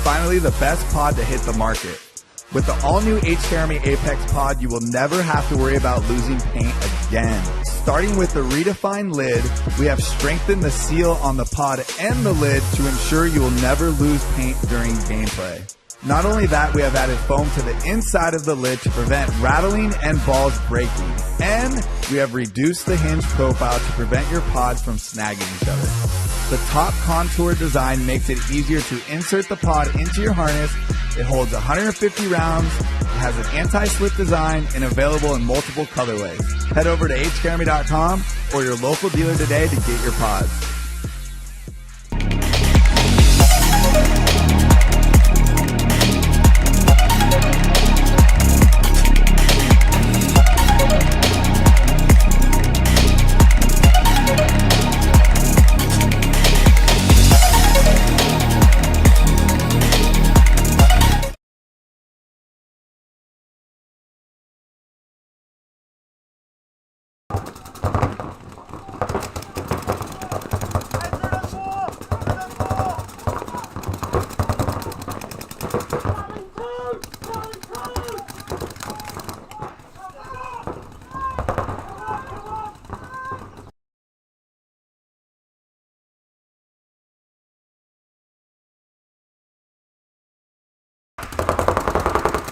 finally the best pod to hit the market. With the all-new HKArmy Apex pod, you will never have to worry about losing paint again. Starting with the redefined lid, we have strengthened the seal on the pod and the lid to ensure you will never lose paint during gameplay. Not only that, we have added foam to the inside of the lid to prevent rattling and balls breaking. And we have reduced the hinge profile to prevent your pods from snagging each other. The top contour design makes it easier to insert the pod into your harness. It holds 150 rounds, it has an anti-slip design, and available in multiple colorways. Head over to hkarmy.com or your local dealer today to get your pods.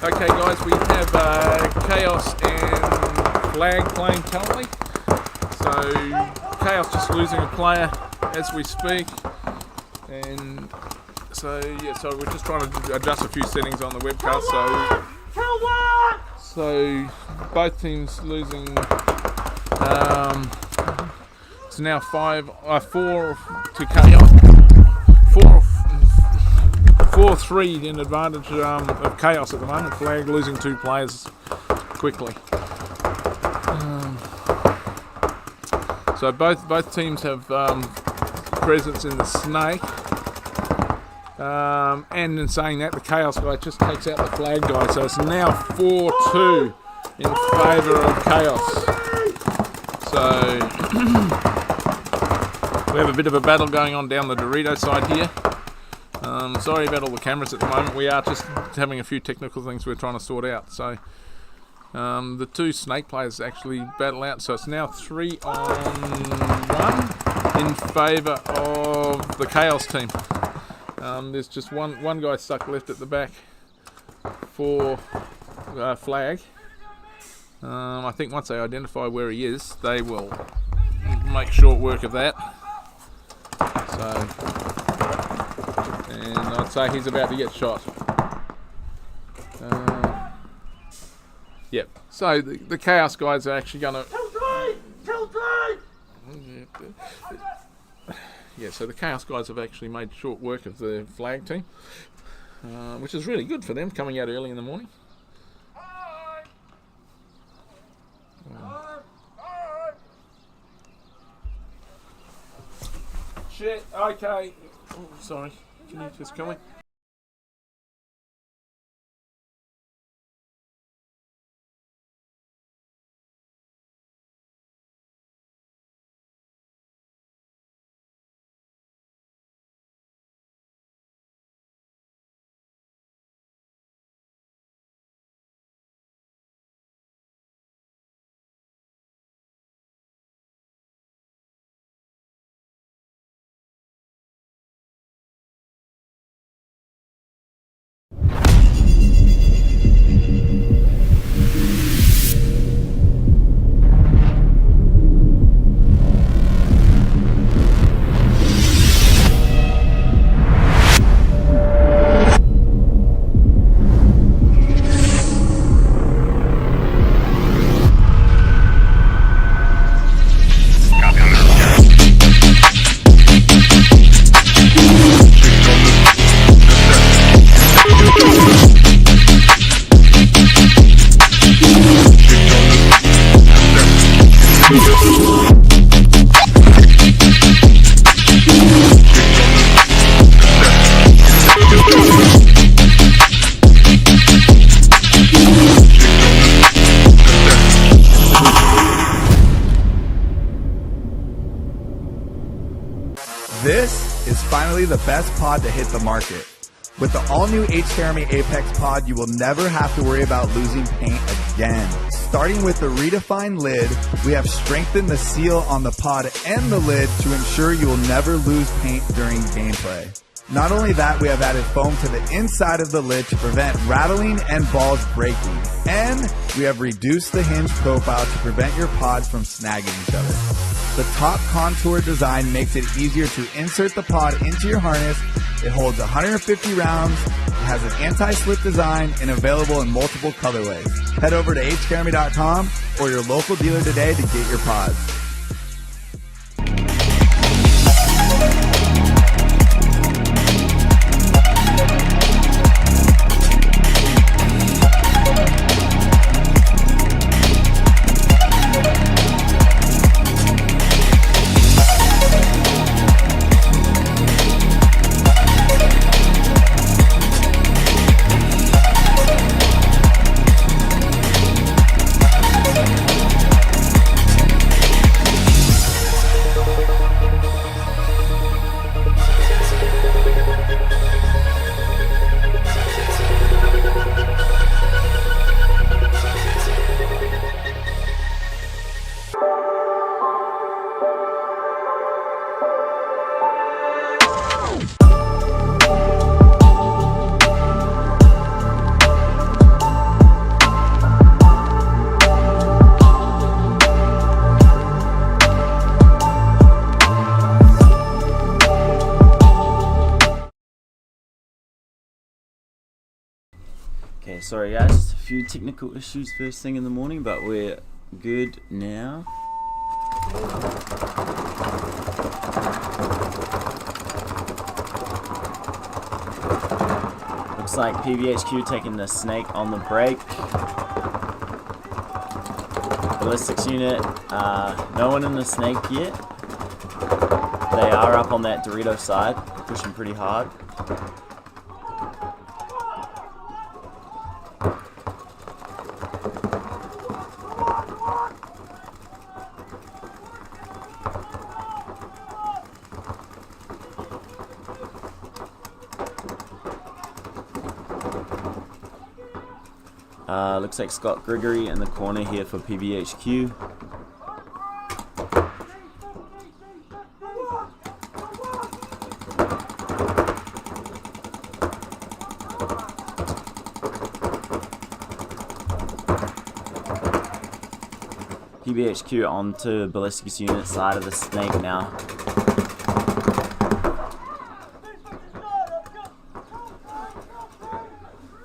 Okay guys, we have Chaos and Flag playing currently. So Chaos just losing a player as we speak. And so yeah, so we're just trying to adjust a few settings on the webcast. So both teams losing. It's now 4 to Chaos. 4-3 in advantage of Chaos at the moment. Flag losing 2 players quickly. So both teams have presence in the snake. And in saying that, the Chaos guy just takes out the Flag guy. So it's now 4-2 in favour of Chaos. So we have a bit of a battle going on down the Dorito side here. Sorry about all the cameras at the moment. We are just having a few technical things we're trying to sort out. So the 2 snake players actually battle out. So it's now 3-on-1 in favour of the Chaos team. There's just one guy stuck left at the back for Flag. I think once they identify where he is, they will make short work of that. So. And I'd say he's about to get shot. Yep. So the Chaos guys are actually going to... Yeah, so the Chaos guys have actually made short work of the Flag team. Which is really good for them, coming out early in the morning. Shit, okay. Oh, sorry. Can you just come in? This is finally the best pod to hit the market. With the all-new H-Jeremy Apex pod, you will never have to worry about losing paint again. Starting with the redefined lid, we have strengthened the seal on the pod and the lid to ensure you will never lose paint during gameplay. Not only that, we have added foam to the inside of the lid to prevent rattling and balls breaking. And we have reduced the hinge profile to prevent your pods from snagging each other. The top contour design makes it easier to insert the pod into your harness. It holds 150 rounds, it has an anti-slip design, and available in multiple colorways. Head over to hjeremy.com or your local dealer today to get your pods. Okay, sorry guys, just a few technical issues first thing in the morning, but we're good now. Looks like PBHQ taking the snake on the break. Ballistics unit, no one in the snake yet. They are up on that Dorito side, pushing pretty hard. Looks like Scott Gregory in the corner here for PBHQ. PBHQ onto ballistics unit side of the snake now.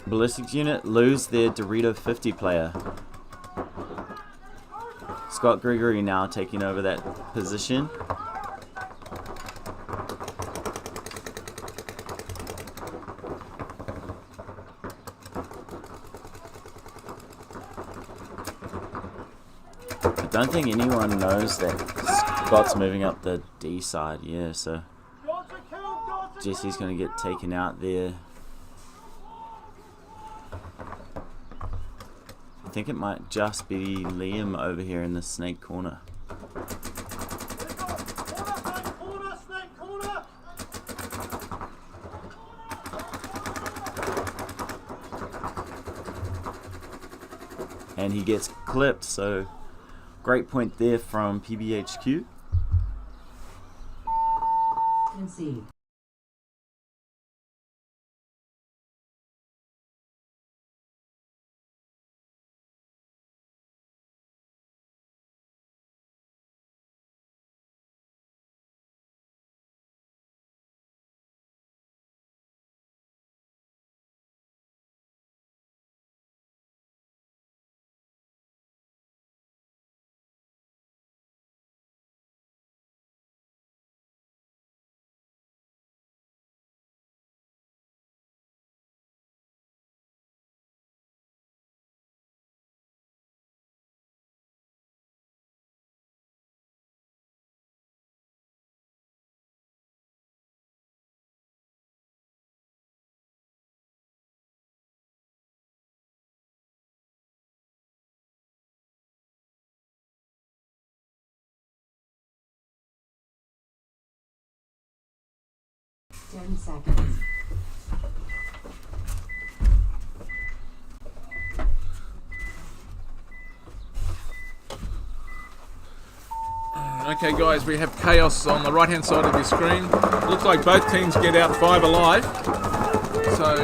Ballistics unit lose their Dorito 50 player. Scott Gregory now taking over that position. I don't think anyone knows that Scott's moving up the D side, yeah, so Jesse's going to get taken out there. I think it might just be Liam over here in the snake corner. And he gets clipped, so great point there from PBHQ. Concede. Ten seconds. Okay guys, we have Chaos on the right hand side of your screen. Looks like both teams get out 5 alive. So,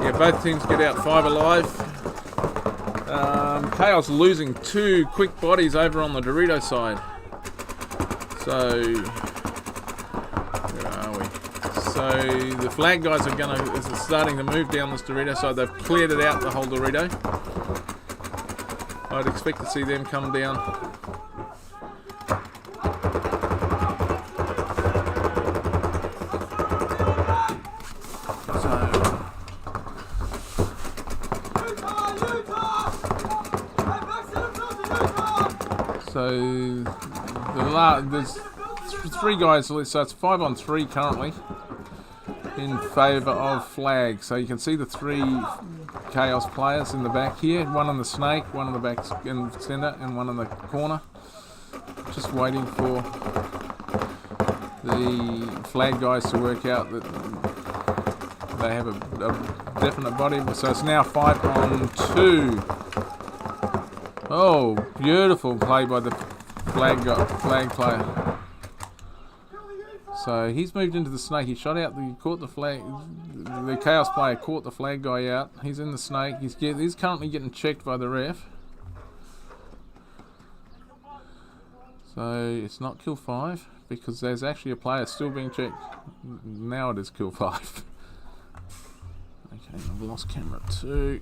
yeah, both teams get out 5 alive. Chaos losing 2 quick bodies over on the Dorito side. So, where are we? So the flag guys are starting to move down this Dorito side. They've cleared it out, the whole Dorito. I'd expect to see them come down. So there's 3 guys, so it's 5 on 3 currently in favour of flag. So you can see the 3 Chaos players in the back here, one on the snake, one on the back in the centre, and one in the corner. Just waiting for the flag guys to work out that they have a definite body. So it's now 5 on 2. Oh, beautiful play by the flag player. So he's moved into the snake. He shot out. He caught the flag. The Chaos player caught the flag guy out. He's in the snake. He's currently getting checked by the ref. So it's not kill 5 because there's actually a player still being checked. Now it is kill 5. Okay, I've lost camera 2.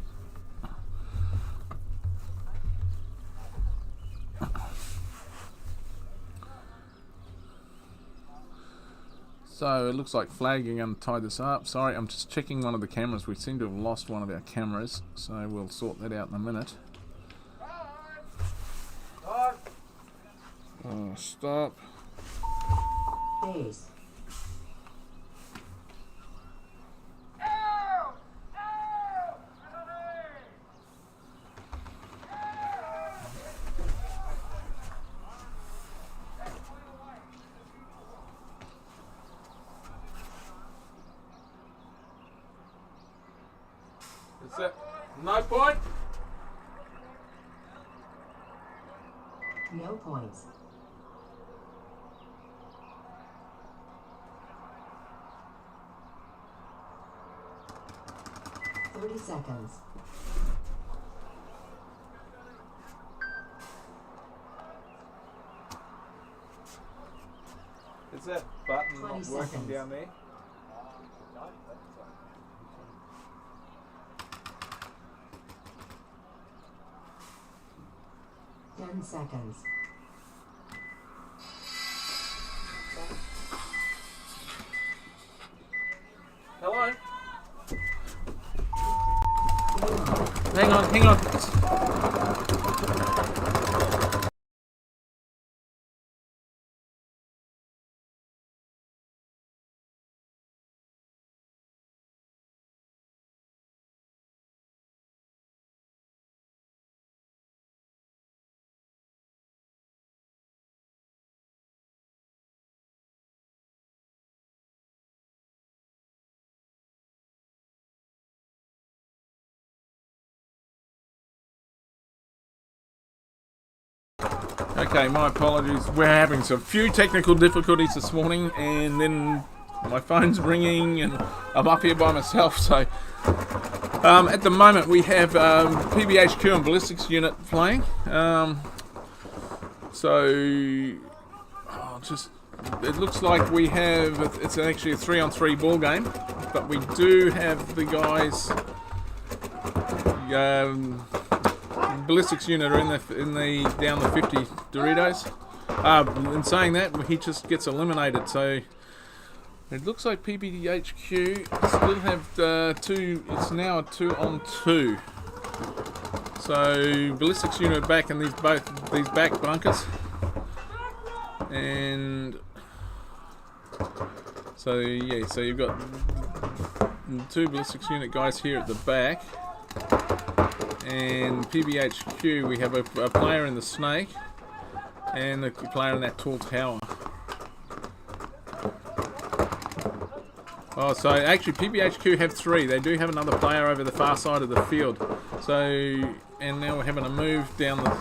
So it looks like flag are going to tie this up. Sorry, I'm just checking one of the cameras. We seem to have lost one of our cameras, so we'll sort that out in a minute. Oh, stop. Base. Is that no point? No points. $30 seconds. Is that button 20 not working seconds. down there? 10 seconds. Hello? Hang on. Okay, my apologies. We're having some few technical difficulties this morning, and then my phone's ringing, and I'm up here by myself. So, at the moment, we have PBHQ and ballistics unit playing. It looks like we have. It's actually a 3-on-3 ball game, but we do have the guys. Ballistics unit are in the down the 50 Doritos. In saying that, he just gets eliminated. So it looks like PBHQ still have 2. It's now a 2-on-2. So ballistics unit back in these back bunkers, and so yeah. So you've got 2 ballistics unit guys here at the back. And PBHQ, we have a player in the snake and a player in that tall tower. Oh, so actually PBHQ have 3. They do have another player over the far side of the field. So, and now we're having a move down the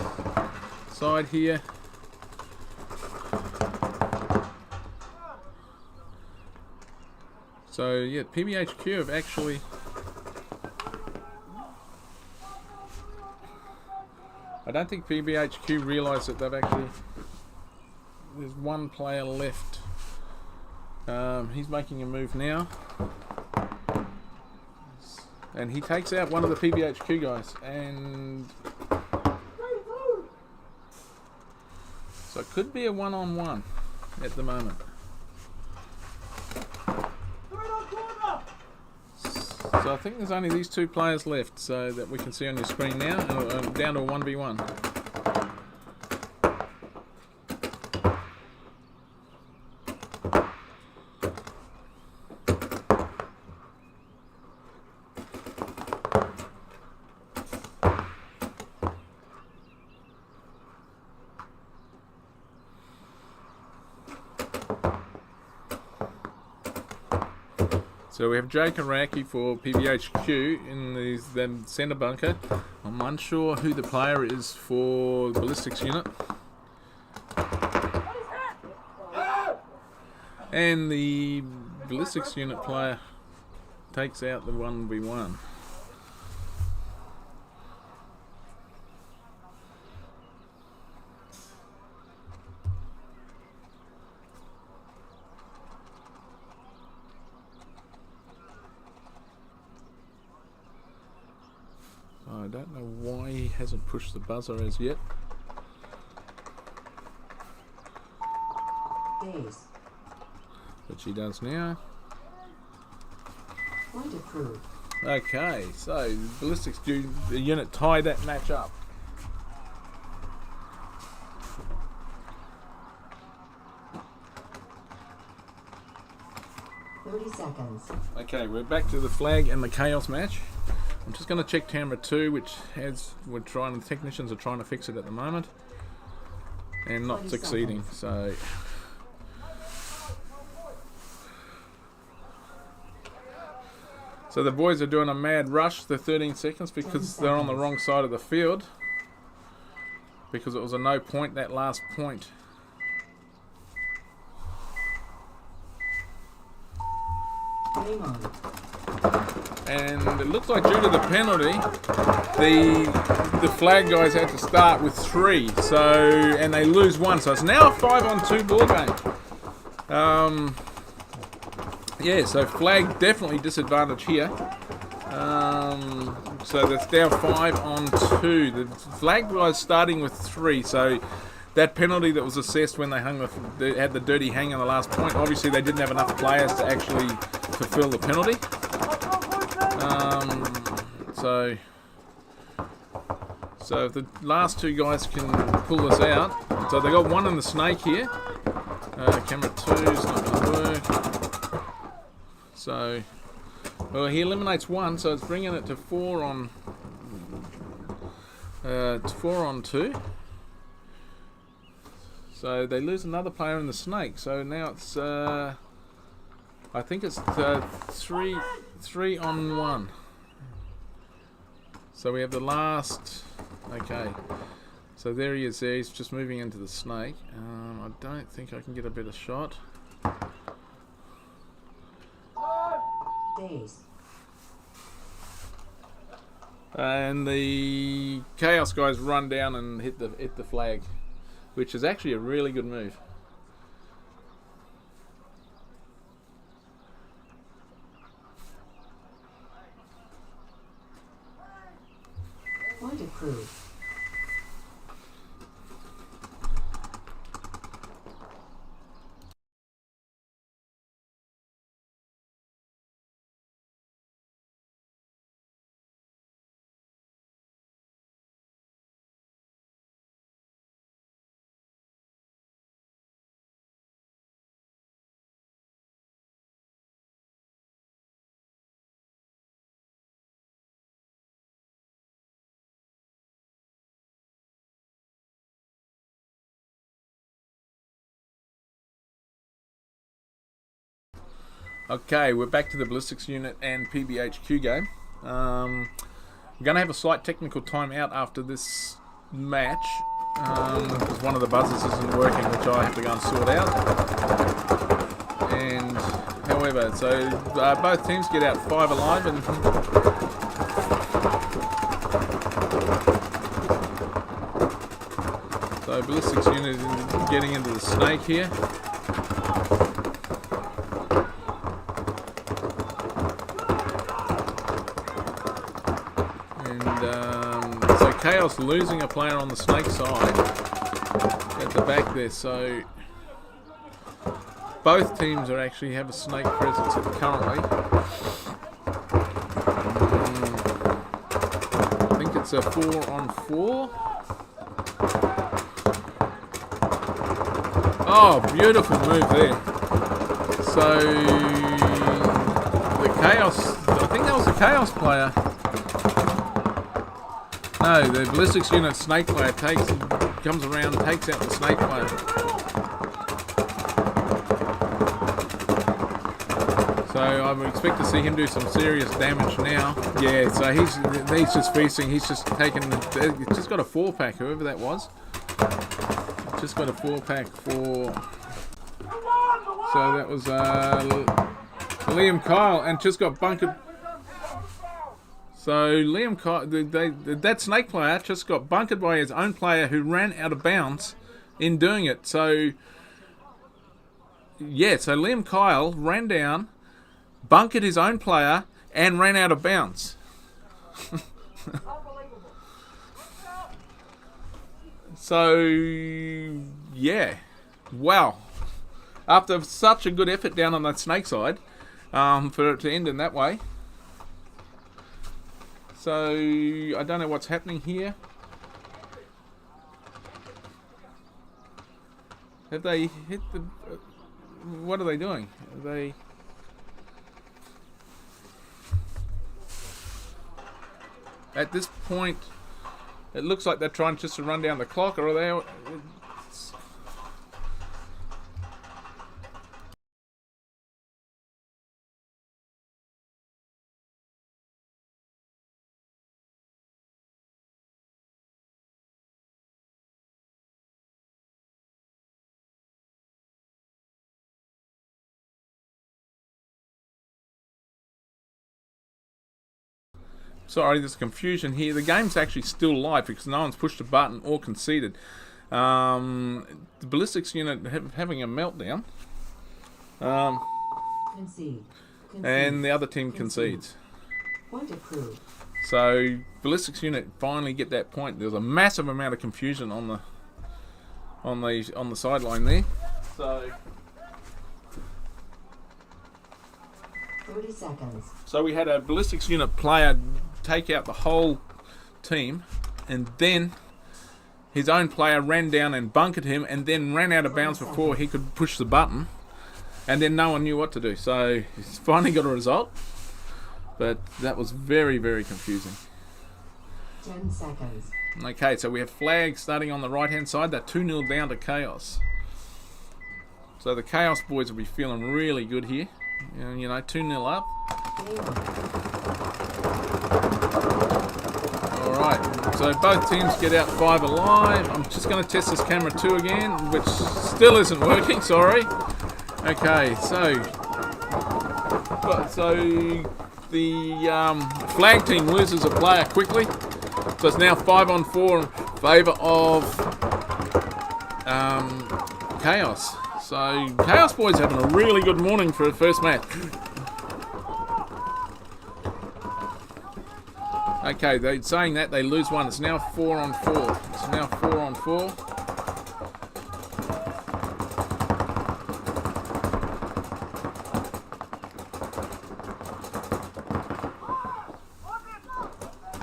side here. So yeah, PBHQ have actually... I don't think PBHQ realise that they've actually... There's one player left. He's making a move now. And he takes out one of the PBHQ guys. And... So it could be a one-on-one at the moment. So I think there's only these two players left, so that we can see on your screen now. Down to a 1v1. So we have Jake and Raki for PBHQ in the centre bunker. I'm unsure who the player is for the ballistics unit. And the ballistics unit player takes out the 1v1. I don't know why he hasn't pushed the buzzer as yet. Days. Which he does now. Point approved. Okay, so the ballistics the unit tie that match up. Seconds. Okay, we're back to the flag and the chaos match. I'm just going to check camera 2, which has the technicians are trying to fix it at the moment, and not succeeding. So the boys are doing a mad rush. The 13 seconds because they're on the wrong side of the field, because it was a no point, that last point. Game on. And it looks like due to the penalty, the flag guys had to start with 3, and they lose 1, so it's now a 5-on-2 ball game. Yeah, so flag definitely disadvantage here. So that's now 5-on-2. The flag guys starting with 3, so that penalty that was assessed when they had the dirty hang on the last point. Obviously, they didn't have enough players to actually fulfill the penalty. So if the last 2 guys can pull this out, so they got 1 in the snake here. Camera 2 is not going to work. So, well, he eliminates 1, so it's bringing it to 4-on-2. So they lose another player in the snake. So now it's, I think it's 3-on-1. So we have the last. Okay. So there he is. There he's just moving into the snake. I don't think I can get a better shot. Days. And the chaos guys run down and hit the flag, which is actually a really good move. Point approved. Okay, we're back to the ballistics unit and PBHQ game. We're going to have a slight technical timeout after this match, because one of the buzzers isn't working, which I have to go and sort out. And however. So both teams get out 5 alive, and so ballistics unit is getting into the snake here. And so Chaos losing a player on the snake side at the back there. So both teams are actually have a snake presence currently. I think it's a 4-on-4. Oh, beautiful move there. So the Chaos, I think that was the Chaos player. No, the ballistics unit snake player comes around, takes out the snake player. So I would expect to see him do some serious damage now. Yeah, so he's just feasting. He's just taken. He's just got a 4-pack, whoever that was. Just got a 4-pack for. So that was Liam Kyle, and just got bunkered. So Liam Kyle, that snake player just got bunkered by his own player who ran out of bounds in doing it. So yeah, so Liam Kyle ran down, bunkered his own player, and ran out of bounds. So, yeah. Wow. After such a good effort down on that snake side, for it to end in that way. So, I don't know what's happening here. Have they hit the... what are they doing? Are they... At this point, it looks like they're trying just to run down the clock, or are they... Sorry, there's confusion here. The game's actually still live because no one's pushed a button or conceded. The ballistics unit having a meltdown. Concede. And the other team concedes. Point approved. So ballistics unit finally get that point. There's a massive amount of confusion on the sideline there. So 30 seconds. So we had a ballistics unit player take out the whole team, and then his own player ran down and bunkered him, and then ran out of bounds before he could push the button, and then no one knew what to do. So he's finally got a result, but that was very, very confusing. 10 seconds. Okay, so we have flags starting on the right hand side. They're 2-0 down to Chaos. So the Chaos boys will be feeling really good here. You know, 2-0 up. Alright, so both teams get out 5 alive. I'm just going to test this camera 2 again, which still isn't working, sorry. Okay, so the flag team loses a player quickly. So it's now 5-on-4 in favour of Chaos. So Chaos boys having a really good morning for the first match. Okay, they're saying that they lose one. It's now 4-on-4. It's now 4-on-4.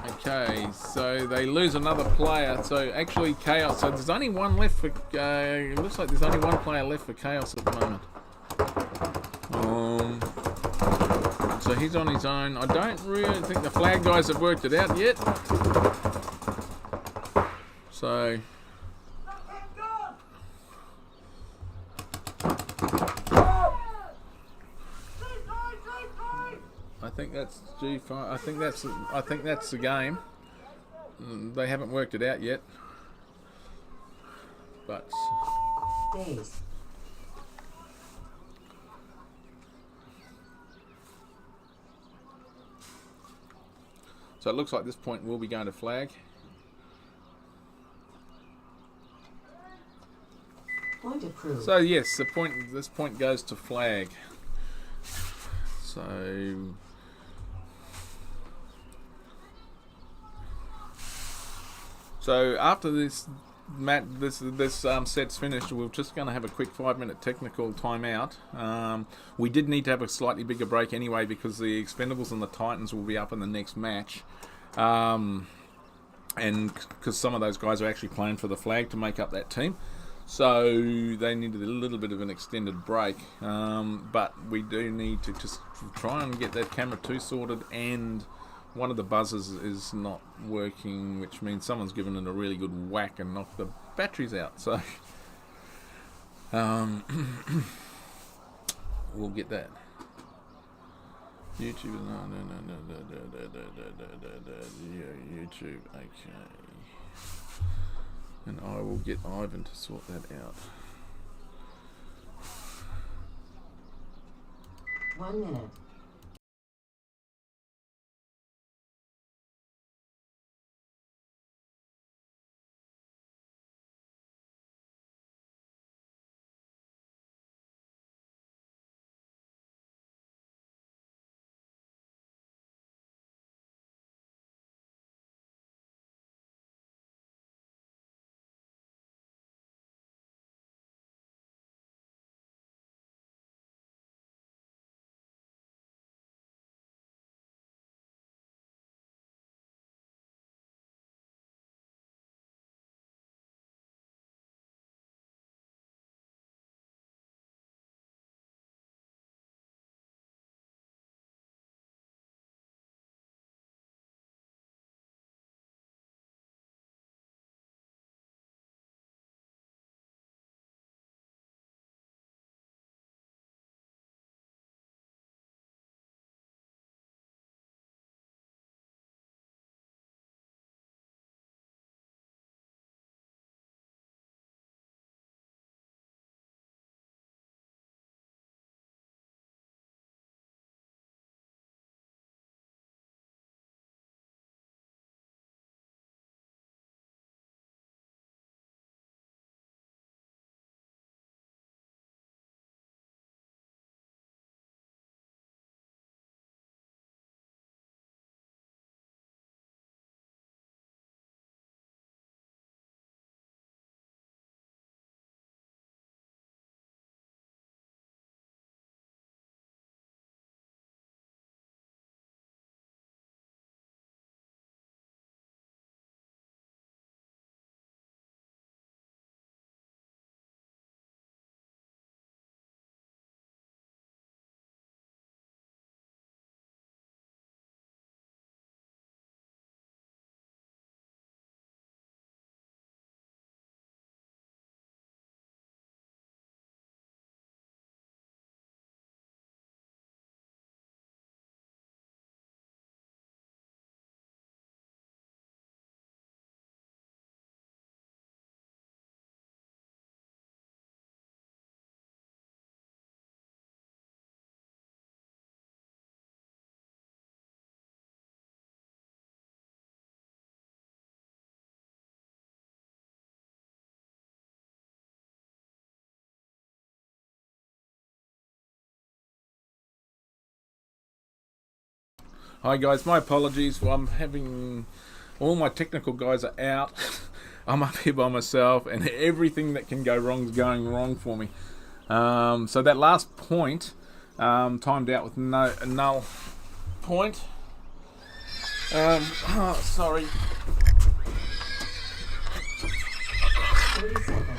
Okay, so they lose another player. So actually Chaos, so there's only one left for, it looks like there's only one player left for Chaos at the moment. So he's on his own. I don't really think the flag guys have worked it out yet. So I think that's G5. I think that's the game. They haven't worked it out yet. But Days. So it looks like this point will be going to flag. Point approved. So yes, this point goes to flag. So after this set's finished, we're just going to have a quick 5-minute technical timeout. We did need to have a slightly bigger break anyway because the Expendables and the Titans will be up in the next match, and because some of those guys are actually playing for the flag to make up that team. So they needed a little bit of an extended break, but we do need to just try and get that camera 2 sorted, and one of the buzzers is not working, which means someone's given it a really good whack and knocked the batteries out. So we'll get that. YouTube, yeah, YouTube, okay. And I will get Ivan to sort that out. 1 minute. Hi guys, my apologies. Well, I'm having all my technical guys are out. I'm up here by myself, and everything that can go wrong is going wrong for me. So that last point timed out with a null point. Sorry. 30 seconds.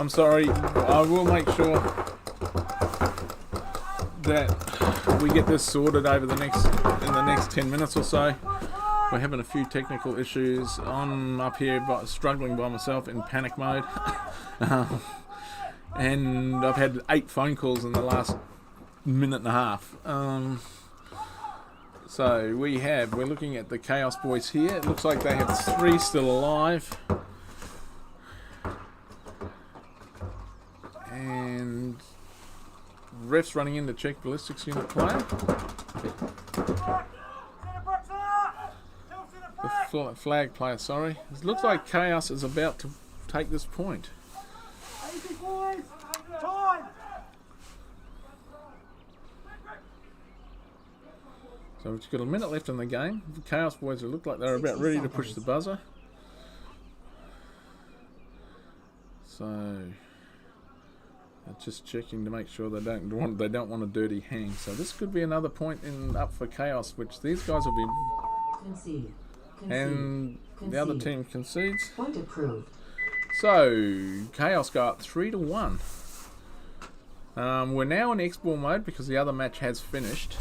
I'm sorry. I will make sure that we get this sorted over in the next 10 minutes or so. We're having a few technical issues. I'm up here struggling by myself in panic mode. And I've had 8 phone calls in the last minute and a half. So we're looking at the Chaos Boys here. It looks like they have 3 still alive. And ref's running in to check ballistics unit player. The flag player, sorry. It looks like Chaos is about to take this point. So we've got a minute left in the game. The Chaos Boys look like they're about ready to push the buzzer. So just checking to make sure they don't want a dirty hang. So this could be another point up for Chaos, which these guys will be. Concede. And the other team concedes. Point approved. So Chaos go up 3-1. We're now in X-Ball mode because the other match has finished.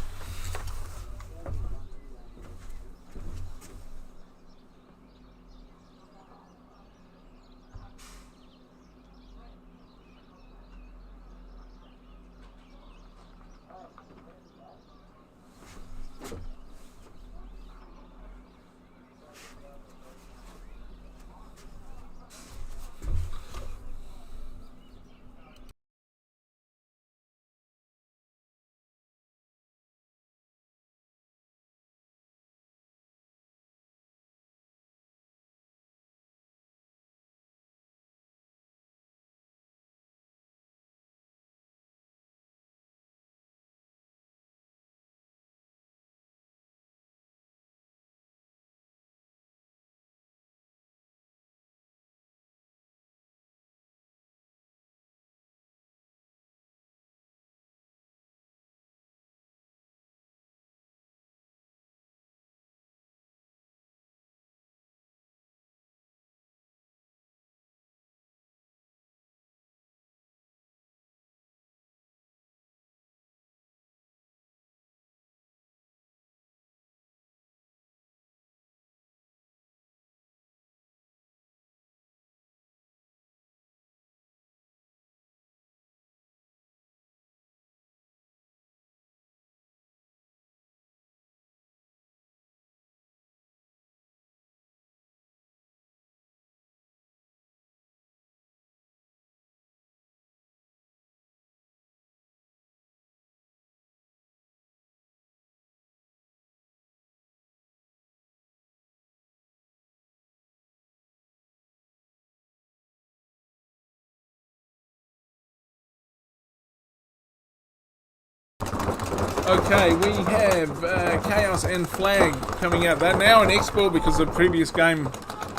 Okay, we have Chaos and Flag coming out. They're now in X-Ball because the previous game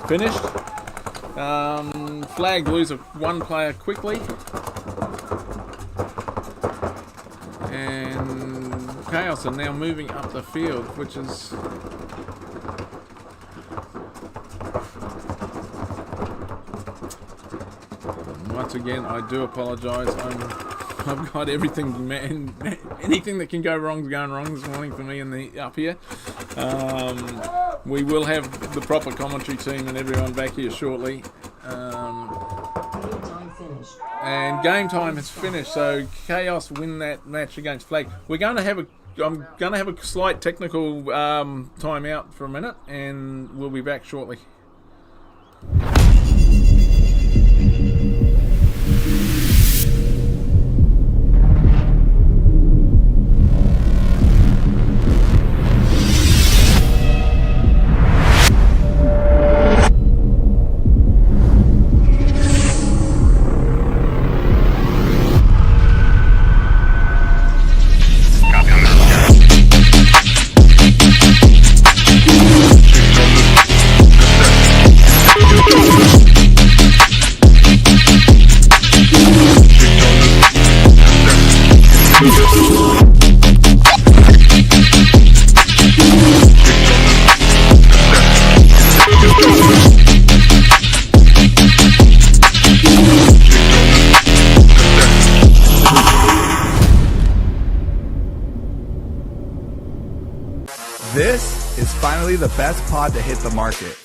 finished. Flag lose one player quickly. And Chaos are now moving up the field, which is... Once again, I do apologise. I've got everything, man. Anything that can go wrong is going wrong this morning for me up here. We will have the proper commentary team and everyone back here shortly. And game time has finished, so Chaos win that match against Flag. I'm going to have a slight technical time out for a minute, and we'll be back shortly. finally the best pod to hit the market.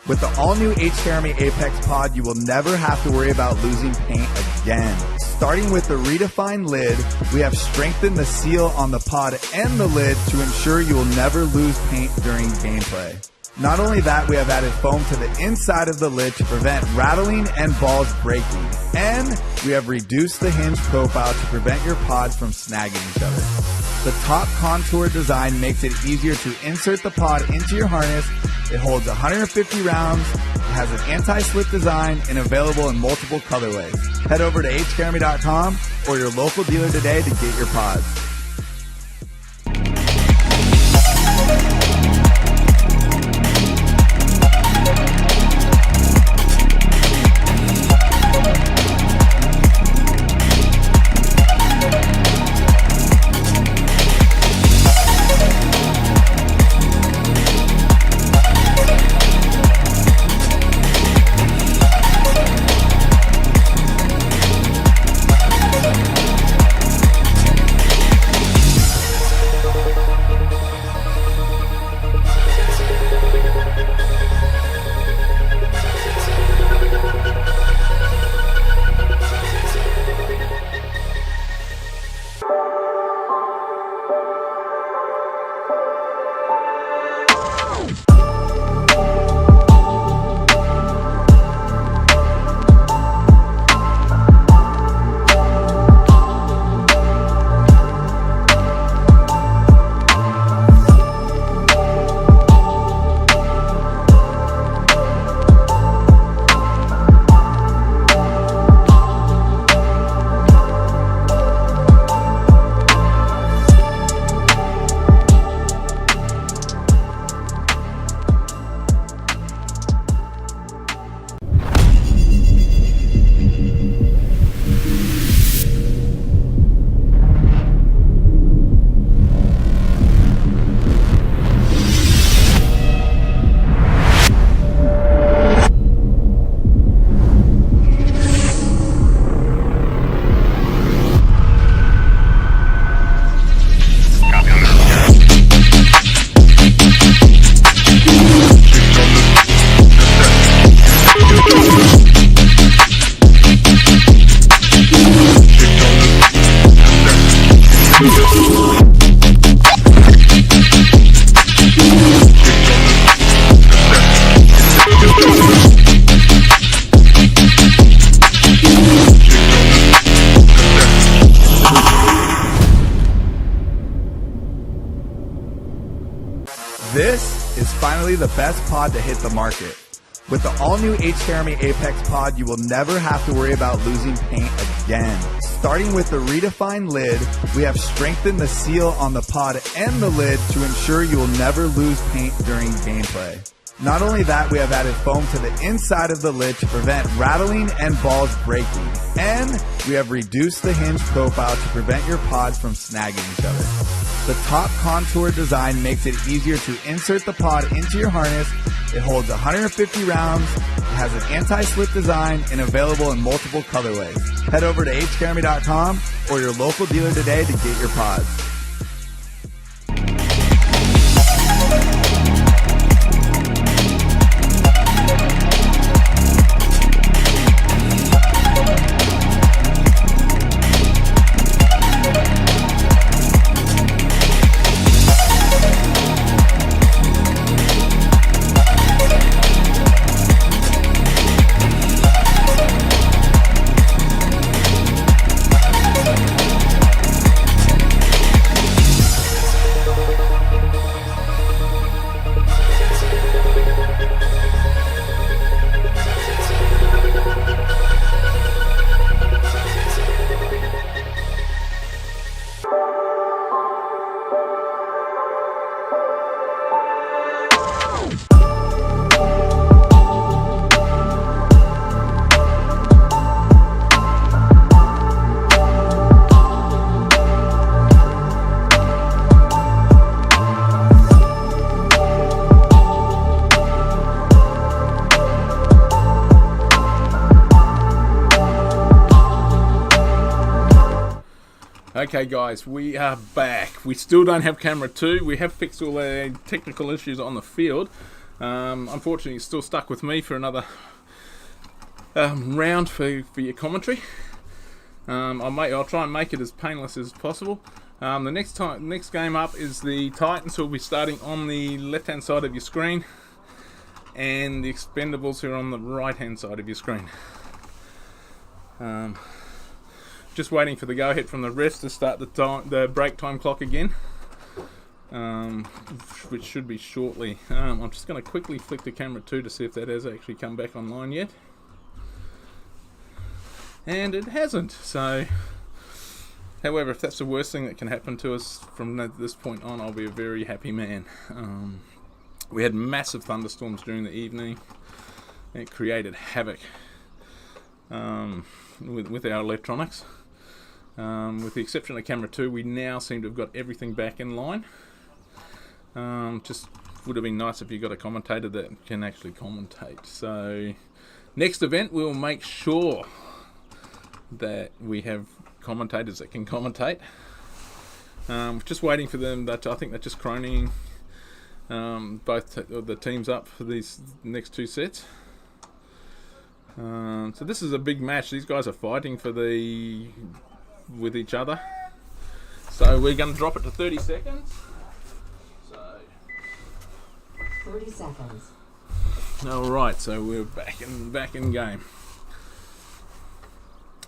With the all-new H-Jeremy Apex pod, you will never have to worry about losing paint again. Starting with the redefined lid, we have strengthened the seal on the pod and the lid to ensure you will never lose paint during gameplay. Not only that, we have added foam to the inside of the lid to prevent rattling and balls breaking. And we have reduced the hinge profile to prevent your pods from snagging each other. The top contour design makes it easier to insert the pod into your harness. It holds 150 rounds, it has an anti-slip design, and available in multiple colorways. Head over to hjeremy.com or your local dealer today to get your pods. This is finally the best pod to hit the market. With the all-new H-Jeremy Apex pod, you will never have to worry about losing paint again. Starting with the redefined lid, we have strengthened the seal on the pod and the lid to ensure you will never lose paint during gameplay. Not only that, we have added foam to the inside of the lid to prevent rattling and balls breaking. And we have reduced the hinge profile to prevent your pods from snagging each other. The top contour design makes it easier to insert the pod into your harness. It holds 150 rounds, it has an anti-slip design, and available in multiple colorways. Head over to hjeremy.com or your local dealer today to get your pods. Okay guys, we are back. We still don't have camera 2. We have fixed all the technical issues on the field. Unfortunately, it's still stuck with me for another round for your commentary. I'll try and make it as painless as possible. The next game up is the Titans, who will be starting on the left-hand side of your screen, and the Expendables, who are on the right-hand side of your screen. Just waiting for the go-ahead from the refs to start the break time clock again, which should be shortly. I'm just going to quickly flick the camera 2 to see if that has actually come back online yet. And it hasn't. So, however, if that's the worst thing that can happen to us from this point on, I'll be a very happy man. We had massive thunderstorms during the evening. It created havoc with our electronics. With the exception of camera 2, we now seem to have got everything back in line. Just would have been nice if you got a commentator that can actually commentate. So, next event, we'll make sure that we have commentators that can commentate. Just waiting for them. That I think they're just croning both the teams up for these next 2 sets. So this is a big match. These guys are fighting with each other. So we're going to drop it to 30 seconds. 30 seconds. All right, so we're back in game.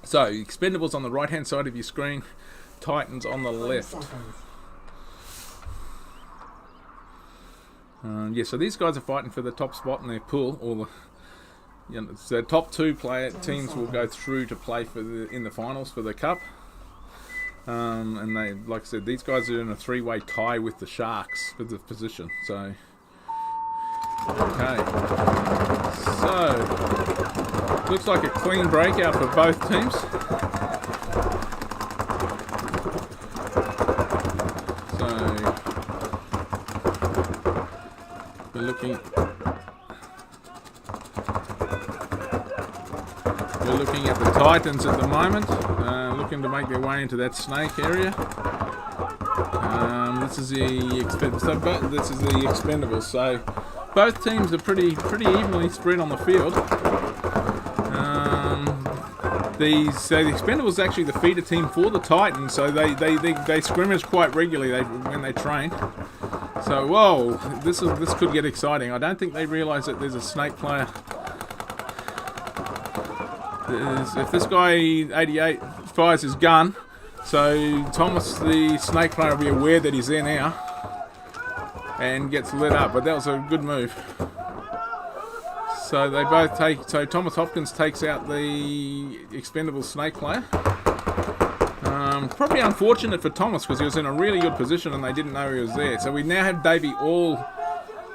So Expendables on the right hand side of your screen, Titans on the left. Yeah, so these guys are fighting for the top spot in their pool. The top 2 teams will go through to play in the finals for the cup. And they, like I said, these guys are in a 3-way tie with the Sharks for the position. So, okay. So, looks like a clean breakout for both teams. So, we're looking at the Titans at the moment, looking to make their way into that snake area. This is the Expendables. So both teams are pretty evenly spread on the field. The Expendables are actually the feeder team for the Titans, so they scrimmage quite regularly when they train. So whoa, this could get exciting. I don't think they realise that there's a snake player. If this guy 88 fires his gun, so Thomas, the snake player, will be aware that he's there now and gets lit up. But that was a good move. So they both take. So Thomas Hopkins takes out the Expendable snake player. Probably unfortunate for Thomas because he was in a really good position and they didn't know he was there. So we now have Davey All.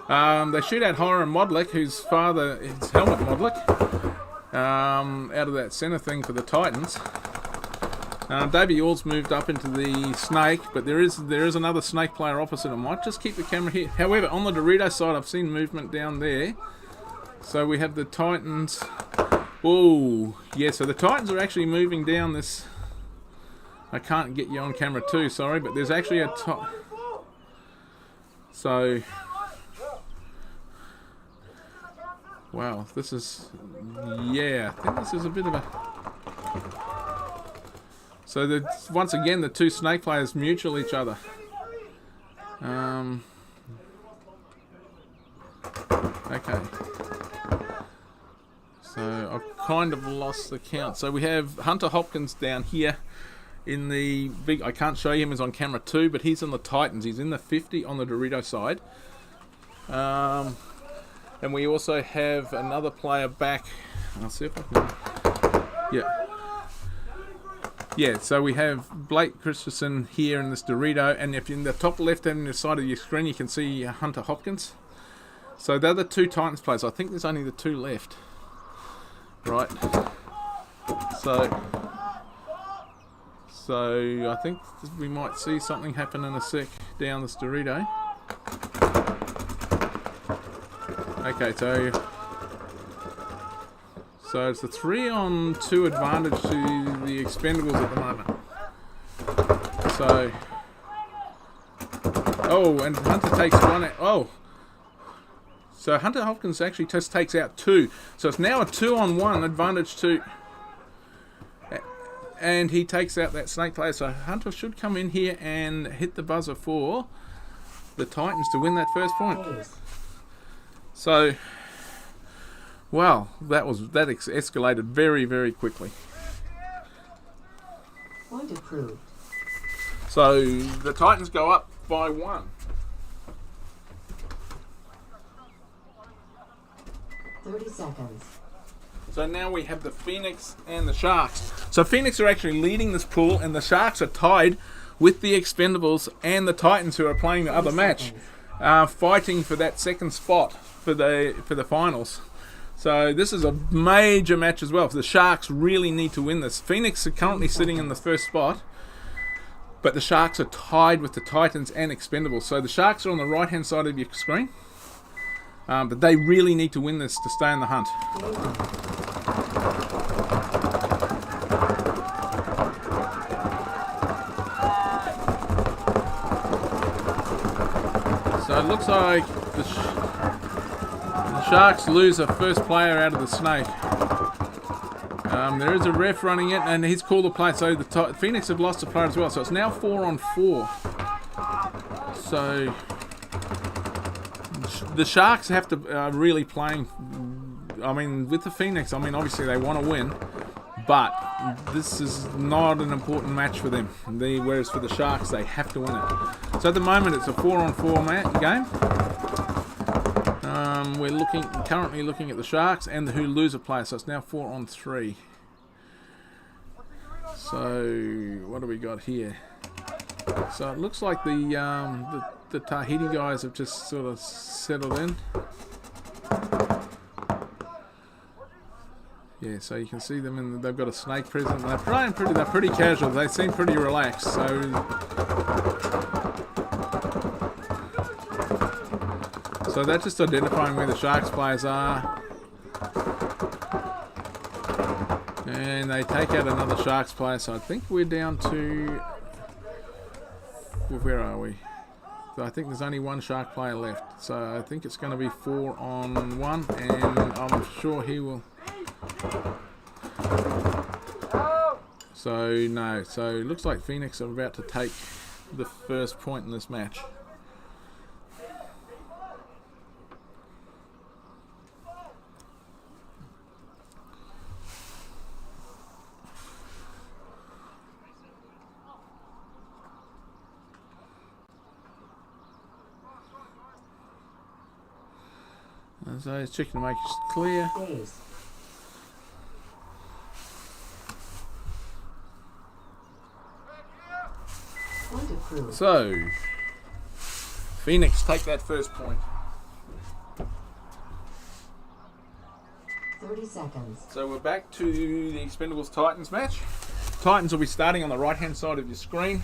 They shoot out Hiram Modlick, whose father is Helmut Modlick. Out of that centre thing for the Titans. Davey All's moved up into the snake, but there is another snake player opposite. I might just keep the camera here. However, on the Dorito side, I've seen movement down there. So we have the Titans. Oh, yeah, so the Titans are actually moving down this. I can't get you on camera too, sorry, but there's actually a So, wow, this is, yeah, I think this is a bit of a... So once again, the 2 snake players mutual each other. Okay. So I've kind of lost the count. So we have Hunter Hopkins down here in the big... I can't show you him, he's on camera 2, but he's on the Titans. He's in the 50 on the Dorito side. And we also have another player back. I'll see if I can... Yeah. Yeah, so we have Blake Christensen here in this Dorito, and if you're in the top left-hand side of your screen, you can see Hunter Hopkins. So they're the 2 Titans players. I think there's only the 2 left. Right. So I think we might see something happen in a sec down this Dorito. Okay, so it's a 3-on-2 advantage to the Expendables at the moment. So, oh, and Hunter takes one out. Oh, so Hunter Hopkins actually just takes out 2. So it's now a 2-on-1 advantage to, and he takes out that snake player. So Hunter should come in here and hit the buzzer for the Titans to win that first point. So, well, that escalated very, very quickly. Point approved. So the Titans go up by 1. 30 seconds. So now we have the Phoenix and the Sharks. So Phoenix are actually leading this pool, and the Sharks are tied with the Expendables and the Titans, who are playing the other match, fighting for that second spot for the finals. So this is a major match as well. The Sharks really need to win this. Phoenix are currently sitting in the first spot, but the Sharks are tied with the Titans and Expendables. So the Sharks are on the right-hand side of your screen, but they really need to win this to stay in the hunt. So it looks like the Sharks lose a first player out of the snake. There is a ref running it, and he's called the play. So the Phoenix have lost a player as well. So it's now 4-on-4. So the Sharks have to really playing. I mean, with the Phoenix, I mean, obviously they want to win, but this is not an important match for them. Whereas for the Sharks, they have to win it. So at the moment, it's a 4-on-4 game. We're currently looking at the Sharks and the who lose a player, so it's now 4-on-3. So what do we got here? So it looks like the Tahiti guys have just sort of settled in. Yeah, so you can see them they've got a snake present. They're pretty casual. They seem pretty relaxed. So that's just identifying where the Sharks players are. And they take out another Sharks player. So I think we're down to... Where are we? So I think there's only one Shark player left. So I think it's going to be 4-on-1. And I'm sure he will... So no. So it looks like Phoenix are about to take the first point in this match. So he's checking to make it clear. Days. Point approved. So Phoenix take that first point. 30 seconds. So we're back to the Expendables Titans match. Titans will be starting on the right hand side of your screen.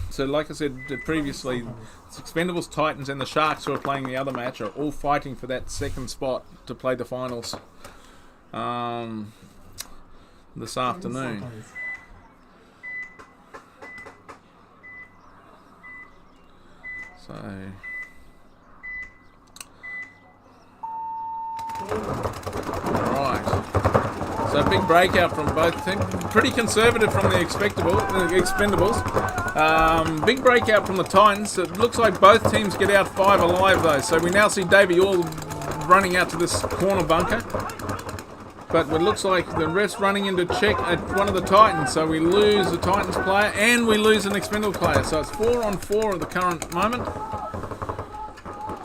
So like I said previously, it's Expendables, Titans and the Sharks, who are playing the other match, are all fighting for that second spot to play the finals this afternoon. Seconds. So alright. So big breakout from both teams. Pretty conservative from the Expendables. Big breakout from the Titans. It looks like both teams get out 5 alive though. So we now see Davey All running out to this corner bunker. But it looks like the ref's running into check at one of the Titans. So we lose the Titans player and we lose an Expendable player. So it's 4-on-4 at the current moment.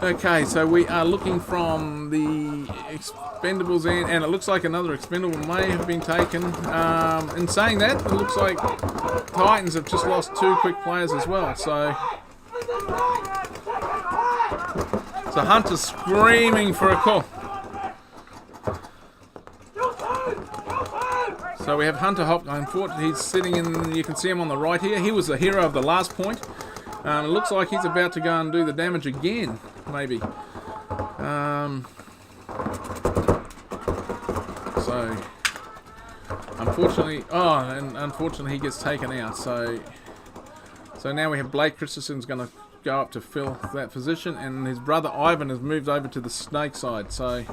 Okay, so we are looking from the Expendables end, and it looks like another Expendable may have been taken. In saying that, it looks like Titans have just lost 2 quick players as well. So Hunter's screaming for a call. So we have Hunter Hopkins. Unfortunately, he's sitting in, you can see him on the right here. He was the hero of the last point. It looks like he's about to go and do the damage again, maybe. So Unfortunately, unfortunately he gets taken out. So now we have Blake Christensen's going to go up to fill that position, and his brother Ivan has moved over to the Snake side. So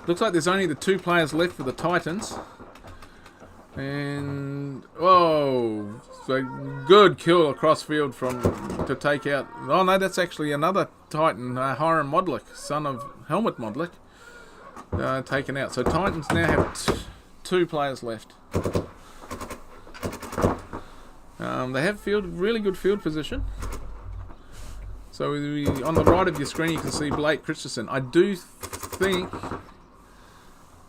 looks like there's only the 2 players left for the Titans. And whoa, so good kill across field to take out. Oh no, that's actually another Titan, Hiram Modlick, son of Helmut Modlick, taken out. So Titans now have 2 players left. They have really good field position. So on the right of your screen you can see Blake Christensen. I do think,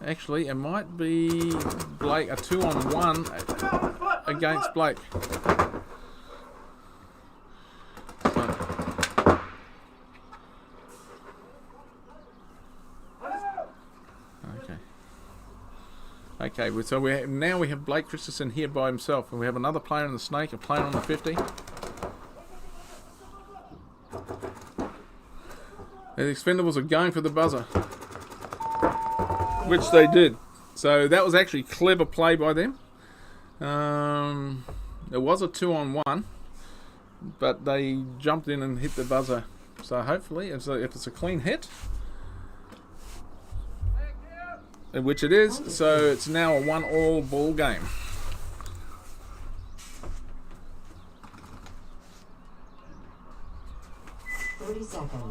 actually, it might be Blake, a 2-on-1 against Blake. Okay, so now we have Blake Christensen here by himself, and we have another player in the Snake, a player on the 50. The Expendables are going for the buzzer, which they did. So that was actually clever play by them. It was a 2-on-1, but they jumped in and hit the buzzer. So hopefully, if it's a clean hit, which it is, so it's now a 1-all ball game.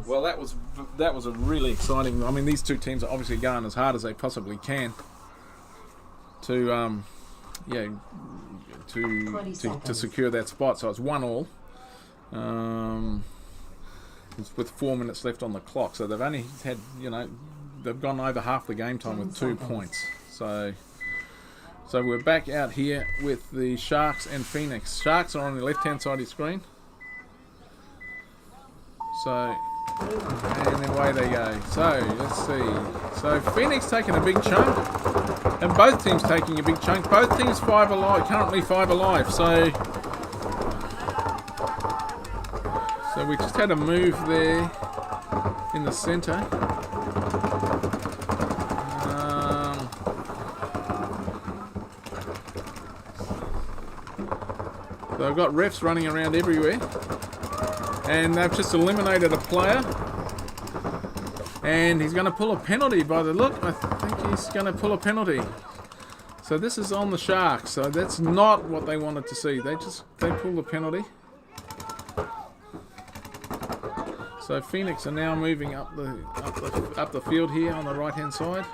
Well, that was a really exciting. I mean, these 2 teams are obviously going as hard as they possibly can to secure that spot. So it's 1-all. With 4 minutes left on the clock, so they've only had, they've gone over half the game time with 2 points. So we're back out here with the Sharks and Phoenix. Sharks are on the left-hand side of your screen. So, and then away they go. So let's see. So Phoenix taking a big chunk, and both teams taking a big chunk. Both teams 5 alive, currently 5 alive. So we just had a move there in the centre. So I've got refs running around everywhere, and they've just eliminated a player, and he's going to pull a penalty by the look. I think he's going to pull a penalty. So this is on the Sharks. So that's not what they wanted to see. They pull the penalty. So Phoenix are now moving up the field here on the right hand side.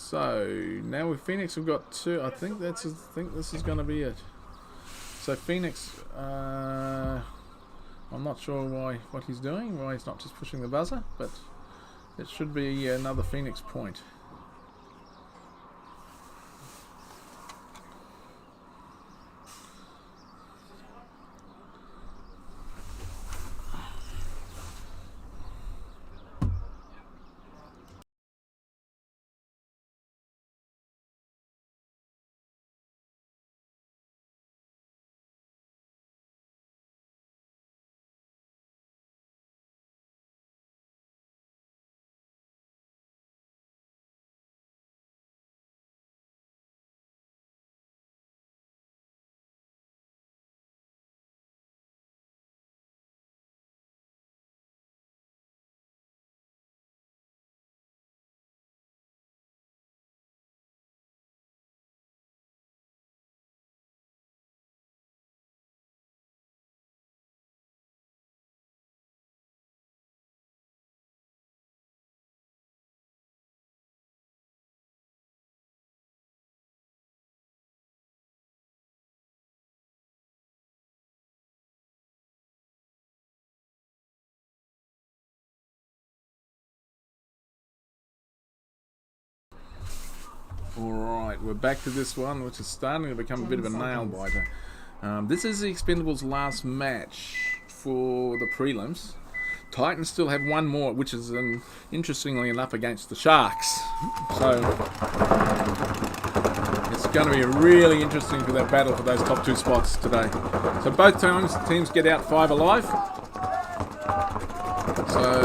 So now with Phoenix we've got 2. I think this is going to be it. So Phoenix, I'm not sure what he's doing, why he's not just pushing the buzzer, but it should be another Phoenix point. Alright, we're back to this one, which is starting to become a bit of a nail-biter. This is the Expendables' last match for the prelims. Titans still have one more, which is, interestingly enough, against the Sharks. So, it's going to be really interesting for that battle for those top 2 spots today. So both teams get out 5 alive. So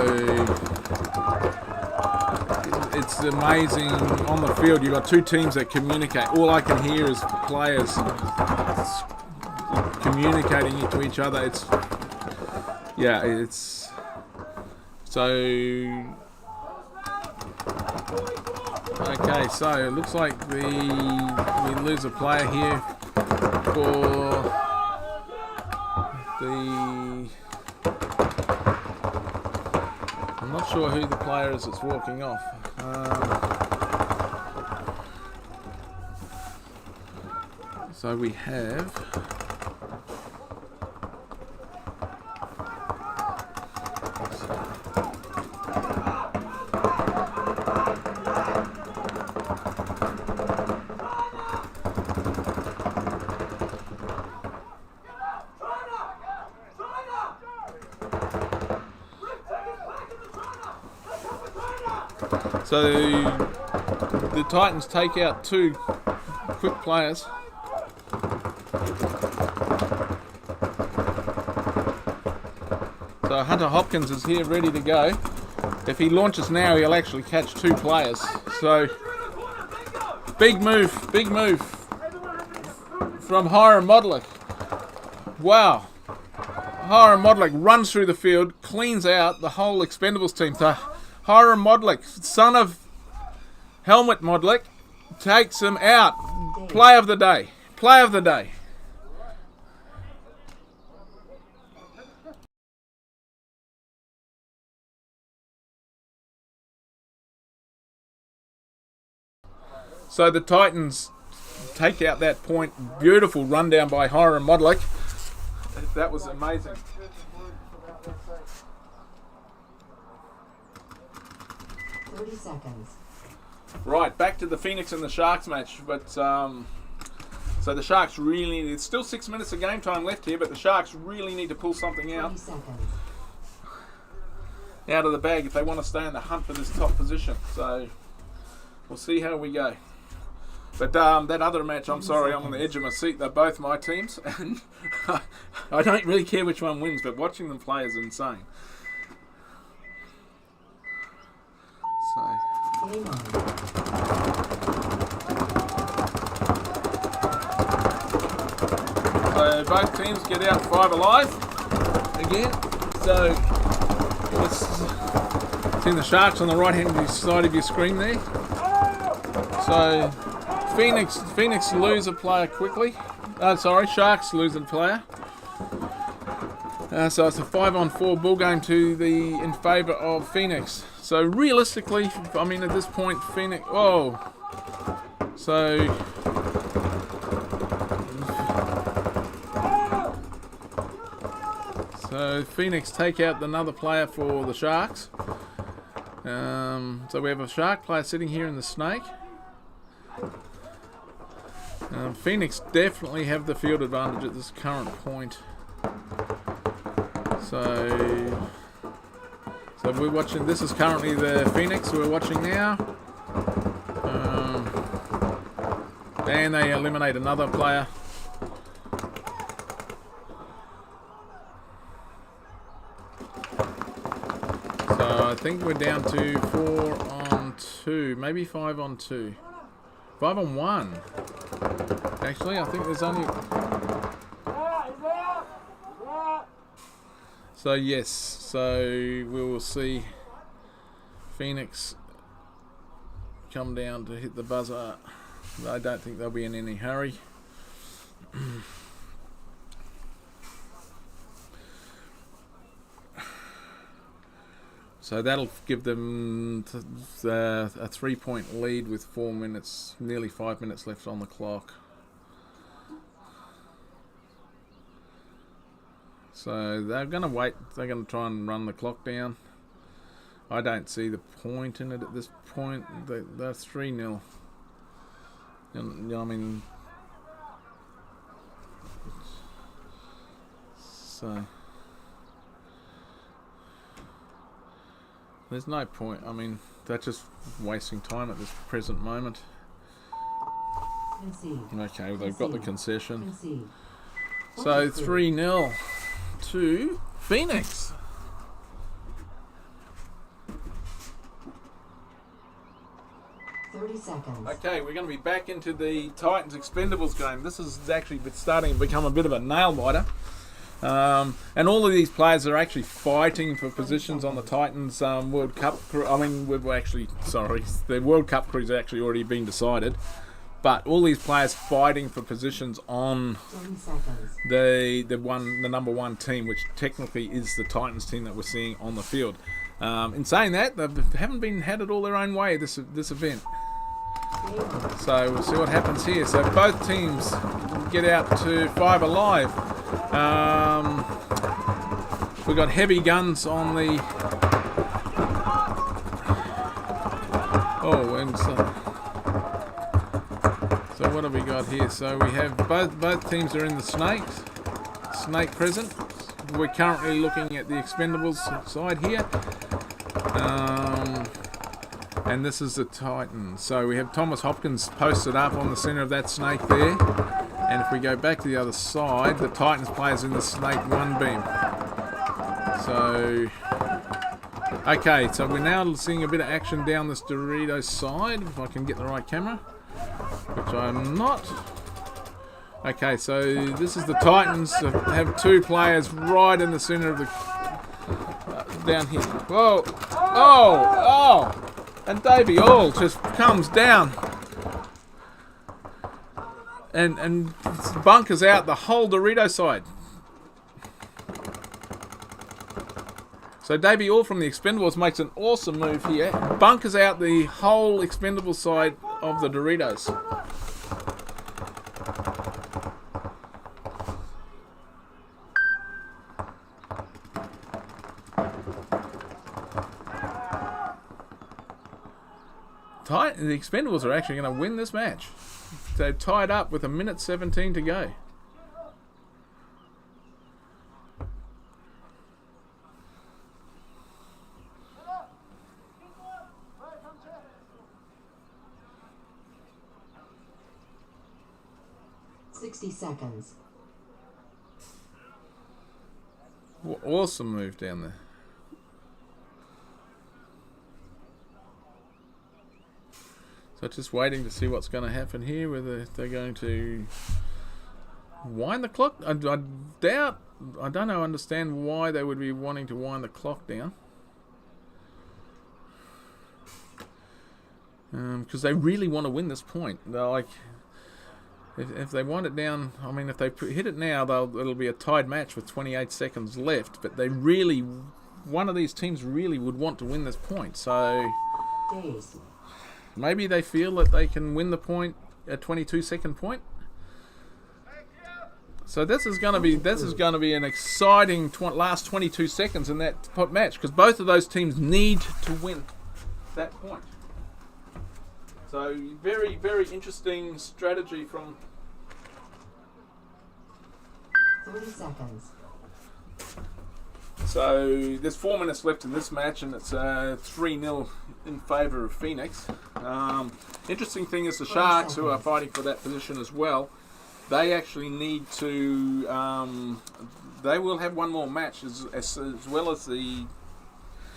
it's amazing on the field. You've got 2 teams that communicate. All I can hear is players communicating to each other. It's so. Okay, so it looks like we lose a player here for the. I'm not sure who the player is that's walking off. So we have. So the Titans take out 2 quick players. So Hunter Hopkins is here ready to go. If he launches now, he'll actually catch 2 players. So big move from Hiram Modlick. Wow. Hiram Modlick runs through the field, cleans out the whole Expendables team. So Hiram Modlick, son of Helmut Modlick, takes him out. Play of the day. Play of the day. So the Titans take out that point. Beautiful rundown by Hiram Modlick. That was amazing. 30 seconds. Right, back to the Phoenix and the Sharks match. But so the Sharks really need. It's still 6 minutes of game time left here, but the Sharks really need to pull something out 30 seconds. Out of the bag if they want to stay in the hunt for this top position. So we'll see how we go. But that other match, I'm sorry, I'm on the edge of my seat. They're both my teams, and I don't really care which one wins, but watching them play is insane. So. Game on. So both teams get out 5 alive again. So let's see the Sharks on the right hand side of your screen there. So Phoenix lose a player quickly. Sharks lose a player. So it's a 5-on-4 ball game in favour of Phoenix. So realistically, I mean at this point, Phoenix. Whoa. So Phoenix take out another player for the Sharks. So we have a Shark player sitting here in the Snake. Phoenix definitely have the field advantage at this current point. So we're watching. This is currently the Phoenix we're watching now. And they eliminate another player. So I think we're down to 4-on-2, maybe 5-on-2. 5-on-1. Actually, I think there's only... So yes, so we will see Phoenix come down to hit the buzzer. I don't think they'll be in any hurry. So that'll give them a 3-point lead with 4 minutes, nearly 5 minutes left on the clock. So they're going to wait. They're going to try and run the clock down. I don't see the point in it at this point. They're 3-0. You know, I mean, so there's no point. I mean, they're just wasting time at this present moment. Concede. Okay, well, they've got the concession. Concede. So 43. 3-0 to Phoenix. 30 seconds. Okay, we're going to be back into the Titans Expendables game. This is actually starting to become a bit of a nail-biter. And all of these players are actually fighting for positions on the Titans World Cup. I mean, the World Cup crew's actually already been decided. But all these players fighting for positions on 30 seconds. the number one team, which technically is the Titans team that we're seeing on the field. In saying that, they haven't had it all their own way this event. So we'll see what happens here. So both teams get out to 5 alive. We've got heavy guns on the... Oh, and so what have we got here? So we have both teams are in the snake present. We're currently looking at the Expendables side here. And this is the Titans. So we have Thomas Hopkins posted up on the center of that snake there. And if we go back to the other side, the Titans players in the snake 1 beam. So, okay, so we're now seeing a bit of action down this Doritos side, if I can get the right camera, which I'm not. Okay, so this is the Titans. Have 2 players right in the center of the down here. Whoa! Oh! And Davey All just comes down and bunkers out the whole Dorito side. So Davey All from the Expendables makes an awesome move here. Bunkers out the whole Expendables side of the Doritos. The Expendables are actually going to win this match. They've tied up with 1:17 to go. Seconds. Awesome move down there. So just waiting to see what's going to happen here, whether they're going to wind the clock. I doubt, I don't understand why they would be wanting to wind the clock down. Because they really want to win this point. They're like, if they want it down, I mean, if they hit it now, it'll be a tied match with 28 seconds left. But they really, one of these teams really would want to win this point. So maybe they feel that they can win the point, a 22-second point. So this is going to be an exciting last 22 seconds in that match, because both of those teams need to win that point. So very, very interesting strategy from 30 seconds. So there's 4 minutes left in this match, and it's 3-0 in favour of Phoenix. Interesting thing is the Sharks, who are fighting for that position as well, they actually need to. They will have one more match as well as the.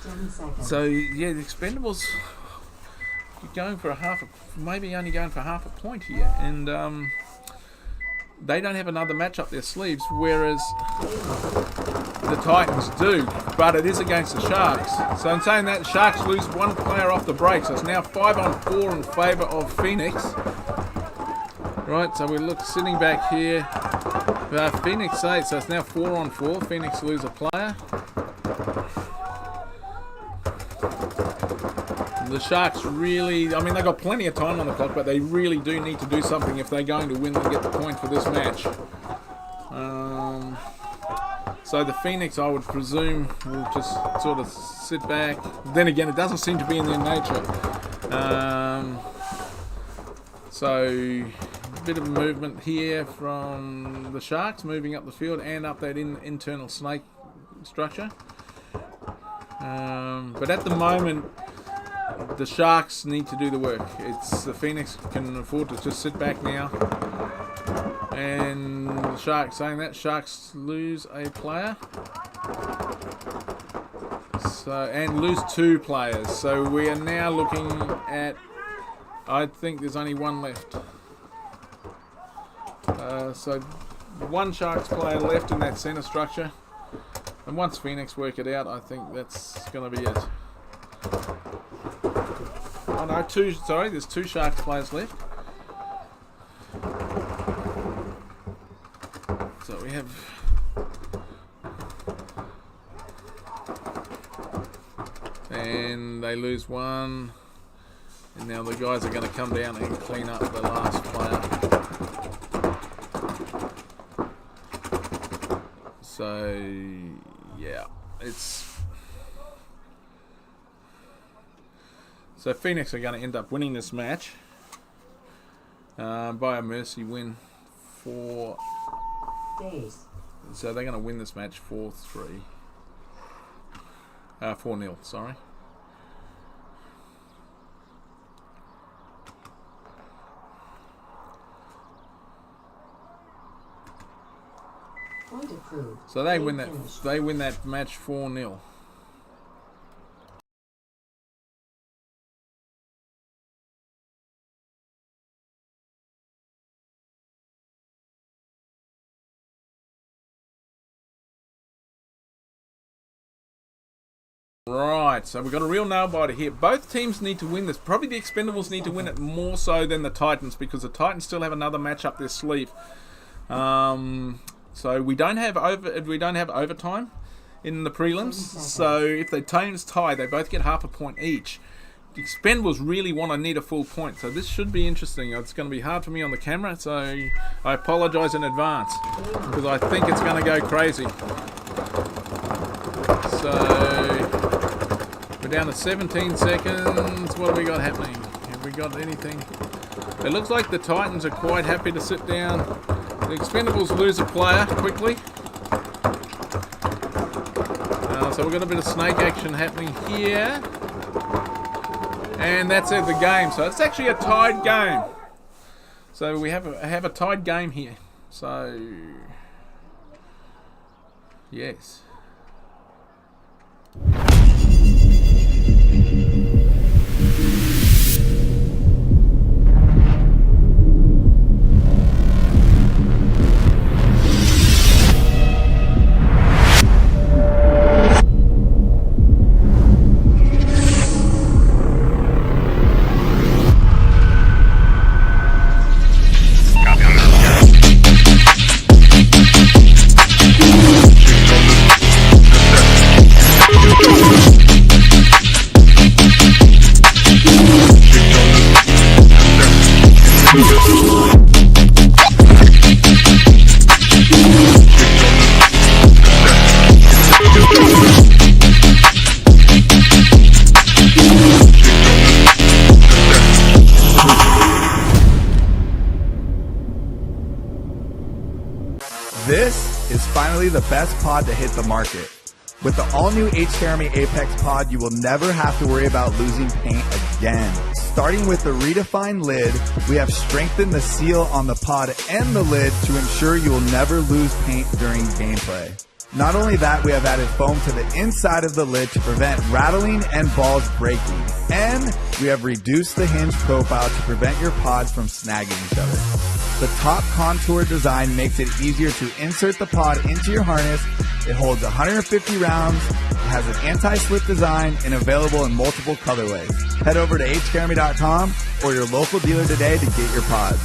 10 seconds. So yeah, the Expendables going for maybe only going for half a point here, and they don't have another match up their sleeves, whereas the Titans do, but it is against the Sharks. So in saying that, the Sharks lose 1 player off the break, so it's now 5-on-4 in favour of Phoenix. Right, so we're sitting back here. Phoenix 8, so it's now 4-on-4. Phoenix lose a player. The Sharks really, I mean, they've got plenty of time on the clock, but they really do need to do something if they're going to win and get the point for this match. So the Phoenix, I would presume, will just sort of sit back. Then again, it doesn't seem to be in their nature. So a bit of movement here from the Sharks, moving up the field and up that internal snake structure. But at the moment, The Sharks need to do the work. It's the Phoenix can afford to just sit back now. And the Sharks, saying that, Sharks lose a player. And lose 2 players. So we are now looking at, I think there's only 1 left. So 1 Sharks player left in that center structure. And once Phoenix work it out, I think that's going to be it. Oh no, 2, sorry, there's 2 Sharks players left. So we have... And they lose 1. And now the guys are going to come down and clean up the last player. So, yeah, it's... So Phoenix are going to end up winning this match by a mercy win for... Days. So they're going to win this match 4-3. 4-0, sorry. Point approved. So they win Game that. finished. They win that match 4-0. Right, so we've got a real nail-biter here. Both teams need to win this. Probably the Expendables need to win it more so than the Titans, because the Titans still have another match up their sleeve. So we don't have overtime in the prelims. So if the teams tie, they both get half a point each. The Expendables really need a full point, so this should be interesting. It's going to be hard for me on the camera, so I apologise in advance because I think it's going to go crazy. So we're down to 17 seconds. What have we got happening? Have we got anything? It looks like the Titans are quite happy to sit down. The Expendables lose a player quickly. So we've got a bit of snake action happening here. And that's it, the game. So it's actually a tied game. So we have a tied game here. So, yes. This is finally the best pod to hit the market. With the all-new H-Jeremy Apex pod, you will never have to worry about losing paint again. Starting with the redefined lid, we have strengthened the seal on the pod and the lid to ensure you will never lose paint during gameplay. Not only that, we have added foam to the inside of the lid to prevent rattling and balls breaking. And we have reduced the hinge profile to prevent your pods from snagging each other. The top contour design makes it easier to insert the pod into your harness. It holds 150 rounds, it has an anti-slip design, and available in multiple colorways. Head over to hjeremy.com or your local dealer today to get your pods.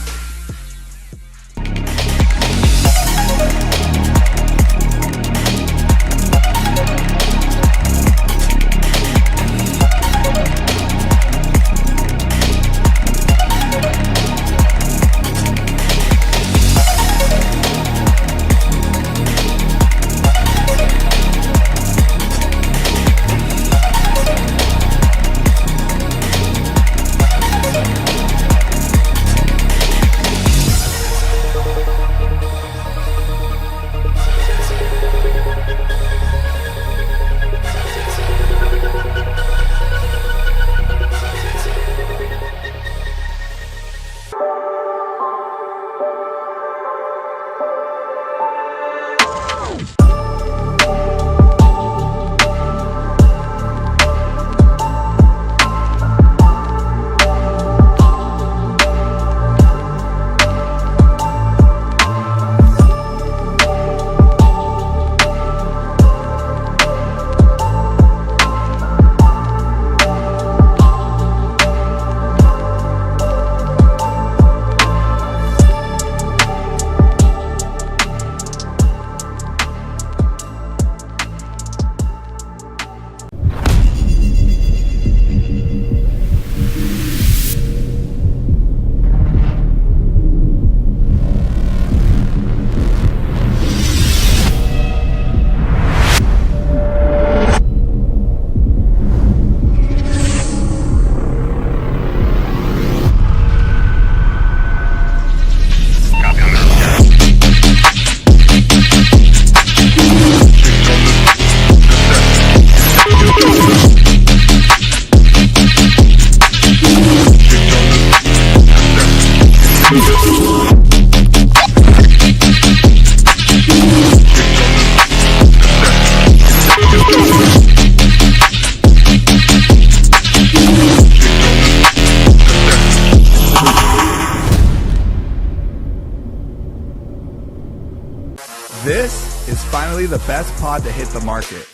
This is finally the best pod to hit the market.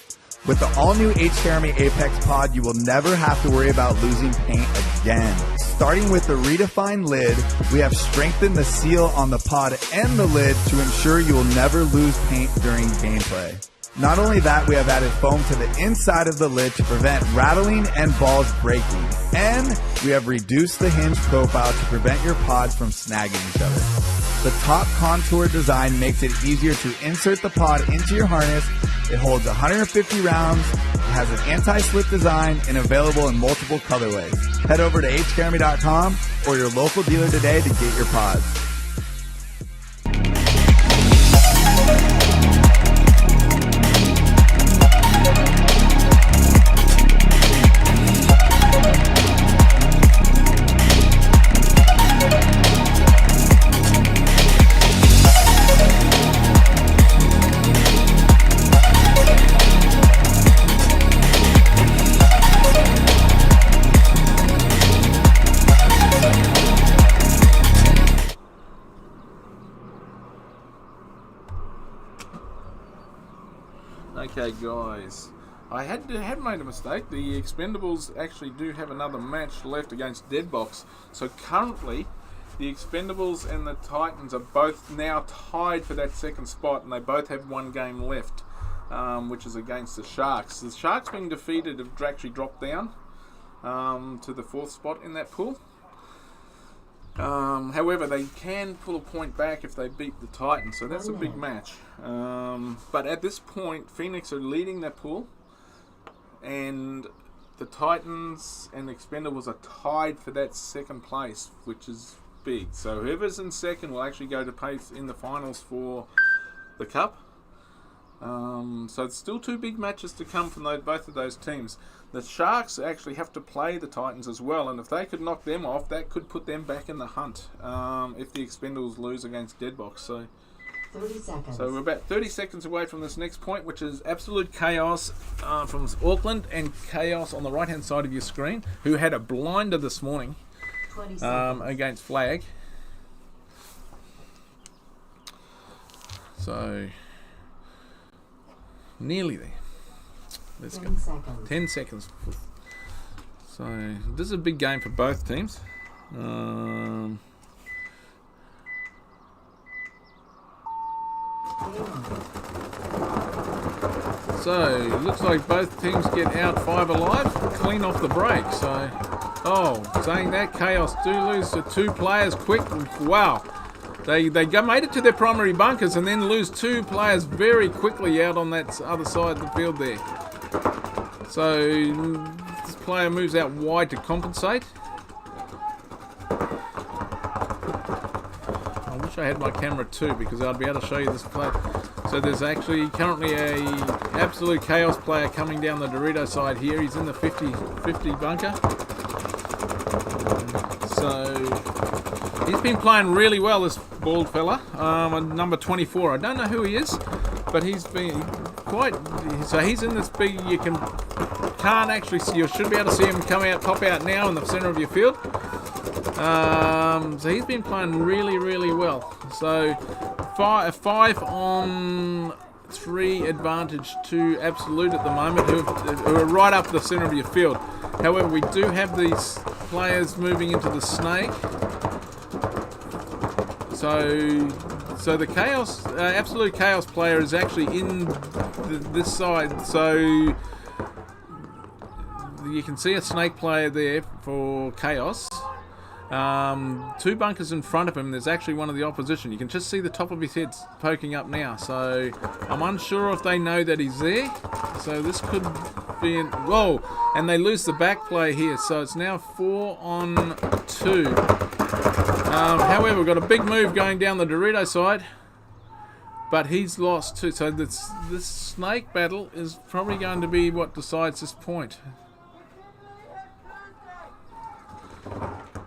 With the all-new H-Jeremy Apex pod, you will never have to worry about losing paint again. Starting with the redefined lid, we have strengthened the seal on the pod and the lid to ensure you will never lose paint during gameplay. Not only that, we have added foam to the inside of the lid to prevent rattling and balls breaking. And we have reduced the hinge profile to prevent your pods from snagging each other. The top contour design makes it easier to insert the pod into your harness. It holds 150 rounds, it has an anti-slip design, and available in multiple colorways. Head over to hjeremy.com or your local dealer today to get your pods. Okay guys, I had made a mistake. The Expendables actually do have another match left against Deadbox. So currently, the Expendables and the Titans are both now tied for that second spot, and they both have one game left, which is against the Sharks. The Sharks being defeated have actually dropped down to the 4th spot in that pool. However, they can pull a point back if they beat the Titans, so that's a big match. But at this point, Phoenix are leading that pool, and the Titans and the Expendables are tied for that second place, which is big. So whoever's in second will actually go to play in the finals for the Cup. So it's still 2 big matches to come from both of those teams. The Sharks actually have to play the Titans as well, and if they could knock them off, that could put them back in the hunt if the Expendables lose against Deadbox. So 30 seconds. So we're about 30 seconds away from this next point, which is Absolute Chaos from Auckland and Chaos on the right-hand side of your screen, who had a blinder this morning 20 seconds. against Flag. So nearly there. Let's 10 go. seconds. 10 seconds. So this is a big game for both teams. So looks like both teams get out 5 alive, clean off the break. So, saying that, Chaos do lose to 2 players quick. Wow. They made it to their primary bunkers and then lose 2 players very quickly out on that other side of the field there. So this player moves out wide to compensate. I wish I had my camera too, because I'd be able to show you this play. So there's actually currently a Absolute Chaos player coming down the Dorito side here. He's in the 50 bunker. So he's been playing really well, this bald fella, number 24. I don't know who he is, but he's been quite. So he's in this big. Can't actually see. You should be able to see him pop out now in the center of your field. So he's been playing really, really well. So 5 on 3 advantage to Absolute at the moment, who are right up the center of your field. However, we do have these players moving into the snake. So the Chaos, Absolute Chaos player is actually in this side. So you can see a snake player there for Chaos. 2 bunkers in front of him. There's actually one of the opposition. You can just see the top of his head poking up now. So I'm unsure if they know that he's there. So this could be whoa! And they lose the back player here. So it's now 4 on 2. However, we've got a big move going down the Dorito side, but he's lost too. So this snake battle is probably going to be what decides this point.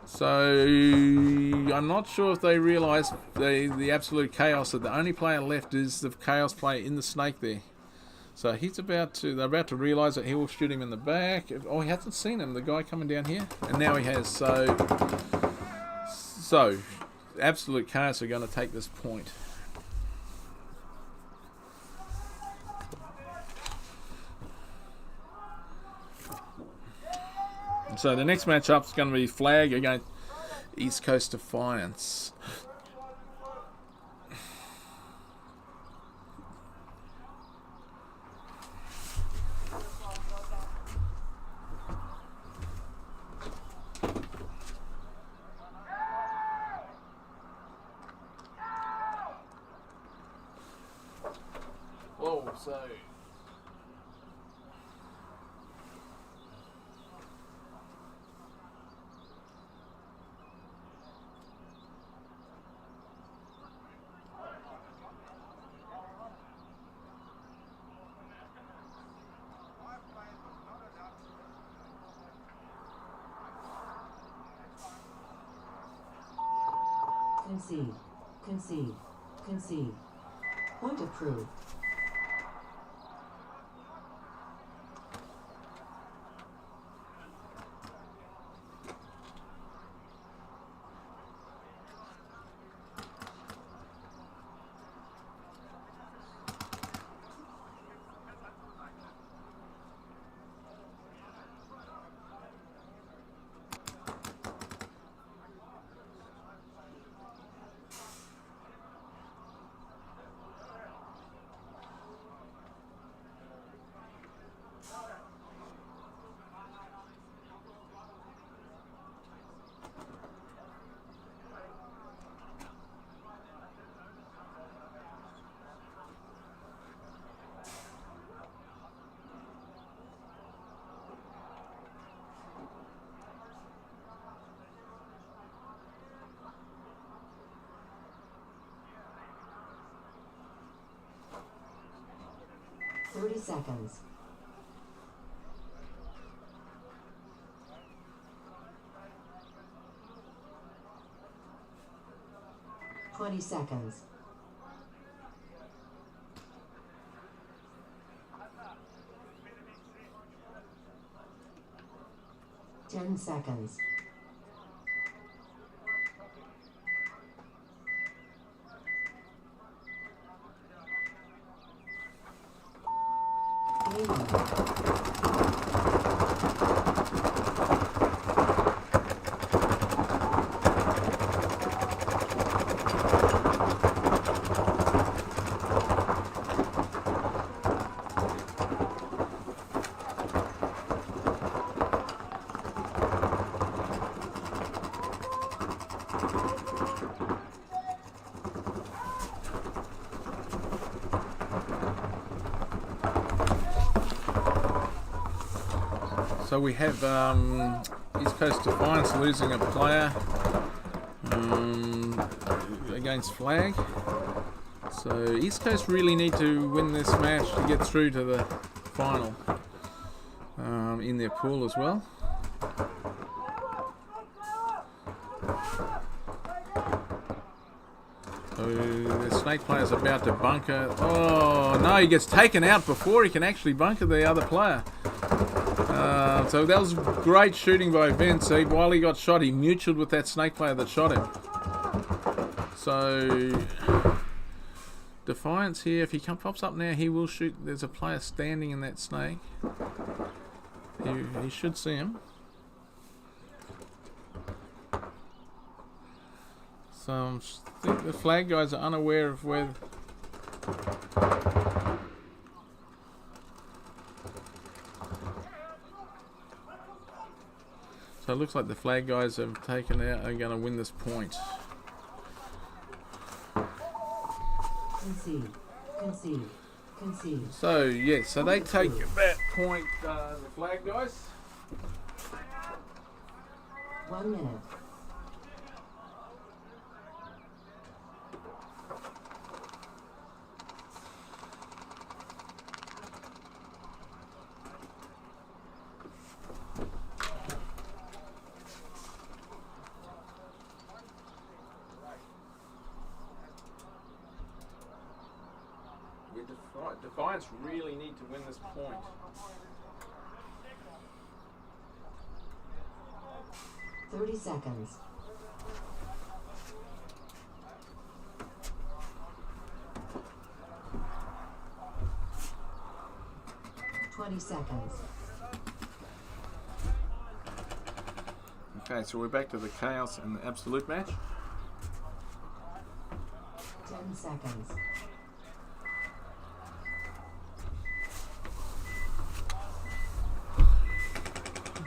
So I'm not sure if they realise the Absolute Chaos that the only player left is the Chaos player in the snake there. So they're about to realise that he will shoot him in the back. Oh, he hasn't seen him, the guy coming down here, and now he has. So Absolute Chaos are going to take this point. So the next matchup is going to be Flag against East Coast Defiance. Whoa, so... Concede. Concede. Concede. Point approved. Thirty seconds. Twenty seconds. Ten seconds. So we have East Coast Defiance losing a player against Flag. So East Coast really need to win this match to get through to the final in their pool as well. So the Snake player's about to bunker. Oh no, he gets taken out before he can actually bunker the other player. So that was great shooting by Vince. While he got shot, he mutualed with that Snake player that shot him. So Defiance here, if he pops up now, he will shoot. There's a player standing in that Snake. He should see him. So I think the Flag guys are unaware of where... So it looks like the Flag guys have taken out, are going to win this point. Concede. Concede. Concede. So, yes, so they take that point, the Flag guys. 1 minute. Defiance really need to win this point. Thirty seconds. Seconds. Okay, so we're back to the Chaos and the Absolute match. 10 seconds.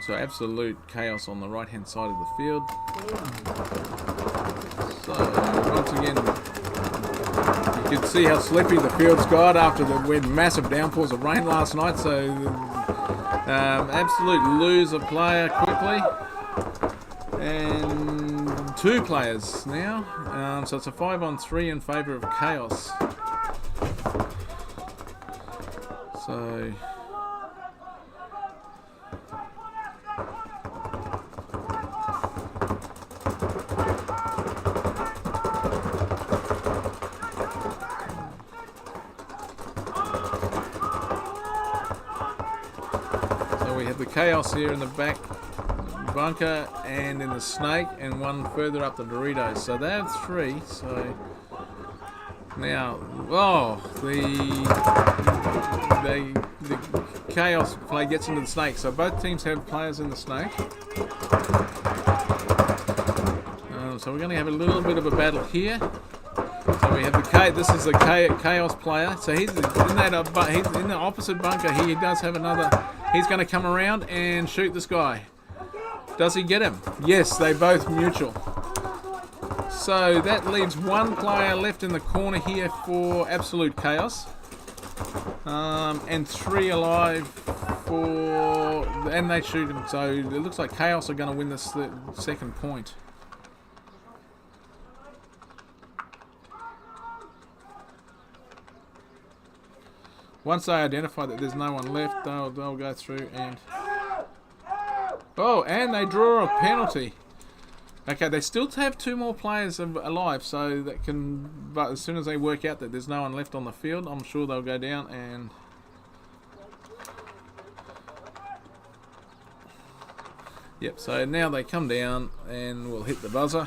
So Absolute Chaos on the right hand side of the field. So once again, you can see how slippery the field's got after we had massive downpours of rain last night. So Absolute lose a player quickly, and 2 players now. So it's a 5-on-3 in favour of Chaos. So we have the Chaos here in the back bunker and in the Snake, and one further up the Doritos. So they have 3. So now, the Chaos play gets into the Snake. So both teams have players in the Snake. So we're going to have a little bit of a battle here. So we have the this is the Chaos player. So he's in the opposite bunker. He does have another. He's going to come around and shoot this guy. Does he get him? Yes, they both mutual. So that leaves 1 player left in the corner here for Absolute Chaos. And 3 alive and they shoot him. So it looks like Chaos are going to win this second point. Once they identify that there's no one left, they'll go through and... and they draw a penalty. Okay, they still have 2 more players alive, so that can... But as soon as they work out that there's no one left on the field, I'm sure they'll go down and... Yep, so now they come down and we'll hit the buzzer.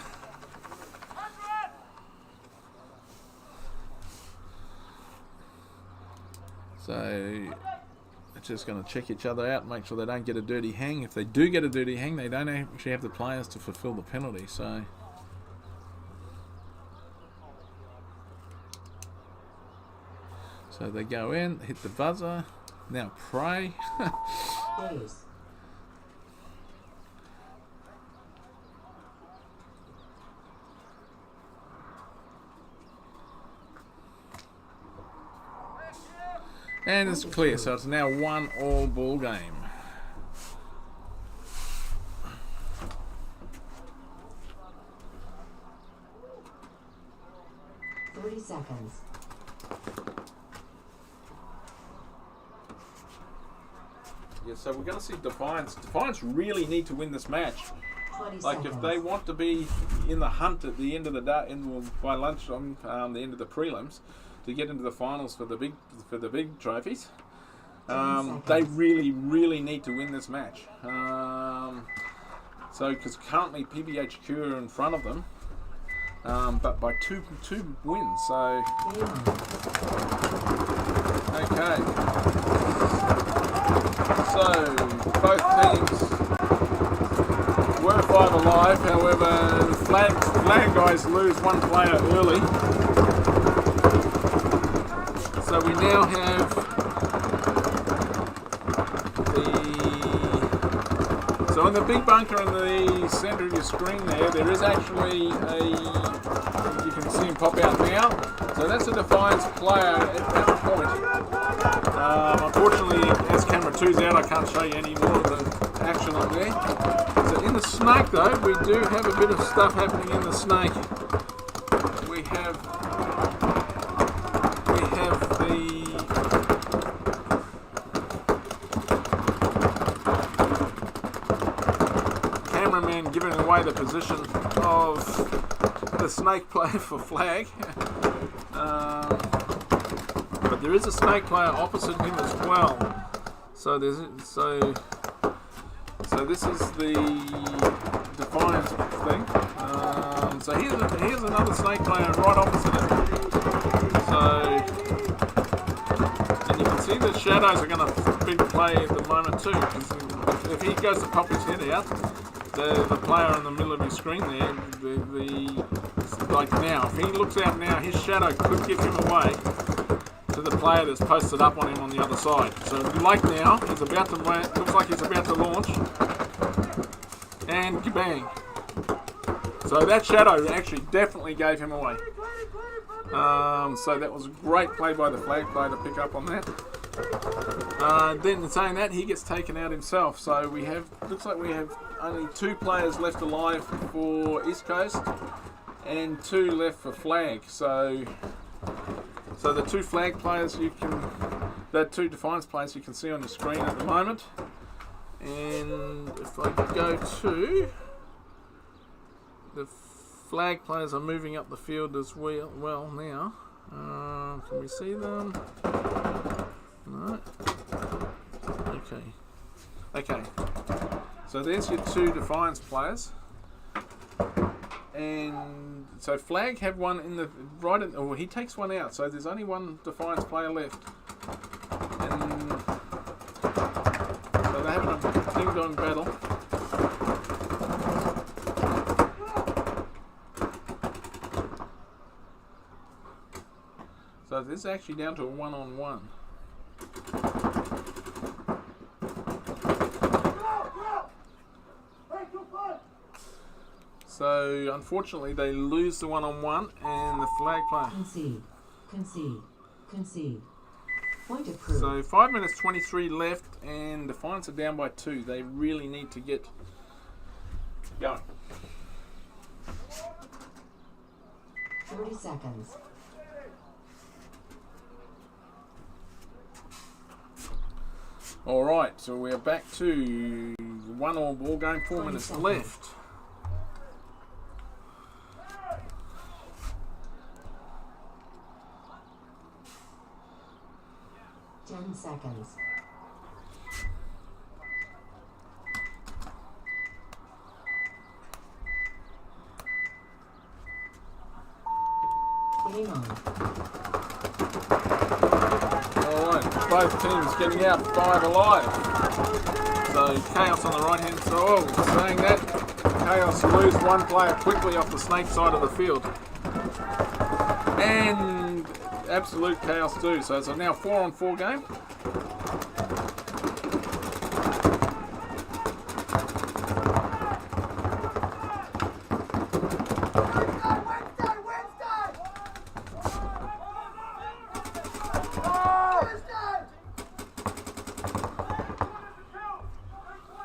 So, they're just going to check each other out, make sure they don't get a dirty hang. If they do get a dirty hang, they don't actually have the players to fulfill the penalty. So they go in, hit the buzzer. Now pray. And it's clear, so it's now 1-all ball game. Seconds. Yeah, so we're going to see Defiance. Defiance really need to win this match. Like if they want to be in the hunt at the end of the day, by lunchtime, the end of the prelims, to get into the finals for the big trophies, they really need to win this match. So because currently PBHQ are in front of them, but by two wins. So okay. So both teams were 5 alive. However, flag guys lose 1 player early. So we now have so in the big bunker in the center of your screen there is actually you can see him pop out now. So that's a Defiance player at that point. Unfortunately, as camera 2's out, I can't show you any more of the action on there. So in the snake though, we do have a bit of stuff happening in the snake. We have the cameraman giving away the position of the snake player for flag. But there is a snake player opposite him as well. So this is the Defiance thing. So here's another snake player right opposite him. So and you can see the shadows are going to big play at the moment too. Because if he goes to pop his head out, the player in the middle of his screen there, like now, if he looks out now, his shadow could give him away to the player that's posted up on him on the other side. So like now, he's about to, looks like he's about to launch, and bang. So that shadow actually definitely gave him away. So that was a great play by the flag player to pick up on that. Then in saying that, he gets taken out himself. So we have, looks like we have only 2 players left alive for East Coast and 2 left for flag. So the 2 flag players the 2 Defiance players you can see on the screen at the moment. And if I go to the flag players are moving up the field as well now. Can we see them? No. Okay. So there's your 2 Defiance players, and so flag have one in the right. Or he takes one out. So there's only 1 Defiance player left, and so they're having a ding-dong battle. So this is actually down to a 1-on-1. So unfortunately they lose the 1-on-1 and the flag player. Concede. Point approved. So 5 minutes 23 left and Defiance are down by 2. They really need to get going. 30 seconds. Alright, so we're back to 1-all ball game, 4 minutes seconds. left. Ten seconds. Game on. Alright, both teams getting out 5 alive. So Chaos on the right hand side. Oh, saying that, Chaos lose 1 player quickly off the snake side of the field. And absolute Chaos do. So it's a now 4-on-4 game.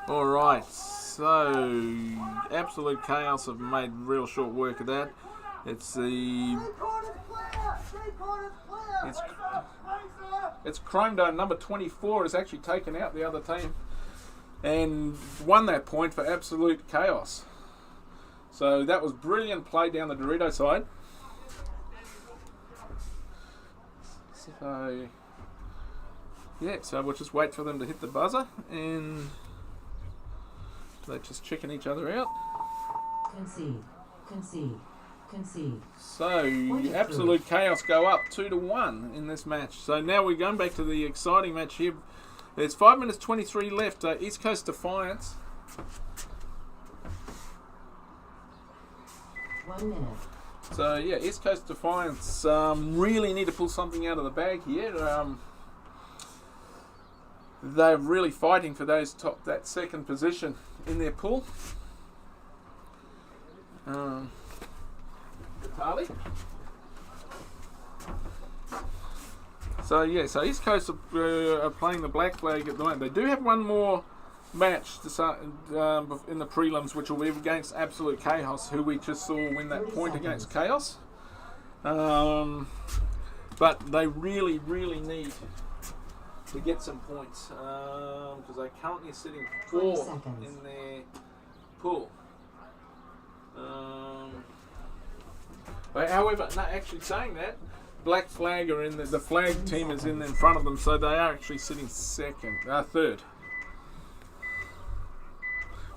Alright, so absolute Chaos have made real short work of that. It's Chrome Dome number 24 has actually taken out the other team and won that point for absolute Chaos. So that was brilliant play down the Dorito side. So yeah, so we'll just wait for them to hit the buzzer and they're just checking each other out. Concede. So absolute Chaos go up 2-1 in this match. So now we're going back to the exciting match here. There's 5 minutes 23 left. East Coast Defiance. 1 minute. So yeah, East Coast Defiance really need to pull something out of the bag here. They're really fighting for that second position in their pool. So yeah, so East Coast are playing the black flag at the moment. They do have one more match to start, in the prelims, which will be against Absolute Chaos, who we just saw win that point against Chaos. But they really need to get some points because they currently are sitting 4th in their pool. But however, no, actually saying that, black flag are in the flag team is in front of them, so they are actually sitting 3rd.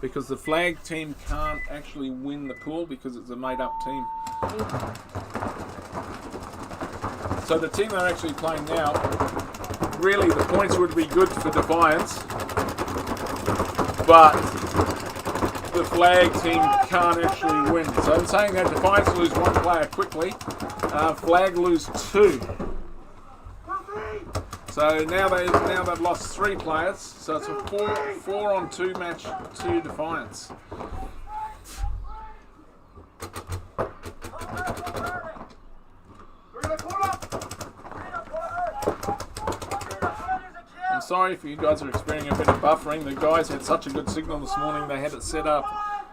Because the flag team can't actually win the pool because it's a made-up team. So the team they're actually playing now, really the points would be good for Defiance, but the flag team can't actually win. So I'm saying that Defiance lose one player quickly, flag lose 2. So now they've lost 3 players. So it's a 4-on-2 match to Defiance. I'm sorry if you guys are experiencing a bit of buffering. The guys had such a good signal this morning. They had it set up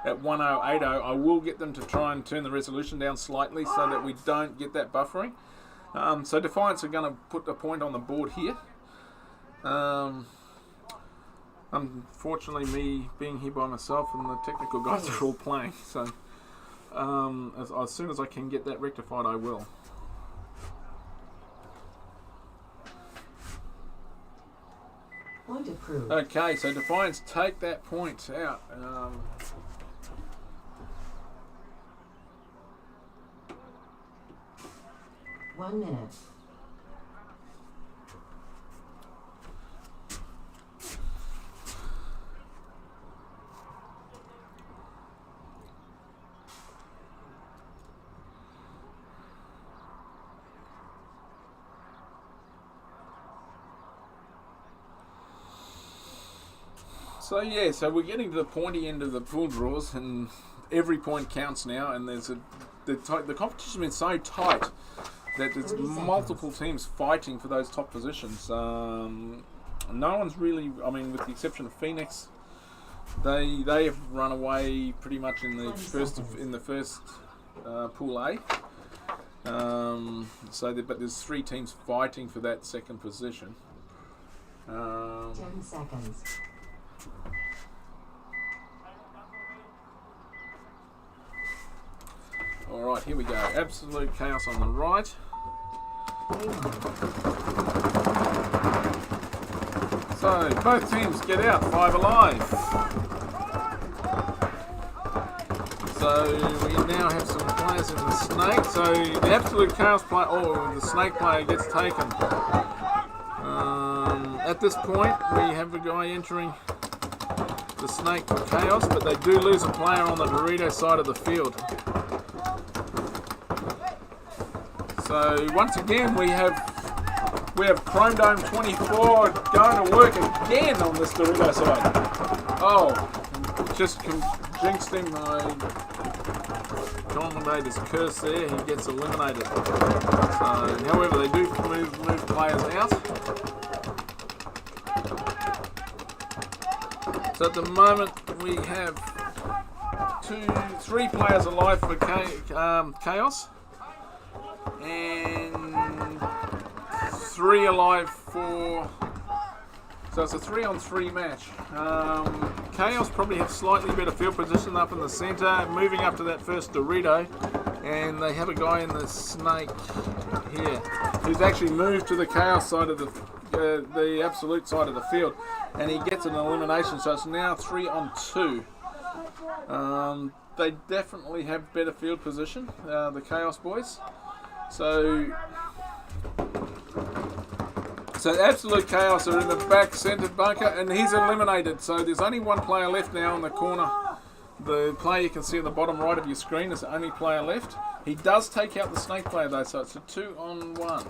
at 1080. I will get them to try and turn the resolution down slightly so that we don't get that buffering. So Defiance are going to put a point on the board here. Unfortunately, me being here by myself and the technical guys are all playing. So as soon as I can get that rectified, I will. Point approved. Okay, so Defiance take that point out. 1 minute. So yeah, so we're getting to the pointy end of the pool draws, and every point counts now. And there's the competition's been so tight that there's multiple teams fighting for those top positions. No one's really, I mean, with the exception of Phoenix, they have run away pretty much in the first pool A. But there's 3 teams fighting for that second position. 10 seconds. Alright, here we go. Absolute chaos on the right. So, both teams get out, 5 alive. So, we now have some players in the snake. So, the absolute chaos player, the snake player gets taken. At this point, we have a guy entering the snake chaos, but they do lose a player on the Dorito side of the field. So once again, we have Chrome Dome 24 going to work again on this Dorito side. Oh, just jinxed him. I culminate his curse there. He gets eliminated. So, however, they do move players out. So at the moment we have 3 players alive for Chaos, and 3 alive for. So it's a 3-on-3 match. Chaos probably have slightly better field position up in the centre, moving up to that first Dorito, and they have a guy in the snake here who's actually moved to the Chaos side of the absolute side of the field, and he gets an elimination. So it's now 3-on-2. They definitely have better field position, the Chaos boys. So Absolute Chaos are in the back centre bunker, and he's eliminated. So there's only 1 player left now in the corner. The player you can see on the bottom right of your screen is the only player left. He does take out the snake player though, so it's a 2-on-1.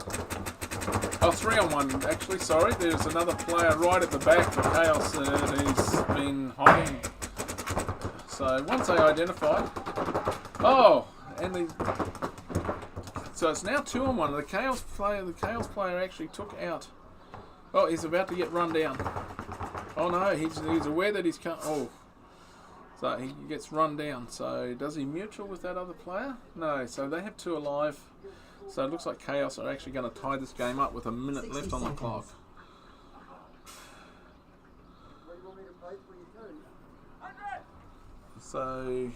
Oh, 3-on-1 actually, sorry. There's another player right at the back for Chaos who's been hiding. So once they identified. Oh, and so it's now 2-on-1. The Chaos player actually took out. Oh, he's about to get run down. Oh no, he's aware that he's come. Oh, so he gets run down. So does he mutual with that other player? No. So they have 2 alive. So it looks like Chaos are actually going to tie this game up with a minute left on the clock. So.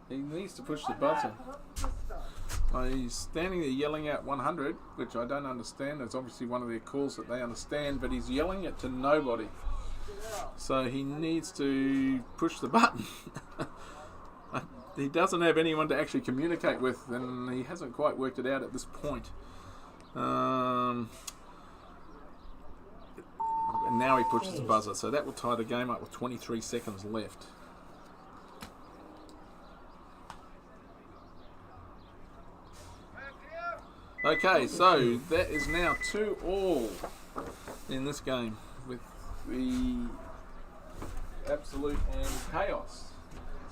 He needs to push the button. He's standing there yelling out 100, which I don't understand. It's obviously one of their calls that they understand, but he's yelling it to nobody. So he needs to push the button. He doesn't have anyone to actually communicate with, and he hasn't quite worked it out at this point. And now he pushes the buzzer. So that will tie the game up with 23 seconds left. Okay, so that is now 2-2 in this game with the Absolute and Chaos.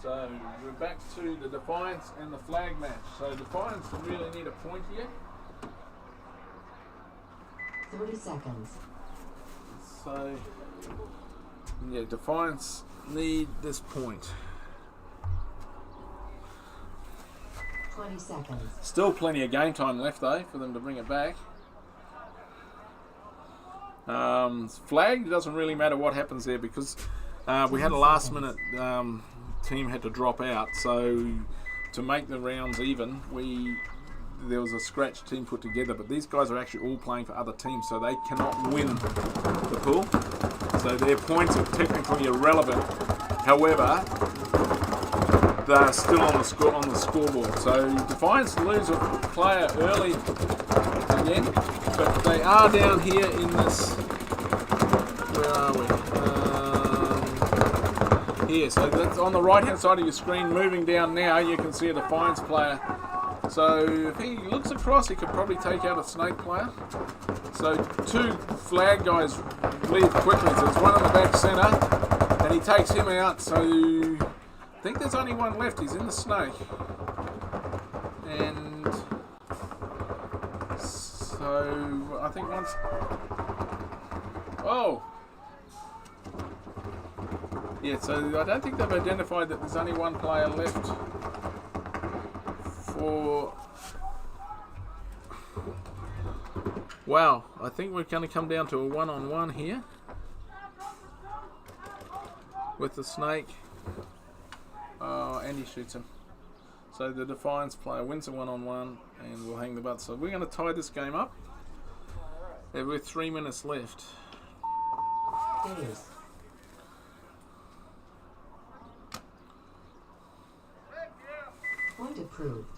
So we're back to the Defiance and the flag match. So Defiance really need a point here. 30 seconds. So yeah, Defiance need this point. 20 seconds. Still plenty of game time left though for them to bring it back. Flag doesn't really matter what happens there because we had a last minute team had to drop out, so to make the rounds even there was a scratch team put together, but these guys are actually all playing for other teams, so they cannot win the pool, so their points are technically irrelevant. However, they're still on the scoreboard. So Defiance lose a player early again, but they are down here in this. Where are we? Here. So that's on the right hand side of your screen. Moving down now, you can see a Defiance player. So if he looks across, he could probably take out a Snake player. So two flag guys leave quickly. So there's one in the back centre, and he takes him out. So I think there's only one left. He's in the Snake. And so I think once... Oh! Yeah, so I don't think they've identified that there's only one player left for... Wow, I think we're going to come down to a one-on-one here with the Snake. And he shoots him. So the Defiance player wins a one-on-one and will hang the butt. So we're going to tie this game up. With 3 minutes left. Days. Point approved.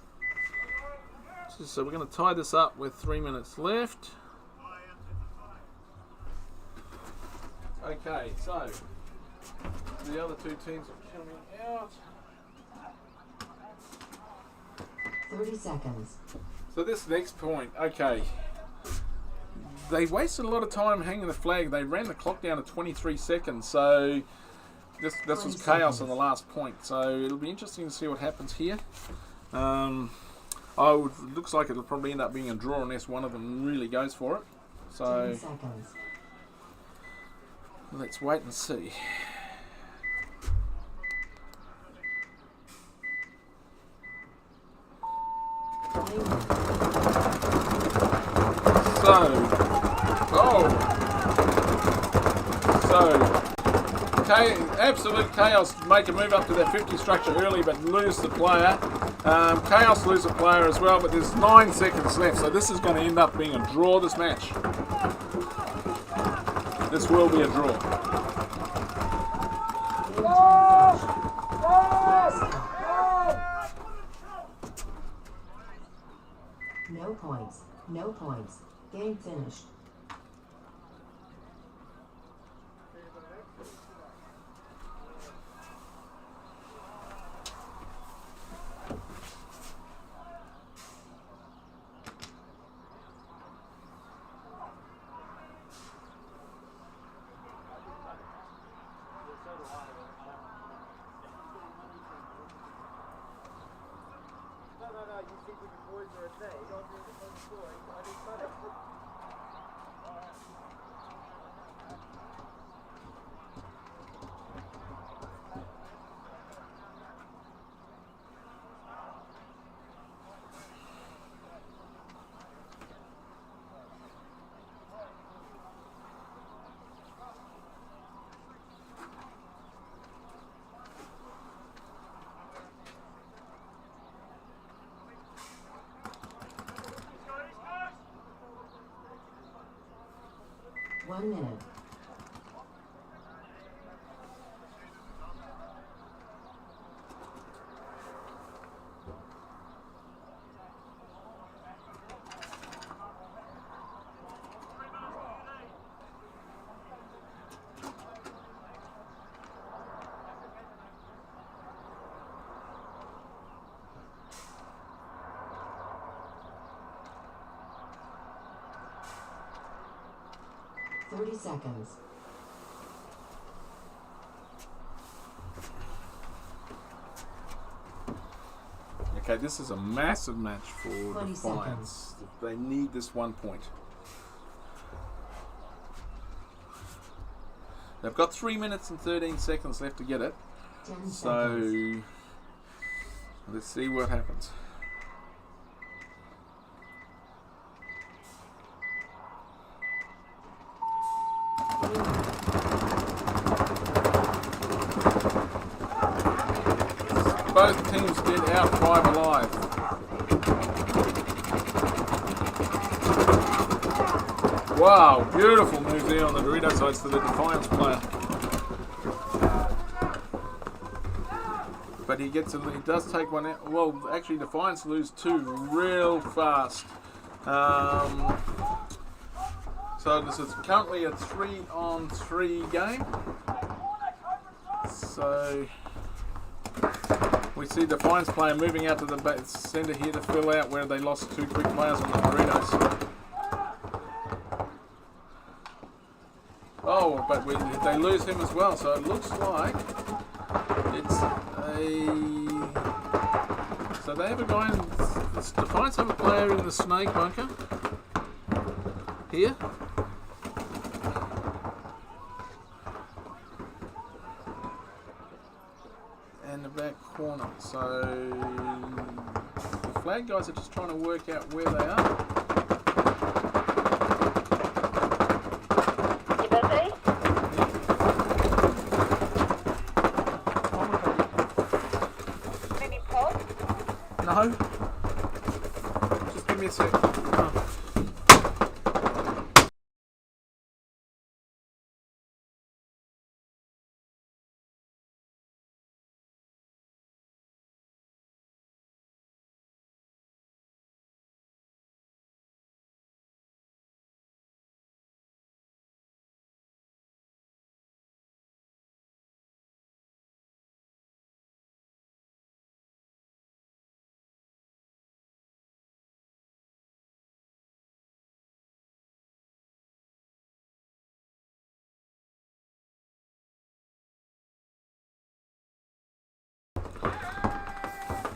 So we're going to tie this up with 3 minutes left. Okay, so the other two teams are coming out. 30 seconds. So this next point, okay. They wasted a lot of time hanging the flag. They ran the clock down to 23 seconds. So this was chaos on the last point. So it'll be interesting to see what happens here. Looks like it'll probably end up being a draw unless one of them really goes for it. So 10 seconds. Let's wait and see. Absolute Chaos make a move up to their 50 structure early but lose the player. Chaos lose a player as well, but there's 9 seconds left, so this is going to end up being a draw, this match. This will be a draw. No points. No points. Game finished. One minute. 30 seconds. Okay, this is a massive match for 20 Defiance. They need this 1 point. They've got 3 minutes and 13 seconds left to get it. 10 seconds. So let's see what happens. Both teams get out 5 alive. Wow, beautiful move there on the Dorito sides for the Defiance player. But he does take one out. Well, actually Defiance lose 2 real fast. So this is currently a 3-on-3 game. So we see Defiance player moving out to the centre here to fill out where they lost 2 quick players on the Doritos. Oh, but they lose him as well, so it looks like it's a... So they have a guy in... Defiance have a player in the snake bunker. Here. And the back corner. So the flag guys are just trying to work out where they are. No. Just give me a sec. Oh.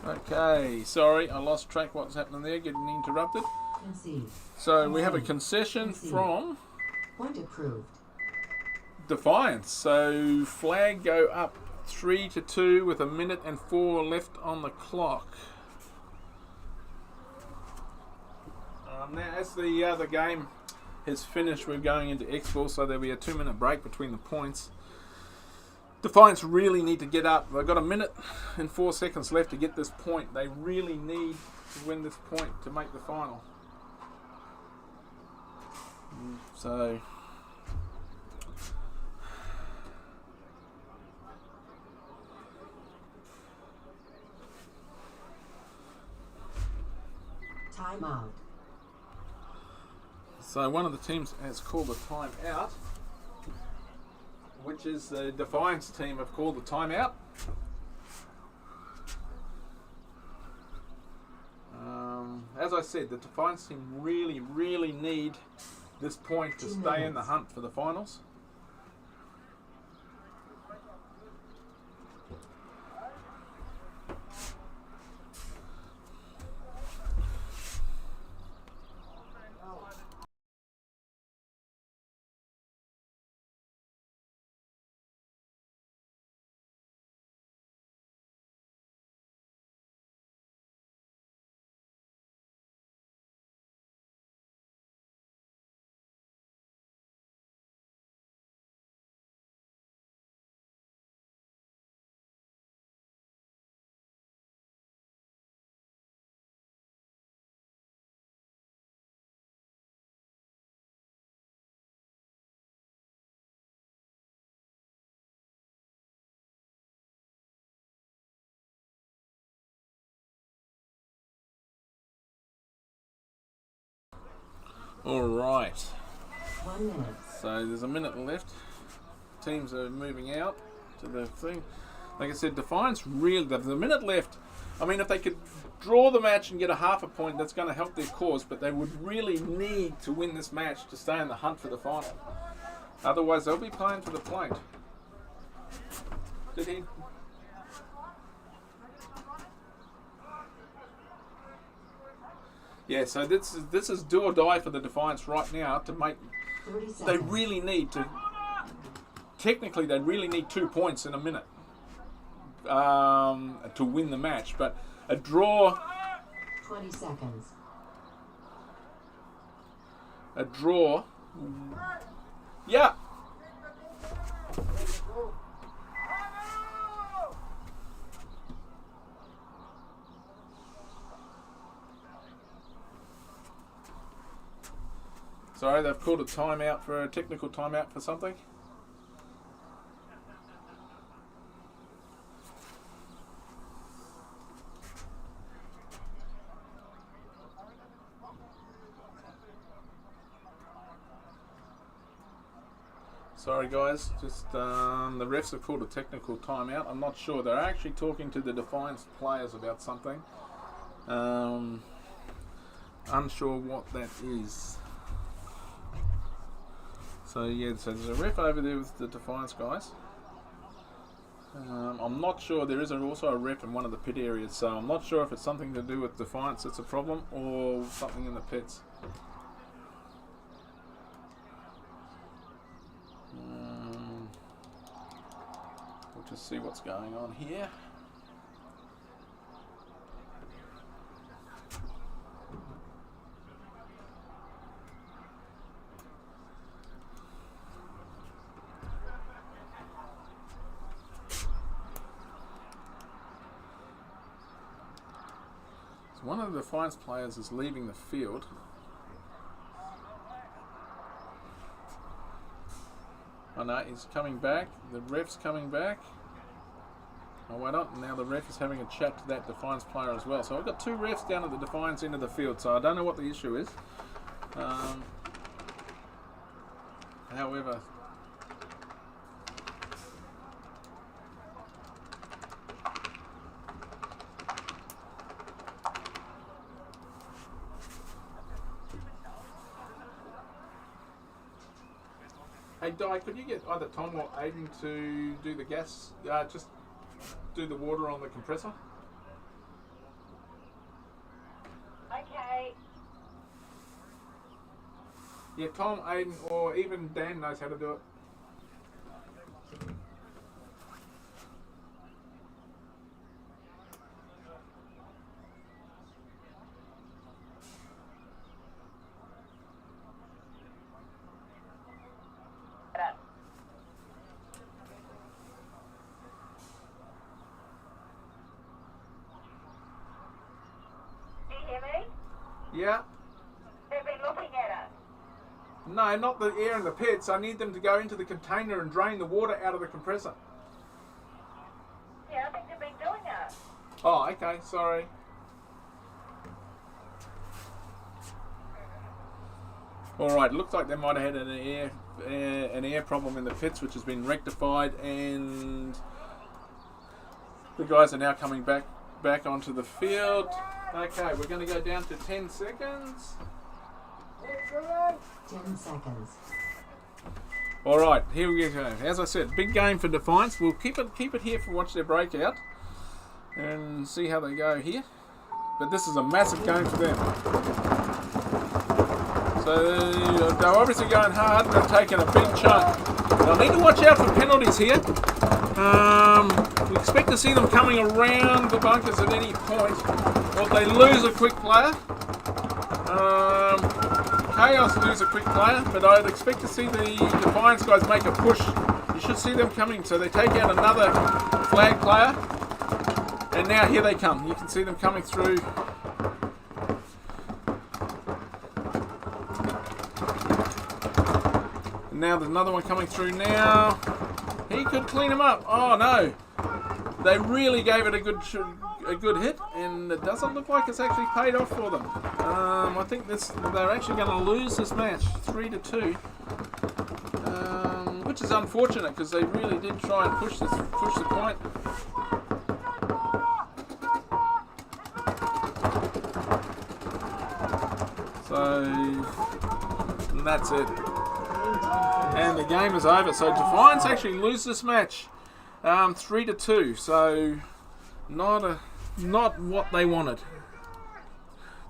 Okay, sorry, I lost track what's happening there, getting interrupted. Concede. So we have a concession from Point approved. Defiance. So flag go up 3-2 with 1 minute and 4 left on the clock. Now as the other game is finished, we're going into Expendables, so there'll be a 2-minute break between the points. Defiance really need to get up. They've got 1 minute and 4 seconds left to get this point. They really need to win this point to make the final. So Timeout. So one of the teams has called a timeout, which is the Defiance team have called the timeout. As I said, the Defiance team really need this point to stay in the hunt for the finals. Alright, 1 minute. so there's 1 minute left. Teams are moving out to the thing. Like I said, Defiance really, there's 1 minute left. I mean, if they could draw the match and get a half a point, that's going to help their cause, but they would really need to win this match to stay in the hunt for the final. Otherwise, they'll be playing for the point. Did he? Yeah, so this is do or die for the Defiance right now to make. 30 seconds. They really need to. Technically, they really need 2 points in a minute to win the match. But a draw. 20 seconds. A draw. Yeah. Sorry, they've called a timeout for a technical timeout for something. Sorry guys, just the refs have called a technical timeout. I'm not sure. They're actually talking to the Defiance players about something. Unsure what that is. So yeah, so there's a ref over there with the Defiance guys. I'm not sure. There is also a ref in one of the pit areas, so I'm not sure if it's something to do with Defiance that's a problem or something in the pits. We'll just see what's going on here. One of the Defiance players is leaving the field. Oh no, he's coming back. The ref's coming back. Oh wait on, now the ref is having a chat to that Defiance player as well. So I've got 2 refs down at the Defiance end of the field, so I don't know what the issue is. However, hey Di, could you get either Tom or Aiden to do the gas, just do the water on the compressor? Okay. Yeah, Tom, Aiden, or even Dan knows how to do it. Yeah. They've been looking at us. No, not the air in the pits. I need them to go into the container and drain the water out of the compressor. Yeah, I think they've been doing that. Oh, okay. Sorry. All right. Looks like they might have had an air problem in the pits, which has been rectified, and the guys are now coming back onto the field. Okay, we're going to go down to 10 seconds. 10 seconds. All right, here we go. As I said, big game for Defiance. We'll keep it here for watch their breakout and see how they go here. But this is a massive game for them. So they're obviously going hard and they're taking a big chunk. They'll need to watch out for penalties here. We expect to see them coming around the bunkers at any point. Or if they lose a quick player. Chaos lose a quick player, but I'd expect to see the Defiance guys make a push. You should see them coming. So they take out another flag player. And now here they come. You can see them coming through. And now there's another one coming through now. He could clean them up. Oh no. They really gave it a good hit, and it doesn't look like it's actually paid off for them. I think they're actually going to lose this match 3-2, which is unfortunate because they really did try and push the point. So and that's it. And the game is over. So Defiance actually lose this match 3-2. So not what they wanted.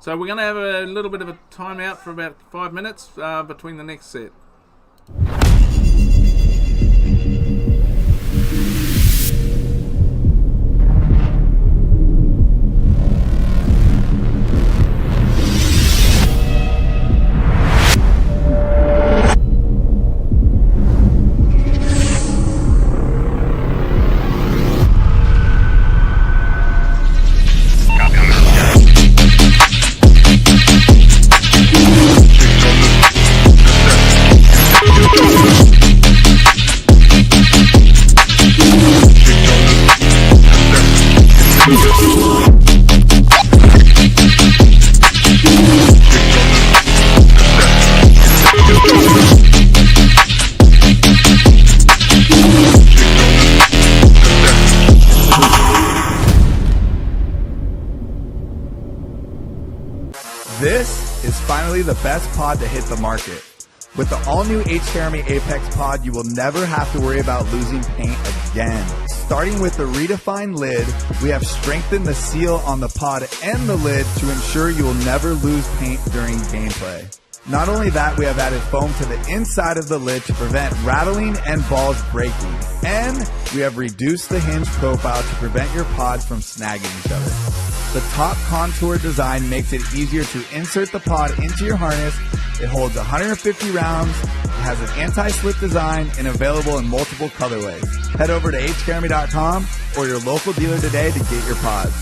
So we're going to have a little bit of a timeout for about 5 minutes between the next set. This is finally the best pod to hit the market. With the all-new HKarmy Apex pod, you will never have to worry about losing paint again. Starting with the redefined lid, we have strengthened the seal on the pod and the lid to ensure you will never lose paint during gameplay. Not only that, we have added foam to the inside of the lid to prevent rattling and balls breaking. And we have reduced the hinge profile to prevent your pods from snagging each other. The top contour design makes it easier to insert the pod into your harness. It holds 150 rounds, it has an anti-slip design, and available in multiple colorways. Head over to hkarmy.com or your local dealer today to get your pods.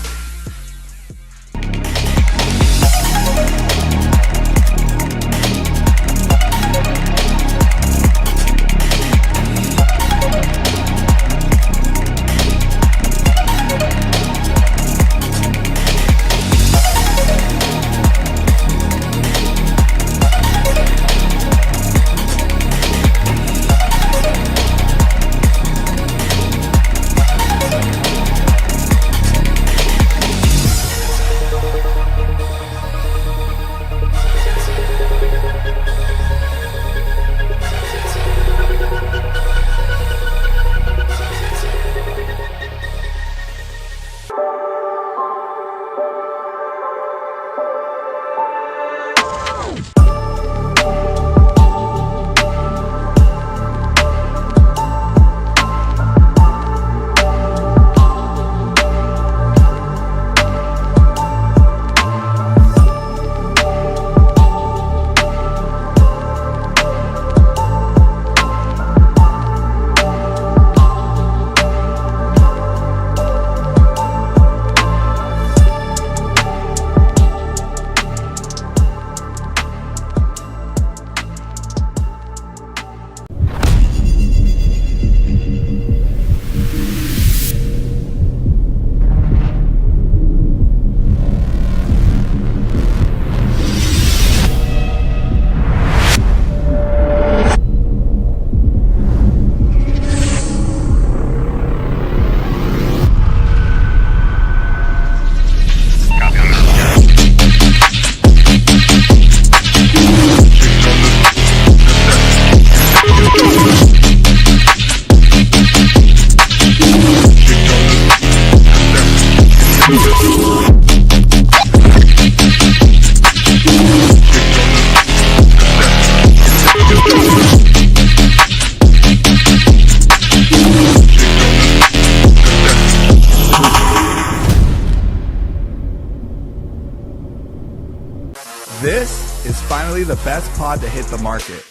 This is finally the best pod to hit the market.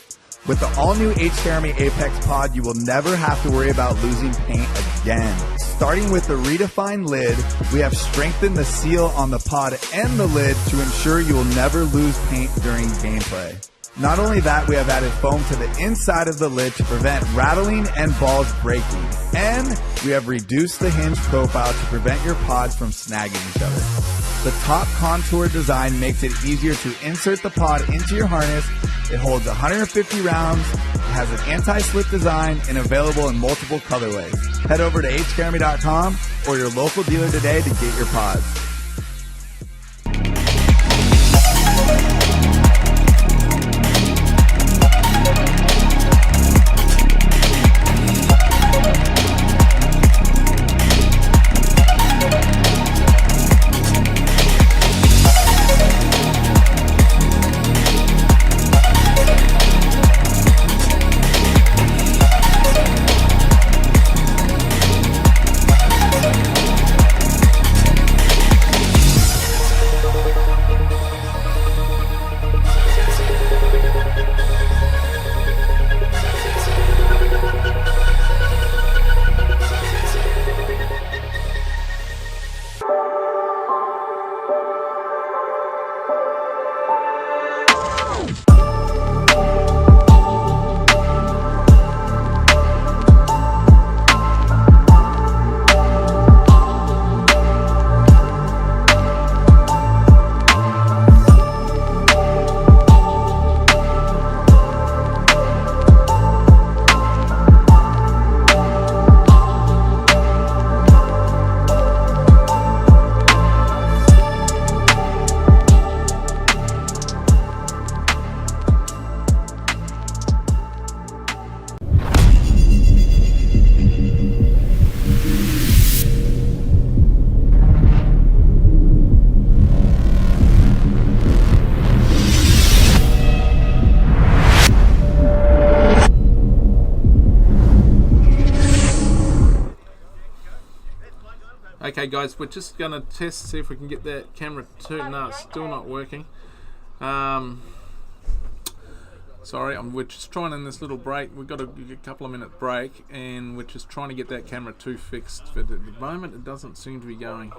With the all-new HKarmy Apex pod, you will never have to worry about losing paint again. Starting with the redefined lid, we have strengthened the seal on the pod and the lid to ensure you will never lose paint during gameplay. Not only that, we have added foam to the inside of the lid to prevent rattling and balls breaking. And we have reduced the hinge profile to prevent your pods from snagging each other. The top contour design makes it easier to insert the pod into your harness. It holds 150 rounds, it has an anti-slip design, and available in multiple colorways. Head over to hkarmy.com or your local dealer today to get your pods. Okay, guys, we're just gonna test, see if we can get that camera to. No, it's still not working. Sorry, we're just trying in this little break. We've got a couple of minute break, and we're just trying to get that camera 2 fixed. But at the moment, it doesn't seem to be going.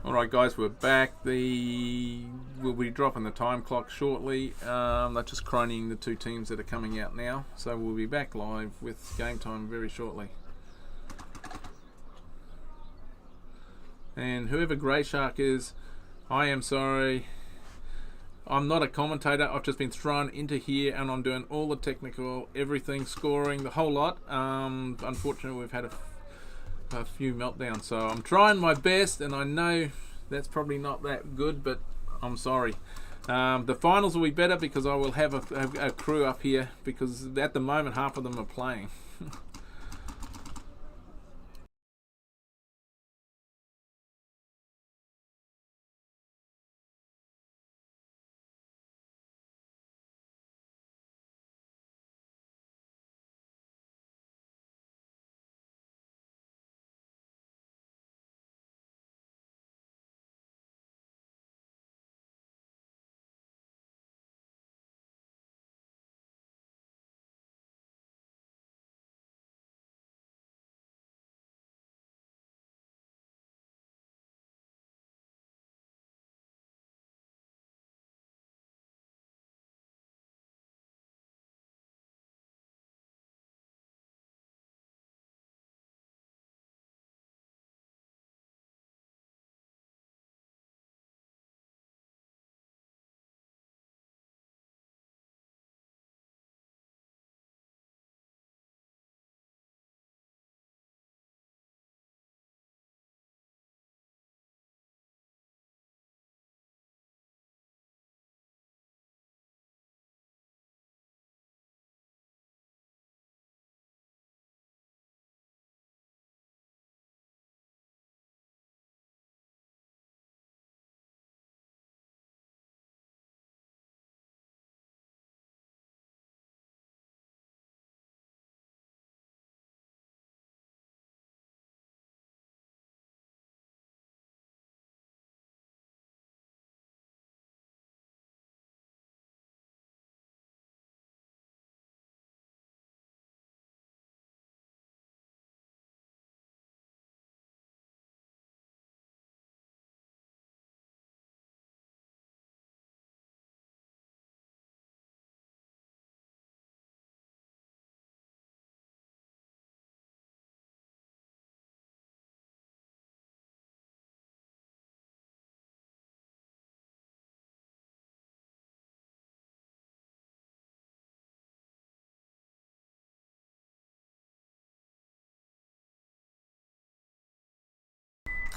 Alright guys, we're back. We'll be dropping the time clock shortly. They're just croning the two teams that are coming out now. So we'll be back live with game time very shortly. And whoever Grey Shark is, I am sorry. I'm not a commentator. I've just been thrown into here and I'm doing all the technical, everything, scoring, the whole lot. Unfortunately, we've had a few meltdowns, so I'm trying my best, and I know that's probably not that good, but I'm sorry. The finals will be better because I will have a crew up here, because at the moment half of them are playing.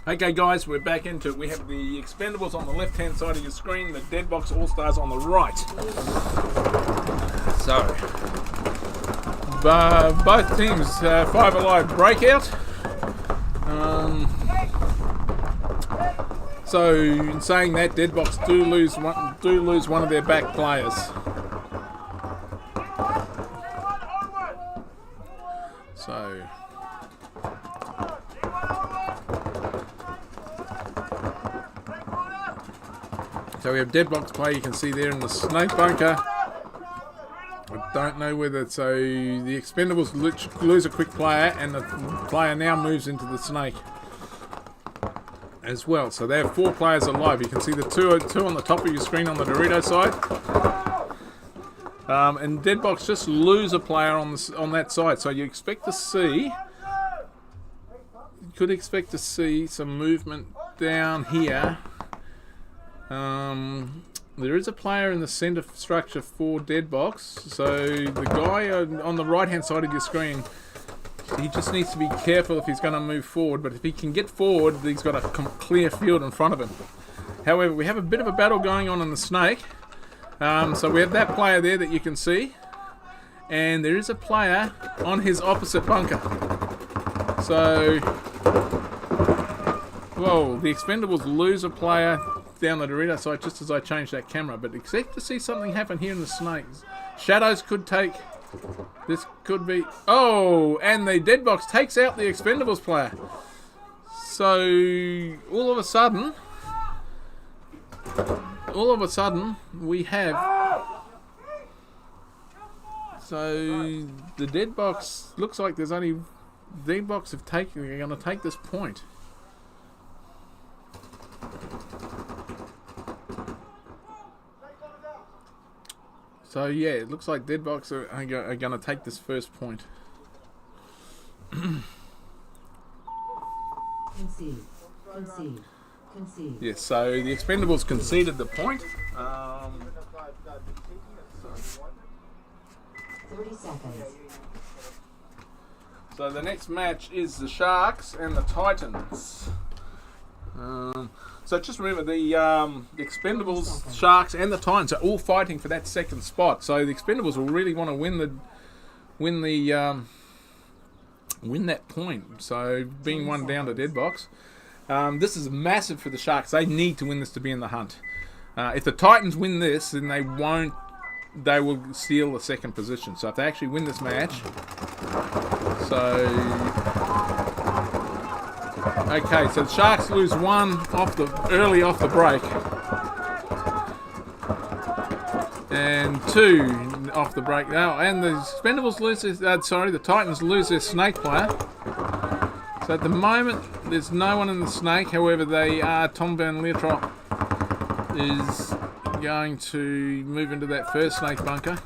Okay guys, we're back into it. We have the Expendables on the left hand side of your screen, the Deadbox All-Stars on the right. So, both teams, 5 alive breakout. So, in saying that, Deadbox do lose one of their back players. So we have Deadbox play, you can see there in the snake bunker. I don't know whether, so the Expendables lose a quick player and the player now moves into the snake as well. So they have 4 players alive. You can see the two on the top of your screen on the Dorito side. And Deadbox just lose a player on that side. So you could expect to see some movement down here. There is a player in the center structure for Deadbox, so the guy on the right hand side of your screen, he just needs to be careful if he's going to move forward, but if he can get forward, he's got a clear field in front of him. However, we have a bit of a battle going on in the snake, so we have that player there that you can see, and there is a player on his opposite bunker. So, whoa, the Expendables lose a player down the Dorito side just as I change that camera, but expect to see something happen here in the snakes. Shadows could take, this could be, oh, and the Deadbox takes out the Expendables player. So all of a sudden we have, so the Deadbox looks like there's only, Deadbox they're going to take this point. So yeah, it looks like Deadbox are going to take this first point. Concede. Concede. Concede. Yes, so the Expendables conceded the point. 30 seconds. So the next match is the Sharks and the Titans. So just remember the Expendables, Sharks, and the Titans are all fighting for that second spot. So the Expendables will really want to win that point. So being one down to Deadbox, this is massive for the Sharks. They need to win this to be in the hunt. If the Titans win this, then they won't. They will steal the second position. So if they actually win this match, okay, so the Sharks lose one early off the break, and 2 off the break now, and the Expendables lose. The Titans lose their snake player. So at the moment, there's no one in the snake. However, Tom Van Leertrop is going to move into that first snake bunker.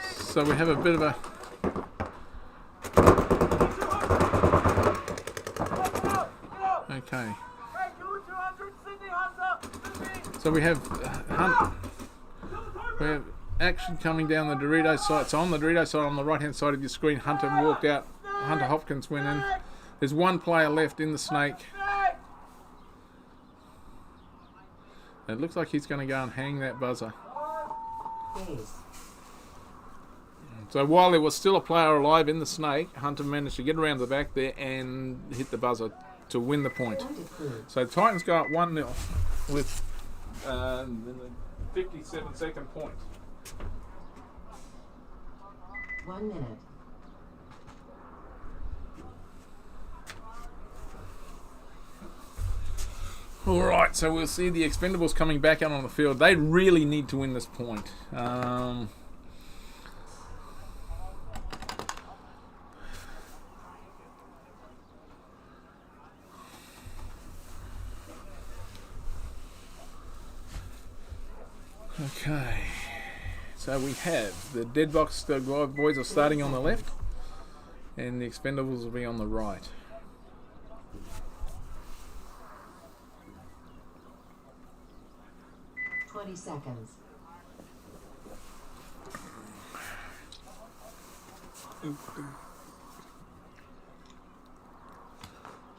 So we have a bit of a okay. So we have we have action coming down the Dorito side. So on the Dorito side, on the right hand side of your screen, Hunter walked out. Hunter Hopkins went in. There's one player left in the snake. It looks like he's going to go and hang that buzzer. So while there was still a player alive in the snake, Hunter managed to get around the back there and hit the buzzer to win the point. So the Titans go up 1-0 with the 57-second point. 1 minute. Alright, so we'll see the Expendables coming back out on the field. They really need to win this point. Okay, so we have the Deadbox boys are starting on the left, and the Expendables will be on the right. Seconds.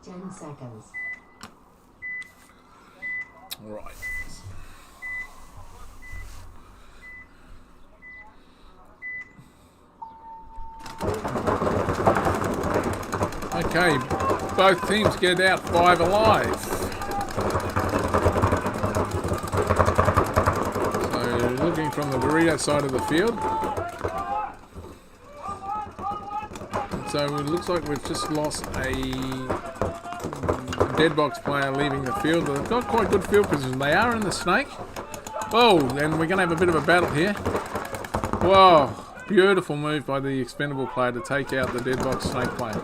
10 seconds. All right. Okay, both teams get out 5 alive. Looking from the Dorito side of the field. So it looks like we've just lost a Deadbox player leaving the field. They've got quite good field position. They are in the snake. Oh, and we're going to have a bit of a battle here. Whoa, beautiful move by the Expendable player to take out the Deadbox snake player.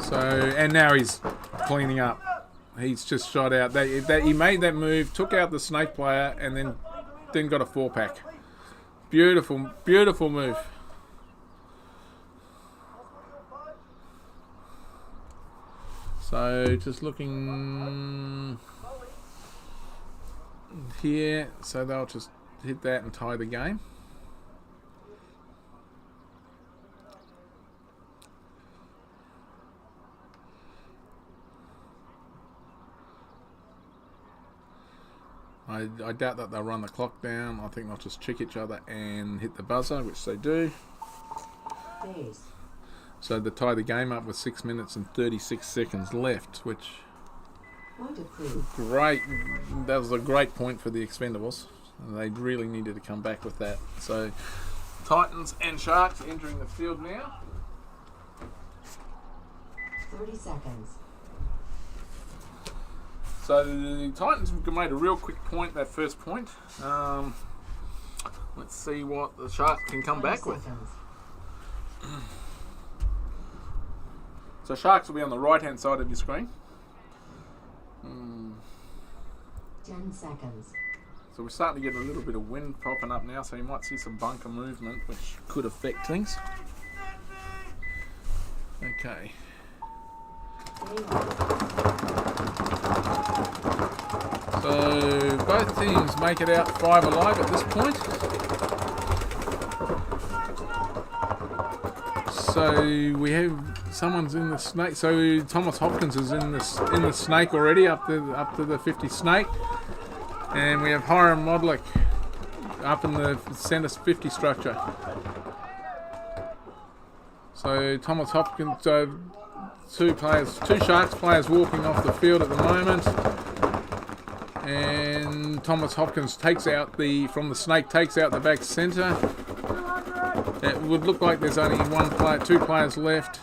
So, and now he's cleaning up. He's just shot out. He made that move, took out the snake player, and then got a 4-pack. Beautiful, beautiful move. So just looking here. So they'll just hit that and tie the game. I doubt that they'll run the clock down. I think they'll just check each other and hit the buzzer, which they do. Days. So they tie the game up with 6 minutes and 36 seconds left, which great. That was a great point for the Expendables. They really needed to come back with that. So Titans and Sharks entering the field now. 30 seconds. So the Titans made a real quick point, that first point. Let's see what the Sharks can come back with. So Sharks will be on the right-hand side of your screen. 10 seconds. So we're starting to get a little bit of wind popping up now, so you might see some bunker movement, which could affect things. Okay. So both teams make it out 5 alive at this point. So we have someone's in the snake. So Thomas Hopkins is in the snake already, up to the 50 snake, and we have Hiram Modlick up in the centre 50 structure. So Thomas Hopkins, two Sharks players walking off the field at the moment, and Thomas Hopkins takes out from the snake the back centre. It would look like there's only two players left,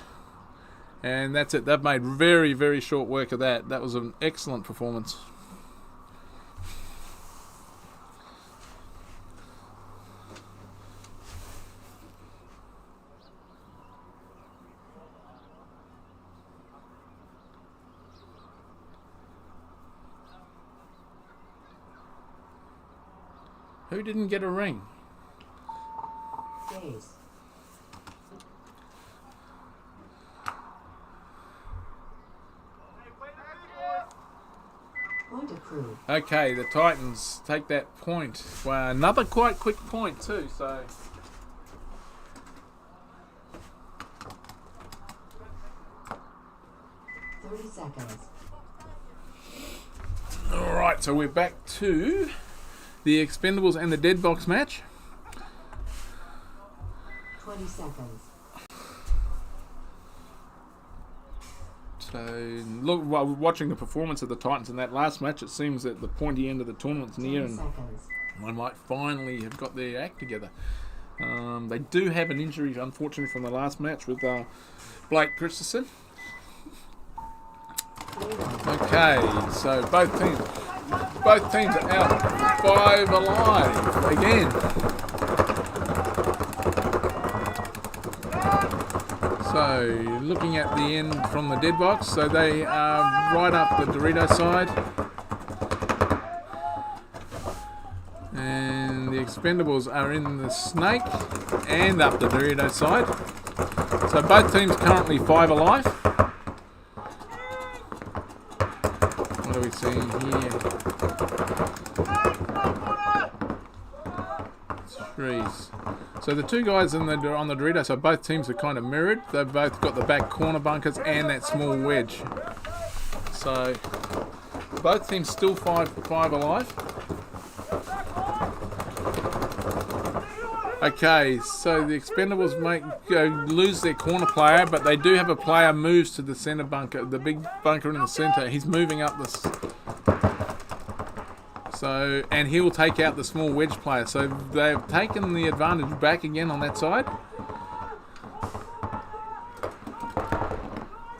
and that's it. They've made very, very short work of that. That was an excellent performance. Who didn't get a ring? Days. Point accrued. Okay, the Titans take that point. Well, another quite quick point too, so... Seconds. Alright, so we're back to the Expendables and the Dead Box match. 20 seconds. So, look, while watching the performance of the Titans in that last match, it seems that the pointy end of the tournament's near, and they might finally have got their act together. They do have an injury, unfortunately, from the last match with Blake Christensen. Okay, so both teams are out 5 alive again. So looking at the end from the Dead Box, so they are right up the Dorito side, and the Expendables are in the Snake and up the Dorito side. So both teams currently 5 alive. What are we seeing here? Trees. So the two guys on the Dorito, so both teams are kind of mirrored. They've both got the back corner bunkers and that small wedge. So both teams still 5 alive. Okay, so the Expendables lose their corner player, but they do have a player moves to the centre bunker, the big bunker in the centre. He's moving up this. So, and he will take out the small wedge player. So they've taken the advantage back again on that side.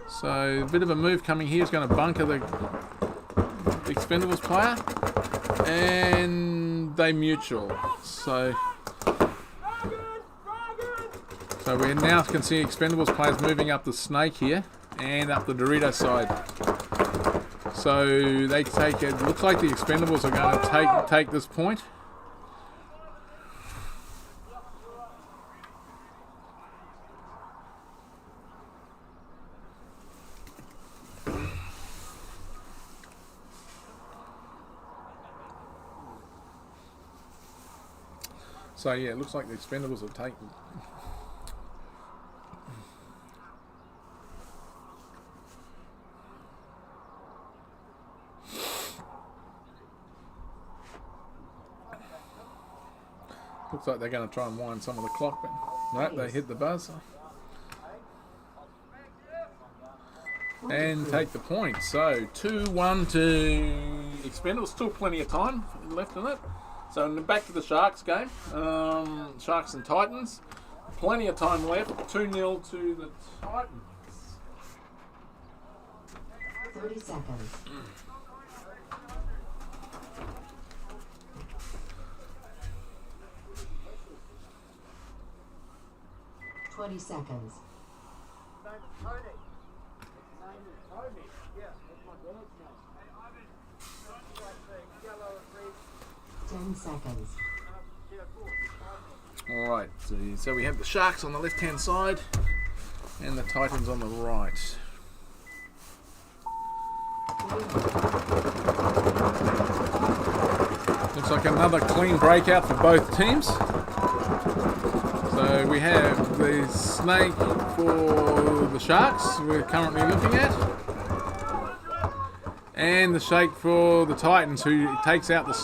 So a bit of a move coming here. He's going to bunker the Expendables player, and they mutual. So we now can see Expendables players moving up the Snake here and up the Dorito side. So they take it. Looks like the Expendables are going to take this point. So yeah, it looks like the Expendables are taking. Looks like they're going to try and wind some of the clock, but no, they hit the buzzer. And take the point. So 2-1 to Expendables. Still plenty of time left in it. So back to the Sharks game. Sharks and Titans. Plenty of time left. 2-0 to the Titans. 30 seconds. 20 seconds. Ten seconds. Alright, so we have the Sharks on the left hand side and the Titans on the right. Looks like another clean breakout for both teams. So we have the snake for the Sharks we're currently looking at, and the shake for the Titans, who takes out the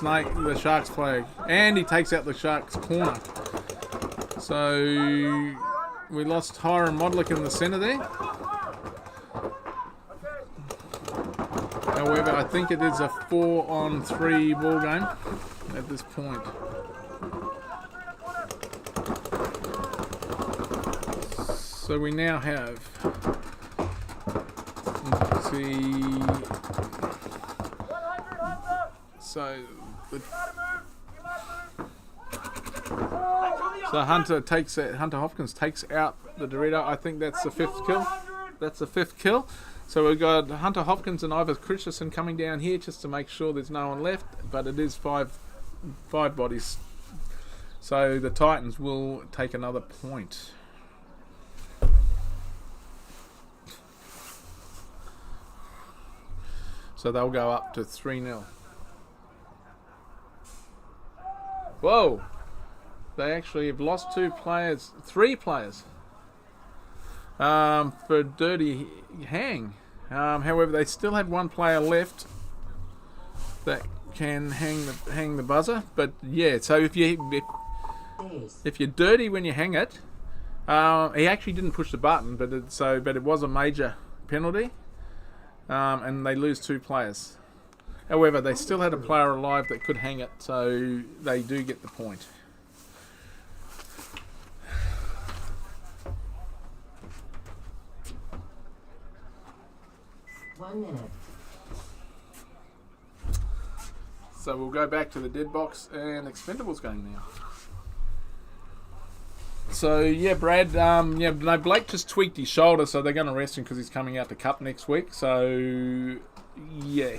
Sharks flag, and he takes out the Sharks corner. So we lost Hiram Modlick in the centre there. However, I think it is a 4-on-3 ball game at this point. So we now have, let's see, so Hunter Hopkins takes out the Dorito. I think that's the 5th kill. That's the 5th kill. So we've got Hunter Hopkins and Ivor Christensen coming down here just to make sure there's no one left, but it is five bodies. So the Titans will take another point. So they'll go up to 3-0. Whoa! They actually have lost 3 players. For Dirty Hang. However, they still have 1 player left that can hang the buzzer. But yeah, so if you're dirty when you hang it, he actually didn't push the button, but it was a major penalty, and they lose 2 players. However, they still had a player alive that could hang it, so they do get the point. So we'll go back to the dead box and Expendables game now. So yeah, Brad, no, Blake just tweaked his shoulder, so they're going to rest him because he's coming out to Cup next week. So yeah,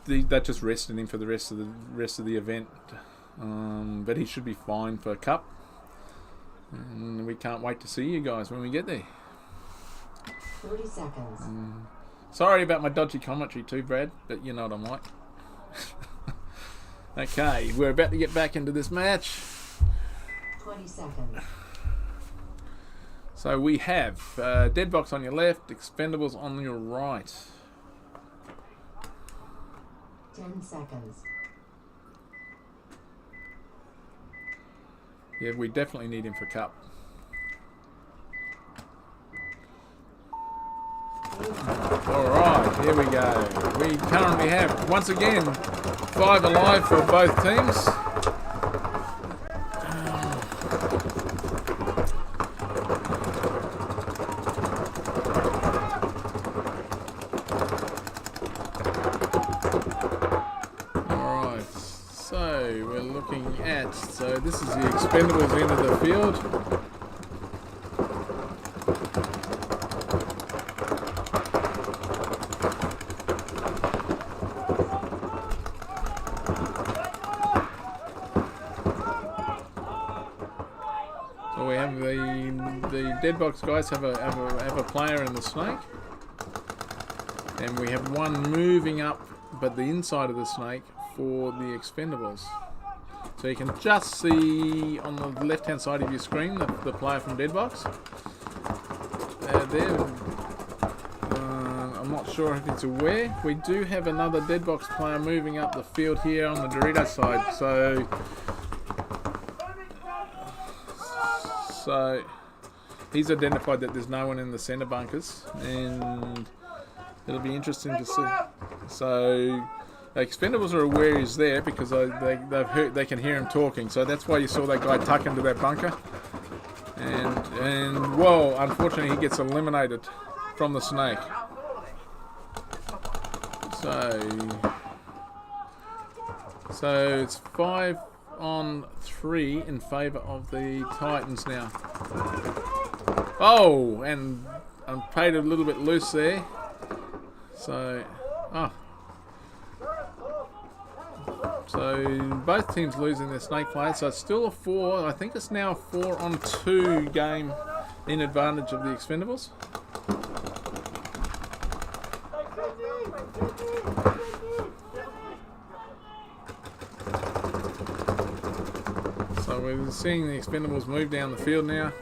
that just rested him for the rest of the event. But he should be fine for Cup, and we can't wait to see you guys when we get there. 30 seconds. Sorry about my dodgy commentary too, Brad, but you know what I'm like. Okay, we're about to get back into this match. 20 seconds. So we have Deadbox on your left, Expendables on your right. 10 seconds. Yeah, we definitely need him for Cup. Alright, here we go. We currently have, once again, 5 alive for both teams. Alright, so we're looking at, so this is the Expendables end of the field. The Deadbox guys have a player in the snake, and we have one moving up, but the inside of the snake for the Expendables. So you can just see on the left-hand side of your screen the player from Deadbox. There. I'm not sure if it's aware. We do have another Deadbox player moving up the field here on the Dorito side. So he's identified that there's no one in the centre bunkers, and it'll be interesting to see. So the Expendables are aware he's there because they can hear him talking. So that's why you saw that guy tuck into that bunker. And whoa, unfortunately he gets eliminated from the snake. So it's 5-on-3 in favour of the Titans now. Oh, and I played a little bit loose there. So, So both teams losing their snake players. So it's still a 4. I think it's now a 4-on-2 game in advantage of the Expendables. So we're seeing the Expendables move down the field now.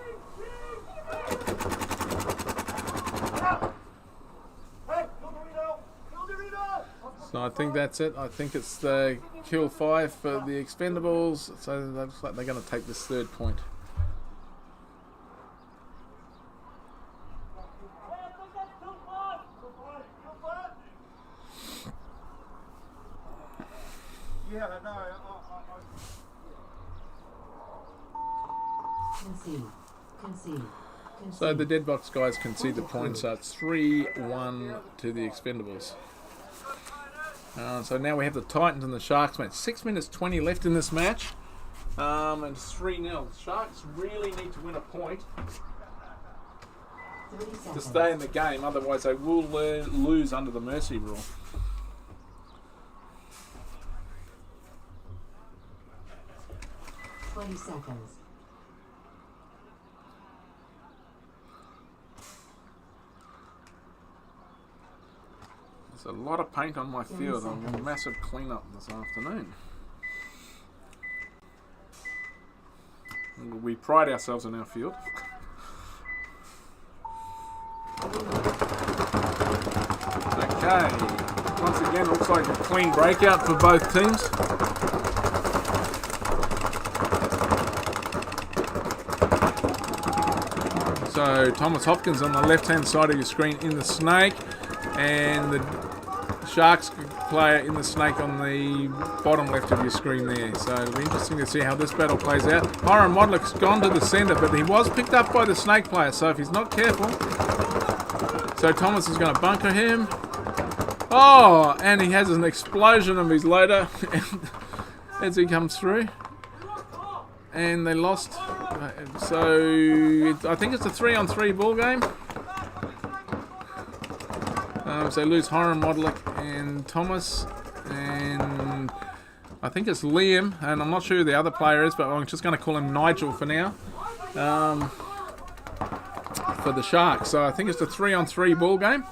So I think that's it. I think it's the kill 5 for the Expendables. So it looks like they're going to take this 3rd point. Concede. So the Deadbox guys concede the point, so it's 3-1 to the Expendables. So now we have the Titans and the Sharks match. 6 minutes 20 left in this match. And it's 3-0. Sharks really need to win a point to stay in the game, otherwise they will lose under the mercy rule. Seconds. There's a lot of paint on my field. I'm doing a massive cleanup this afternoon. We pride ourselves in our field. Okay. Once again, looks like a clean breakout for both teams. So Thomas Hopkins on the left-hand side of your screen in the snake, and the Sharks player in the snake on the bottom left of your screen there. So it'll be interesting to see how this battle plays out. Hiram Modlick's gone to the centre, but he was picked up by the snake player, so if he's not careful... So Thomas is going to bunker him. Oh, and he has an explosion of his loader as he comes through. And they lost. So I think it's a 3-on-3 ball game. So they lose Hiram Modlick and Thomas, and I think it's Liam, and I'm not sure who the other player is, but I'm just going to call him Nigel for now. For the Sharks. So I think it's a 3-on-3 ball game.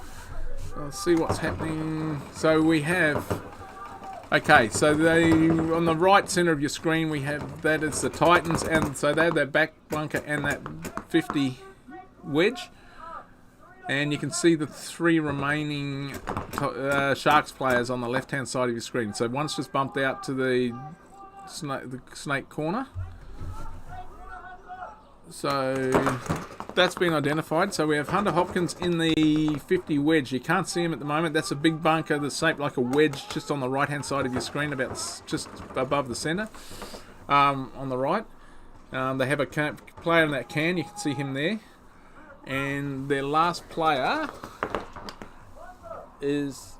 Let's see what's happening. So we have... Okay, so they on the right centre of your screen we have that is the Titans, and so they're their back bunker and that 50 wedge. And you can see the 3 remaining Sharks players on the left-hand side of your screen. So one's just bumped out to the snake corner. So that's been identified. So we have Hunter Hopkins in the 50 wedge. You can't see him at the moment. That's a big bunker that's shaped like a wedge just on the right-hand side of your screen, about just above the centre on the right. They have a player in that can. You can see him there. And their last player is...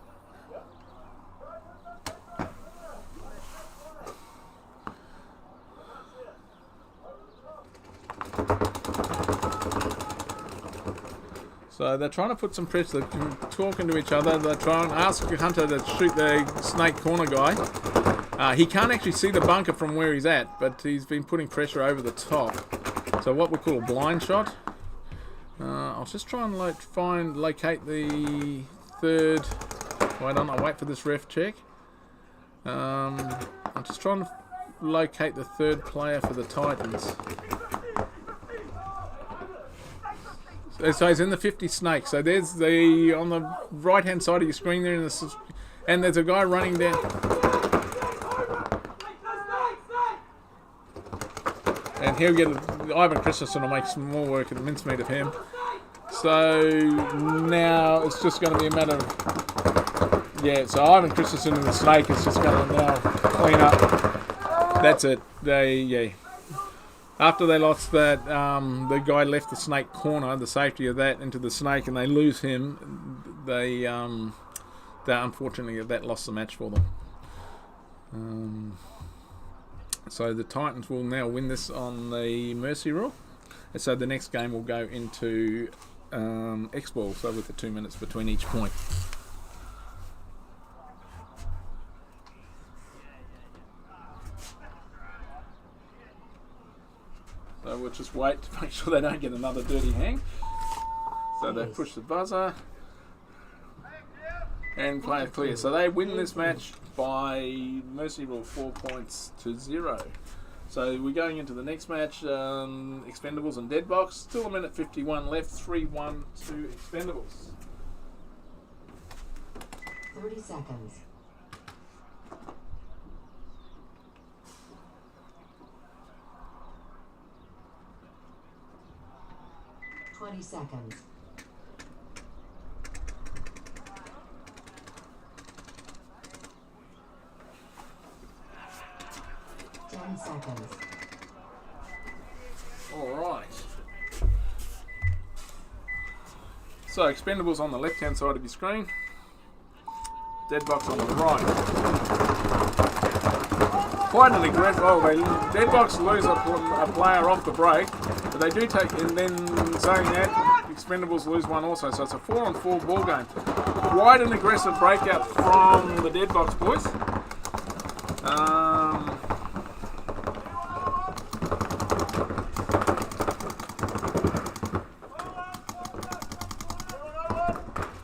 So they're trying to put some pressure, they're talking to each other, they're trying to ask Hunter to shoot the snake corner guy. He can't actually see the bunker from where he's at, but he's been putting pressure over the top. So what we call a blind shot. I'll just try and locate the 3rd. Wait on, I'll wait for this ref check. I'm just trying to locate the 3rd player for the Titans. So he's in the 50 snake. So there's the on the right hand side of your screen there, and there's a guy running down. And he'll get Ivan Christensen will make some more work at the mincemeat of him. So now it's just going to be a matter of So Ivan Christensen and the snake is just going to now clean up. That's it. After they lost that, the guy left the snake corner, the safety of that, into the snake, and they lose him. They unfortunately that lost the match for them. So the Titans will now win this on the mercy rule, and so the next game will go into X-ball, so with the 2 minutes between each point. So we'll just wait to make sure they don't get another dirty hang. So they push the buzzer and play it clear. So they win this match by mercy rule 4 points to 0. So we're going into the next match, Expendables and Deadbox. Still a minute 51 left, 3-1 to Expendables. 30 seconds. Twenty seconds. 10 seconds. Alright. So Expendables on the left hand side of your screen. Deadbox on the right. Quite an aggressive. Oh, Deadbox lose a player off the break, but they do take. And then saying that, Expendables lose one also. So it's a 4-on-4 ball game. Quite an aggressive breakout from the Deadbox boys.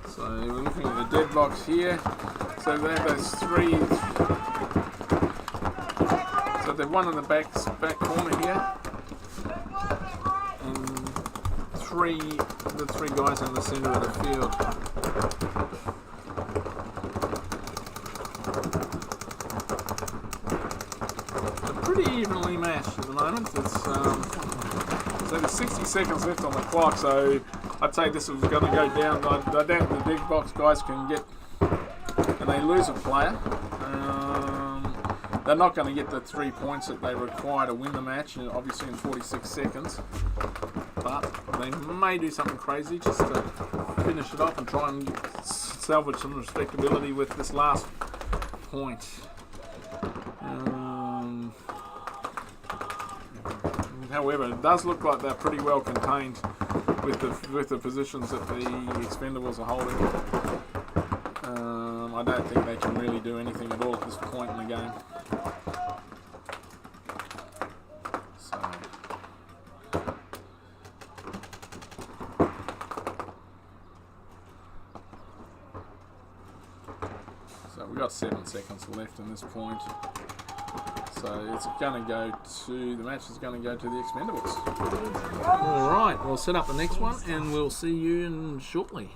So we're looking at the Deadbox here. So they have those three. So they've one in the back corner here, and the three guys in the centre of the field. They're pretty evenly matched at the moment. It's so there's 60 seconds left on the clock. So I'd say this is going to go down. I doubt the big box guys can get, and they lose a player. They're not going to get the 3 points that they require to win the match, and obviously in 46 seconds. But they may do something crazy just to finish it off and try and salvage some respectability with this last point. However, it does look like they're pretty well contained with the positions that the Expendables are holding. I don't think they can really do anything at all at this point in the game. So we've got 7 seconds left in this point. So it's going to go to, the match is going to go to the Expendables. Alright, we'll set up the next one and we'll see you shortly.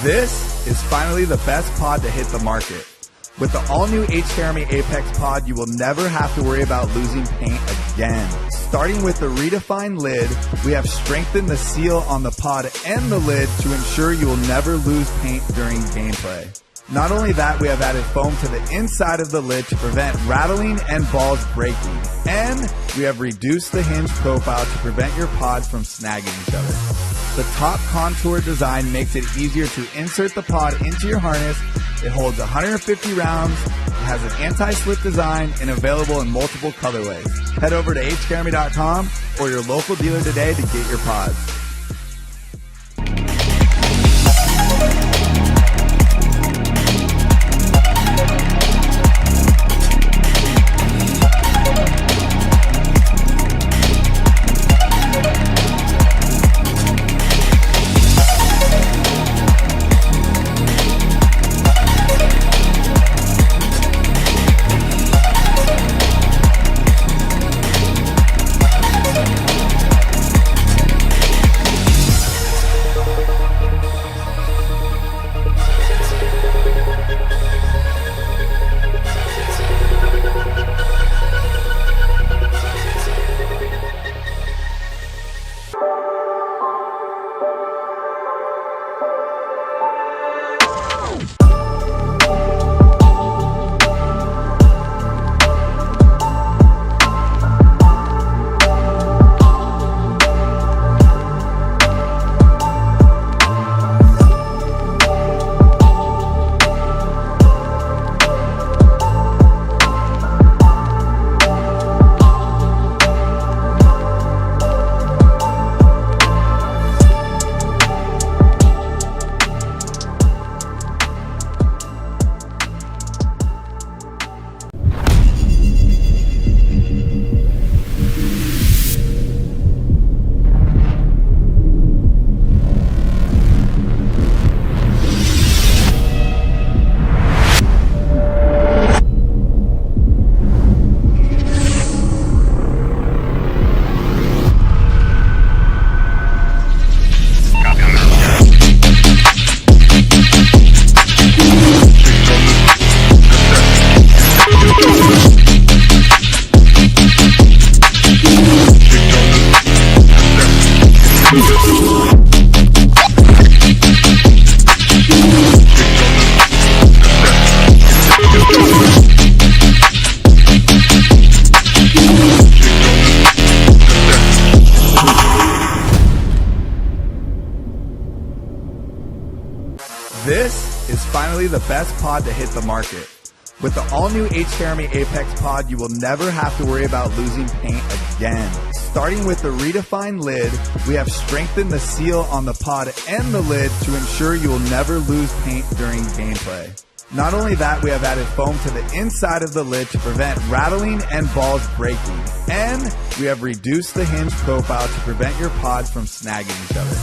This is finally the best pod to hit the market. With the all-new H-Jeremy Apex pod, you will never have to worry about losing paint again. Starting with the redefined lid, we have strengthened the seal on the pod and the lid to ensure you will never lose paint during gameplay. Not only that, we have added foam to the inside of the lid to prevent rattling and balls breaking. And we have reduced the hinge profile to prevent your pods from snagging each other. The top contour design makes it easier to insert the pod into your harness. It holds 150 rounds, it has an anti-slip design, and available in multiple colorways. Head over to hjeremy.com or your local dealer today to get your pods. This is finally the best pod to hit the market. With the all-new H-Jeremy Apex pod, you will never have to worry about losing paint again. Starting with the redefined lid, we have strengthened the seal on the pod and the lid to ensure you will never lose paint during gameplay. Not only that, we have added foam to the inside of the lid to prevent rattling and balls breaking. And we have reduced the hinge profile to prevent your pods from snagging each other.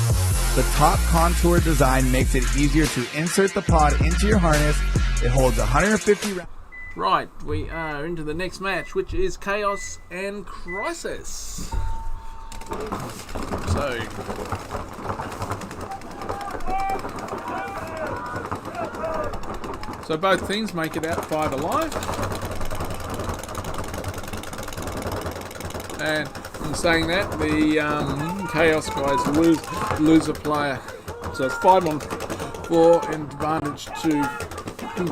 The top contour design makes it easier to insert the pod into your harness. It holds 150 rounds. Right, we are into the next match, which is Chaos and Crisis. So both teams make it out 5 alive. And in saying that, the Chaos guys lose a player. So it's 5 on 4 and advantage to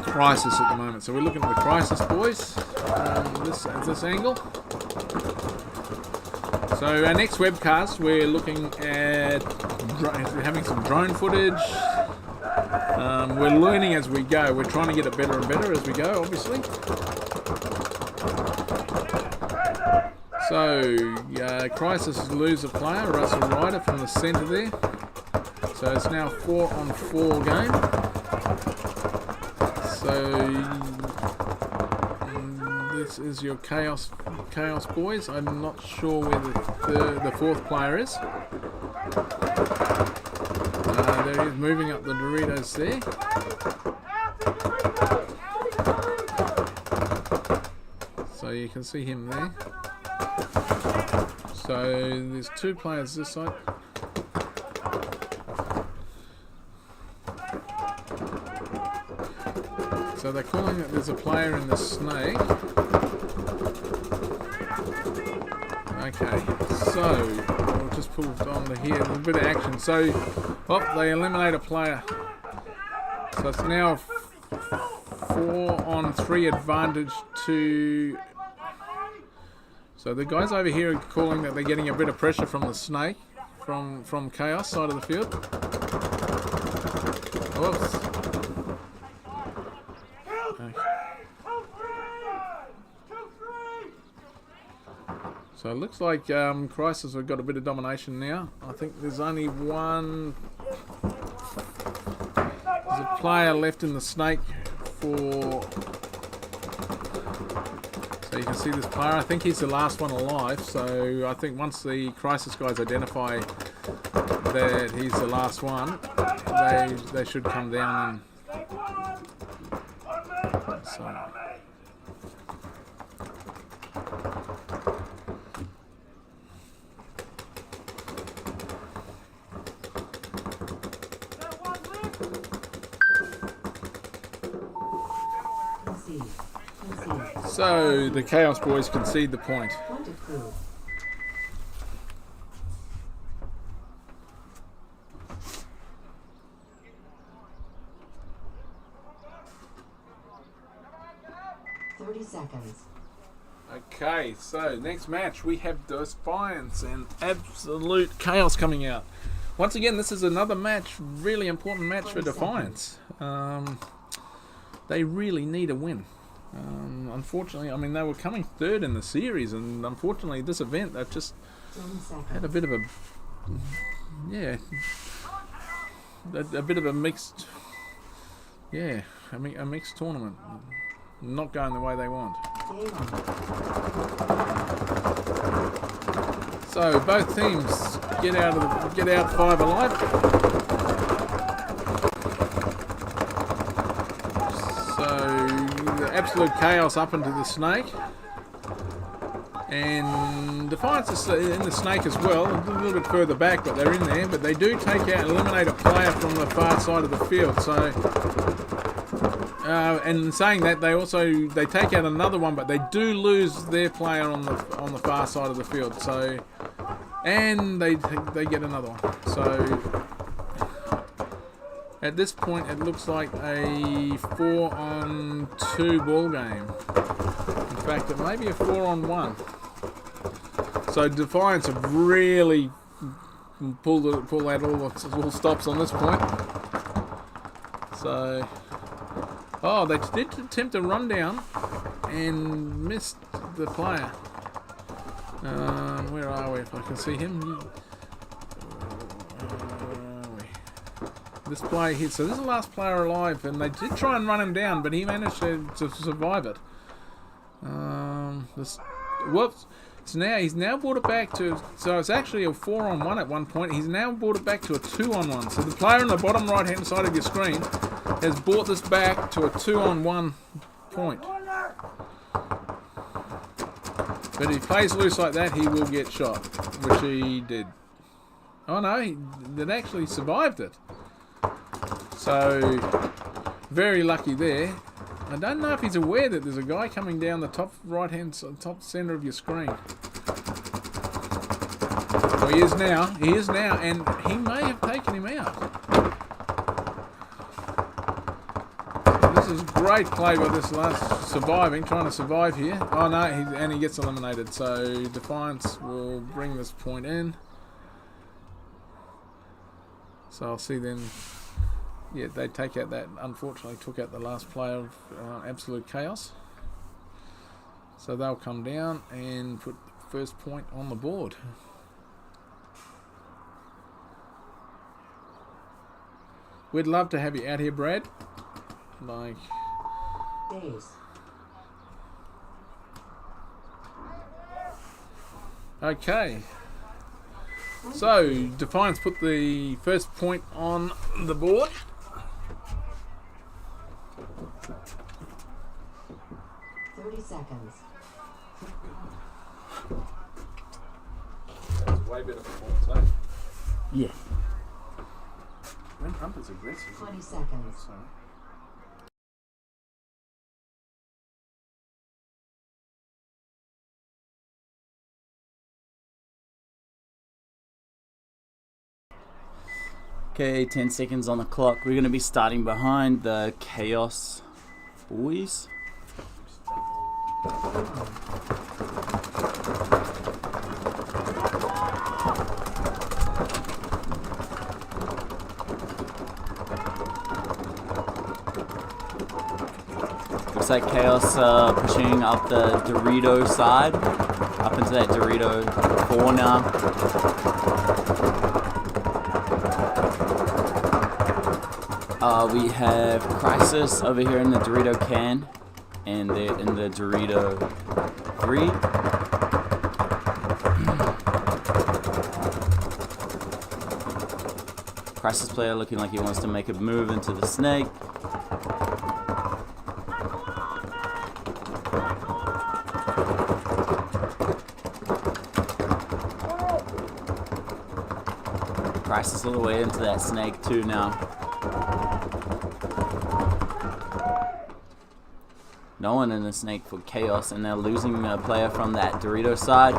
Crisis at the moment. So we're looking at the Crisis boys, this angle. So our next webcast, we're looking at having some drone footage. We're learning as we go. We're trying to get it better and better as we go, obviously. So Crisis lose a player, Russell Ryder from the centre there. So it's now 4 on 4 game. So this is your Chaos boys. I'm not sure where the fourth player is. There he is, moving up the Doritos there. So you can see him there. So there's 2 players this side. So they're calling that there's a player in the snake. Okay, so we'll just pull on to here, a bit of action. So, they eliminate a player. So it's now 4 on 3 advantage to... So the guys over here are calling that they're getting a bit of pressure from the snake, from Chaos side of the field. Whoops. So it looks like Crisis have got a bit of domination now. I think there's only one... There's a player left in the snake for... So you can see this player. I think he's the last one alive. So I think once the Crisis guys identify that he's the last one, they should come down and... So... So the Chaos boys concede the point. Wonderful. Seconds. Okay, so next match we have Defiance and Absolute Chaos coming out. Once again, this is another match, really important match for Defiance. They really need a win. Unfortunately, I mean, they were coming 3rd in the series, and unfortunately this event they've just had a bit of a mixed a mixed tournament, not going the way they want. So both teams get out 5 alive. Absolute Chaos up into the snake, and Defiance is in the snake as well, a little bit further back, but they're in there. But they do take out and eliminate a player from the far side of the field. So, and in saying that, they take out another one, but they do lose their player on the far side of the field. So, And they get another one. So at this point, it looks like a 4-on-2 ball game. In fact, it may be a 4-on-1. So Defiance have really pulled out all stops on this point. So, oh, they did attempt a rundown and missed the player. Where are we? If I can see him. This player here. So this is the last player alive, and they did try and run him down, but he managed to survive it. Whoops. So now he's now brought it back to. So it's actually a 4-on-1 at one point. He's now brought it back to a 2-on-1. So the player on the bottom right-hand side of your screen has brought this back to a 2-on-1 point. But if he plays loose like that, he will get shot, which he did. Oh no, he actually survived it. So, very lucky there. I don't know if he's aware that there's a guy coming down the top top center of your screen. Well, he is now, and he may have taken him out. This is great play by this last trying to survive here. Oh no, he gets eliminated. So Defiance will bring this point in. So I'll see then. Yeah, they take out that. Unfortunately, took out the last player of Absolute Chaos. So they'll come down and put the first point on the board. We'd love to have you out here, Brad. Like. Days. Okay. So, Defiance put the first point on the board. Seconds. That's way better performance, eh? Yeah. When Trumpet's aggressive. 20 seconds. So. Okay, 10 seconds on the clock. We're going to be starting behind the Chaos boys. Looks like Chaos pushing up the Dorito side, up into that Dorito 4 now. We have Crisis over here in the Dorito can, and they're in the Dorito 3. Crisis player looking like he wants to make a move into the snake. Crisis a little way into that snake too now. No one in the snake for Chaos, and they're losing a player from that Dorito side.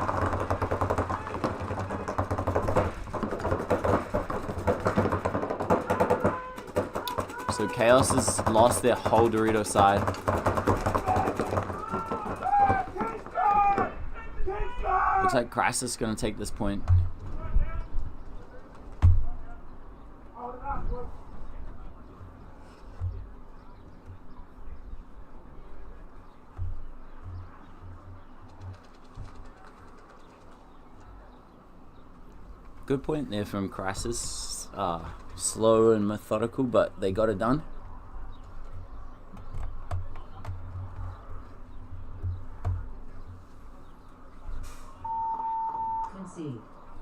So Chaos has lost their whole Dorito side. Looks like Crisis is going to take this point. Good point there from Crisis. Slow and methodical, but they got it done.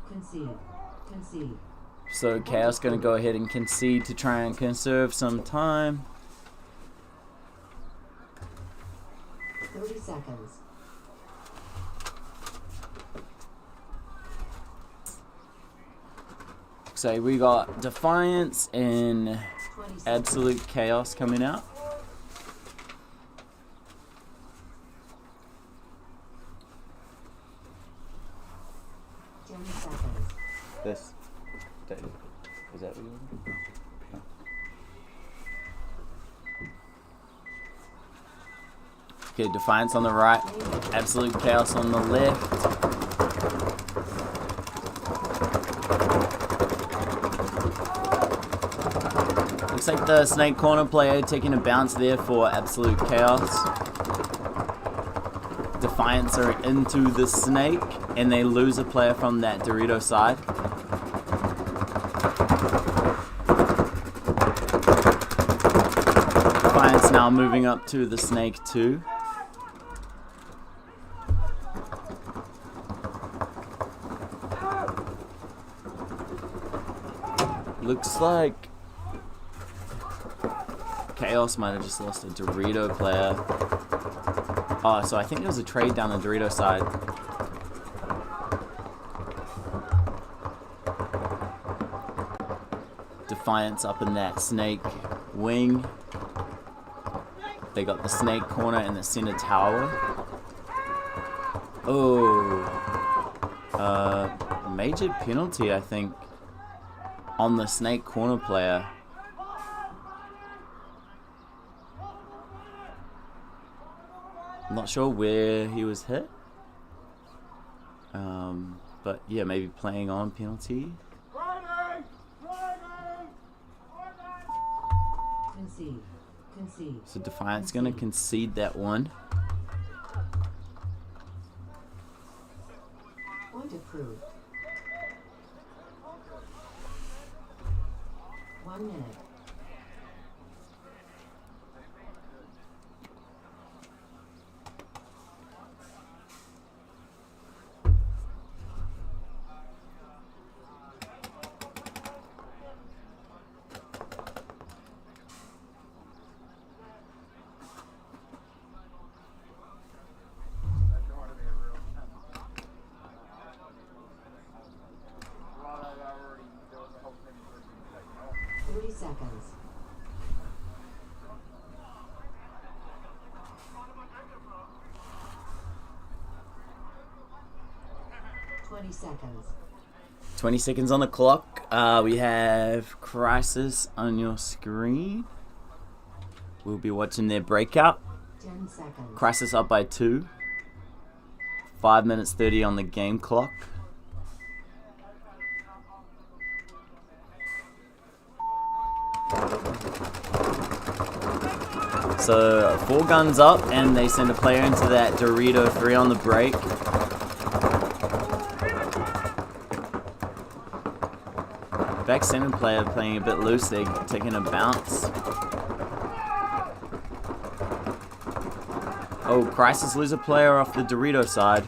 Concede. So Chaos gonna go ahead and concede to try and conserve some time. 30 seconds. So we got Defiance and Absolute Chaos coming out. Seconds. Is that what you want? Okay, Defiance on the right, Absolute Chaos on the left. Looks like the snake corner player taking a bounce there for Absolute Chaos. Defiance are into the snake, and they lose a player from that Dorito side. Defiance now moving up to the snake too. Looks like Chaos might have just lost a Dorito player. Oh, so I think there was a trade down the Dorito side. Defiance up in that snake wing. They got the snake corner and the center tower. Oh, major penalty, I think, on the snake corner player. I'm not sure where he was hit. But yeah, maybe playing on penalty. Concede. Concede. So Defiance gonna concede that one. Point approved. 1 minute. Seconds. Seconds. 20 seconds on the clock. We have Crisis on your screen. We'll be watching their breakout. 10 seconds. Crisis up by 2. 5 minutes 30 on the game clock. So 4 guns up, and they send a player into that Dorito 3 on the break. Back center player playing a bit loose, they're taking a bounce. Oh, Crisis lose a player off the Dorito side.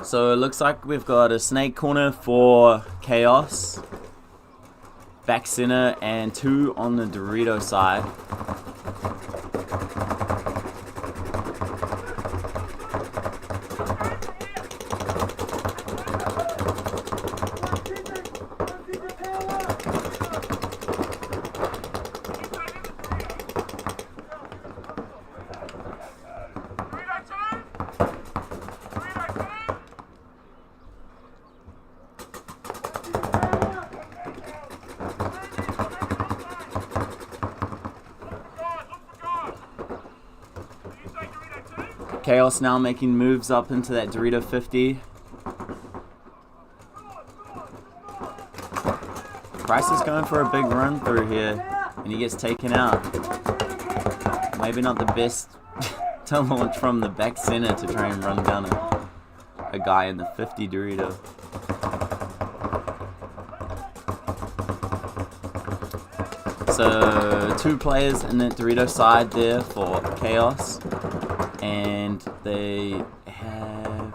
So it looks like we've got a snake corner for Chaos, back center, and 2 on the Dorito side. Chaos now making moves up into that Dorito 50. Price is going for a big run through here, and he gets taken out. Maybe not the best to launch from the back center to try and run down a guy in the 50 Dorito. So 2 players in the Dorito side there for Chaos. And they have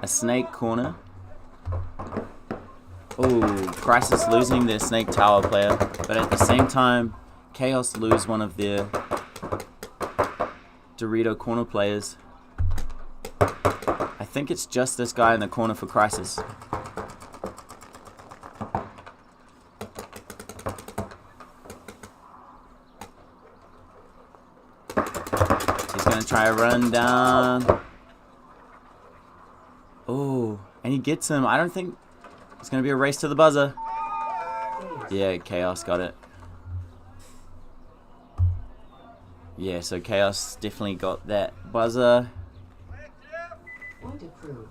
a snake corner. Oh, Crisis losing their snake tower player, but at the same time, Chaos lose one of their Dorito corner players. I think it's just this guy in the corner for Crisis. gonna try to run down. Oh, and he gets him. I don't think it's gonna be a race to the buzzer. Yeah, Chaos got it. Yeah, so Chaos definitely got that buzzer. Point approved.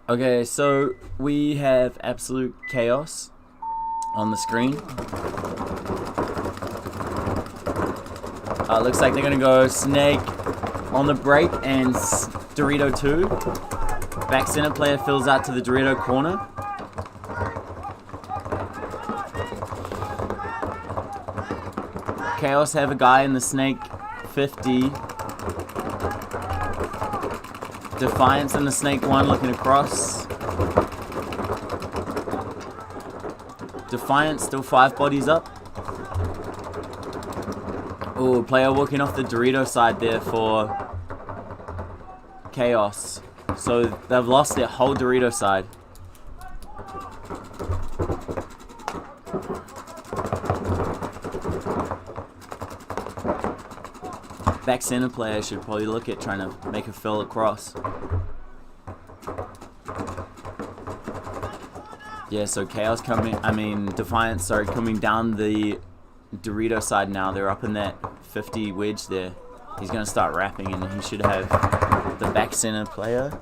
Okay, so we have absolute chaos on the screen. Looks like they're gonna go Snake on the break and Dorito 2. Back center player fills out to the Dorito corner. Chaos have a guy in the Snake 50. Defiance in the Snake 1 looking across. Defiance still 5 bodies up. Oh, player walking off the Dorito side there for Chaos. So they've lost their whole Dorito side. Back center player should probably look at trying to make a fill across. Yeah, so Chaos Defiance, sorry, coming down the Dorito side now. They're up in that 50 wedge there. He's going to start wrapping and he should have the back center player.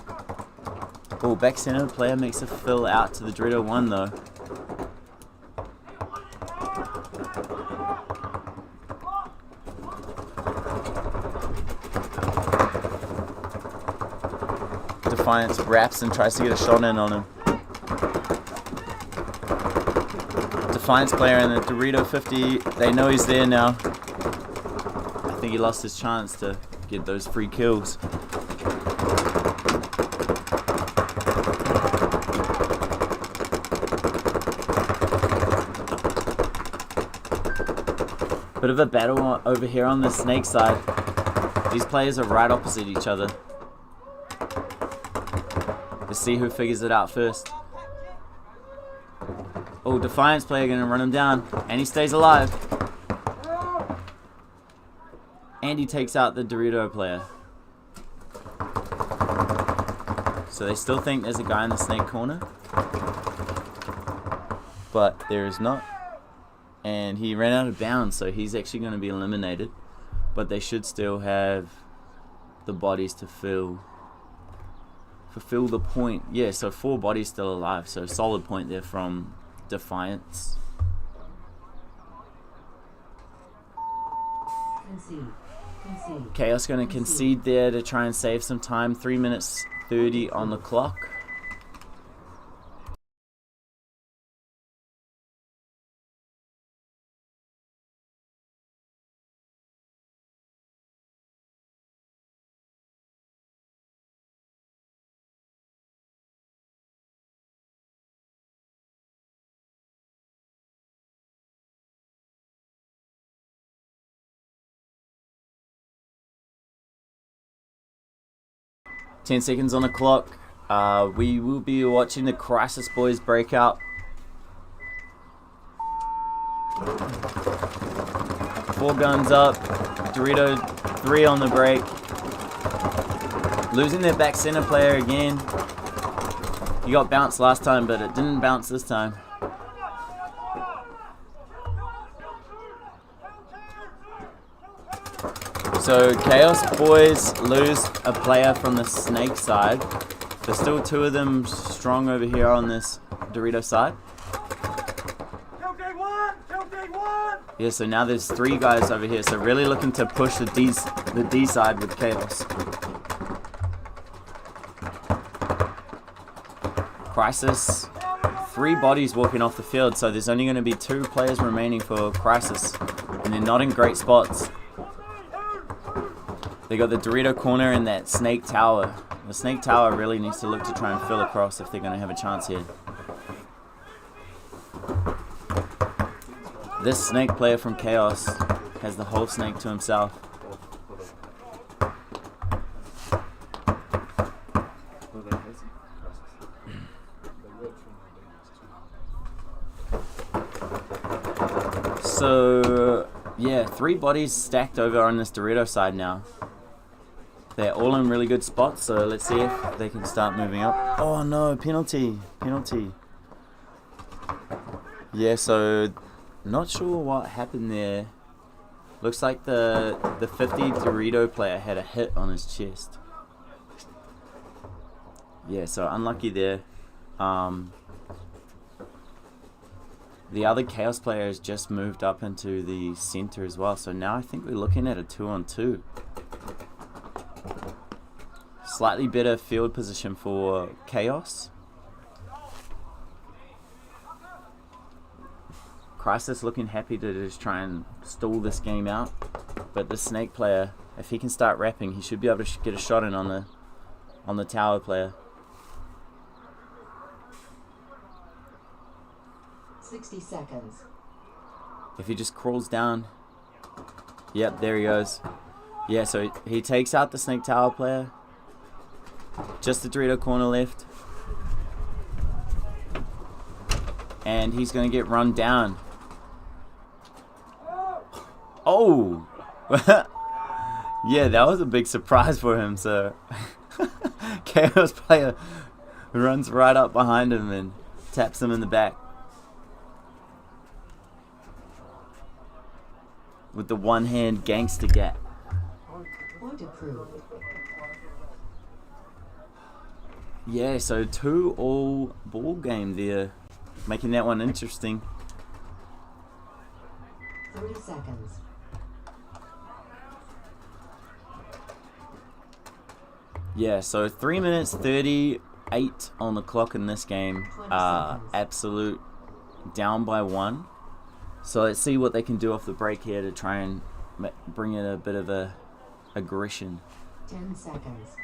Oh, back center player makes a fill out to the Dorito 1 though. Defiance wraps and tries to get a shot in on him. Defiance player in the Dorito 50, they know he's there now. I think he lost his chance to get those free kills. Bit of a battle over here on the Snake side. These players are right opposite each other. Let's see who figures it out first. Oh, Defiance player gonna run him down, and he stays alive. And he takes out the Dorito player. So they still think there's a guy in the Snake corner, but there is not. And he ran out of bounds, so he's actually going to be eliminated. But they should still have the bodies to fulfill the point. Yeah, so 4 bodies still alive, so solid point there from Defiance. Concede. Chaos going to concede there to try and save some time. 3 minutes 30 on the clock. Ten seconds on the clock. We will be watching the Crisis Boys breakout. 4 guns up. Dorito 3 on the break. Losing their back center player again. He got bounced last time, but it didn't bounce this time. So Chaos Boys lose a player from the Snake side. There's still 2 of them strong over here on this Dorito side. Yeah, so now there's 3 guys over here. So really looking to push the D side with Chaos. Crisis 3 bodies walking off the field, so there's only going to be 2 players remaining for Crisis, and they're not in great spots. They got the Dorito corner and that Snake Tower. The Snake Tower really needs to look to try and fill across if they're going to have a chance here. This Snake player from Chaos has the whole Snake to himself. So, yeah, 3 bodies stacked over on this Dorito side now. They're all in really good spots, so let's see if they can start moving up. Oh no, penalty. Yeah, so not sure what happened there. Looks like the 50 Dorito player had a hit on his chest. Yeah, so unlucky there. The other Chaos player has just moved up into the center as well, so now I think we're looking at a 2-on-2. Slightly better field position for Chaos. Crisis looking happy to just try and stall this game out, but the Snake player, if he can start rapping, he should be able to get a shot in on the Tower player. 60 seconds. If he just crawls down. Yep, there he goes. Yeah, so he takes out the Snake Tower player. Just the Dorito corner left. And he's going to get run down. Oh! Yeah, that was a big surprise for him, so... Chaos player runs right up behind him and taps him in the back. With the one-hand gangster gap. Point approved. Yeah, so 2-all ball game there. Making that one interesting. 30 seconds. Yeah, so 3 minutes 38 on the clock in this game. 20 seconds. Absolute down by 1. So let's see what they can do off the break here to try and bring in a bit of a aggression. 10 seconds.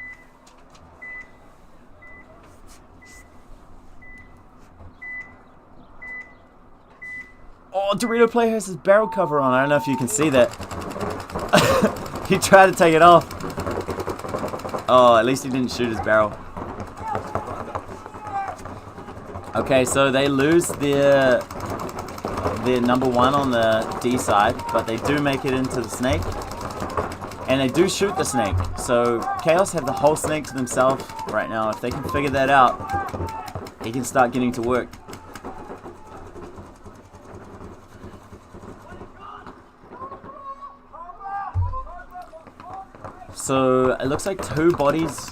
Oh, Dorito player has his barrel cover on. I don't know if you can see that. He tried to take it off. Oh, at least he didn't shoot his barrel. Okay, so they lose their number 1 on the D side, but they do make it into the Snake. And they do shoot the Snake. So Chaos have the whole Snake to themselves right now. If they can figure that out, he can start getting to work. So it looks like 2 bodies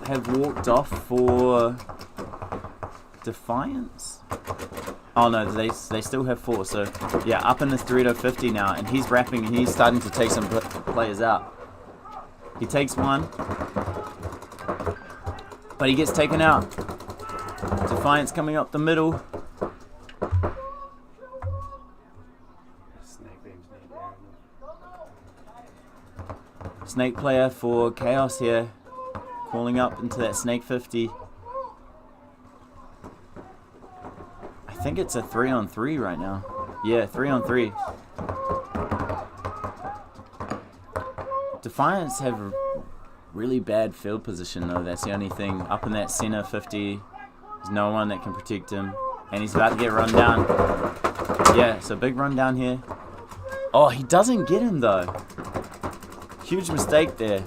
have walked off for Defiance. Oh no, they still have 4. So yeah, up in this Dorito 50 now, and he's rapping and he's starting to take some players out. He takes one, but he gets taken out. Defiance coming up the middle. Snake player for Chaos here, calling up into that Snake 50. I think it's a 3-on-3 right now. Yeah, 3-on-3. Defiance have really bad field position though. That's the only thing. Up in that center 50, there's no one that can protect him, and he's about to get run down. Yeah, so big run down here. Oh, he doesn't get him though. Huge mistake there.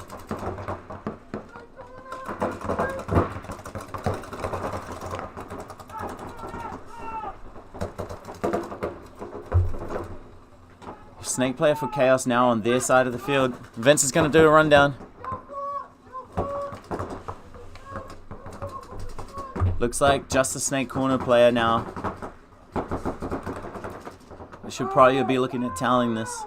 Snake player for Chaos now on their side of the field. Vince is going to do a rundown. Looks like just the Snake corner player now. We should probably be looking at toweling this.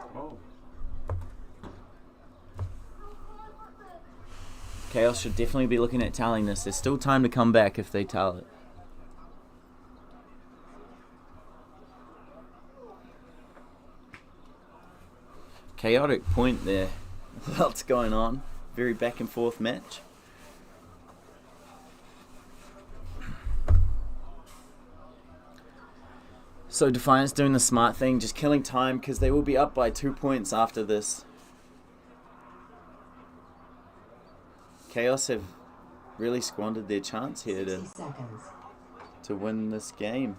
Chaos should definitely be looking at toweling this. There's still time to come back if they towel it. chaotic point there. Lots going on. Very back and forth match. So Defiance doing the smart thing, just killing time because they will be up by 2 points after this. Chaos have really squandered their chance here 60 seconds. to win this game.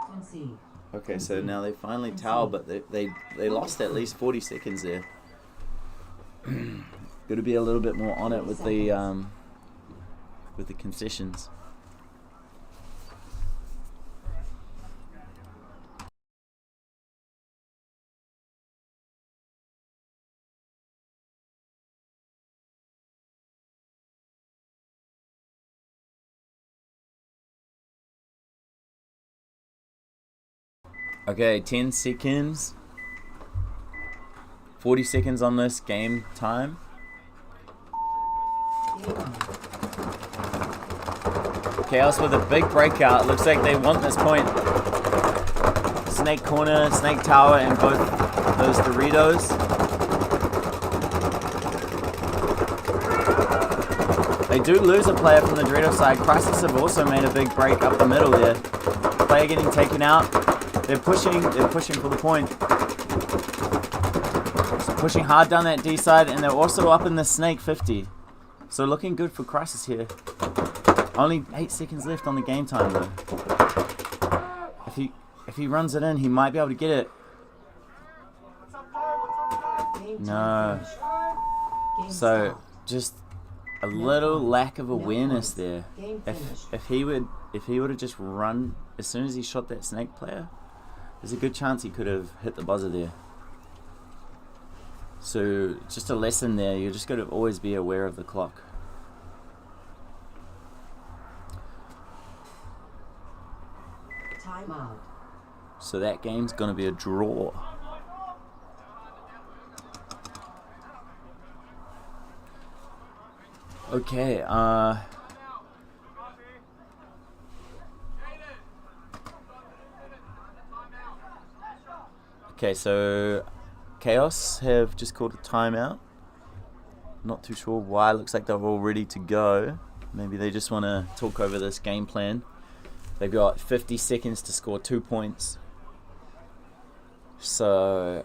Concede. Okay, so now they finally towel, but they lost at least 40 seconds there. Got to be a little bit more on it with the concessions. Okay, 10 seconds. 40 seconds on this game time. Chaos with a big breakout. Looks like they want this point. Snake corner, snake tower, and both those Doritos. They do lose a player from the Dorito side. Crisis have also made a big break up the middle there. Player getting taken out. They're pushing for the point. So pushing hard down that D side, and they're also up in the snake 50. So looking good for Crisis here. Only 8 seconds left on the game time though. If he runs it in, he might be able to get it. No. So just a little lack of awareness there. If he would have just run as soon as he shot that snake player, there's a good chance he could have hit the buzzer there. So just a lesson there, you just got to always be aware of the clock. Timeout. So that game's going to be a draw. Okay, okay, so Chaos have just called a timeout. Not too sure why. Looks like they're all ready to go. Maybe they just want to talk over this game plan. They've got 50 seconds to score 2 points. So,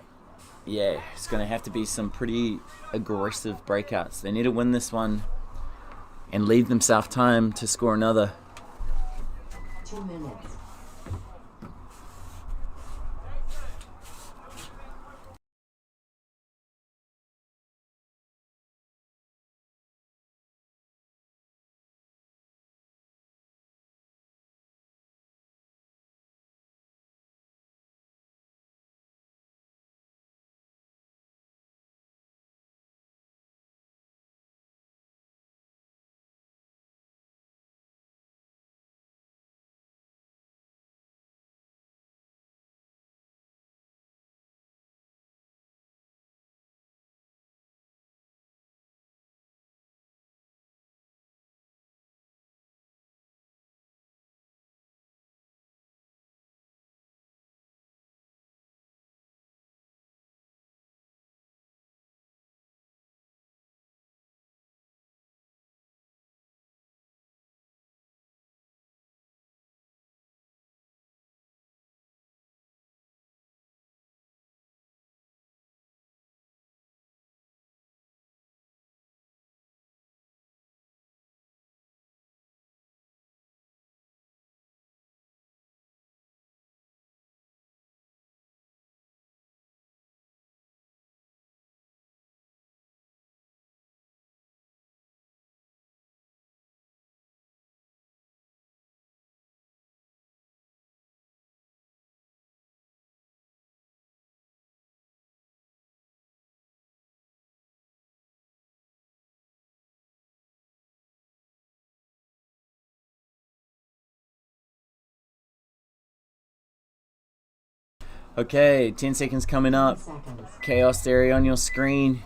yeah, it's going to have to be some pretty aggressive breakouts. They need to win this one and leave themselves time to score another. 2 minutes. Okay, 10 seconds coming up. 10 seconds. Chaos area on your screen.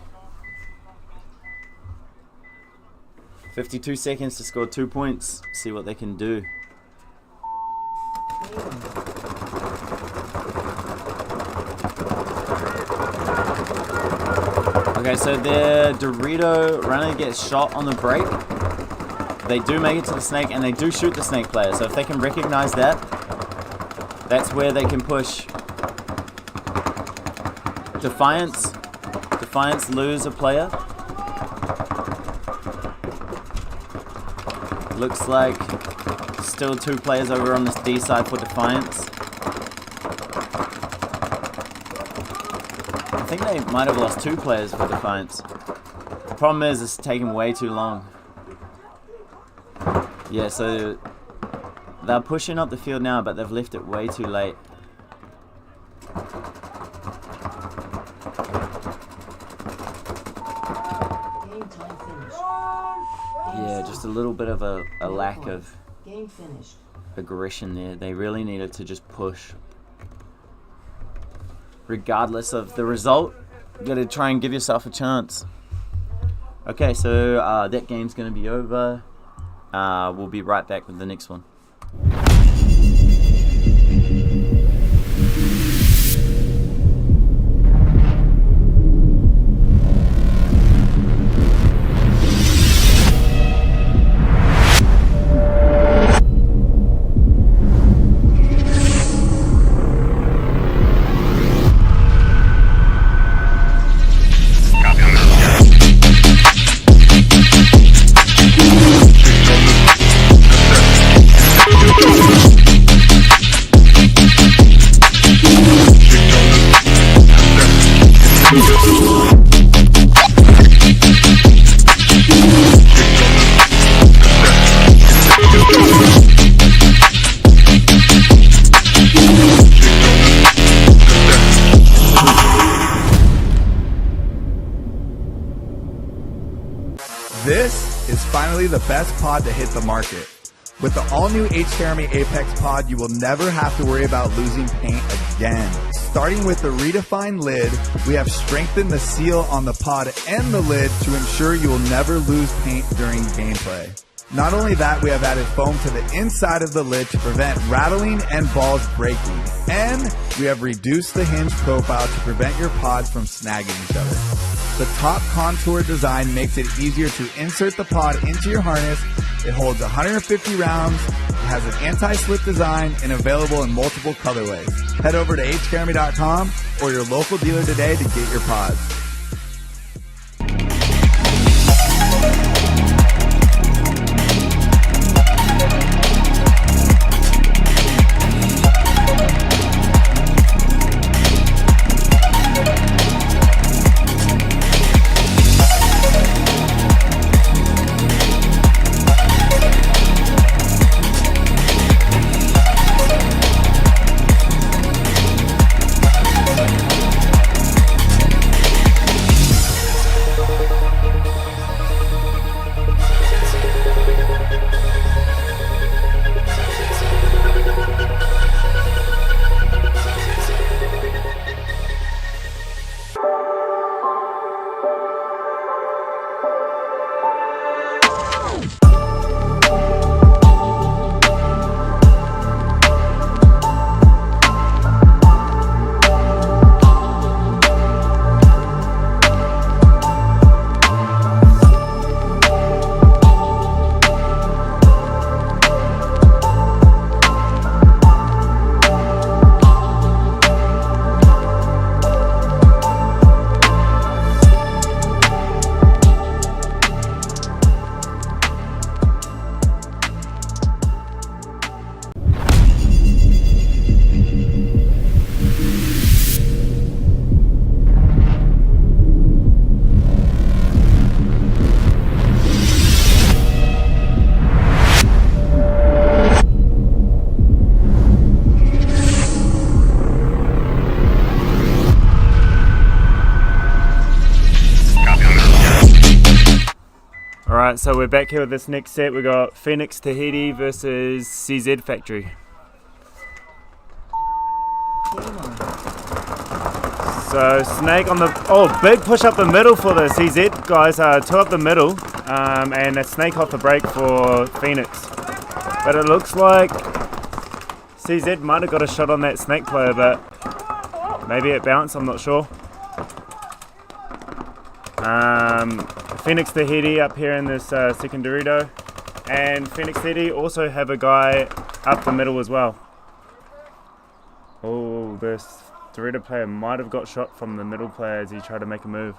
52 seconds to score 2 points. See what they can do. Okay, so the Dorito runner gets shot on the break. They do make it to the snake, and they do shoot the snake player. So if they can recognize that, that's where they can push. Defiance lose a player. Looks like still 2 players over on this D side for Defiance. I think they might have lost 2 players for Defiance. The problem is it's taking way too long. Yeah, so they're pushing up the field now, but they've left it way too late. Game time finished. Yeah, just a little bit of a lack of Game finished. aggression there. They really needed to just push. Regardless of the result, you gotta try and give yourself a chance. Okay, so that game's gonna be over. We'll be right back with the next one. This is finally the best pod to hit the market. With the all-new H-Jeremy Apex pod, you will never have to worry about losing paint again. Starting with the redefined lid, we have strengthened the seal on the pod and the lid to ensure you will never lose paint during gameplay. Not only that, we have added foam to the inside of the lid to prevent rattling and balls breaking. And we have reduced the hinge profile to prevent your pods from snagging each other. The top contour design makes it easier to insert the pod into your harness. It holds 150 rounds, it has an anti-slip design, and available in multiple colorways. Head over to hjeremy.com or your local dealer today to get your pods. Alright, so we're back here with this next set. We've got Phoenix Tahiti versus CZ Factory. So Snake on the... Oh, big push up the middle for the CZ guys. 2 up the middle. And a Snake off the break for Phoenix. But it looks like CZ might have got a shot on that Snake player, but maybe it bounced, I'm not sure. Phoenix Tahiti up here in this second Dorito. And Phoenix Tahiti also have a guy up the middle as well. Oh, this Dorito player might have got shot from the middle player as he tried to make a move.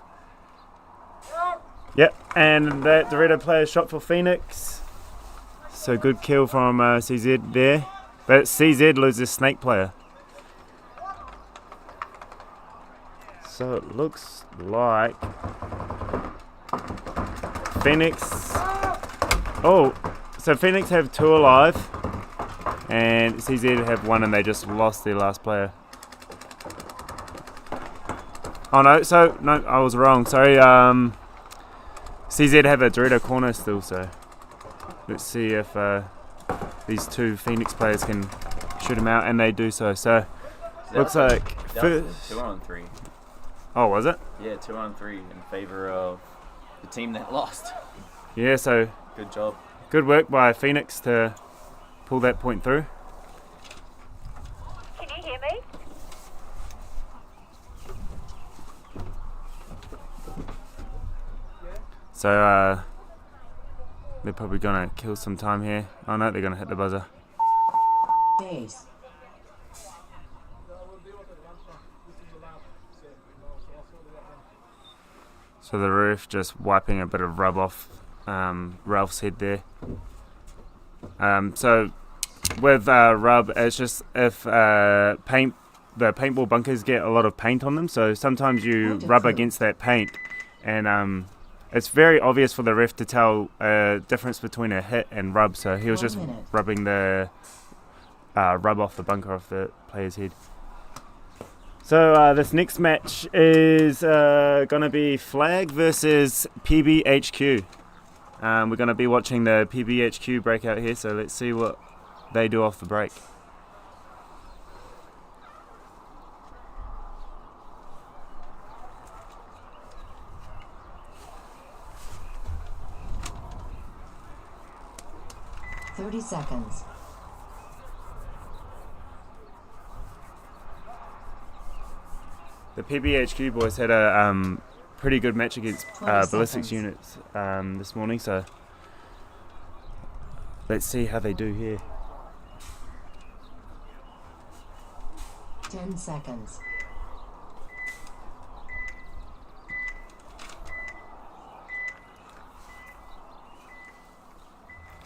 Yep, and that Dorito player shot for Phoenix. So good kill from CZ there. But CZ loses Snake player. So it looks like Phoenix. Oh, so Phoenix have 2 alive, and CZ have 1, and they just lost their last player. Oh no, I was wrong. Sorry, CZ have a Dorito corner still, so let's see if these 2 Phoenix players can shoot him out, and they do so. So looks like first. 2-on-3. Oh, was it? Yeah, 2-on-3 in favor of the team that lost. Yeah, so Good job. good work by Phoenix to pull that point through. Can you hear me? So they're probably gonna kill some time here. Oh no, they're gonna hit the buzzer. Base. So the roof just wiping a bit of rub off Ralph's head there. So with rub, it's just if the paintball bunkers get a lot of paint on them, so sometimes you rub against that paint, and it's very obvious for the ref to tell a difference between a hit and rub. So he was just rubbing the rub off the bunker off the player's head. So this next match is going to be Flag versus PBHQ. We're going to be watching the PBHQ breakout here, so let's see what they do off the break. Thirty seconds. The PBHQ boys had a pretty good match against 20 ballistics seconds. units this morning, so let's see how they do here. 10 seconds.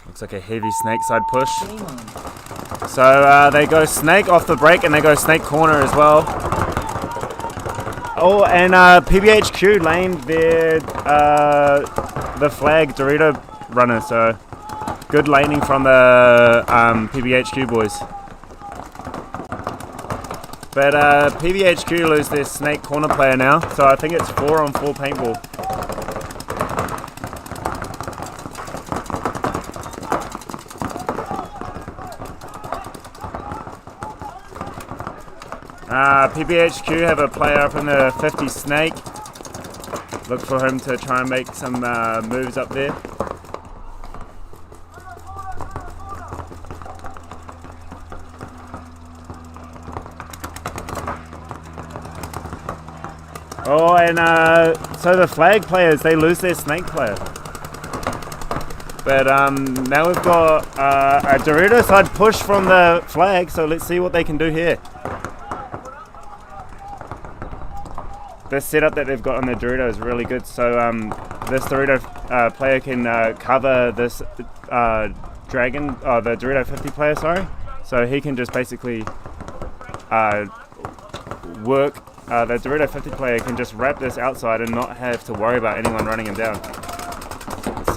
Looks like a heavy snake side push. Game on. So they go snake off the break, and they go snake corner as well. Oh, and PBHQ laned the Flag Dorito runner, so good laning from the PBHQ boys. But PBHQ lose their snake corner player now, so I think it's 4-on-4 paintball. PBHQ have a player up in the 50 snake. Look for him to try and make some moves up there. Oh, and so the Flag players, they lose their snake player. But now we've got a Dorito side push from the Flag, so let's see what they can do here. This setup that they've got on the Dorito is really good, so this Dorito player can cover this dragon, the Dorito 50 player, sorry. So he can just basically work, the Dorito 50 player can just wrap this outside and not have to worry about anyone running him down. Let's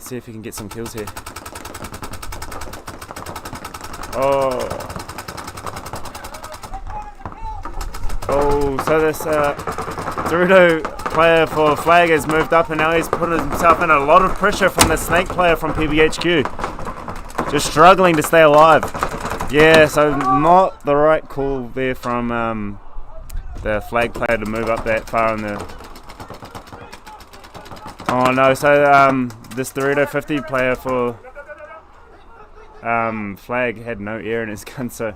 see if he can get some kills here. Oh, so this Dorito player for Flag has moved up, and now he's put himself in a lot of pressure from the snake player from PBHQ. Just struggling to stay alive. Yeah, so not the right call there from the Flag player to move up that far in the... Oh no, so this Dorito 50 player for Flag had no air in his gun, so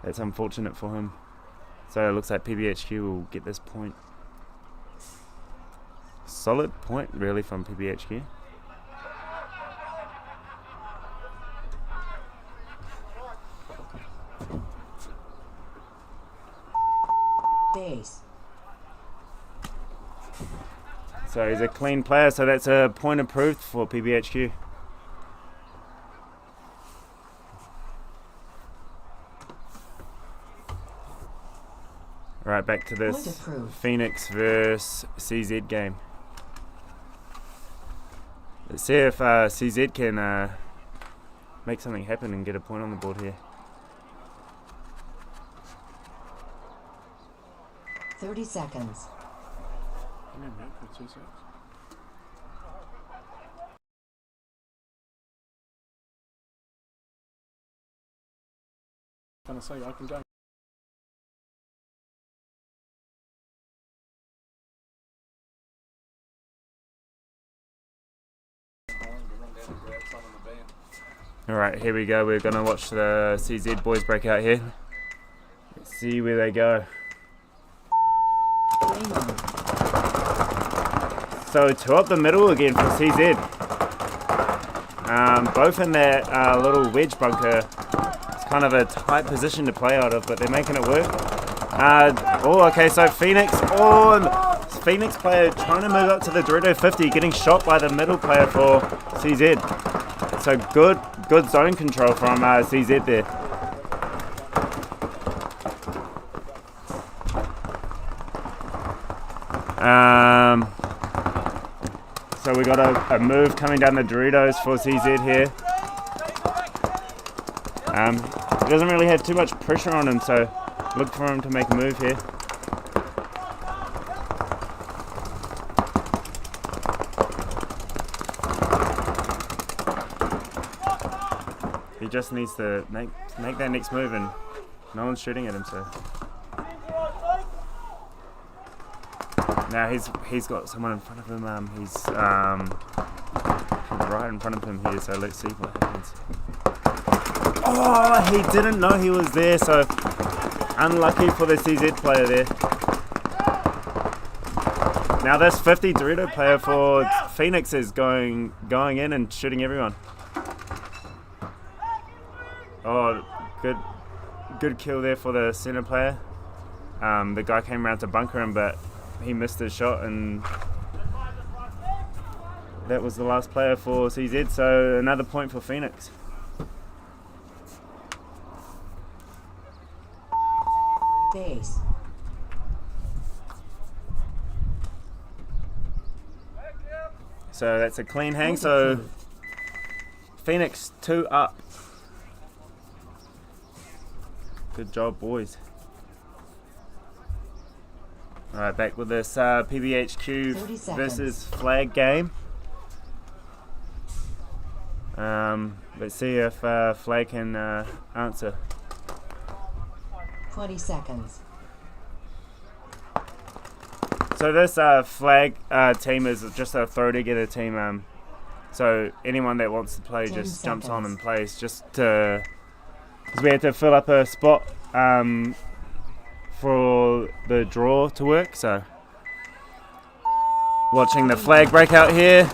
that's unfortunate for him. So it looks like PBHQ will get this point. Solid point, really, from PBHQ. Base. So he's a clean player, so that's a point approved for PBHQ. Right, back to Point this approved. Phoenix versus CZ game. Let's see if CZ can make something happen and get a point on the board here. 30 seconds. Can I say I can go? Alright, here we go. We're going to watch the CZ boys break out here. Let's see where they go. Game on. So two up the middle again for CZ. Both in that little wedge bunker. It's kind of a tight position to play out of, but they're making it work. Okay, so Phoenix. Phoenix player trying to move up to the Dorito 50, getting shot by the middle player for CZ. So good zone control from CZ there. So we got a move coming down the Doritos for CZ here. He doesn't really have too much pressure on him, so look for him to make a move here. He just needs to make that next move, and no one's shooting at him, so. Now he's got someone in front of him. He's right in front of him here, so let's see what happens. Oh, he didn't know he was there, so unlucky for the CZ player there. Now this 50 Dorito player for Phoenix is going in and shooting everyone. Oh, good kill there for the center player. The guy came around to bunker him, but he missed his shot, and that was the last player for CZ, so another point for Phoenix. Base. So that's a clean hang, so Phoenix 2 up. Good job, boys. Alright, back with this PBHQ 30 seconds. versus Flag game. Let's see if Flag can answer. 20 seconds. So this Flag team is just a throw together team. So anyone that wants to play 10 just jumps on seconds. and plays, just to, because we had to fill up a spot for the draw to work. So watching the Flag break out here.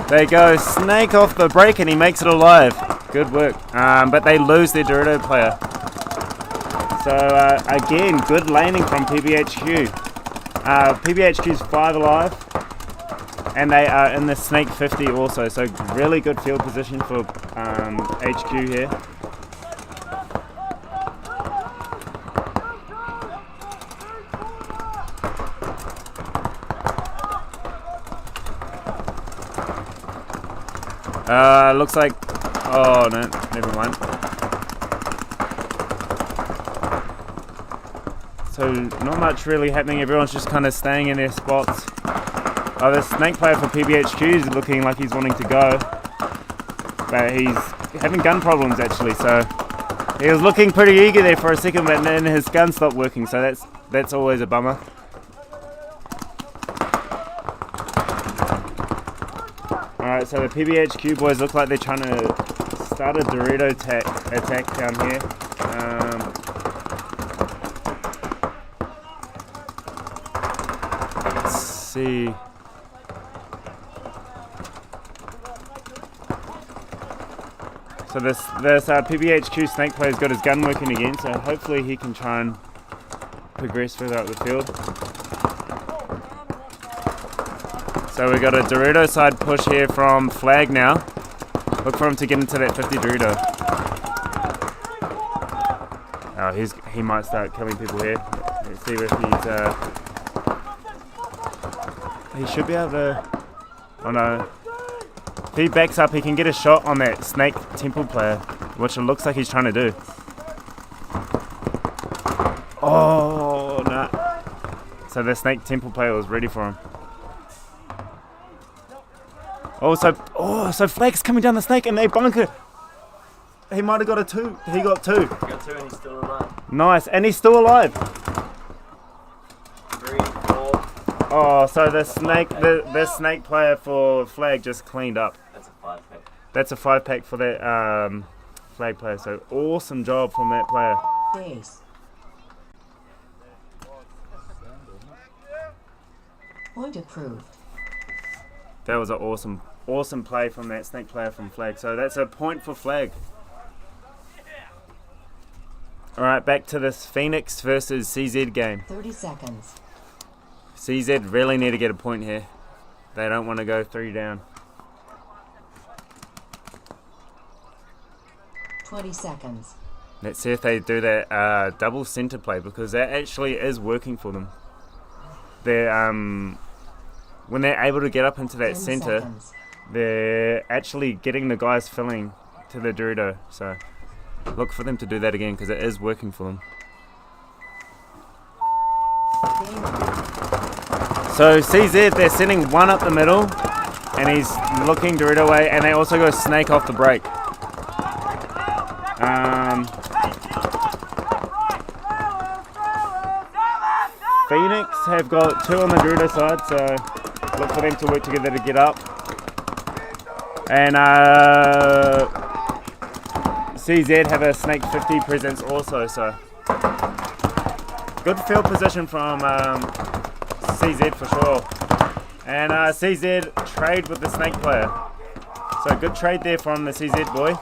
There you go, Snake off the break, and he makes it alive. Good work. But they lose their Dorito player. So again, good laning from PBHQ. PBHQ's 5 alive, and they are in the Snake 50 also. So really good field position for HQ here. Looks like, oh no, never mind. So not much really happening, everyone's just kind of staying in their spots. Oh, the Snake player for PBHQ is looking like he's wanting to go, but he's having gun problems actually, so he was looking pretty eager there for a second, but then his gun stopped working, so that's always a bummer. Alright, so the PBHQ boys look like they're trying to start a Dorito attack down here. see. So this PBHQ snake player's got his gun working again, so hopefully he can try and progress further up the field. So we got a Dorito side push here from Flag now. Look for him to get into that 50 Dorito. Oh, he might start killing people here. Let's see if he should be able to. Oh no. If he backs up, he can get a shot on that Snake Temple player, which it looks like he's trying to do. Oh, no. So the Snake Temple player was ready for him. So Flag's coming down the Snake and they bunker. He might have got a 2. He got 2. He got 2 and he's still alive. Nice, and he's still alive. 3, 4. Oh, so the snake player for Flag just cleaned up. That's a 5-pack. That's a 5-pack for that Flag player. So awesome job from that player. Base. Point approved. That was an awesome play from that snake player from Flag. So that's a point for Flag. All right, back to this Phoenix versus CZ game. 30 seconds. CZ really need to get a point here. They don't want to go 3 down. 20 seconds. Let's see if they do that double center play, because that actually is working for them. They're when they're able to get up into that 10 center, seconds. they're actually getting the guys filling to the Dorito. So look for them to do that again, because it is working for them. Game on. So CZ, they're sending one up the middle, and he's looking Dorito away, and they also go snake off the break. Phoenix have got 2 on the Dorito side, so look for them to work together to get up. And CZ have a snake 50 presence also, so good field position from CZ for sure. And CZ trade with the snake player. So good trade there from the CZ boy.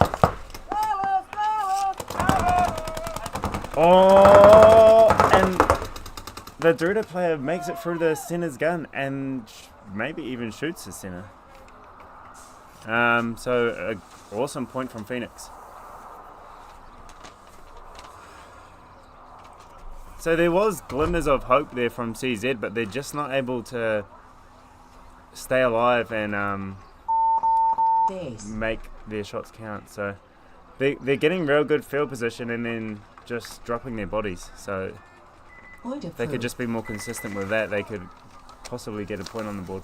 Oh, and the Dorito player makes it through the center's gun and maybe even shoots the center. So an awesome point from Phoenix. So there was glimmers of hope there from CZ, but they're just not able to stay alive and Base. make their shots count. So they're getting real good field position and then just dropping their bodies. So Point if they could approved. just be more consistent with that, they could possibly get a point on the board.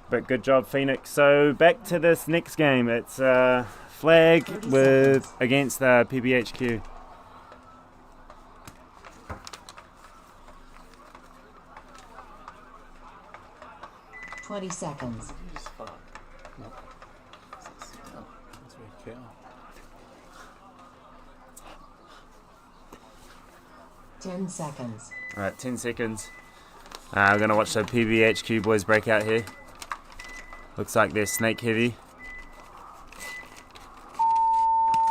But good job, Phoenix. So back to this next game. It's Flag 30 with seconds. against PBHQ. – 20 seconds. That's very cow. 10 seconds. Alright, 10 seconds. We're going to watch the PBHQ boys break out here. Looks like they're snake heavy.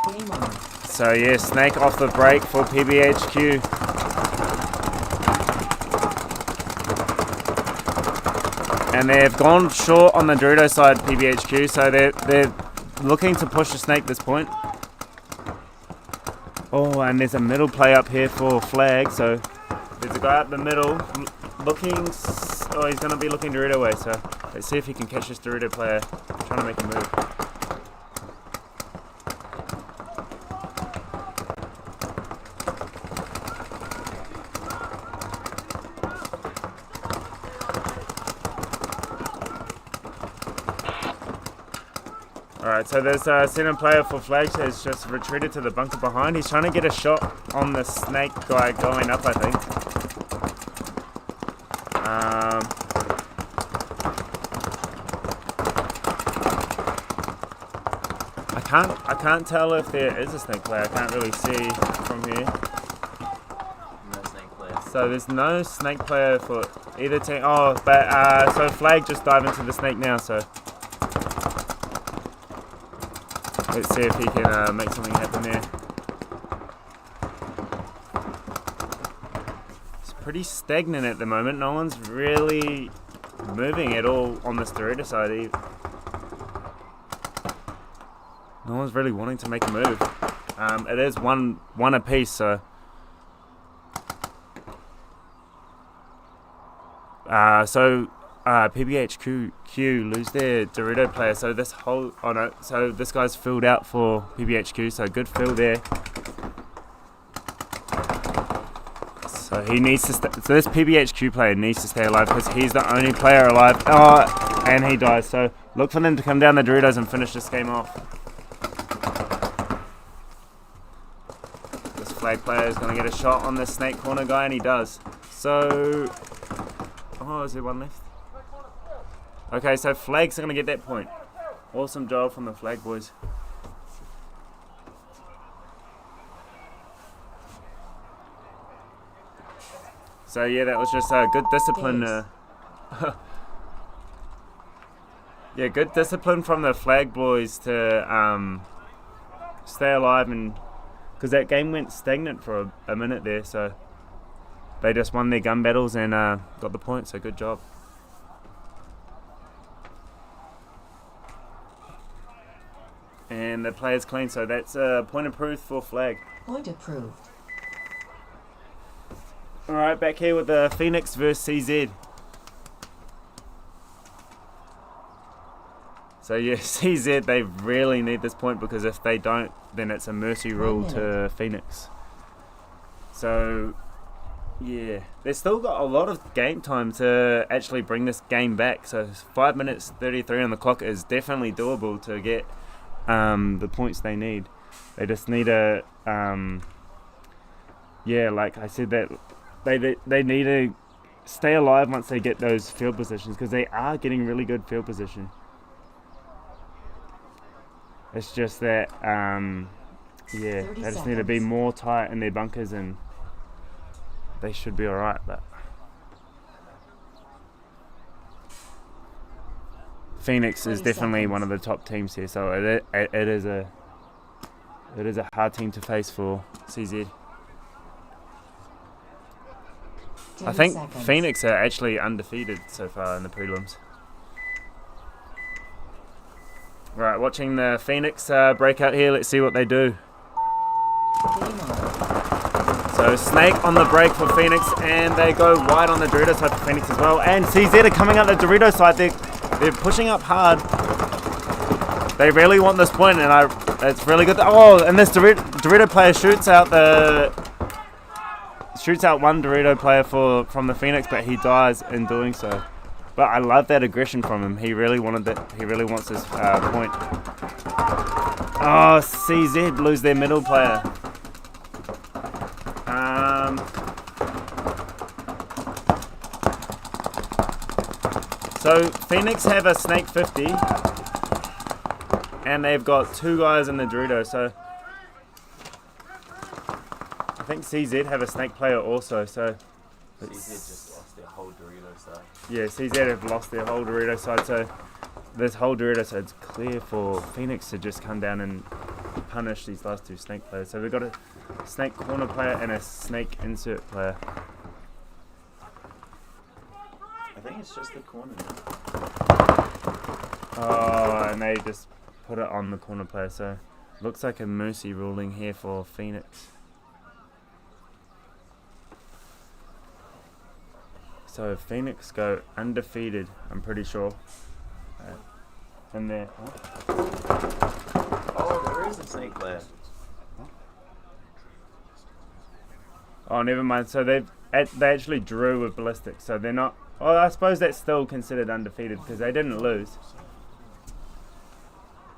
Game on. So yeah, snake off the break for PBHQ. And they've gone short on the Dorito side, PBHQ, so they're looking to push the snake this point. Oh, and there's a middle play up here for Flag, so there's a guy up the middle looking, oh, he's going to be looking Dorito way, so let's see if he can catch this Dorito player trying to make a move. Alright, so there's a center player for Flag has just retreated to the bunker behind. He's trying to get a shot on the snake guy going up, I think. I can't tell if there is a snake player. I can't really see from here. No snake players. So there's no snake player for either team. Oh, but so Flag just dive into the snake now. So let's see if he can make something happen there. It's pretty stagnant at the moment. No one's really moving at all on this Dorito side. No one's really wanting to make a move. It is one apiece, so. PBHQ lose their Dorito player, so so this guy's filled out for PBHQ, so good fill there. So he needs to so this PBHQ player needs to stay alive because he's the only player alive. Oh, and he dies, so look for them to come down the Doritos and finish this game off. This Flag player is going to get a shot on the snake corner guy, and he does. So... Oh, is there one left? Okay, so Flag's going to get that point. Awesome job from the Flag boys. So yeah, that was just good discipline. Yeah, good discipline from the Flag boys to stay alive, and because that game went stagnant for a minute there, so they just won their gun battles and got the point, so good job. And the player's clean, so that's a point approved for Flag. Point approved. Alright, back here with the Phoenix versus CZ. So yeah, CZ, they really need this point because if they don't, then it's a mercy rule to Phoenix. So yeah, they've still got a lot of game time to actually bring this game back. So 5 minutes 33 on the clock is definitely doable to get the points they need. They just need a yeah, like I said, that they need to stay alive once they get those field positions, because they are getting really good field position. It's just that yeah, they just need to be more tight in their bunkers and they should be alright. But Phoenix is definitely one of the top teams here, so it is a hard team to face for CZ. I think Phoenix are actually undefeated so far in the prelims. Right, watching the Phoenix breakout here. Let's see what they do. So Snake on the break for Phoenix, and they go wide on the Dorito side for Phoenix as well. And CZ are coming up the Dorito side. They're pushing up hard. They really want this point, and it's really good. Oh, and this Dorito player shoots out one Dorito player from the Phoenix, but he dies in doing so. But I love that aggression from him. He really wanted that. He really wants this point. Oh, CZ lose their middle player. So Phoenix have a Snake 50, and they've got two guys in the Dorito. So I think CZ have a Snake player also. So CZ just lost their whole Dorito side. Yeah, CZ have lost their whole Dorito side, so this whole Dorito side's clear for Phoenix to just come down and punish these last two Snake players. So we've got a Snake corner player and a Snake insert player. I think it's just the corner now. Oh, and they just put it on the corner player, so looks like a mercy ruling here for Phoenix. So Phoenix go undefeated, I'm pretty sure. And they're... Oh, there is a Snake player. Oh, never mind. So they actually drew with ballistics, so they're not... Well, I suppose that's still considered undefeated because they didn't lose.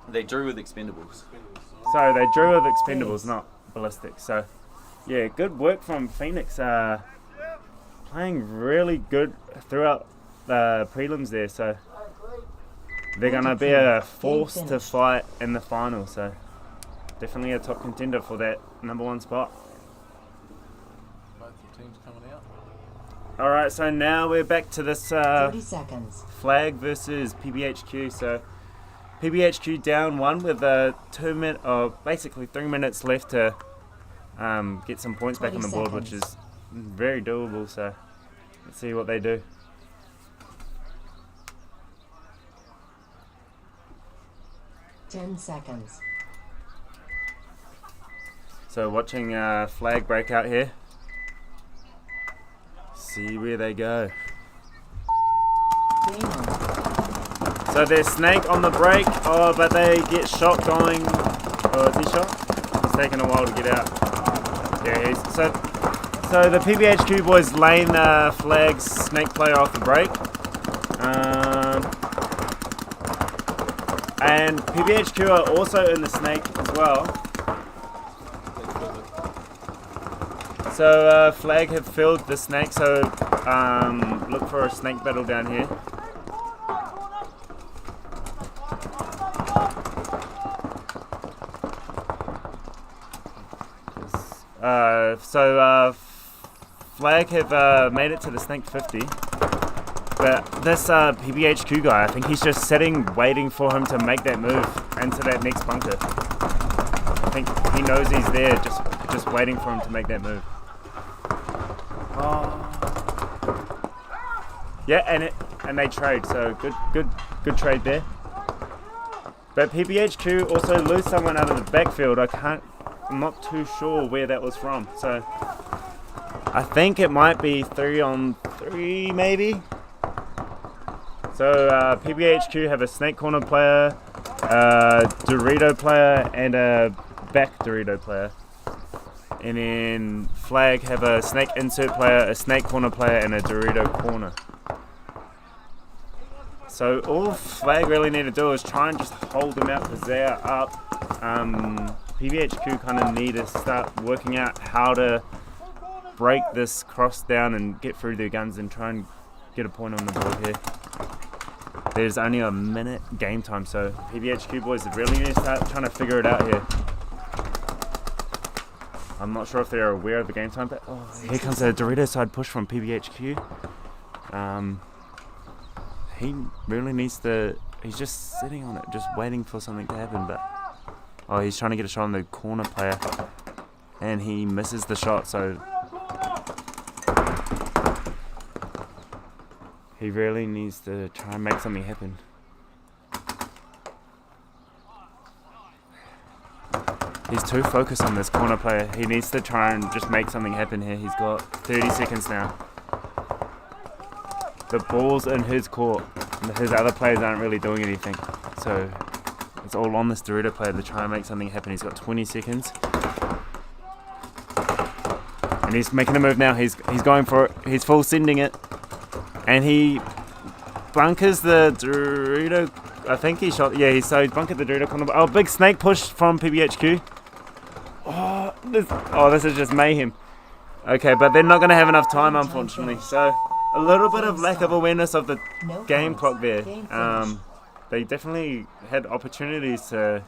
They drew with Expendables. So they drew with Expendables, not ballistics. So yeah, good work from Phoenix. Playing really good throughout the prelims there. So they're gonna be a force to fight in the final. So definitely a top contender for that #1 spot. Both the teams coming out. Alright, so now we're back to this 30 seconds. flag versus PBHQ. So PBHQ down 1 with basically 3 minutes left to get some points back on the 20 board, which is very doable. So let's see what they do. Ten seconds. So watching flag break out here. See where they go. Game on. So there's Snake on the break. Oh, but they get shot going. Oh, is he shot? It's taking a while to get out. Yeah, he's so the PBHQ boys lane flags Snake player off the break. And PBHQ are also in the Snake as well. So flag have filled the Snake, so look for a Snake battle down here. Flag have made it to the Snake 50. But this PBHQ guy, I think he's just sitting, waiting for him to make that move into that next bunker. I think he knows he's there, just waiting for him to make that move. Yeah, and they trade, so good trade there. But PBHQ also lose someone out of the backfield. I'm not too sure where that was from. So I think it might be 3-on-3 maybe. So PBHQ have a Snake Corner player, a Dorito player, and a back Dorito player. And then Flag have a Snake Insert player, a Snake Corner player, and a Dorito Corner. So all Flag really need to do is try and just hold them out because they are up. PBHQ kind of need to start working out how to break this cross down and get through their guns and try and get a point on the board here. There's only a minute game time, so PBHQ boys really need to start trying to figure it out here. I'm not sure if they're aware of the game time, but here comes a Dorito side push from PBHQ. He really needs to. He's just sitting on it, just waiting for something to happen. But he's trying to get a shot on the corner player, and he misses the shot. So he really needs to try and make something happen. He's too focused on this corner player. He needs to try and just make something happen here. He's got 30 seconds now. The ball's in his court. His other players aren't really doing anything. So it's all on this Dorito player to try and make something happen. He's got 20 seconds. And he's making a move now. He's going for it. He's full sending it. And he bunkers the Dorito. I think he shot. Yeah, he's bunkered the Dorito corner. Oh, big Snake push from PBHQ. This is just mayhem. Okay, but they're not going to have enough time, unfortunately. So a little bit of lack of awareness of the game clock there. They definitely had opportunities to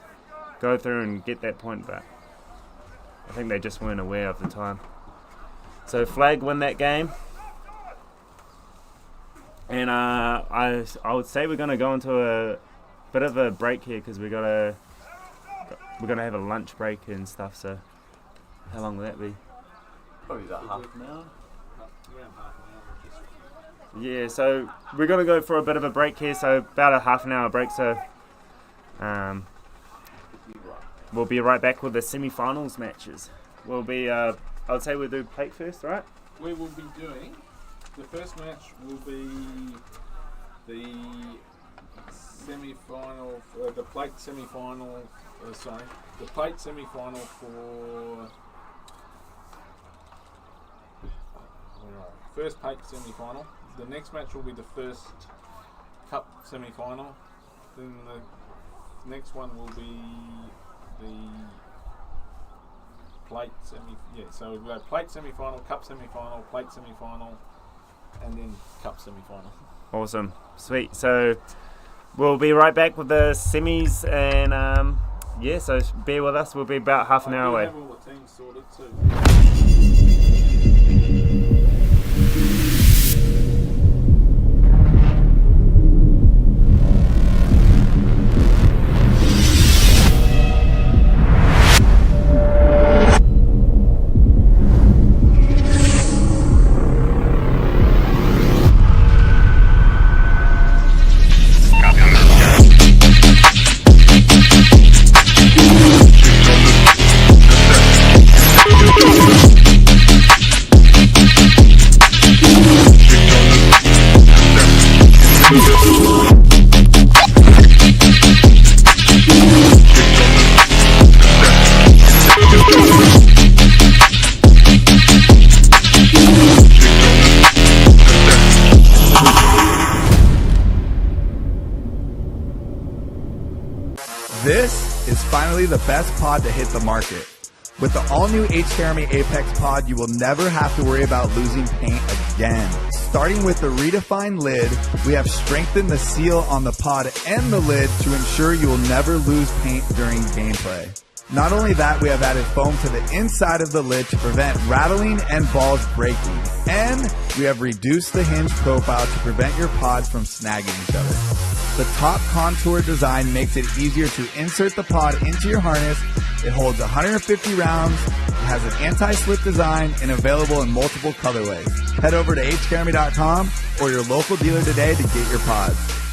go through and get that point, but I think they just weren't aware of the time. So Flag win that game. And I would say we're going to go into a bit of a break here because we're gonna have a lunch break and stuff. So how long will that be? Probably about half an hour. Yeah, so we're going to go for a bit of a break here. So about a half an hour break. So we'll be right back with the semi-finals matches. We'll be I would say we'll do plate first, right? We will be doing. The first match will be the semi-final, the plate semi-final. The plate semi-final for first plate semi-final. The next match will be the first cup semi-final. Then the next one will be the plate semi. Yeah, so we'll go plate semi-final, cup semi-final, plate semi-final, and then cup semi-final. Awesome, sweet. So we'll be right back with the semis, and so bear with us. We'll be about half an hour away. Have all the teams sorted too. finally the best pod to hit the market. With the all-new H-Jeremy Apex pod, you will never have to worry about losing paint again. Starting with the redefined lid, we have strengthened the seal on the pod and the lid to ensure you will never lose paint during gameplay. Not only that, we have added foam to the inside of the lid to prevent rattling and balls breaking. And we have reduced the hinge profile to prevent your pods from snagging each other. The top contour design makes it easier to insert the pod into your harness. It holds 150 rounds, it has an anti-slip design, and available in multiple colorways. Head over to hjeremy.com or your local dealer today to get your pods.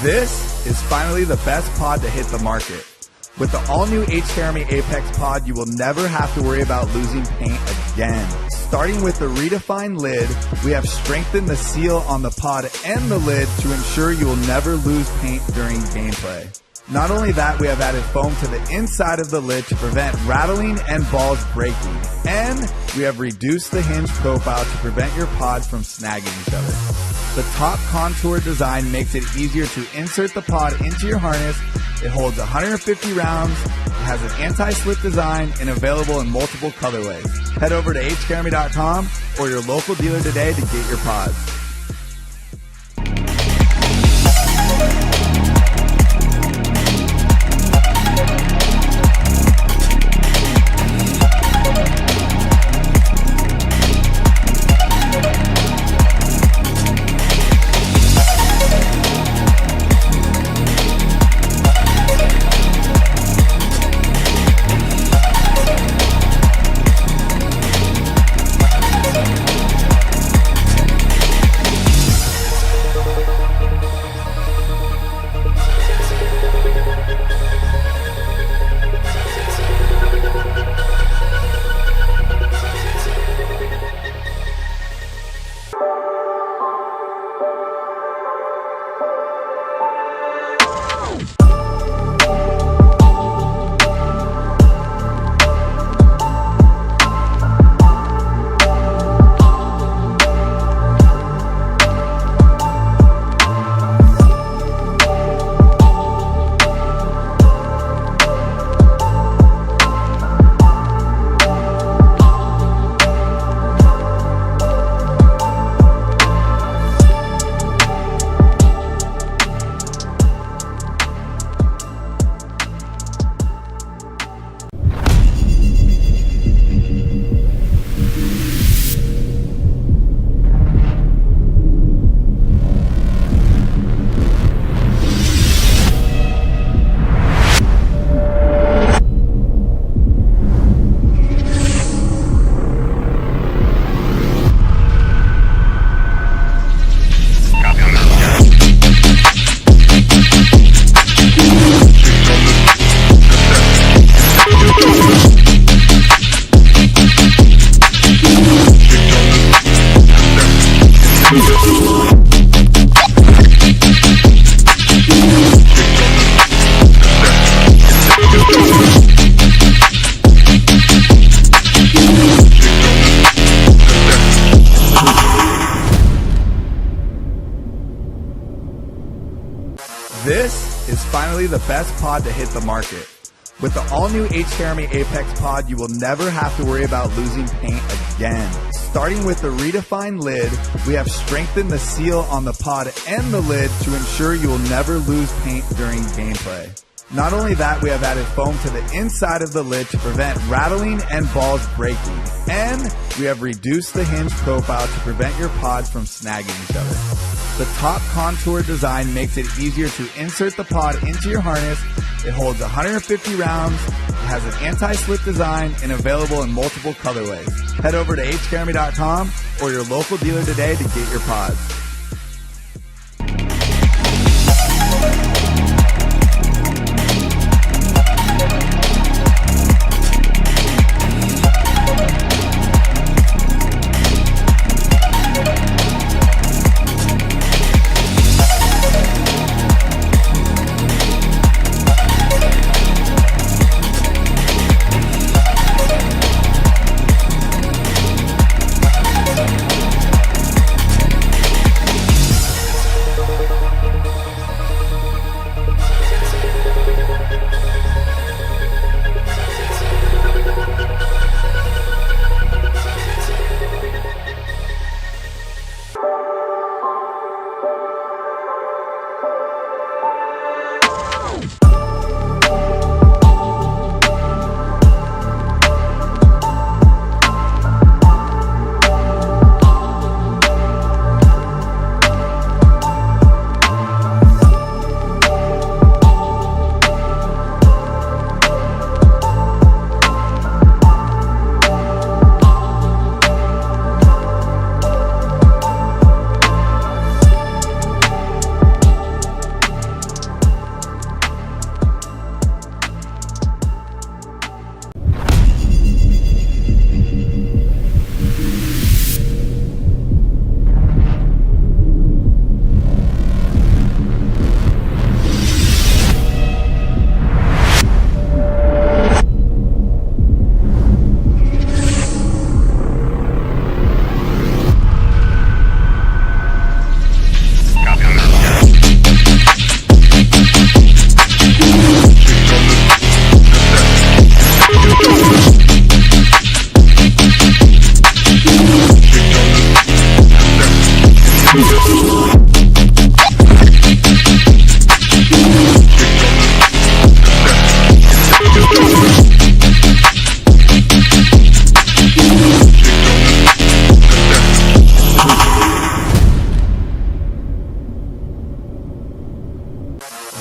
This is finally the best pod to hit the market. With the all-new H-Jeremy Apex pod, you will never have to worry about losing paint again. Starting with the redefined lid, we have strengthened the seal on the pod and the lid to ensure you will never lose paint during gameplay. Not only that, we have added foam to the inside of the lid to prevent rattling and balls breaking. And we have reduced the hinge profile to prevent your pods from snagging each other. The top contour design makes it easier to insert the pod into your harness. It holds 150 rounds, it has an anti-slip design, and available in multiple colorways. Head over to hjeremy.com or your local dealer today to get your pods. finally the best pod to hit the market. With the all-new HKarmy Apex pod, you will never have to worry about losing paint again. Starting with the redefined lid, we have strengthened the seal on the pod and the lid to ensure you will never lose paint during gameplay. Not only that, we have added foam to the inside of the lid to prevent rattling and balls breaking. And we have reduced the hinge profile to prevent your pods from snagging each other. The top contour design makes it easier to insert the pod into your harness. It holds 150 rounds, it has an anti-slip design, and available in multiple colorways. Head over to hkarmy.com or your local dealer today to get your pods.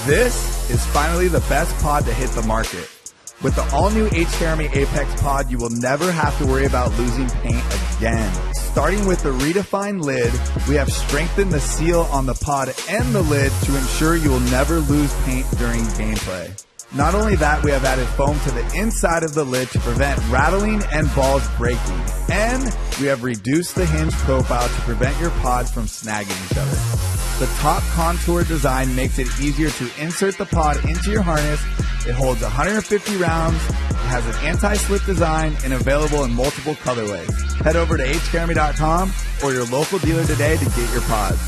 This is finally the best pod to hit the market. With the all-new HKarmy Apex pod, you will never have to worry about losing paint again. Starting with the redefined lid, we have strengthened the seal on the pod and the lid to ensure you will never lose paint during gameplay. Not only that, we have added foam to the inside of the lid to prevent rattling and balls breaking. And we have reduced the hinge profile to prevent your pods from snagging each other. The top contour design makes it easier to insert the pod into your harness. It holds 150 rounds, it has an anti-slip design, and available in multiple colorways. Head over to hkarmy.com or your local dealer today to get your pods.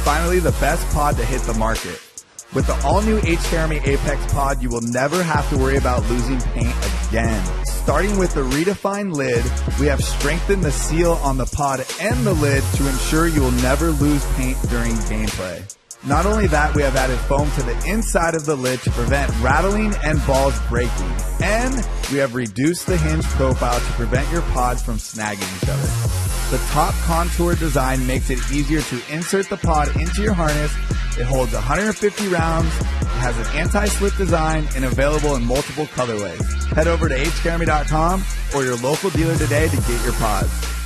finally the best pod to hit the market. With the all-new H-Jeremy Apex pod, you will never have to worry about losing paint again. Starting with the redefined lid, we have strengthened the seal on the pod and the lid to ensure you will never lose paint during gameplay. Not only that, we have added foam to the inside of the lid to prevent rattling and balls breaking. And we have reduced the hinge profile to prevent your pods from snagging each other. The top contour design makes it easier to insert the pod into your harness. It holds 150 rounds, it has an anti-slip design, and available in multiple colorways. Head over to hjeremy.com or your local dealer today to get your pods.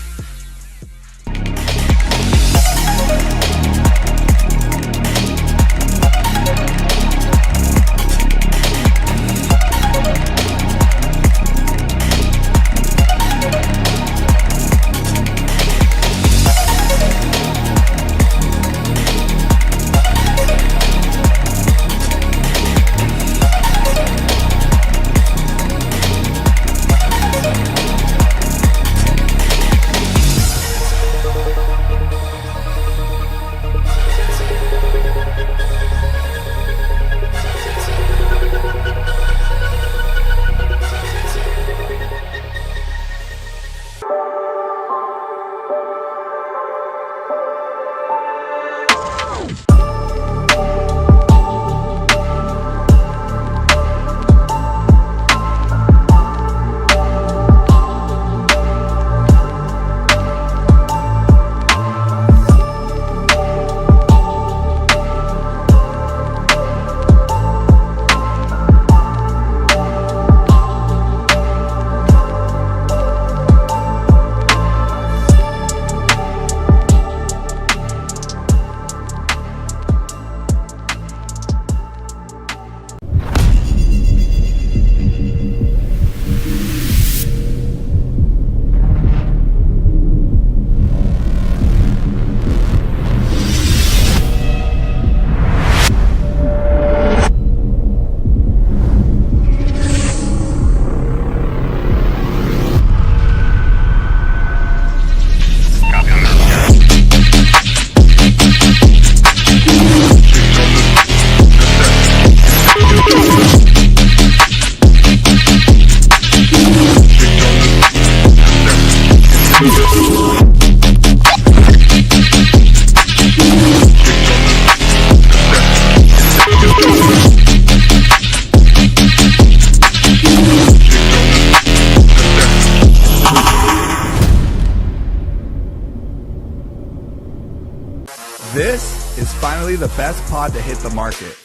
This is finally the best pod to hit the market.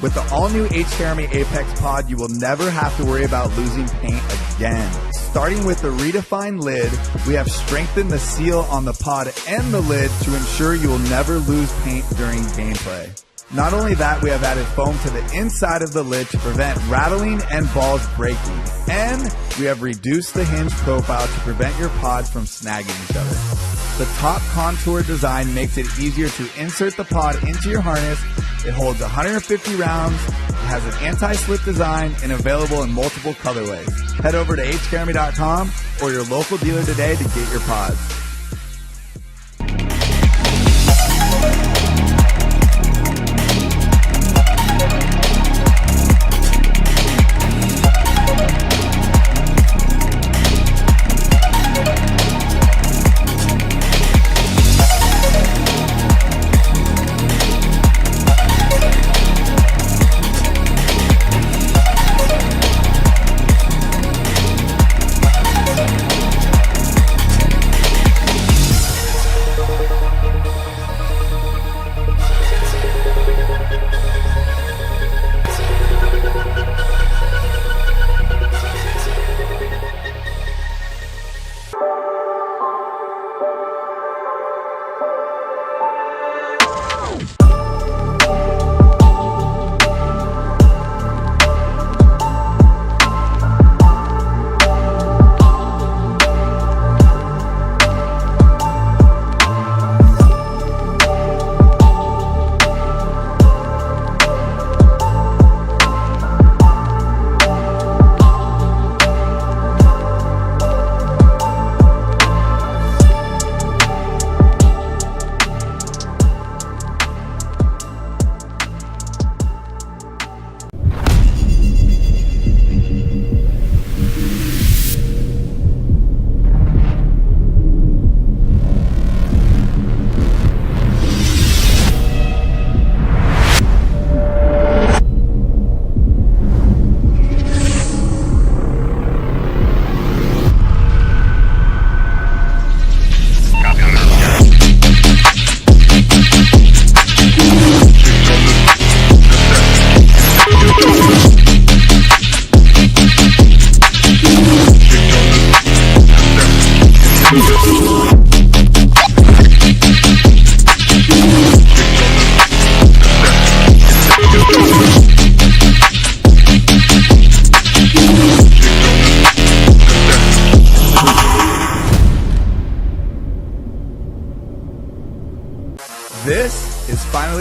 With the all-new H-Jeremy Apex pod, you will never have to worry about losing paint again. Starting with the redefined lid, we have strengthened the seal on the pod and the lid to ensure you will never lose paint during gameplay. Not only that, we have added foam to the inside of the lid to prevent rattling and balls breaking. And we have reduced the hinge profile to prevent your pods from snagging each other. The top contour design makes it easier to insert the pod into your harness. It holds 150 rounds, it has an anti-slip design, and available in multiple colorways. Head over to hjeremy.com or your local dealer today to get your pods.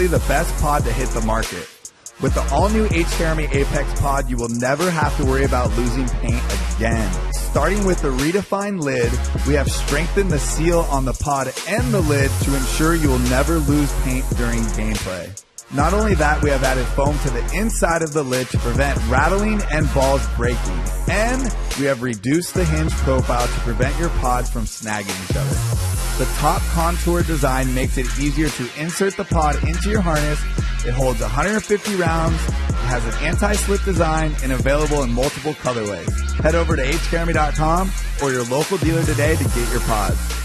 finally the best pod to hit the market. With the all-new H-Jeremy Apex pod, you will never have to worry about losing paint again. Starting with the redefined lid, we have strengthened the seal on the pod and the lid to ensure you will never lose paint during gameplay. Not only that, we have added foam to the inside of the lid to prevent rattling and balls breaking. And we have reduced the hinge profile to prevent your pods from snagging each other. The top contour design makes it easier to insert the pod into your harness. It holds 150 rounds, it has an anti-slip design, and available in multiple colorways. Head over to hjeremy.com or your local dealer today to get your pods.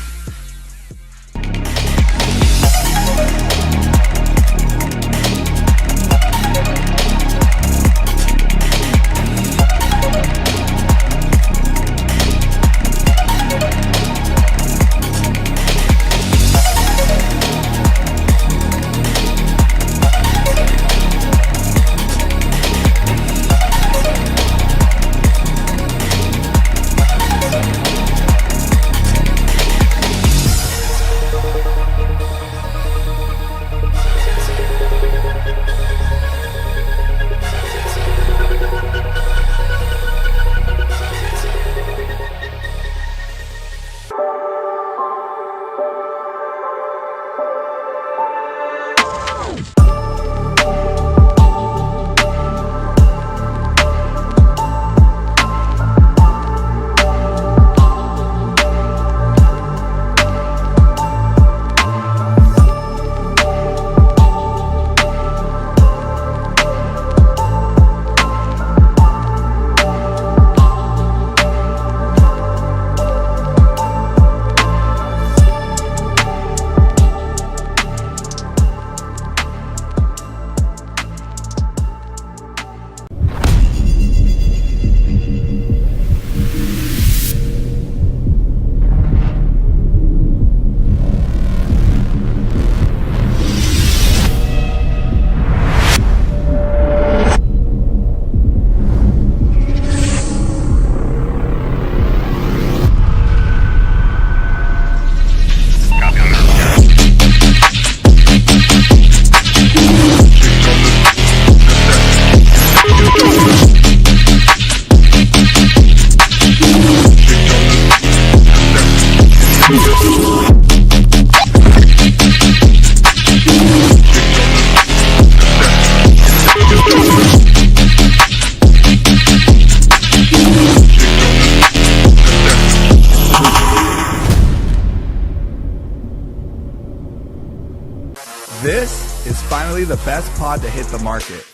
This is finally the best pod to hit the market.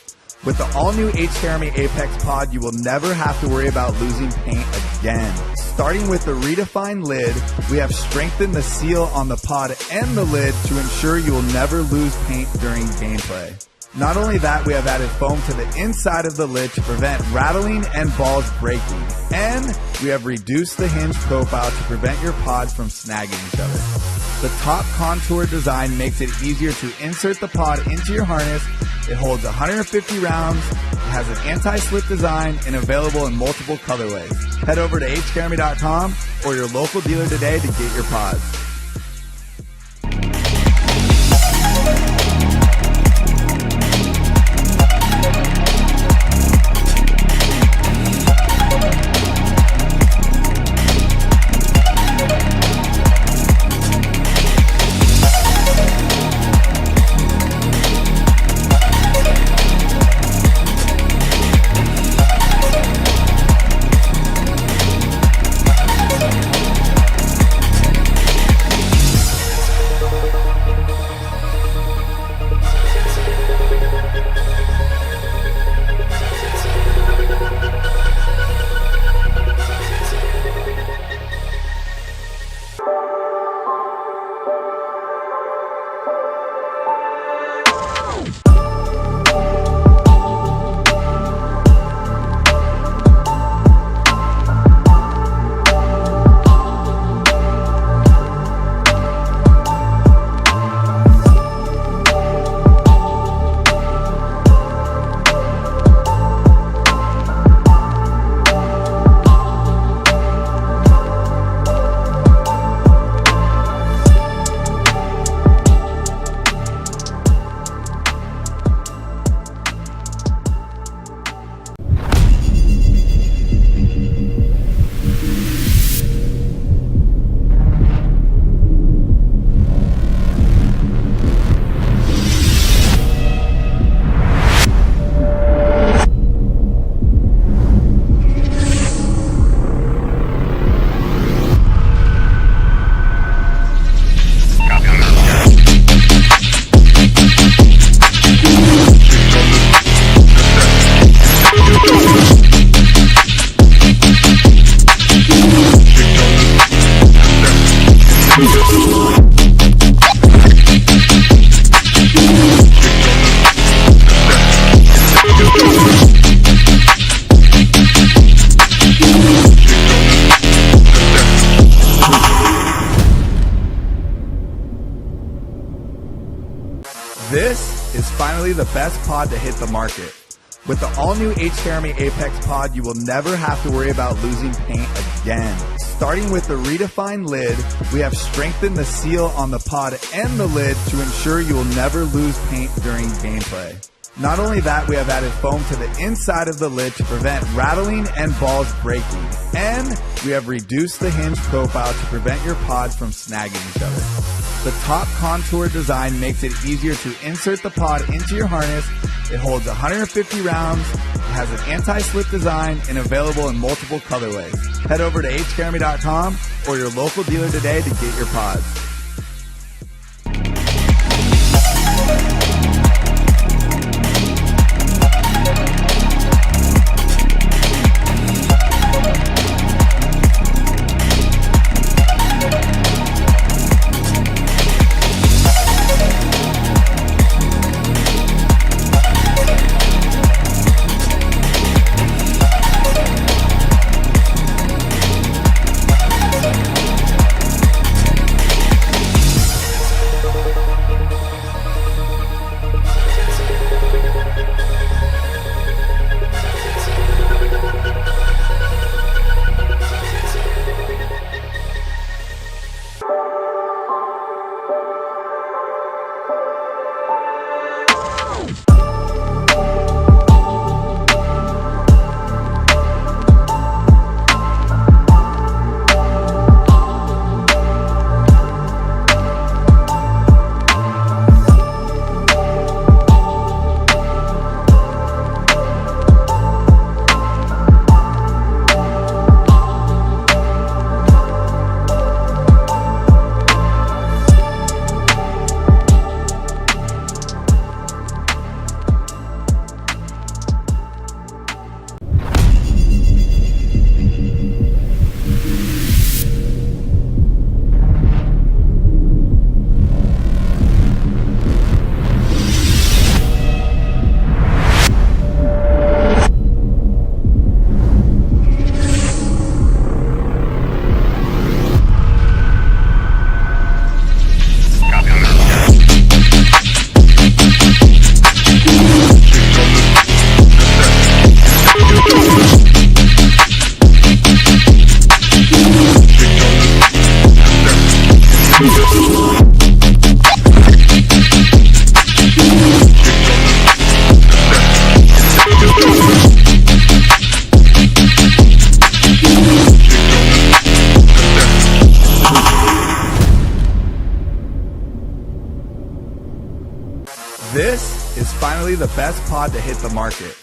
With the all-new H-Jeremy Apex pod, you will never have to worry about losing paint again. Starting with the redefined lid, we have strengthened the seal on the pod and the lid to ensure you will never lose paint during gameplay. Not only that, we have added foam to the inside of the lid to prevent rattling and balls breaking. And we have reduced the hinge profile to prevent your pods from snagging each other. The top contour design makes it easier to insert the pod into your harness. It holds 150 rounds, it has an anti-slip design, and available in multiple colorways. Head over to hjeremy.com or your local dealer today to get your pods. finally the best pod to hit the market. With the all-new HKRME Apex pod, you will never have to worry about losing paint again. Starting with the redefined lid, we have strengthened the seal on the pod and the lid to ensure you will never lose paint during gameplay. Not only that, we have added foam to the inside of the lid to prevent rattling and balls breaking. And we have reduced the hinge profile to prevent your pods from snagging each other. The top contour design makes it easier to insert the pod into your harness. It holds 150 rounds, it has an anti-slip design, and available in multiple colorways. Head over to hkarmy.com or your local dealer today to get your pods. This is finally the best pod to hit the market.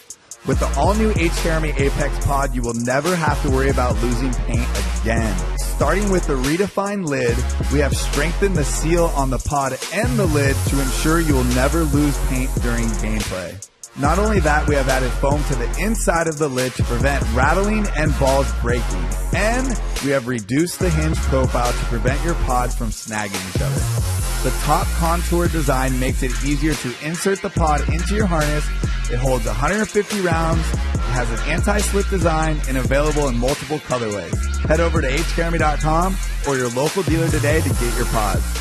With the all-new HKRME Apex pod, you will never have to worry about losing paint again. Starting with the redefined lid, we have strengthened the seal on the pod and the lid to ensure you will never lose paint during gameplay. Not only that, we have added foam to the inside of the lid to prevent rattling and balls breaking. And we have reduced the hinge profile to prevent your pods from snagging each other. The top contour design makes it easier to insert the pod into your harness. It holds 150 rounds, it has an anti-slip design, and available in multiple colorways. Head over to hkarmy.com or your local dealer today to get your pods.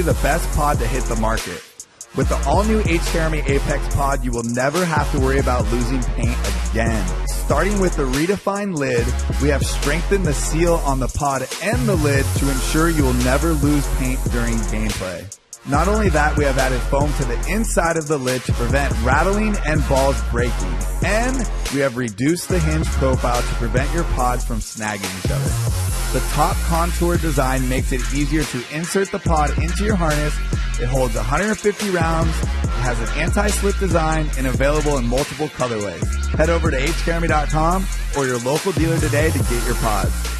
the best pod to hit the market. With the all-new H-Jeremy Apex pod, you will never have to worry about losing paint again. Starting with the redefined lid, we have strengthened the seal on the pod and the lid to ensure you will never lose paint during gameplay. Not only that, we have added foam to the inside of the lid to prevent rattling and balls breaking. And we have reduced the hinge profile to prevent your pods from snagging each other. The top contour design makes it easier to insert the pod into your harness. It holds 150 rounds, it has an anti-slip design, and available in multiple colorways. Head over to hjeremy.com or your local dealer today to get your pods.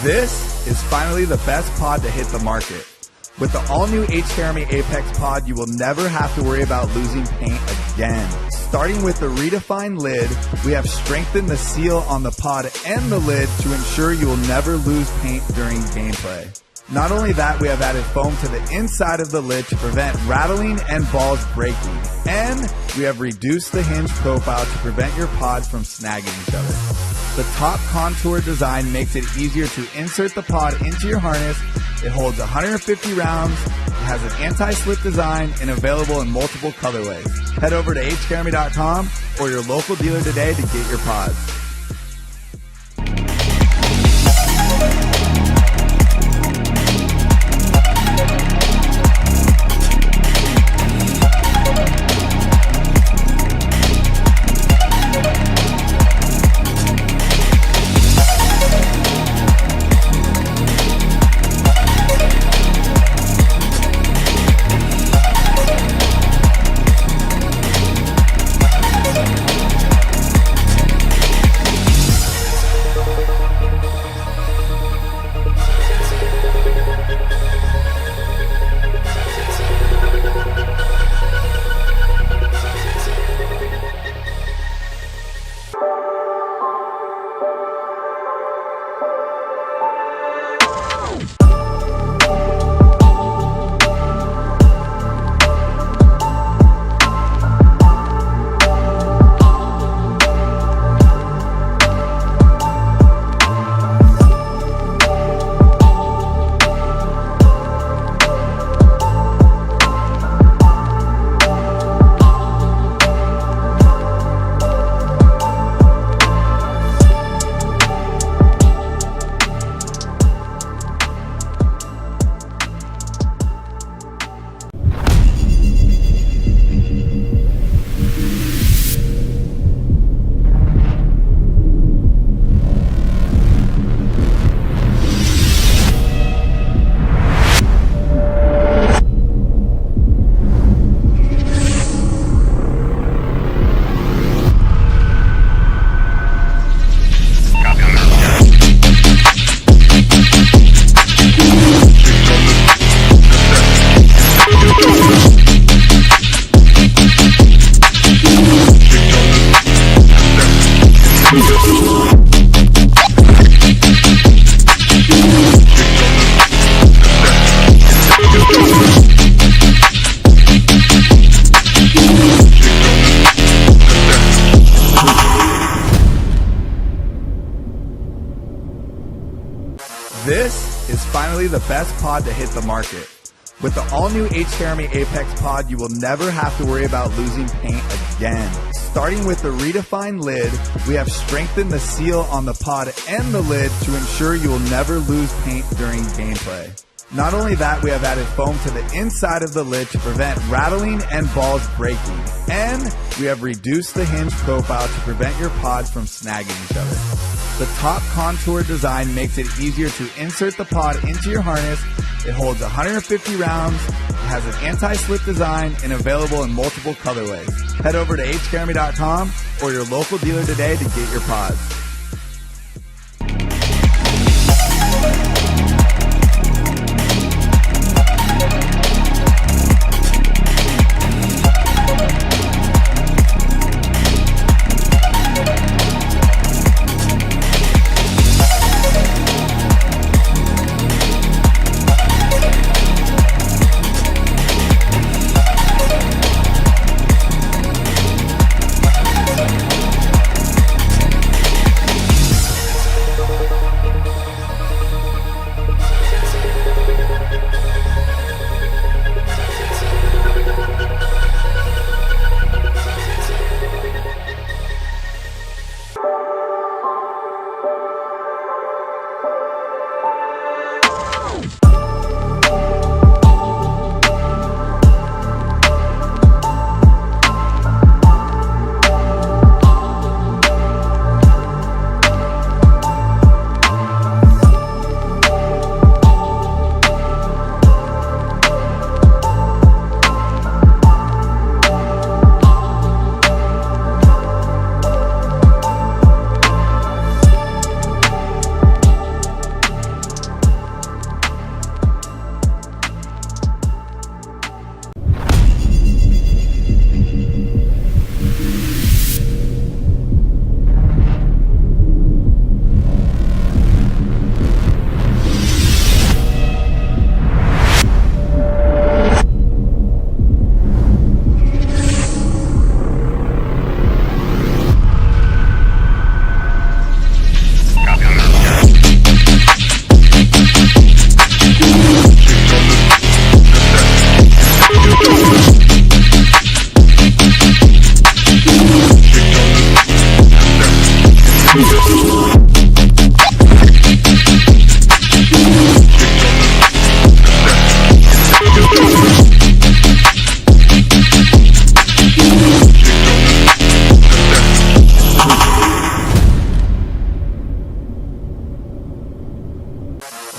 This is finally the best pod to hit the market. With the all-new H-Jeremy Apex pod, you will never have to worry about losing paint again. Starting with the redefined lid, we have strengthened the seal on the pod and the lid to ensure you will never lose paint during gameplay. Not only that, we have added foam to the inside of the lid to prevent rattling and balls breaking. And we have reduced the hinge profile to prevent your pods from snagging each other. The top contour design makes it easier to insert the pod into your harness. It holds 150 rounds, it has an anti-slip design, and available in multiple colorways. Head over to hjeremy.com or your local dealer today to get your pods. finally the best pod to hit the market. With the all-new HKarmy Apex pod, you will never have to worry about losing paint again. Starting with the redefined lid, we have strengthened the seal on the pod and the lid to ensure you will never lose paint during gameplay. Not only that, we have added foam to the inside of the lid to prevent rattling and balls breaking. And we have reduced the hinge profile to prevent your pods from snagging each other. The top contour design makes it easier to insert the pod into your harness. It holds 150 rounds, it has an anti-slip design, and available in multiple colorways. Head over to hkarmy.com or your local dealer today to get your pods.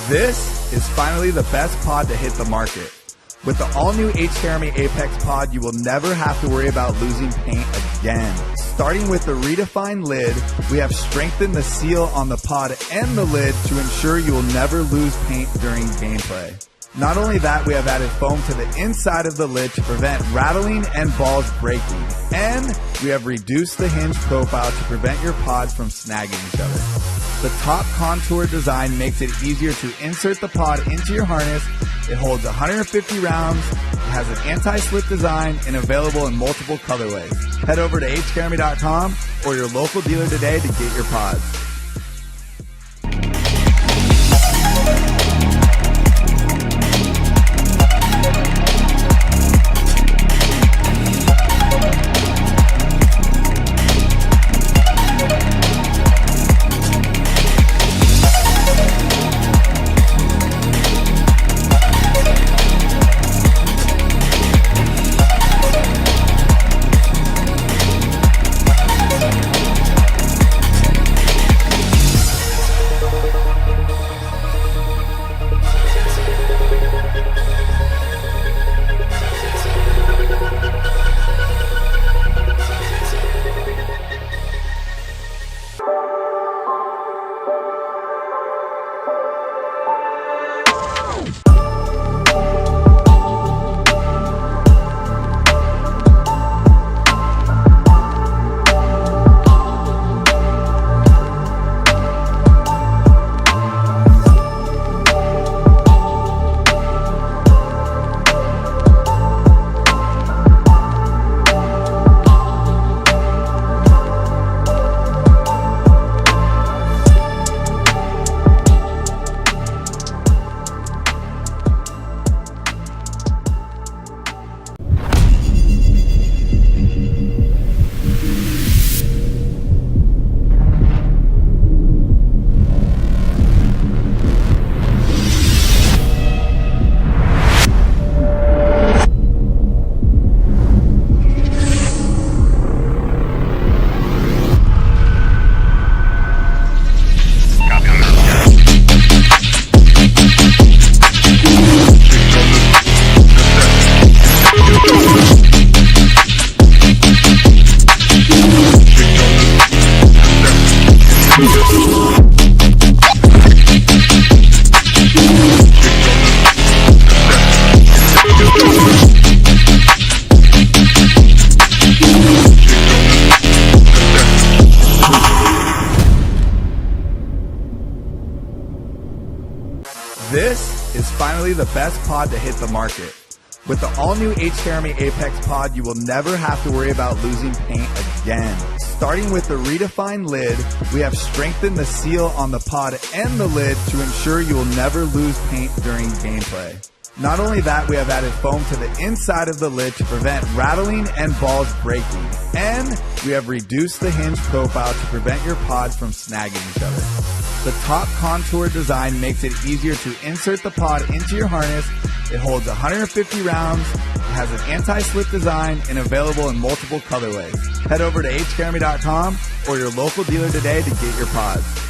This is finally the best pod to hit the market. With the all-new HKarmy Apex pod, you will never have to worry about losing paint again. Starting with the redefined lid, we have strengthened the seal on the pod and the lid to ensure you will never lose paint during gameplay. Not only that, we have added foam to the inside of the lid to prevent rattling and balls breaking. And we have reduced the hinge profile to prevent your pods from snagging each other. The top contour design makes it easier to insert the pod into your harness. It holds 150 rounds, it has an anti-slip design, and available in multiple colorways. Head over to hkarmy.com or your local dealer today to get your pods. the best pod to hit the market. With the all-new H-Jeremy Apex pod, you will never have to worry about losing paint again. Starting with the redefined lid, we have strengthened the seal on the pod and the lid to ensure you will never lose paint during gameplay. Not only that, we have added foam to the inside of the lid to prevent rattling and balls breaking. And we have reduced the hinge profile to prevent your pods from snagging each other. The top contour design makes it easier to insert the pod into your harness. It holds 150 rounds, it has an anti-slip design, and available in multiple colorways. Head over to hjeremy.com or your local dealer today to get your pods.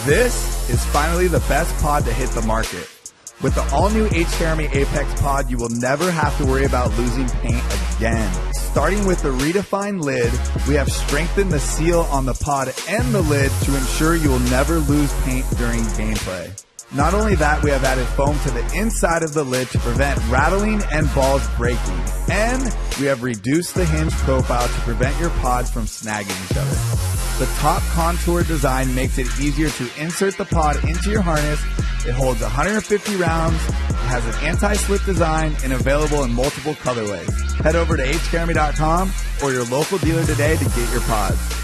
This is finally the best pod to hit the market. With the all-new H-Jeremy Apex pod, you will never have to worry about losing paint again. Starting with the redefined lid, we have strengthened the seal on the pod and the lid to ensure you will never lose paint during gameplay. Not only that, we have added foam to the inside of the lid to prevent rattling and balls breaking. And we have reduced the hinge profile to prevent your pods from snagging each other. The top contour design makes it easier to insert the pod into your harness. It holds 150 rounds, it has an anti-slip design, and available in multiple colorways. Head over to hjeremy.com or your local dealer today to get your pods.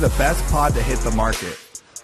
the best pod to hit the market.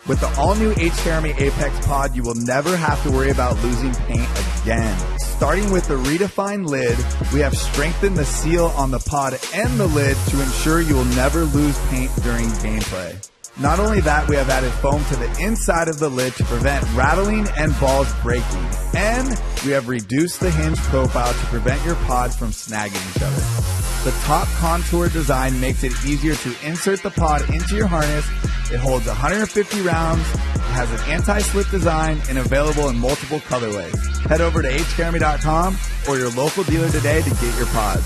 With the all-new HKRME Apex pod, you will never have to worry about losing paint again. Starting with the redefined lid, we have strengthened the seal on the pod and the lid to ensure you will never lose paint during gameplay. Not only that, we have added foam to the inside of the lid to prevent rattling and balls breaking. And we have reduced the hinge profile to prevent your pods from snagging each other. The top contour design makes it easier to insert the pod into your harness. It holds 150 rounds, it has an anti-slip design, and available in multiple colorways. Head over to hkarmy.com or your local dealer today to get your pods.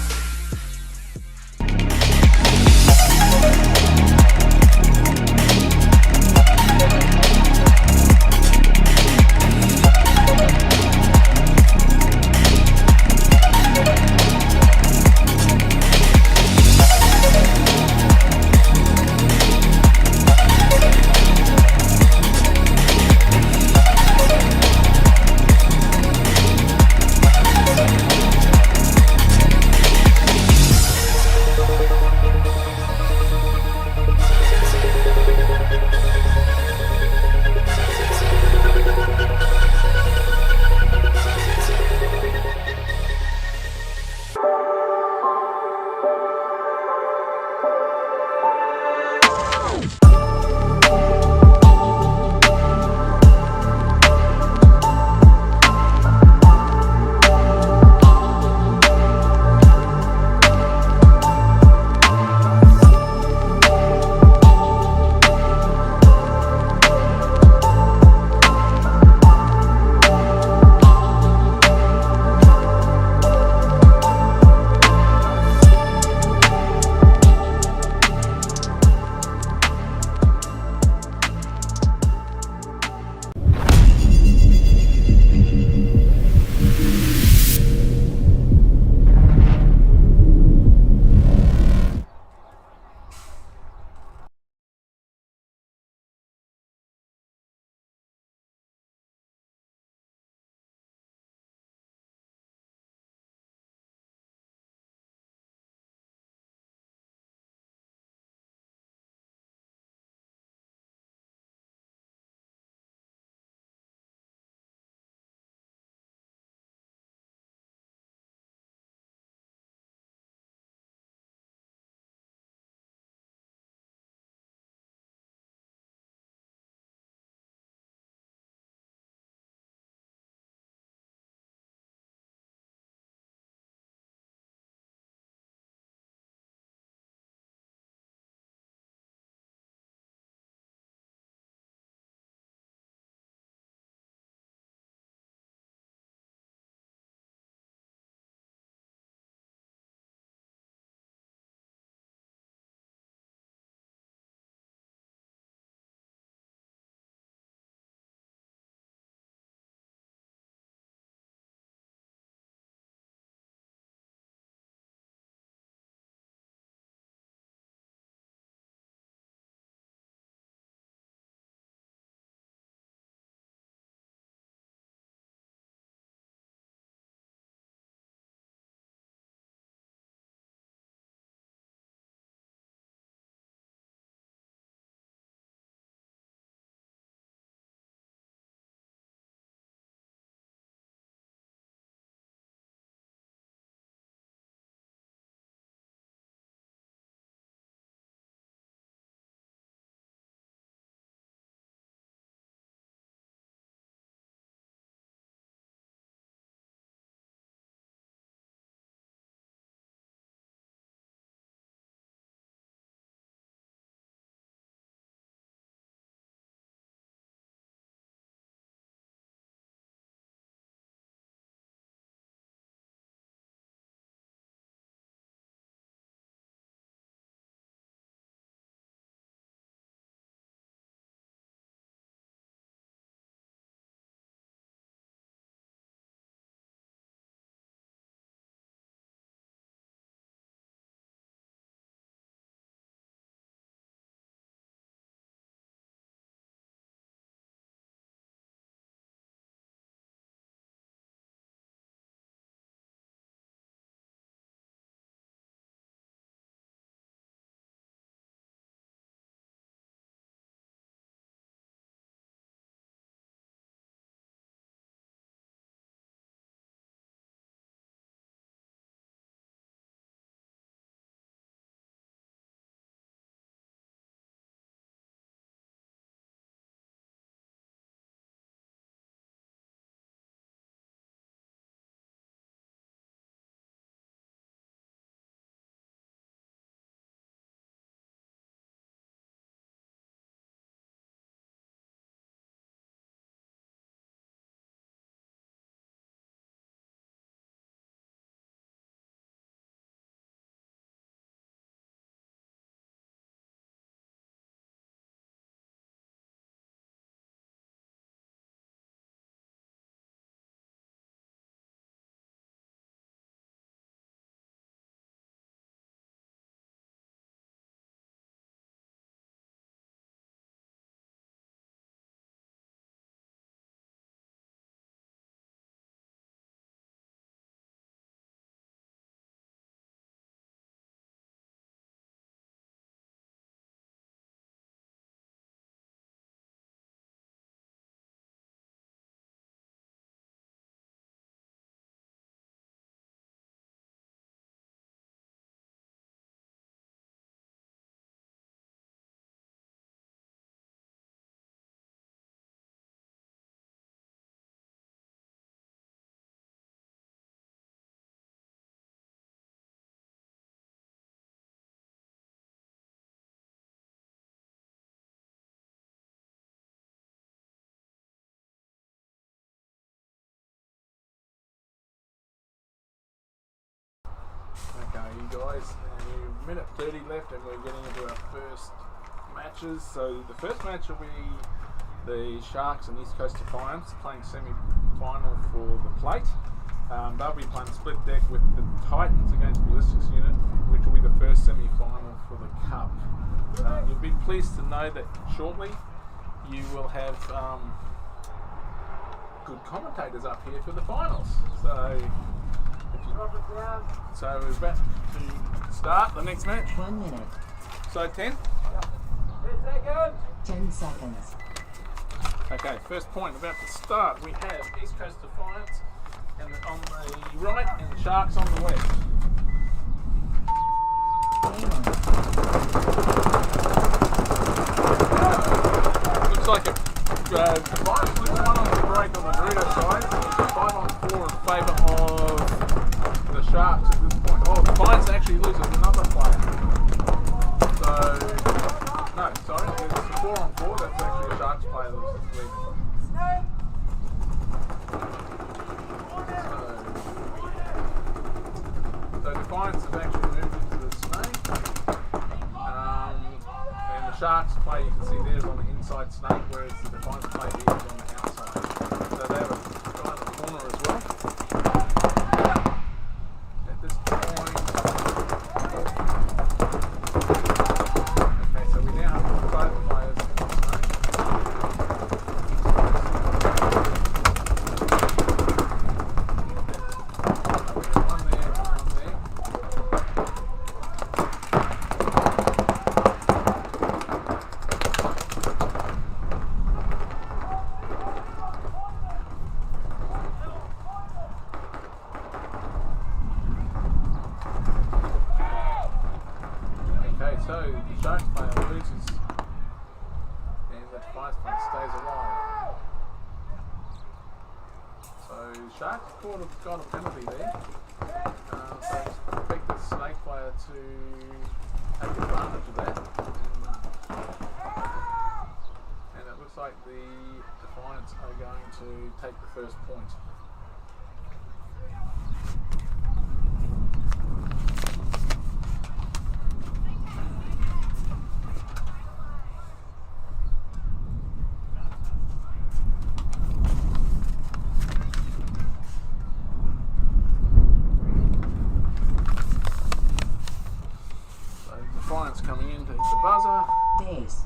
guys, a minute 30 left and we're getting into our first matches. So the first match will be the Sharks and East Coast Defiance playing semi-final for the plate. They'll be playing split deck with the Titans against Ballistics Unit, which will be the first semi-final for the Cup. You'll be pleased to know that shortly you will have good commentators up here for the finals. So we're about to start the next match. 1 minute. So 10? 10 seconds. Okay, first point about to start. We have East Coast Defiance and on the right and the Sharks on the left. Looks like Defiance looks 1 on the break on the Dorito side. 5 on 4 in favour of the Sharks at this point. Oh, Defiance actually loses another player. No, sorry, it's 4 on 4. That's actually a Sharks player that's leaving. So Defiance has actually moved into the snake. And the Sharks play, you can see there's on the inside snake, whereas the Defiance play here is on the outside. So they have a guy in the corner as well. At this point. Okay, so we now have 5 players in the snake. One there, one there. Okay, so the Sharks player loses and the Defiance player stays alive. So Sharks could have got a penalty there. So expect the snake player to take advantage of that. And it looks like the Defiance are going to take the first point. Defiance coming in to hit the buzzer. Base.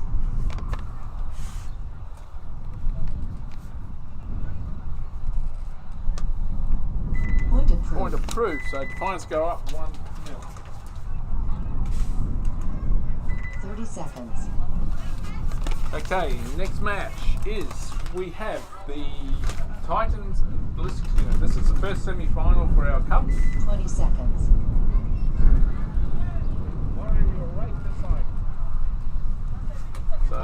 Point approved. Point approved. So Defiance go up 1-0. 30 seconds. Okay, next match is we have the Titans and Ballistics Unit. This is the first semi-final for our cup. 20 seconds. So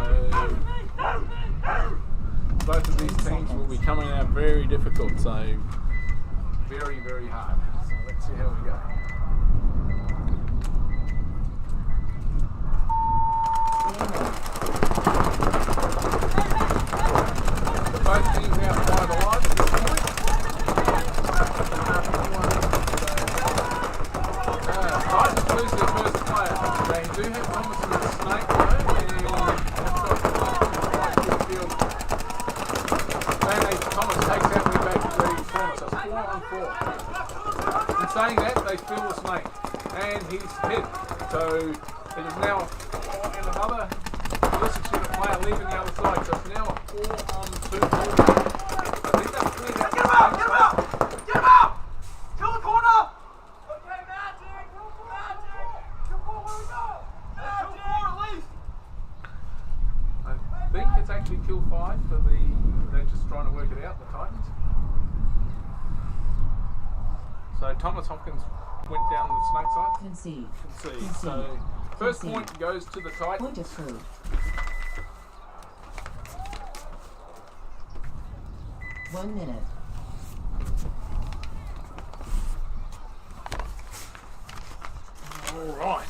both of these teams will be coming out very difficult, so very, very hard. So let's see how we go. Both teams now 5 alive at this point. Titans lose their first player. They do have Thomas in the snake though, and Thomas takes out the back to the corner, so it's 4 on 4. In saying that, they fill the snake, and he's hit. So it is now 4 and another Ballistics Unit player leaving the other side, so it's now a 4 on 2 ball. I think that's cleared out. Get him out! Get him out! Get him out! Kill the corner! Okay, Magic! Magic! Kill 4, where we go? Kill 4 at least! I think it's actually kill 5 for the... They're just trying to work it out, the Titans. So Thomas Hopkins went down the snake side. Concede. So first point goes to the Titans. Point approved. 1 minute. All right.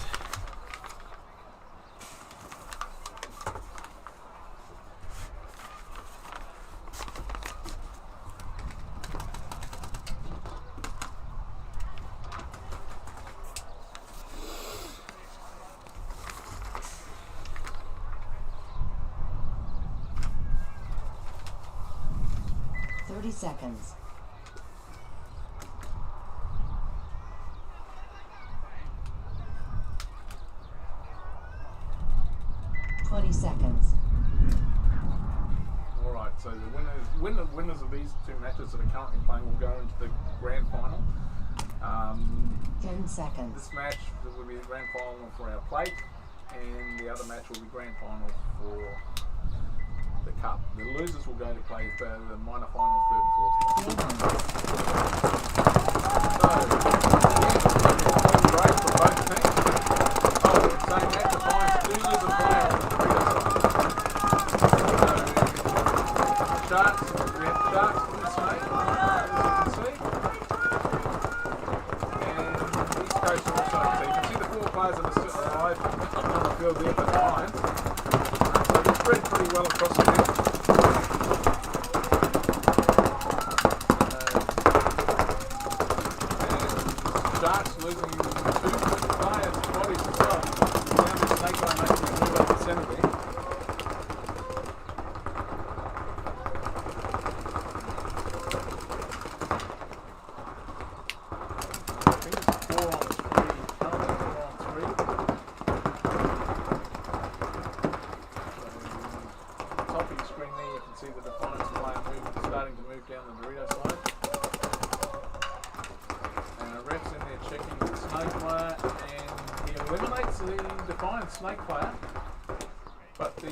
30 seconds. 20 seconds. Alright, so the winners of these two matches that are currently playing will go into the grand final. 10 seconds. This match will be the grand final for our plate, and the other match will be grand final for the cup. The losers will go to play for the minor final, third and fourth place. So, great for both teams. Oh, saying that Defiance do lose a player on the Dorito side. Sharks, we have Sharks in the snake, as you can see. And East Coast also. So you can see the four players that are still alive on the field there for Defiance. So they're spread pretty well across the field. Sharks losing two players' bodies as well. Down the snake line making a move up the centre there. I think it's 4 on 3, currently 4 on 3. So, top of your screen there you can see the Defiance player starting to move down the Dorito side. Ref's in there checking the snake player, and he eliminates the Defiance snake player, but the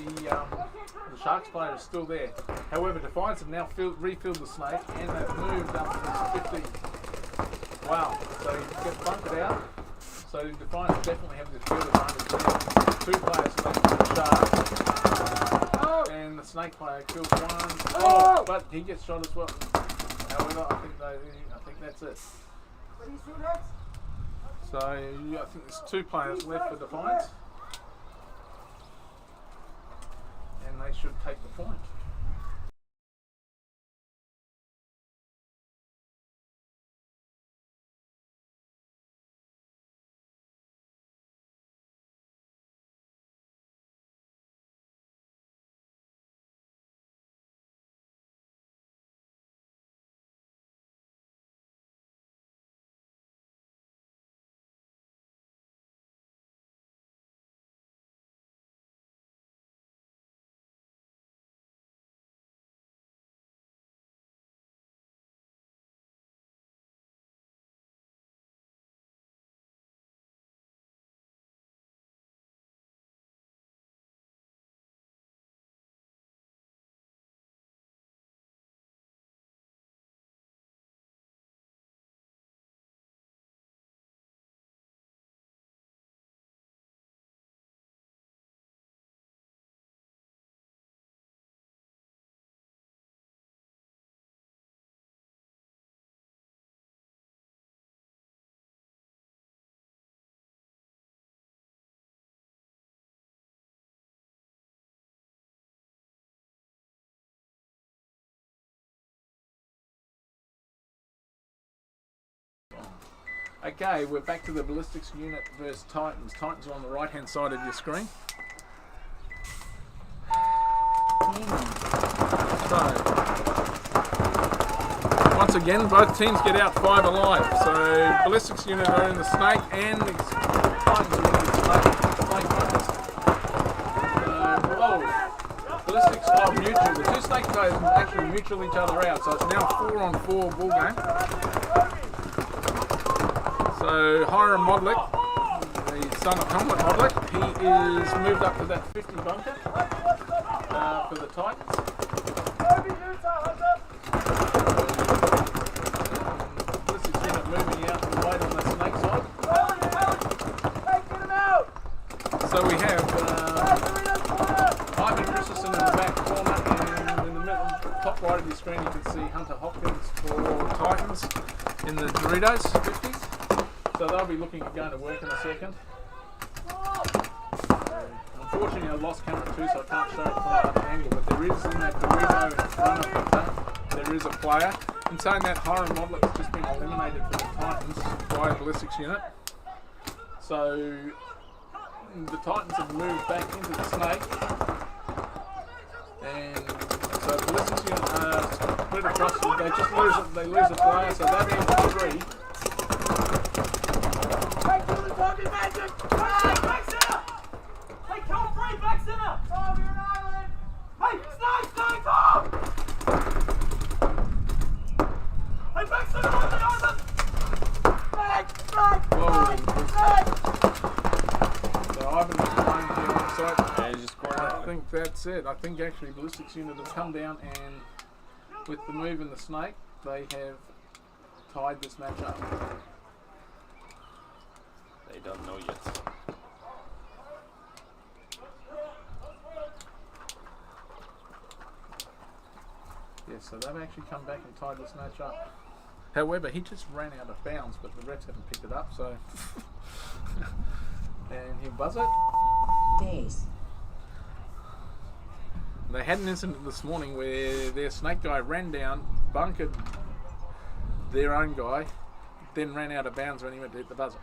Sharks player is still there. However, Defiance have now refilled the snake, and they've moved up to 50. Wow, so he gets bunkered out. So Defiance definitely have this field advantage there. Two players left for the Sharks, and the snake player kills one. Oh, but he gets shot as well. However, I think that's it. So I think there's two players left for Defiance, and they should take the point. Okay, we're back to the ballistics unit versus Titans. Titans are on the right hand side of your screen. So, once again, both teams get out 5 alive. So, ballistics unit are in the snake, and the Titans are in the snake focus. Ballistics are mutual. The two snake players actually mutual each other out. So it's now 4 on 4 ball game. So Hiram Modlick, the son of Helmut Modlick, he is moved up to that 50 bunker for the Titans. Ballistics unit moving out and wait on the snake side. So we have Ivan Christensen in the back corner, and in the middle, top right of your screen you can see Hunter Hopkins for Titans in the Doritos 50s. So they'll be looking at going to work in a second. Unfortunately I lost camera 2, so I can't show it from that angle, but there is in that Dorito in front of the tank, there is a player. In saying that, Hiram Modlick has just been eliminated from the Titans by a ballistics unit. So the Titans have moved back into the snake, and so the ballistics unit are split across the they just lose it. They lose a player, so they're down to 3. So Ivan was playing here on site. Yeah, he's just scoring I it. think that's it. I think actually ballistics unit have come down, and with the move in the snake, they have tied this match up. They don't know yet. Yeah, so they've actually come back and tied this match up. However, he just ran out of bounds, but the refs haven't picked it up, so. And he'll buzz it. Days. They had an incident this morning where their snake guy ran down, bunkered their own guy, then ran out of bounds when he went to hit the buzzer.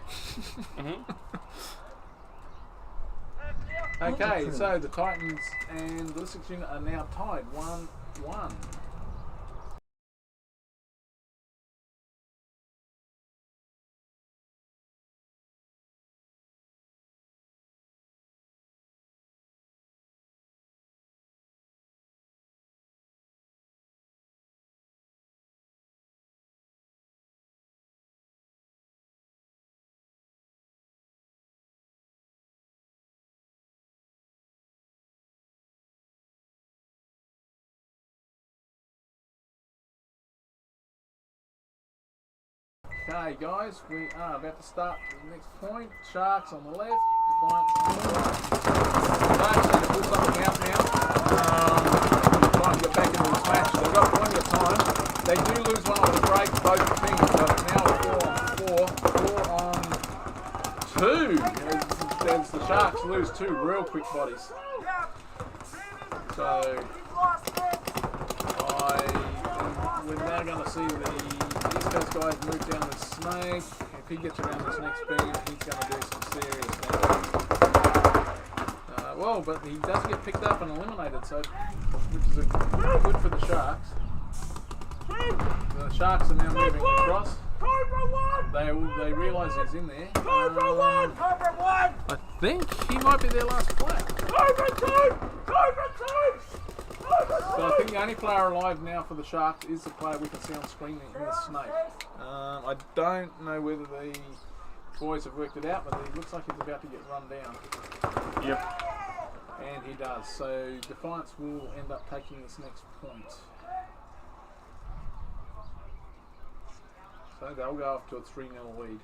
Okay, so the Titans and the ballistics unit are now tied 1-1. Okay, guys, we are about to start the next point. Sharks on the left, Defiance on the right. Sharks need to pull something out now. Try and get back into this match. They've got plenty of time. They do lose one on the break, both teams, but now 4 on 4, 4 on 2. As the Sharks lose 2 real quick bodies. So, we're now going to see the East Coast guys move down the snake. If he gets around this next bend, he's going to do some serious damage. Well, but he does get picked up and eliminated, so which is good for the Sharks. The Sharks are now moving across. They realise he's in there. I think he might be their last player. So I think the only player alive now for the Sharks is the player we can see on screen in the snake. I don't know whether the boys have worked it out, but it looks like he's about to get run down. Yep. And he does. So Defiance will end up taking this next point. So they'll go off to a 3-0 lead.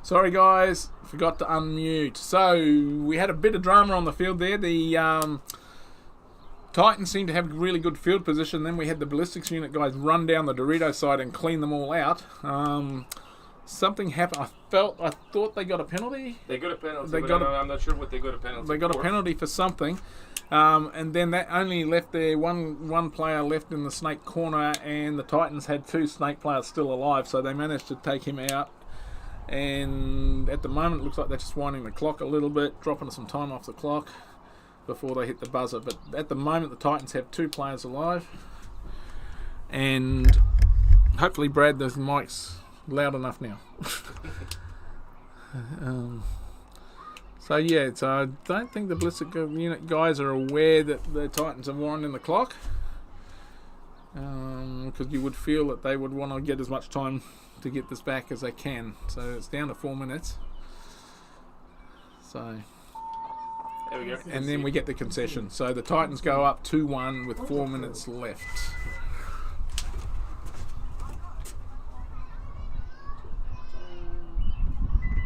Sorry guys, forgot to unmute. So we had a bit of drama on the field there. The Titans seemed to have really good field position. Then we had the ballistics unit guys run down the Dorito side and clean them all out. Something happened. I thought they got a penalty. They got a penalty. I'm not sure what they got a penalty. They got a penalty for something. And then that only left there one player left in the snake corner, and the Titans had 2 snake players still alive, so they managed to take him out. And at the moment it looks like they're just winding the clock a little bit, dropping some time off the clock before they hit the buzzer. But at the moment the Titans have 2 players alive, and hopefully Brad, the mic's loud enough now. So I don't think the ballistic unit guys are aware that the Titans are winding the clock, because you would feel that they would want to get as much time to get this back as they can. So it's down to 4 minutes. So There we go. and then we get the concession. So the Titans go up 2-1 with 4 minutes left.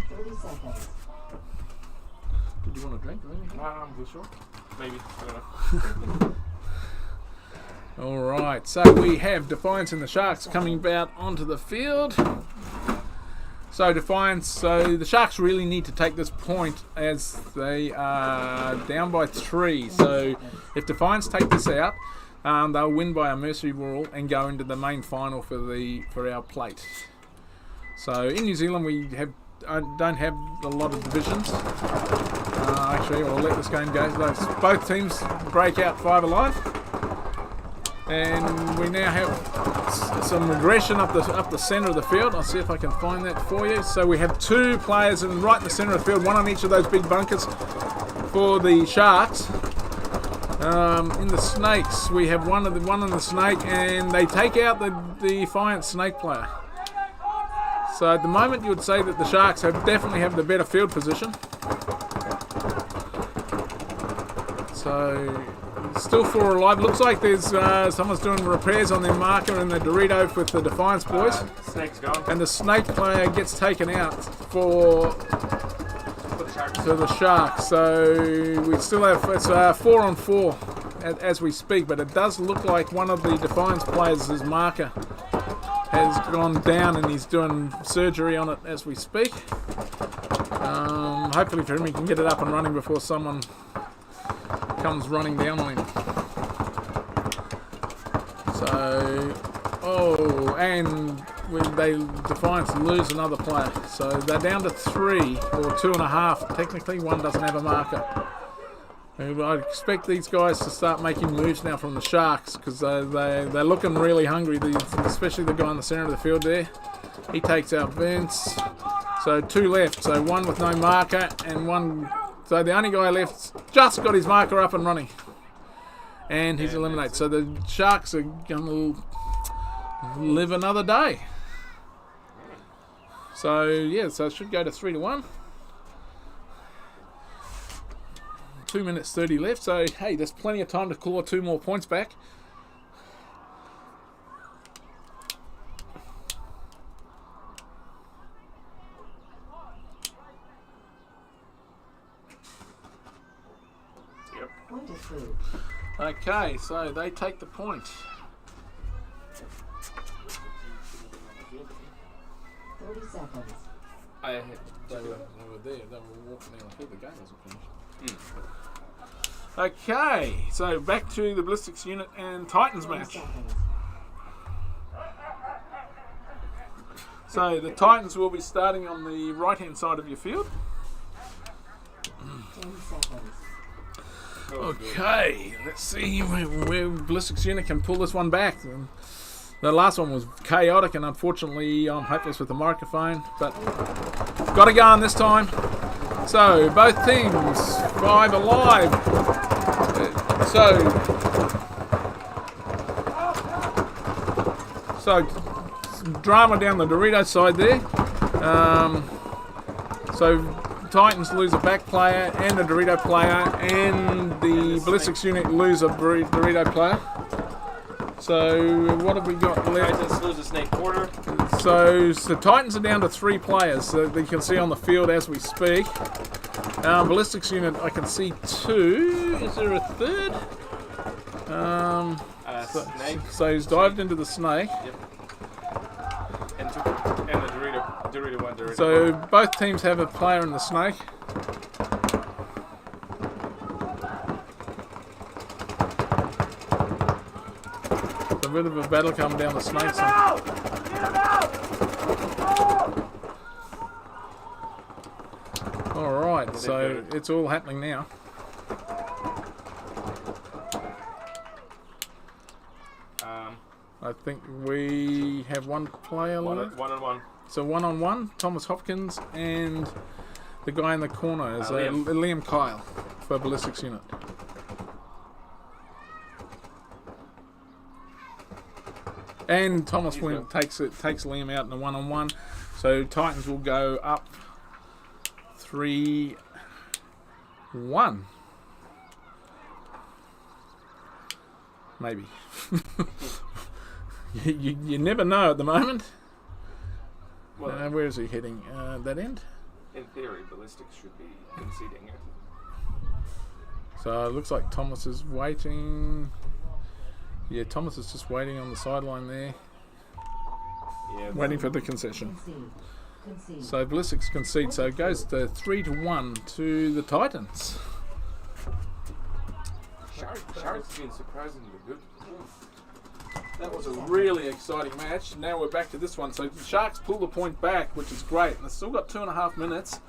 30 seconds. Did you want a drink or anything? I'm good, sure. Maybe. I don't know. Alright, so we have Defiance and the Sharks coming out onto the field. So Defiance, so the Sharks really need to take this point as they are down by 3. So if Defiance take this out, they'll win by a mercy rule and go into the main final for our plate. So in New Zealand we don't have a lot of divisions. Actually, I'll let this game go. Both teams break out 5 alive. And we now have some regression up the centre of the field. I'll see if I can find that for you. So we have 2 players right in the centre of the field, one on each of those big bunkers for the Sharks. In the Snakes, we have one in the Snake, and they take out the Defiance Snake player. So at the moment, you would say that the Sharks definitely have the better field position. So still 4 alive. Looks like there's someone's doing repairs on their marker in the Dorito with the Defiance boys. Snake's gone. And the Snake player gets taken out for the Sharks. So we still have, it's 4 on 4 as we speak, but it does look like one of the Defiance players' marker has gone down and he's doing surgery on it as we speak. Hopefully for him he can get it up and running before someone comes running down on him. So, and Defiance lose another player. So they're down to 3 or 2.5. Technically, one doesn't have a marker. And I expect these guys to start making moves now from the Sharks because they're looking really hungry. Especially the guy in the centre of the field there. He takes out Vince. So 2 left. So 1 with no marker and 1. So the only guy left just got his marker up and running. And he's eliminated. So the Sharks are going to live another day. So yeah, so it should go to 3-1. 2 minutes 30 left. So hey, there's plenty of time to claw 2 more points back. Point approved. Okay, so they take the point. 30 seconds. They were there. They were walking down the field. The game wasn't finished. Okay, so back to the ballistics unit and Titans 30 match. seconds. So the Titans will be starting on the right-hand side of your field. 10 seconds. Okay, let's see where ballistics unit can pull this one back. The last one was chaotic, and unfortunately I'm hopeless with the microphone, but got to go on this time. So both teams 5 alive. So drama down the Dorito side there. So Titans lose a back player and a Dorito player, and the ballistics unit lose a Dorito player. So what have we got left? Titans lose a snake quarter. So Titans are down to 3 players, so you can see on the field as we speak. Ballistics unit, I can see 2. Is there a third? Snake. So he's dived into the snake. Yep. And the Dorito one. Dorito. So both teams have a player in the snake. A bit of a battle coming down the snake. Alright, so it's all happening now. I think we have one player left. One on one. So 1-on-1, Thomas Hopkins and the guy in the corner is Liam Kyle for ballistics unit. And Thomas takes Liam out in a 1-on-1. So Titans will go up 3-1. Maybe. you never know at the moment. Well, Where is he heading? That end? in theory, ballistics should be conceding it. So it looks like Thomas is waiting. Yeah, Thomas is just waiting on the sideline there. Yeah. Waiting for the concession. Concede. So ballistics concede, so it goes to 3-1 to the Titans. Sharks been surprisingly good. That was a really exciting match. Now we're back to this one. So the Sharks pull the point back, which is great. They've still got 2.5 minutes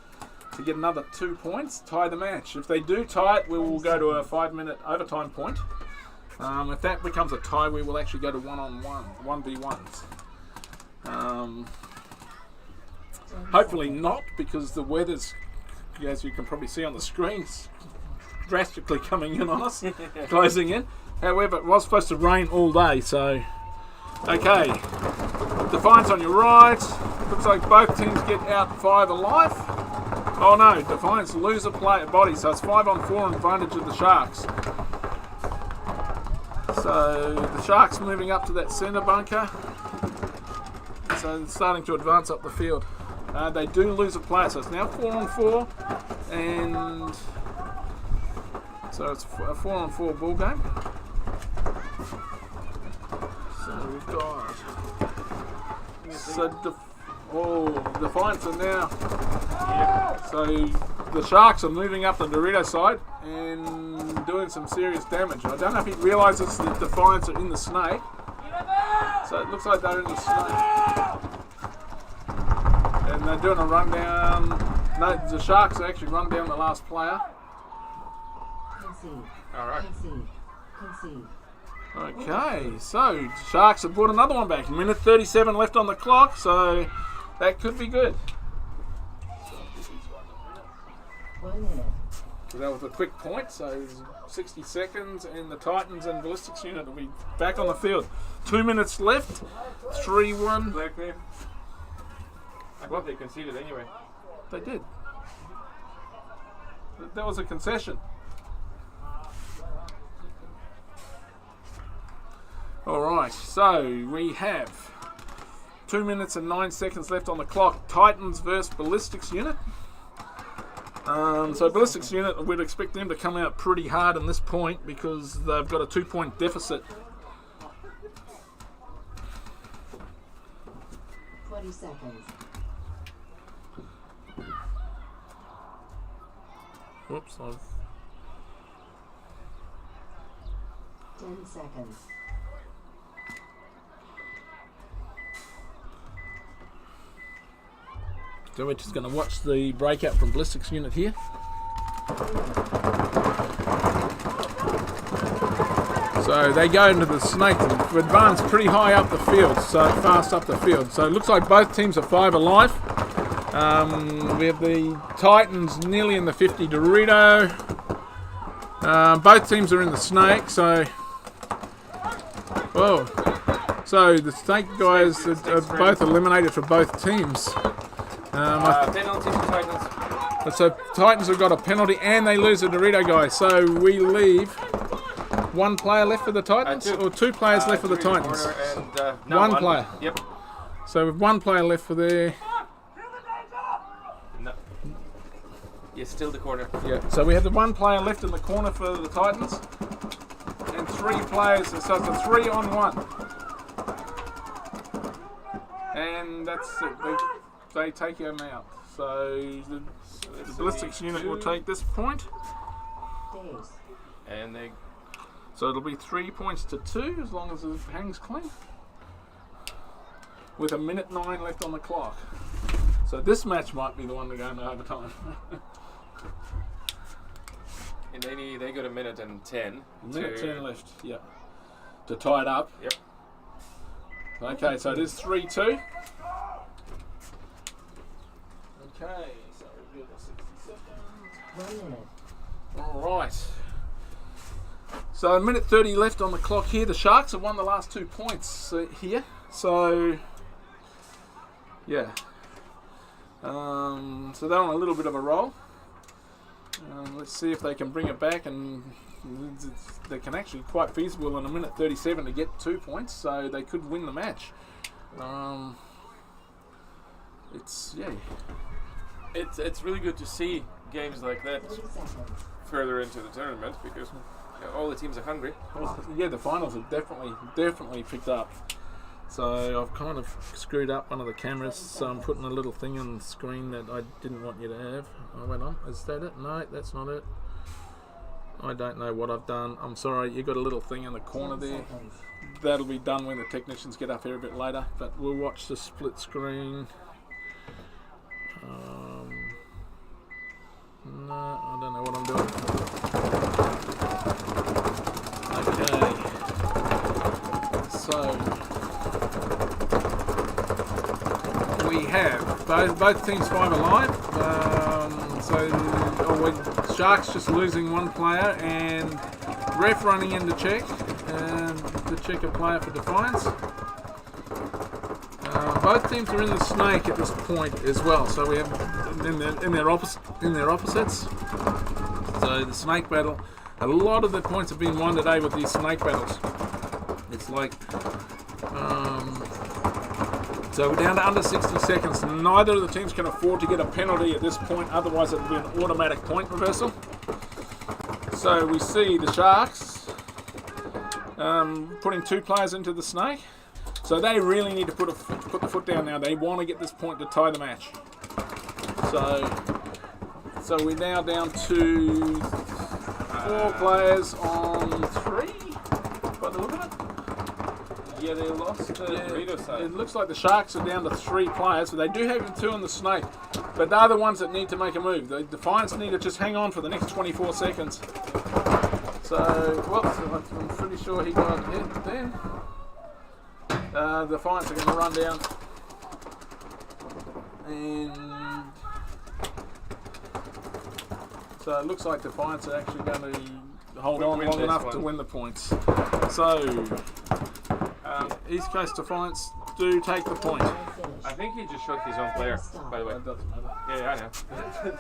to get another 2 points, tie the match. If they do tie it, we will go to a 5-minute overtime point. If that becomes a tie, we will actually go to 1v1s. Hopefully not, because the weather's, as you can probably see on the screens, drastically coming in on us, closing in. However, it was supposed to rain all day, so okay. Defiance on your right. Looks like both teams get out 5 alive. Oh no, Defiance lose a body, so it's 5-on-4 advantage of the Sharks. So the Sharks moving up to that centre bunker. So it's starting to advance up the field. They do lose a player, so it's now 4-on-4, and so it's a 4-on-4 ball game. So we've got Defiance are now. So the Sharks are moving up the Dorito side and doing some serious damage. I don't know if he realises that Defiance are in the snake. So it looks like they're in the snake. And they're doing a rundown. No, the Sharks actually run down the last player. Concede. All right. Concede. Okay, so Sharks have brought another one back. Minute 37 left on the clock, so that could be good. 1 minute. So that was a quick point, so 60 seconds, and the Titans and ballistics unit will be back on the field. 2 minutes left, 3-1. Black man. I thought they conceded anyway. They did. That was a concession. Alright, so we have 2 minutes and 9 seconds left on the clock. Titans versus ballistics unit. So ballistics unit, we'd expect them to come out pretty hard in this point because they've got a 2-point deficit. 20 seconds. Whoops, 10 seconds. So we're just going to watch the breakout from ballistics unit here. So they go into the snake and advance pretty high up the field, so fast up the field. So it looks like both teams are 5 alive. We have the Titans nearly in the 50 Dorito. Both teams are in the snake, so... Whoa. So the snake guys are both eliminated for both teams. Penalty for Titans. So Titans have got a penalty and they lose a Dorito guy. So we leave one player left for the Titans, Two. or two players left for the Two in Titans? corner and, no, One player. Yep. So with one player left for there. No. Yeah, still the corner. Yeah. So we have the one player left in the corner for the Titans, and three players. So it's a 3-on-1, and that's it. They take him out. So the ballistics unit will take this point. Days. And they So it'll be 3 points to 2 as long as it hangs clean. With a minute 9 left on the clock. So this match might be the one to go into overtime. and they got a minute and 10. Minute 10 left, yeah. To tie it up. Yep. Okay, so it is 3-2. Okay, so we'll give it 60 seconds. 1 minute. Alright. So a minute 30 left on the clock here. The Sharks have won the last 2 points here. So, yeah. So they're on a little bit of a roll. Let's see if they can bring it back, and they can actually quite feasible in a minute 37 to get 2 points, so they could win the match. It's really good to see games like that 30 seconds. further into the tournament because all the teams are hungry. Yeah, the finals have definitely picked up. So I've kind of screwed up one of the cameras, so I'm putting a little thing on the screen that I didn't want you to have. I went on. Is that it? No, that's not it. I don't know what I've done. I'm sorry. You got a little thing in the corner 10 there. seconds. That'll be done when the technicians get up here a bit later. But we'll watch the split screen. No, I don't know what I'm doing. Okay. So we have both teams 5 alive. Sharks just losing one player, and ref running in to check a player for Defiance. Both teams are in the snake at this point as well, so we have in their opposites. So the snake battle. A lot of the points have been won today with these snake battles. It's like. So we're down to under 60 seconds. Neither of the teams can afford to get a penalty at this point, otherwise it would be an automatic point reversal. So we see the Sharks putting 2 players into the snake. So they really need to put the foot down now. They want to get this point to tie the match. So we're now down to 4 players on 3, by the look of it. Yeah, they lost the Dorito side. It looks like the Sharks are down to 3 players, so they do have 2 on the snake. But they're the ones that need to make a move. The Defiance need to just hang on for the next 24 seconds. So, whoops, I'm pretty sure he got hit then. The Defiance are going to run down. And so it looks like Defiance are actually going to hold on long enough to win the points. So, East Coast Defiance do take the point. I think he just shot his own player, by the way. That doesn't matter. Yeah, I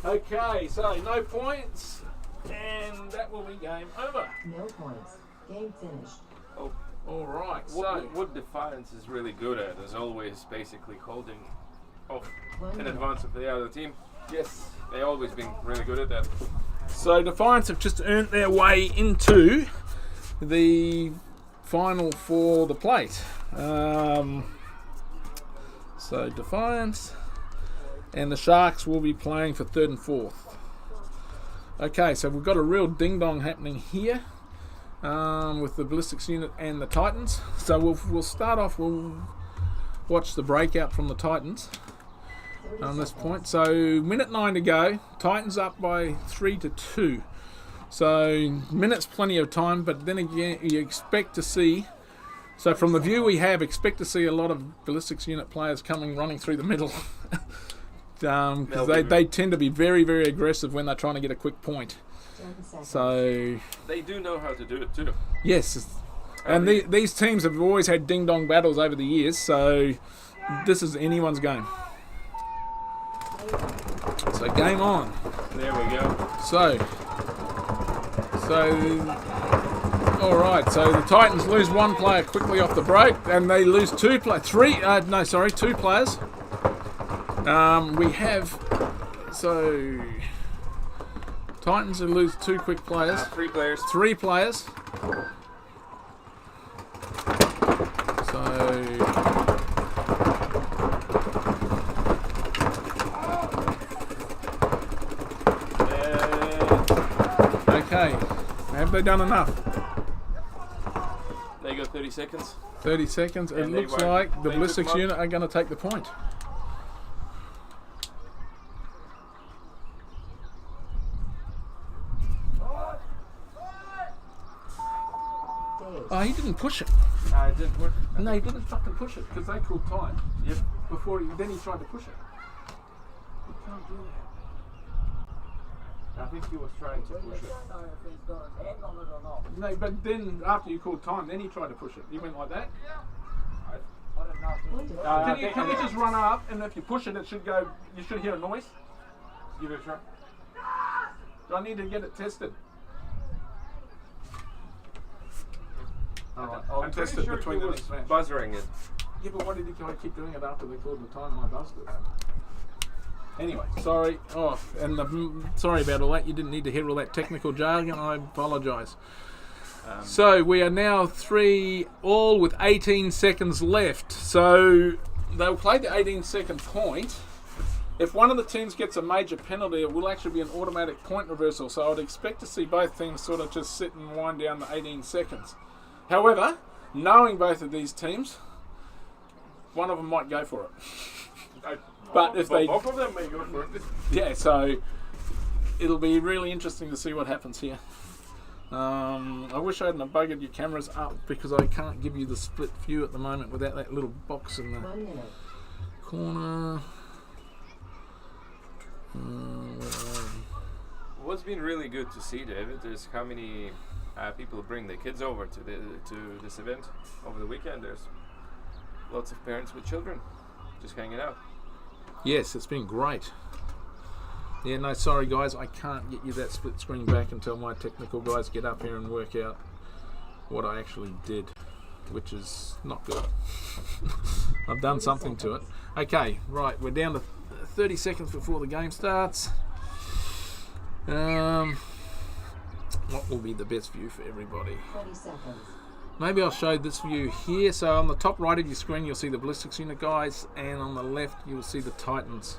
know. Okay, so no points, and that will be game over. No points. Game finished. All right, so What Defiance is really good at is always basically holding off 1 in minute. advance of the other team. yes, They've always been really good at that. so Defiance have just earned their way into the final for the plate. So Defiance and the Sharks will be playing for 3rd and 4th. Okay, so we've got a real ding-dong happening here with the ballistics unit and the Titans. So we'll start off. We'll watch the breakout from the Titans 30 on this seconds. point. So minute 9 to go. Titans up by 3-2. So minutes plenty of time, but then again you expect to see. So from the view we have, expect to see a lot of ballistics unit players running through the middle. Because they tend to be very, very aggressive when they're trying to get a quick point. 10 seconds. So They do know how to do it too. yes, and these teams have always had ding-dong battles over the years. So this is anyone's game. So game on. There we go. So All right, so the Titans lose one player quickly off the break, and they lose two players. Two players. We have Titans who lose two quick players. Three players. Three players. Okay. Have they done enough? They got 30 seconds. 30 seconds. It And they looks won't- like the they took ballistics them up. unit are going to take the point. Oh, he didn't push it. It didn't work. No, he didn't fucking push it because they called time. Yep. Then he tried to push it. You can't do that. I think he was trying to push it. No, but then after you called time, then he tried to push it. He went like that. Can you just run up, and if you push it, it should go. You should hear a noise. Give it a try. Do I need to get it tested? All right, I'll I'm test pretty it sure between he the was next match. buzzering it. Yeah, but why did he keep doing it after they called the time and I buzzed it? Anyway, sorry. Sorry about all that. You didn't need to hear all that technical jargon. I apologise. So we are now 3-all with 18 seconds left. So they'll play the 18-second point. If one of the teams gets a major penalty, it will actually be an automatic point reversal. So I would expect to see both teams sort of just sit and wind down the 18 seconds. However, knowing both of these teams, one of them might go for it. But if they... Both of them may go for it. Yeah, so it'll be really interesting to see what happens here. I wish I hadn't buggered your cameras up because I can't give you the split view at the moment without that little box in the 1 minute. corner. What's been really good to see, David, is how many people bring their kids over to this event over the weekend. There's lots of parents with children just hanging out. Yes, it's been great. Yeah, no, sorry guys, I can't get you that split screen back until my technical guys get up here and work out what I actually did, which is not good. I've done something to it. Okay, right, we're down to 30 seconds before the game starts. What will be the best view for everybody? 30 seconds. Maybe I'll show this view here. So on the top right of your screen, you'll see the ballistics unit guys, and on the left, you'll see the Titans.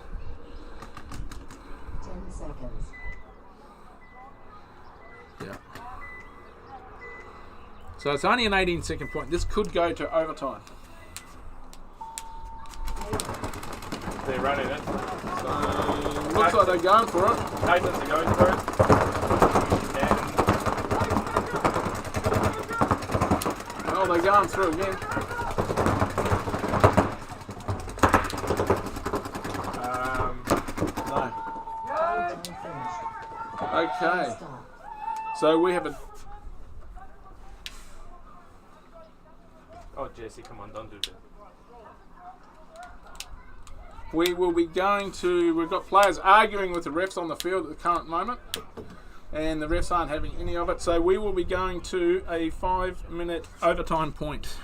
10 seconds. Yeah. So it's only an 18-second point. This could go to overtime. They run in it. Looks like they're going for it. Titans are going for it. Oh, they're going through again. No. Time finished. Okay. Stop. So we have a... Oh, Jesse, come on, don't do that. We will be going to... We've got players arguing with the refs on the field at the current moment. And the refs aren't having any of it. So we will be going to a 5-minute overtime point.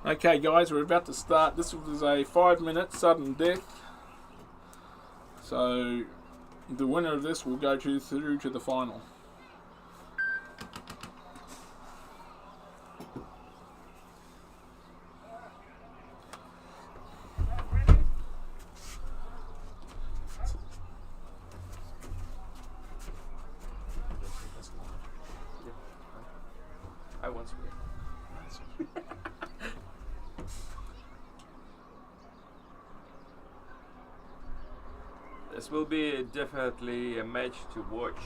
Okay, guys, we're about to start. This was a 5-minute sudden death. So the winner of this will go through to the final. I once win. This will be definitely a match to watch.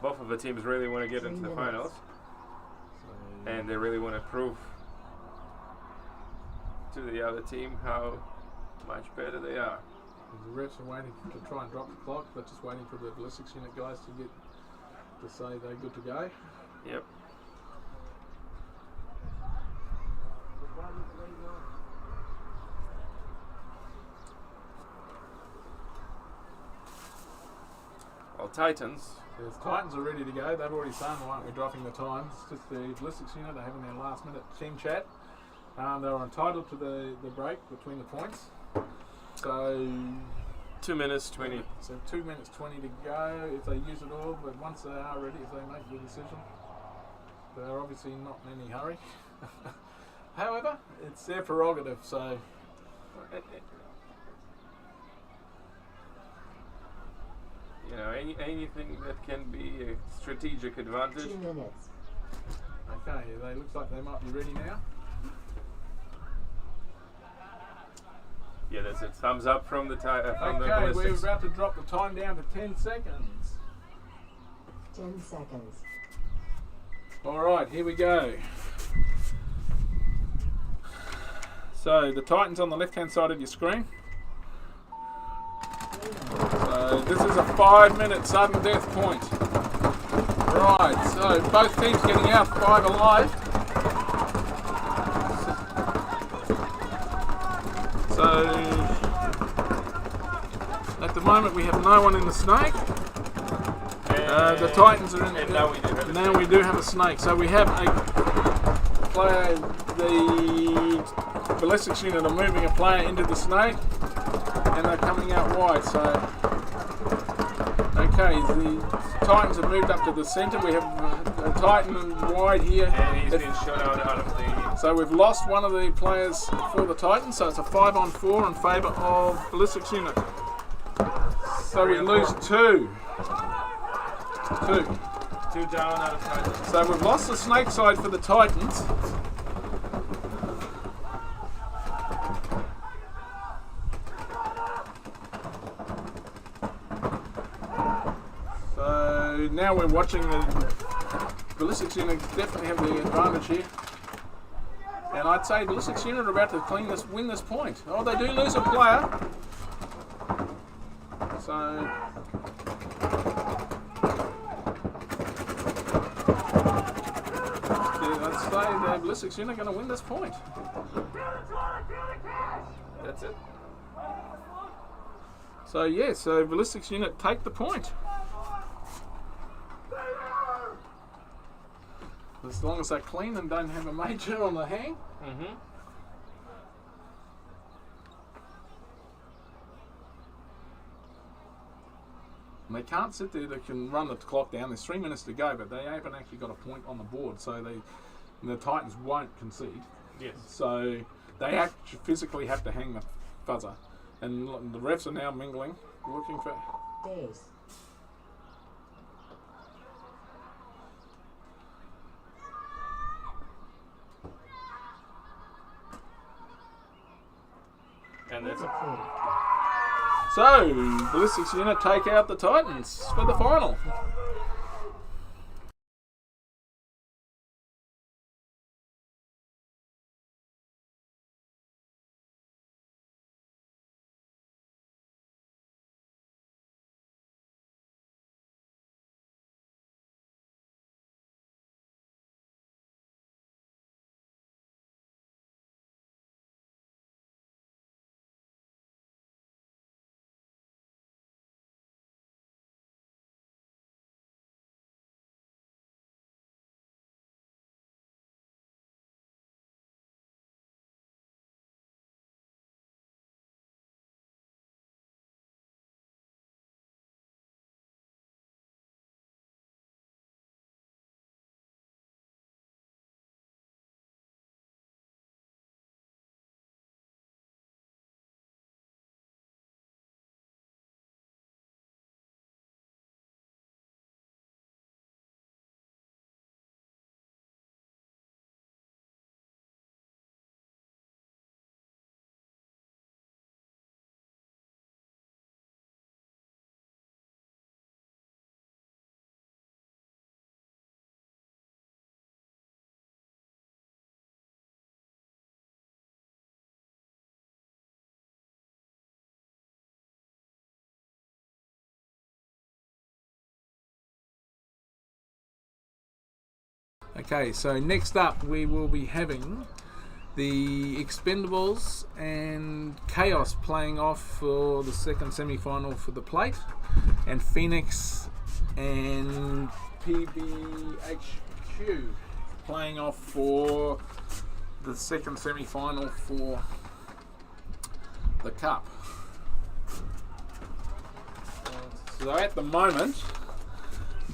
Both of the teams really want to get into the finals, and they really want to prove to the other team how much better they are. The refs are waiting to try and drop the clock. They're just waiting for the ballistics unit guys to say they're good to go. Yep. Well, Titans. The Titans are ready to go. They've already done, why aren't we dropping the times? It's just the ballistics unit. They're having their last minute team chat. They were entitled to the break between the points. So 2 minutes 20. So 2 minutes 20 to go if they use it all. But once they are ready, if they make the decision, they're obviously not in any hurry. However, it's their prerogative. So You know, anything that can be a strategic advantage. 2 minutes. okay, they looks like they might be ready now. Yeah, that's it. Thumbs up from the the Okay, we're ballistics. about to drop the time down to 10 seconds. 10 seconds. All right, here we go. So the Titans on the left-hand side of your screen. So this is a 5-minute sudden death point. Right, so both teams getting out 5 alive. So at the moment we have no one in the snake. The Titans are in. And now we do have a Now we do have a snake. So we have a player. The ballistics unit are moving a player into the snake, and they're coming out wide. So okay, the Titans have moved up to the centre. We have a Titan wide here. And he's been shot out of the. So we've lost one of the players for the Titans. So it's a 5-on-4 in favour of ballistics unit. So we lose 2. 2. 2 down out of Titans. So we've lost the snake side for the Titans. So now we're watching the ballistics unit definitely have the advantage here. And I'd say ballistics unit are about to win this point. Oh, they do lose a player. So let's say the ballistics unit are going to win this point. That's it. So yeah, so ballistics unit take the point. As long as they're clean and don't have a major on the hang. Mm-hmm. And they can't sit there, they can run the clock down. There's 3 minutes to go, but they haven't actually got a point on the board, so the Titans won't concede. Yes. So they actually physically have to hang the fuzzer. And the refs are now mingling, looking for... Days. And that's it. Approved. So, ballistics unit take out the Titans for the final. Okay, so next up we will be having the Expendables and Chaos playing off for the second semi-final for the plate, and Phoenix and PBHQ playing off for the second semi-final for the cup. So at the moment,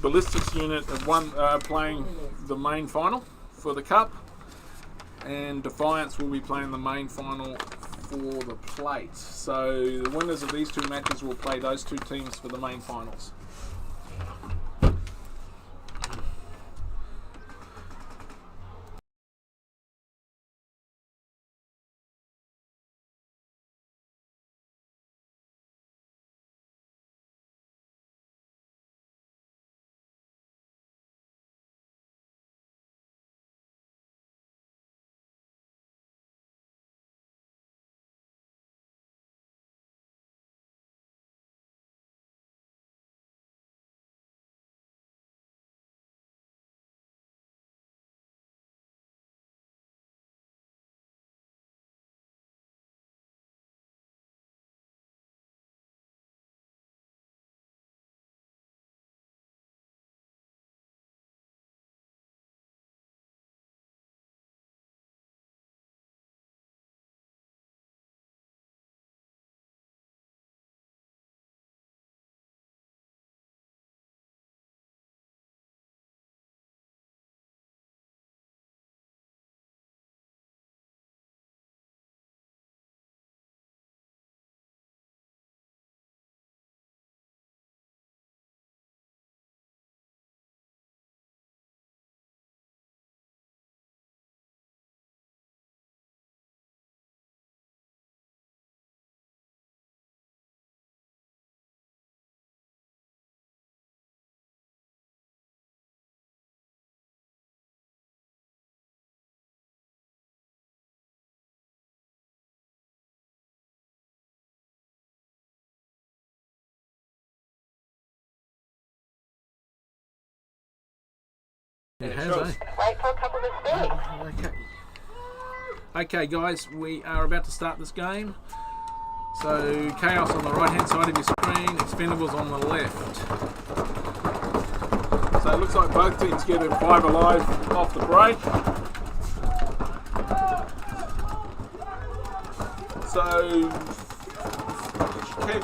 Ballistics unit have playing the main final for the cup, and Defiance will be playing the main final for the plate. So the winners of these two matches will play those two teams for the main finals. It has, eh? Wait for a couple to speak. Okay, guys, we are about to start this game. So Chaos on the right hand side of your screen, Expendables on the left. So it looks like both teams get a 5 alive off the break. So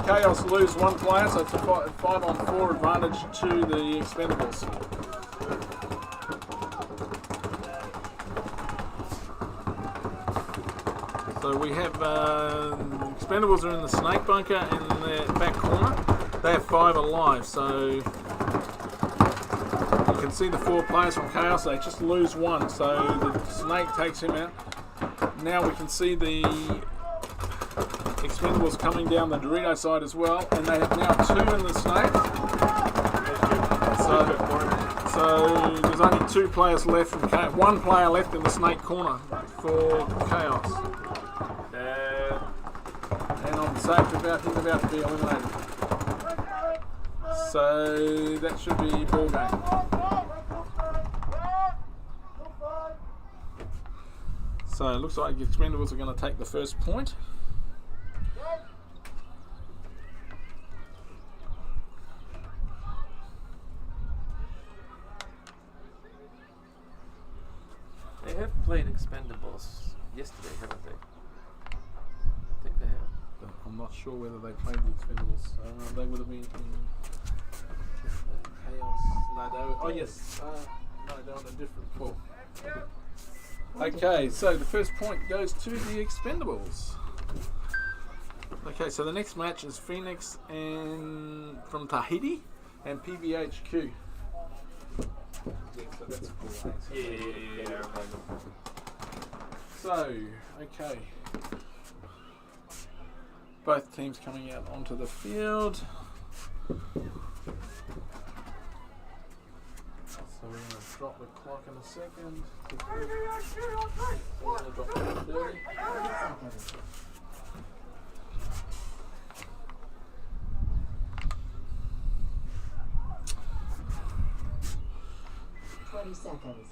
Chaos lose one player, so it's a 5-on-4 advantage to the Expendables. So we have Expendables are in the snake bunker in the back corner. They have 5 alive, so you can see the 4 players from Chaos. They just lose one, so the snake takes him out. Now we can see the Expendables coming down the Dorito side as well, and they have now 2 in the snake. So there's only 2 players left from Chaos. 1 player left in the snake corner for Chaos. And I'm safe about him about to be eliminated. So that should be ball game. So it looks like the Expendables are going to take the first point. They have played Expendables yesterday, haven't they? I think they have. I'm not sure whether they played the Expendables. They would have been in Chaos. No, they were, oh yes. No, they're on a different pool. Okay, so the first point goes to the Expendables. Okay, so the next match is Phoenix and from Tahiti and PBHQ. So that's cool. Yeah. So, okay. Both teams coming out onto the field. So we're going to drop the clock in a second. We're going to drop it to 30. 20 seconds.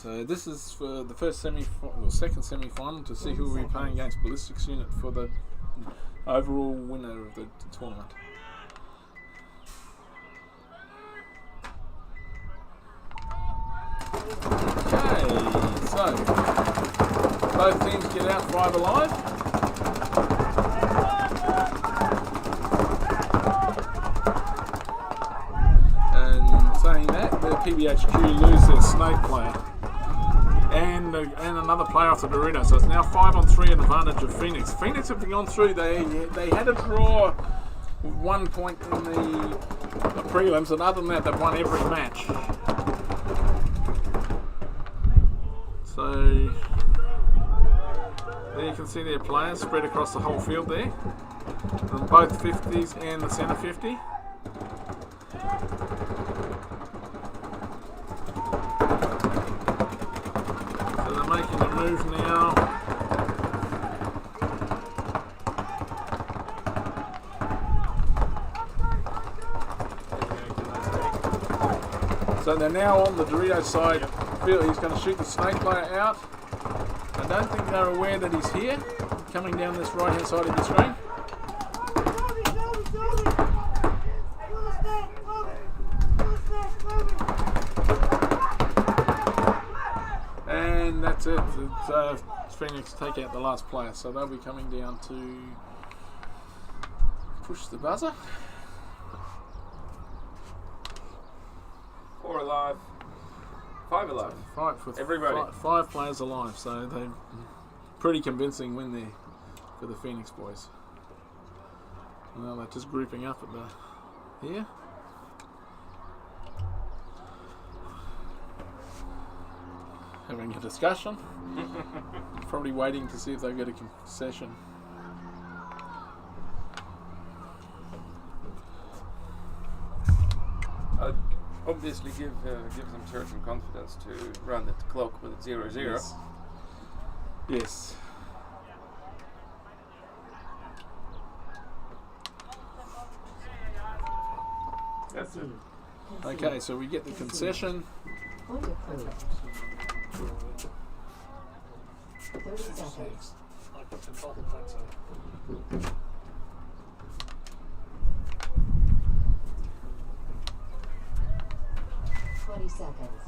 So this is for the first second semi-final to see who will be playing against Ballistics unit for the overall winner of the tournament. Okay, so both teams get out 5 alive. And saying that, the PBHQ lose their snake player and another player off the Dorito, so it's now 5-on-3 advantage of Phoenix. Phoenix have gone through. They had to draw 1 point in the prelims, and other than that, they've won every match. So there you can see their players spread across the whole field there, from both 50s and the centre 50. So they're making a move now. So they're now on the Dorito side. He's going to shoot the snake player out. I don't think they're aware that he's here, coming down this right hand side of the screen. And that's it. It's Phoenix take out the last player, so they'll be coming down to push the buzzer. 4 alive. 5 alive. Everybody. 5 players alive, so they pretty convincing win there for the Phoenix boys. Well, they're just grouping up at here. Having a discussion. Probably waiting to see if they get a concession. Obviously give them certain confidence to run the clock with 0-0. Yes. That's it. Okay, so we get the concession. Point approved. 30 seconds. 20 seconds.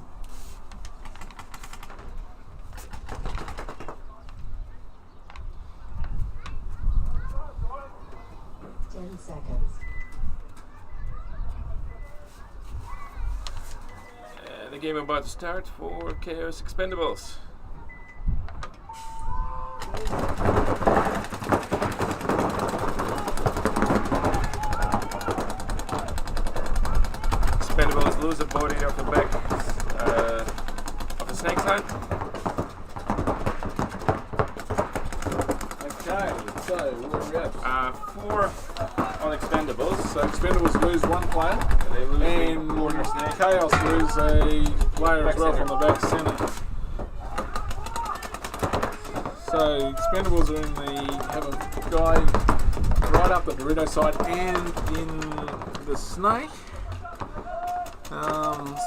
10 seconds. The game about to start for Chaos Expendables. Expendables lose a body off the back of the snake side. Okay, so where are we at? 4 on Expendables. So Expendables lose 1 player, They lose and the corner snake. Chaos lose a player Back as well center. from the back centre. So Expendables are in have a guy right up the Dorito side and in the snake.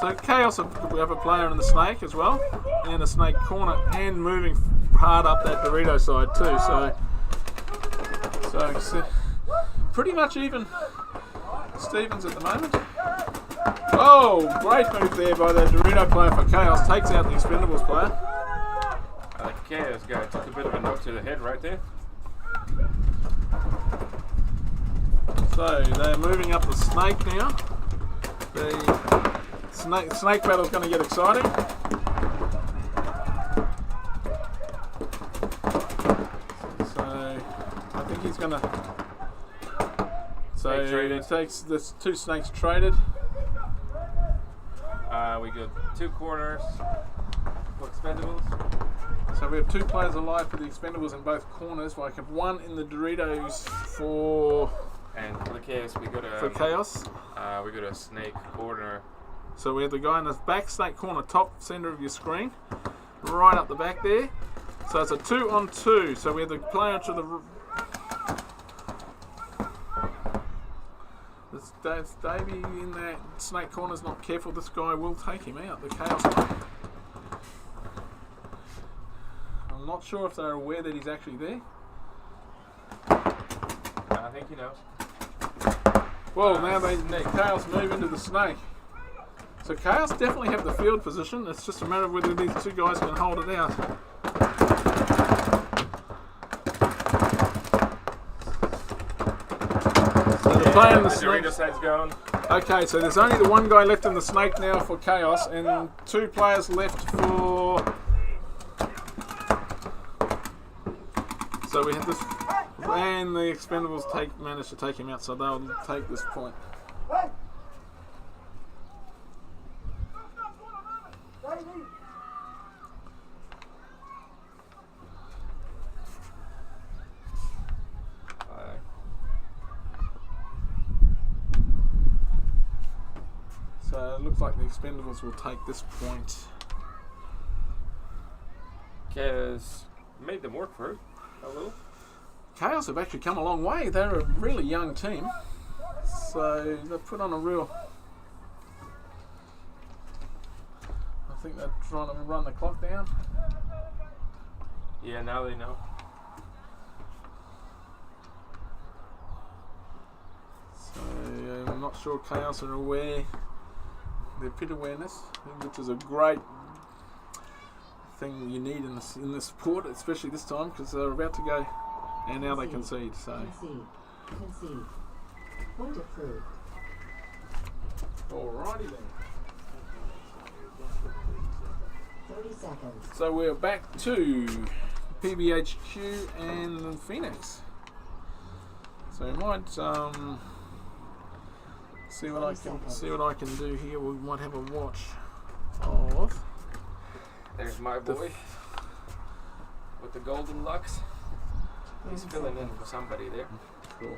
So Chaos have a player in the snake as well, and a snake corner, and moving hard up that Dorito side too. So pretty much even Stevens at the moment. Oh, great move there by the Dorito player for Chaos. Takes out the Expendables player. The Chaos guy took a bit of a knock to the head right there. So they're moving up the snake now. The snake battle's going to get exciting. So I think he's going to. So he takes the 2 snakes traded. We got 2 corners for Expendables. So we have 2 players alive for the Expendables in both corners. We have 1 in the Doritos for the Chaos, we got a Chaos. We got a snake corner. So we have the guy in the back snake corner, top center of your screen, right up the back there. So it's a 2-on-2. So we have the player to the. This Davey in that snake corner's not careful. This guy will take him out. The Chaos guy. not sure if they're aware that he's actually there. I think he knows. Well, now Chaos move into the snake. So Chaos definitely have the field position. It's just a matter of whether these two guys can hold it out. So they're playing the snake. Dorito side's going. Okay, so there's only the one guy left in the snake now for Chaos, and 2 players left for. So we have this, and the Expendables managed to take him out, so they'll take this point. So it looks like the Expendables will take this point. Chaos made them work for it a little. Chaos have actually come a long way. They're a really young team, so they've put on a real. I think they're trying to run the clock down. Yeah, now they know. So I'm not sure Chaos are aware. Their pit awareness, which is a great thing you need in this sport, especially this time, because they're about to go, and now they concede. So Concede. Point approved. alrighty then. 30 seconds. So we're back to PBHQ and Phoenix. So we might see what I can do here. We might have a watch of. There's my boy with the golden lux. He's filling in for somebody there. Cool.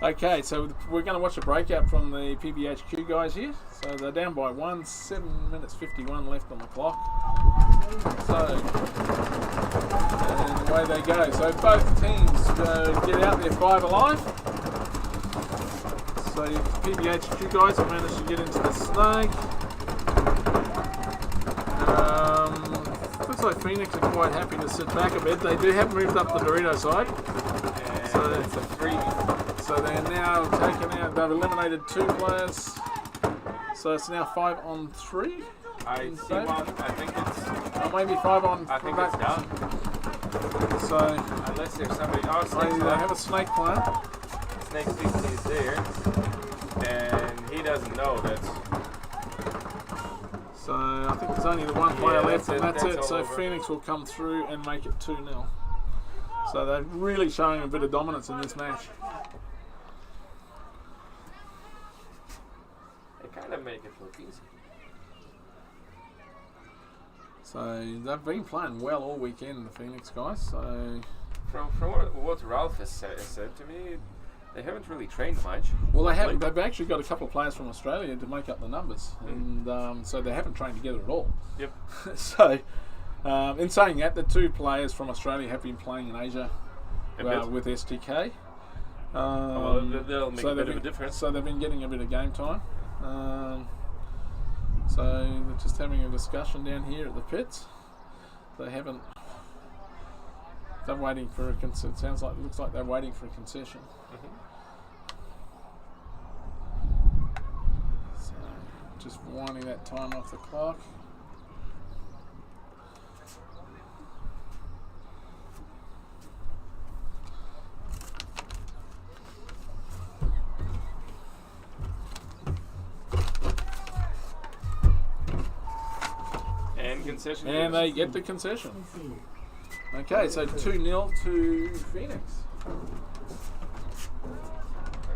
Okay, so we're going to watch a breakout from the PBHQ guys here. So they're down by 1, 7 minutes 51 left on the clock. So, and away they go. So both teams get out there 5 alive. So the PBHQ guys have managed to get into the snake. Looks like Phoenix are quite happy to sit back a bit. They have moved up the Dorito side. So it's a freebie. So they're now taking out, they've eliminated 2 players. So it's now 5 on 3. I see one. I think it's. Or maybe 5 on 4. I think it's done. So Unless there's somebody else. they have a snake player. Snake thinks he's there, and he doesn't know that. So I think there's only the one player left, and that's it. all So over. Phoenix will come through and make it 2-0. So they're really showing a bit of dominance in this match. They kind of make it look easy. So they've been playing well all weekend, the Phoenix guys. So From what Ralph has said to me, they haven't really trained much. well, they've actually got a couple of players from Australia to make up the numbers, and so they haven't trained together at all. Yep. So in saying that, the 2 players from Australia have been playing in Asia with STK. Well, they'll make so a bit they've of a been- difference. So they've been getting a bit of game time. So they're just having a discussion down here at the pits. They haven't. They're waiting for a concession. It looks like they're waiting for a concession. So just winding that time off the clock. And concession. And they get the concession. Concede. Okay, so 2-0 to Phoenix. Hey,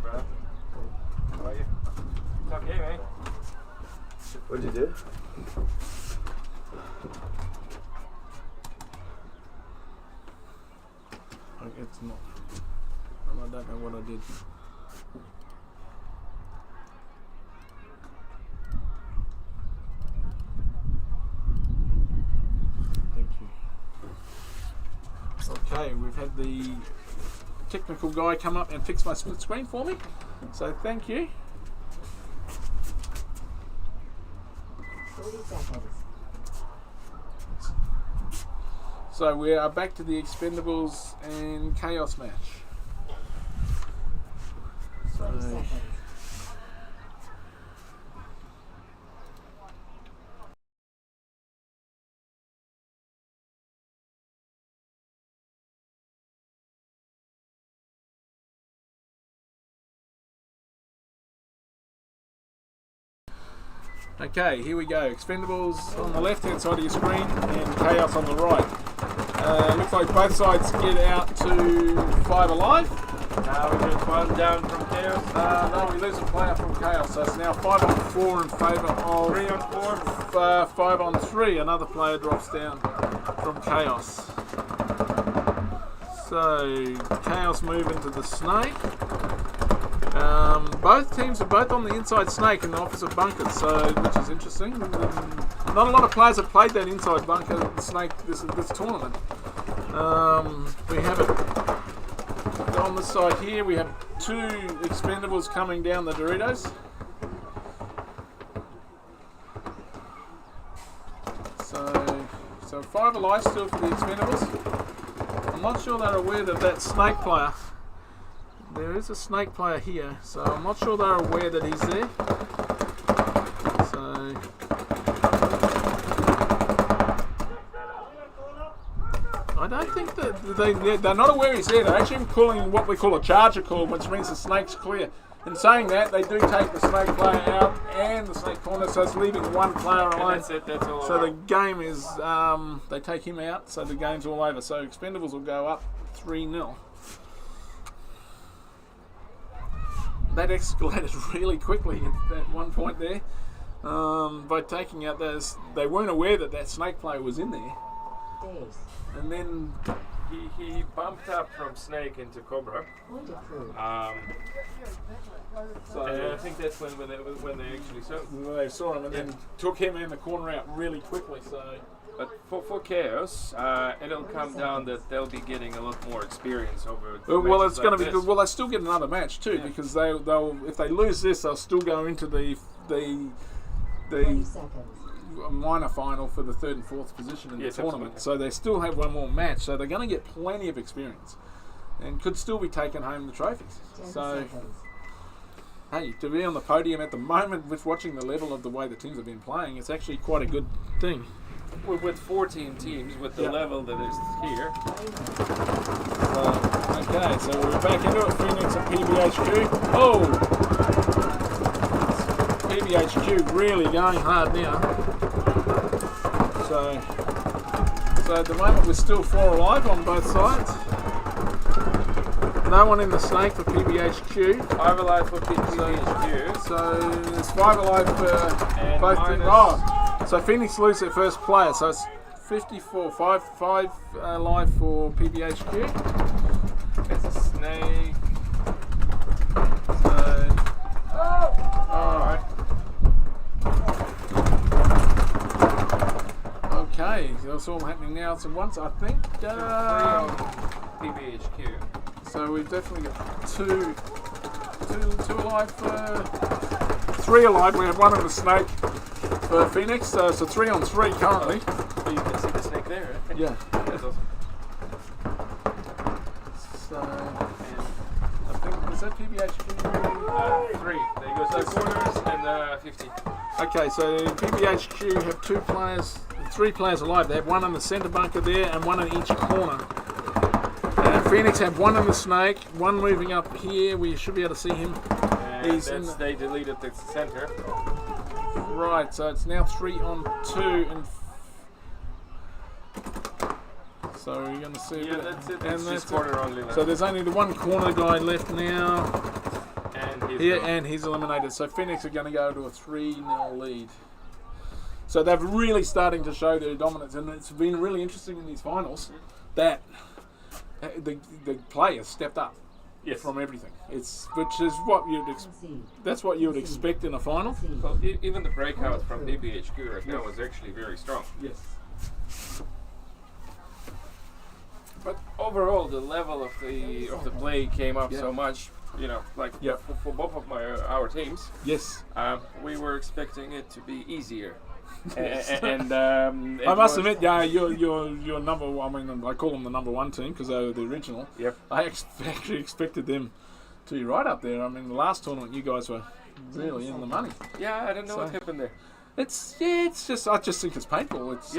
brother. How are you? Tough game, eh? What'd you do? It's not. I don't know what I did. Thank you. Okay, we've had the technical guy come up and fix my split screen for me. So thank you. 30 seconds. So we are back to the Expendables and Chaos match. 20 seconds. Okay, here we go. Expendables on the left-hand side of your screen and Chaos on the right. Looks like both sides get out to 5 alive. Now we get one down from Chaos. No, we lose a player from Chaos, so it's now 5 on 4 in favour of 3 on 4. 5 on 3. Another player drops down from Chaos. So Chaos move into the snake. Both teams are both on the inside snake in the opposite bunkers, so which is interesting. Not a lot of players have played that inside bunker snake this tournament. We have it on the side here. We have 2 Expendables coming down the Doritos. So 5 alive still for the Expendables. I'm not sure they're aware that that snake player. There is a snake player here, so I'm not sure they're aware that he's there. So I don't think that they're not aware he's there. They're actually calling what we call a charger call, which means the snake's clear. In saying that, they do take the snake player out and the snake corner, so it's leaving one player alone. That's it, that's all. So the game is, they take him out, so the game's all over. So Expendables will go up 3-0. That escalated really quickly at one point there by taking out those. They weren't aware that that snake player was in there, Days. and then He bumped up from Snake into Cobra. Point approved. so And I think that's when they actually saw him. they saw him and then took him in the corner out really quickly. So But for Chaos, it'll come down that they'll be getting a lot more experience over. well, it's going to be this. good. Well, they still get another match too because they'll if they lose this, they'll still go into the 20 seconds. minor final for the 3rd and 4th position in Yes, the tournament. absolutely. So they still have one more match. So they're going to get plenty of experience and could still be taking home the trophies. 10 So, seconds. hey, to be on the podium at the moment with watching the level of the way the teams have been playing, it's actually quite a good thing. With 14 teams, with the Yeah. level that is here. Okay, so we're back into it. Phoenix and PBHQ. Oh! PBHQ really going hard now. So at the moment we're still 4 alive on both sides. No one in the snake for PBHQ. 5 alive for PBHQ. So there's 5 alive for And both minus- teams. Oh, so Phoenix lose their first player. So it's 54. 5 alive for PBHQ. It's a Snake. So, alright. Okay, that's all happening now at once, I think. PBHQ. So we've definitely got two alive, 3 alive. We have 1 in the snake for Phoenix, so it's a 3 on 3 currently. You can see the snake there, right? Yeah. That's awesome. So, I think, is that PBHQ? 3. There you go, 2 quarters and 50. Okay, so PBHQ have 2 players, 3 players alive. They have 1 in the centre bunker there and 1 in each corner. Phoenix have 1 in the snake, 1 moving up here. We should be able to see him. And He's in they deleted the center. Right, so it's now 3 on 2. And so we're going to see. Yeah, that's it. And It's that's just quarter only left. So there's only the 1 corner guy left now. And he's Here, gone. and he's eliminated. So Phoenix are going to go to a 3-0 lead. So they're really starting to show their dominance, and it's been really interesting in these finals that the players stepped up Yes. from everything. Which is what Concede. that's what you would expect in a final. Concede. Well, even the breakout from PBHQ right now was actually very strong. Yes. But overall, the level of the play came up Yeah. so much. You know, like Yeah. for both of our teams, Yes. we were expecting it to be easier. and I must admit, yeah, you're number one. I mean, I call them the number one team because they were the original. Yep. I actually expected them to be right up there. I mean, the last tournament, you guys were really in the money. Yeah, I don't know So- what happened there. It's just I just think it's paintball. It's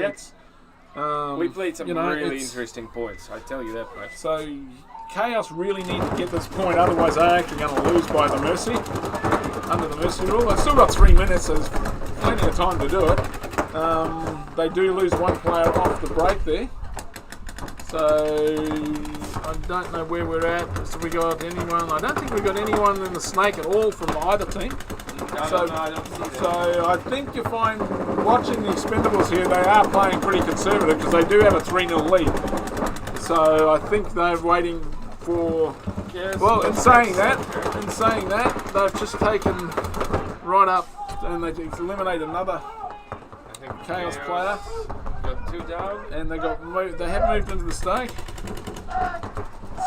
We played some you know, really it's- interesting points. I tell you that much. So Chaos really need to get this point, otherwise they're actually going to lose by the mercy, under the mercy rule. They've still got 3 minutes, so there's plenty of time to do it. They do lose one player off the break there. So I don't know where we're at. So we got anyone? I don't think we got anyone in the snake at all from either team. No, I don't see that. So I think you find, watching the Expendables here, they are playing pretty conservative because they do have a 3-0 lead. So I think they're waiting for. Yes, Well, in yes. saying that, they've just taken right up and they eliminate another I think Chaos player, got 2 down. and they have moved into the stake.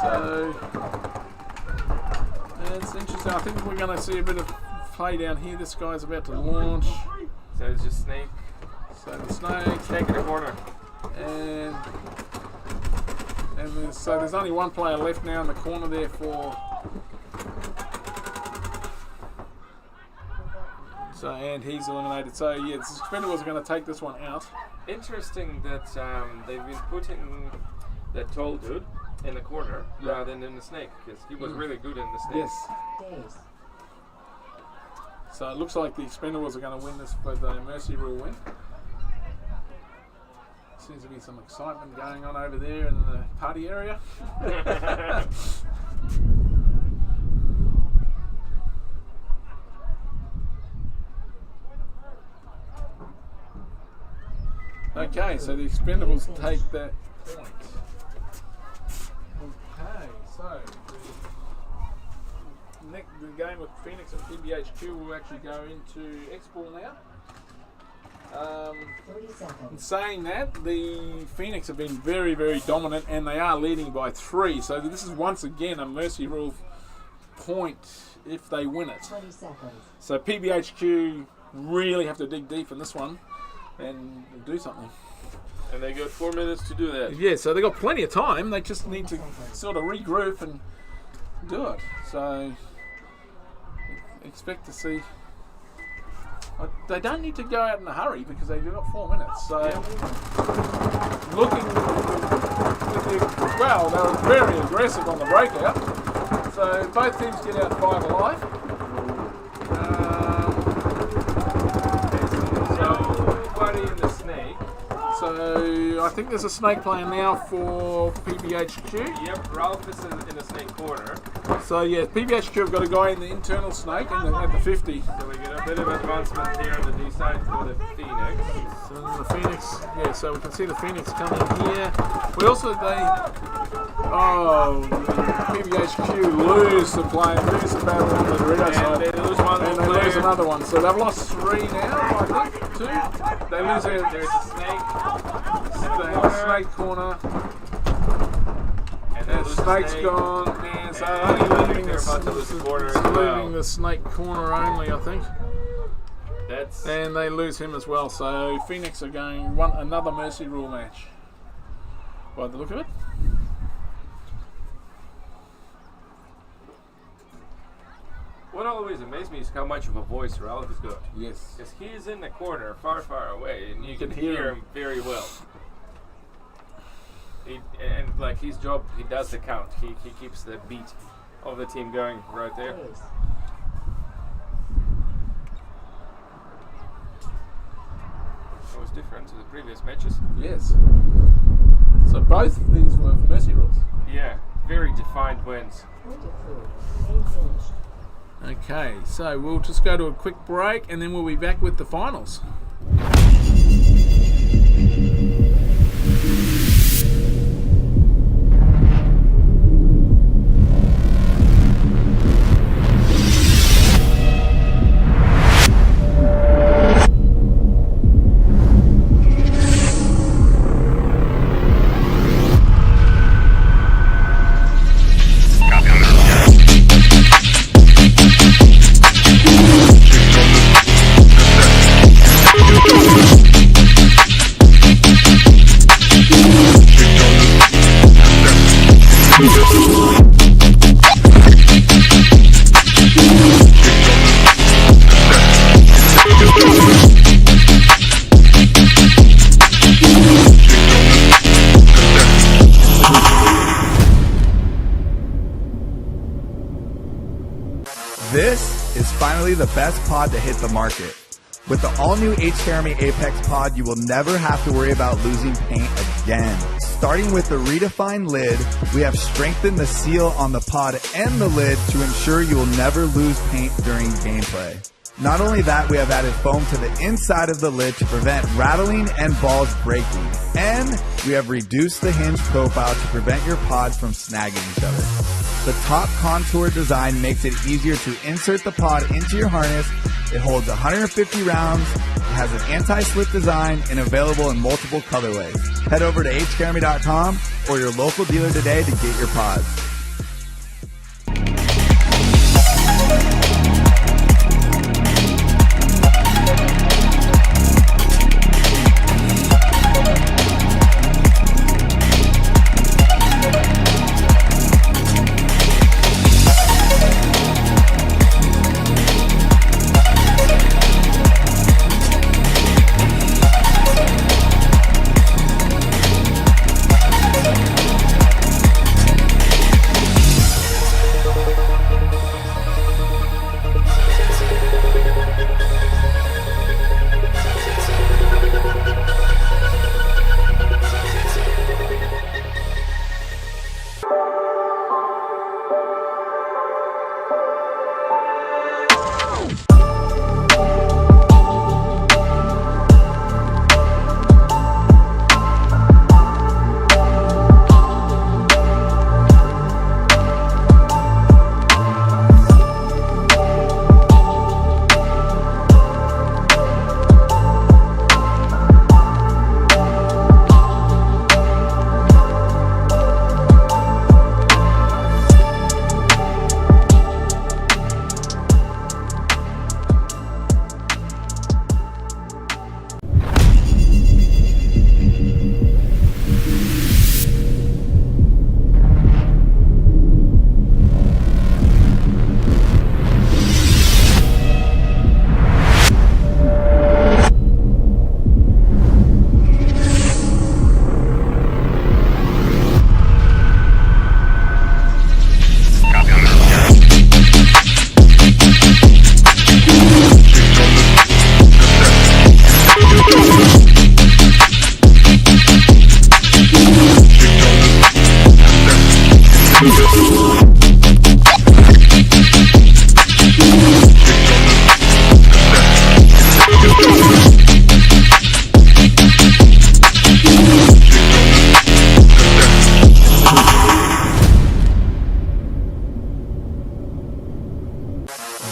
So it's interesting. I think we're going to see a bit of play down here. This guy's about to launch. So it's just Snake. So the snake. Snake in the corner. And so there's only one player left now in the corner there for. So and he's eliminated. So yeah, the Expendables are going to take this one out. Interesting that they've been putting that tall dude in the corner rather than in the Snake, because he was really good in the Snake. Yes. Days. So it looks like the Expendables are going to win this with a mercy rule win. Seems to be some excitement going on over there in the party area. Okay, so the Expendables take that point. Okay, so the game with Phoenix and PBHQ will actually go into X-Ball now. 30 In seconds. saying that, the Phoenix have been very, very dominant and they are leading by 3. So this is once again a mercy rule point if they win it. 20 seconds. So PBHQ really have to dig deep in this one and do something. And they got 4 minutes to do that. Yeah, so they got plenty of time. They just need to sort of regroup and do it. So expect to see. They don't need to go out in a hurry because they've got 4 minutes. So looking well, they were very aggressive on the breakout. So both teams get out 5 alive. Nobody in the Snake. So I think there's a snake playing now for PBHQ. Yep, Ralph is in the Snake corner. So yeah, PBHQ have got a guy in the internal snake at the 50. So we get a bit of advancement here on the D side for the Phoenix. So the Phoenix, yeah, so we can see the Phoenix coming here. We also, PBHQ lose the battle on the Dorito side. They lose one And they lose another one. So they've lost 3 now, I think, 2. They lose There's a Snake. they have a snake corner. And The snake's gone. And so only leaving they're about to lose the corner as leaving well. the snake corner only, I think. That's And they lose him as well. So Phoenix are going another mercy rule match. By the look of it. what always amazes me is how much of a voice Ralph has got. Yes. Because he is in the corner, far, far away, and you can hear hear him. him very well. And like his job, he does the count. He keeps the beat of the team going right there. Days. It was different to the previous matches. Yes. So both of these were mercy rules. Yeah, very defined wins. Point of food. Main finish. Okay, so we'll just go to a quick break and then we'll be back with the finals. finally the best pod to hit the market. With the all-new HKarmy Apex pod, you will never have to worry about losing paint again. Starting with the redefined lid, we have strengthened the seal on the pod and the lid to ensure you will never lose paint during gameplay. Not only that, we have added foam to the inside of the lid to prevent rattling and balls breaking. And we have reduced the hinge profile to prevent your pods from snagging each other. The top contour design makes it easier to insert the pod into your harness. It holds 150 rounds, it has an anti-slip design, and available in multiple colorways. Head over to hkarmy.com or your local dealer today to get your pods.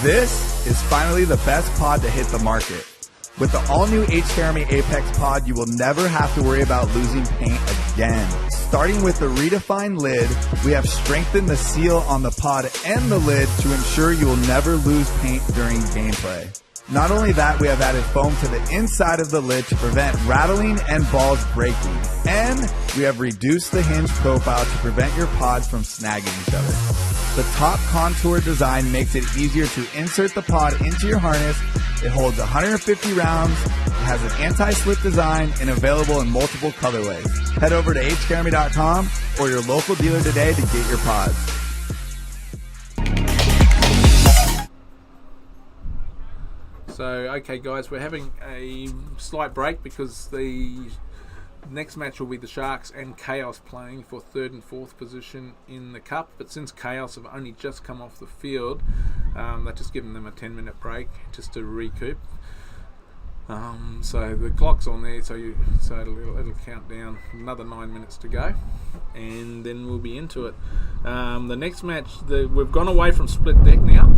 This is finally the best pod to hit the market. With the all-new HKarmy Apex pod, you will never have to worry about losing paint again. Starting with the redefined lid, we have strengthened the seal on the pod and the lid to ensure you will never lose paint during gameplay. Not only that, we have added foam to the inside of the lid to prevent rattling and balls breaking. And we have reduced the hinge profile to prevent your pods from snagging each other. The top contour design makes it easier to insert the pod into your harness. It holds 150 rounds, it has an anti-slip design, and available in multiple colorways. Head over to hkarmy.com or your local dealer today to get your pods. So, okay guys, we're having a slight break because the next match will be the Sharks and Chaos playing for 3rd and 4th position in the Cup. But since Chaos have only just come off the field, they've just given them a 10-minute break just to recoup. So the clock's on there, so it'll count down another 9 minutes to go, and then we'll be into it. The next match, we've gone away from split deck now.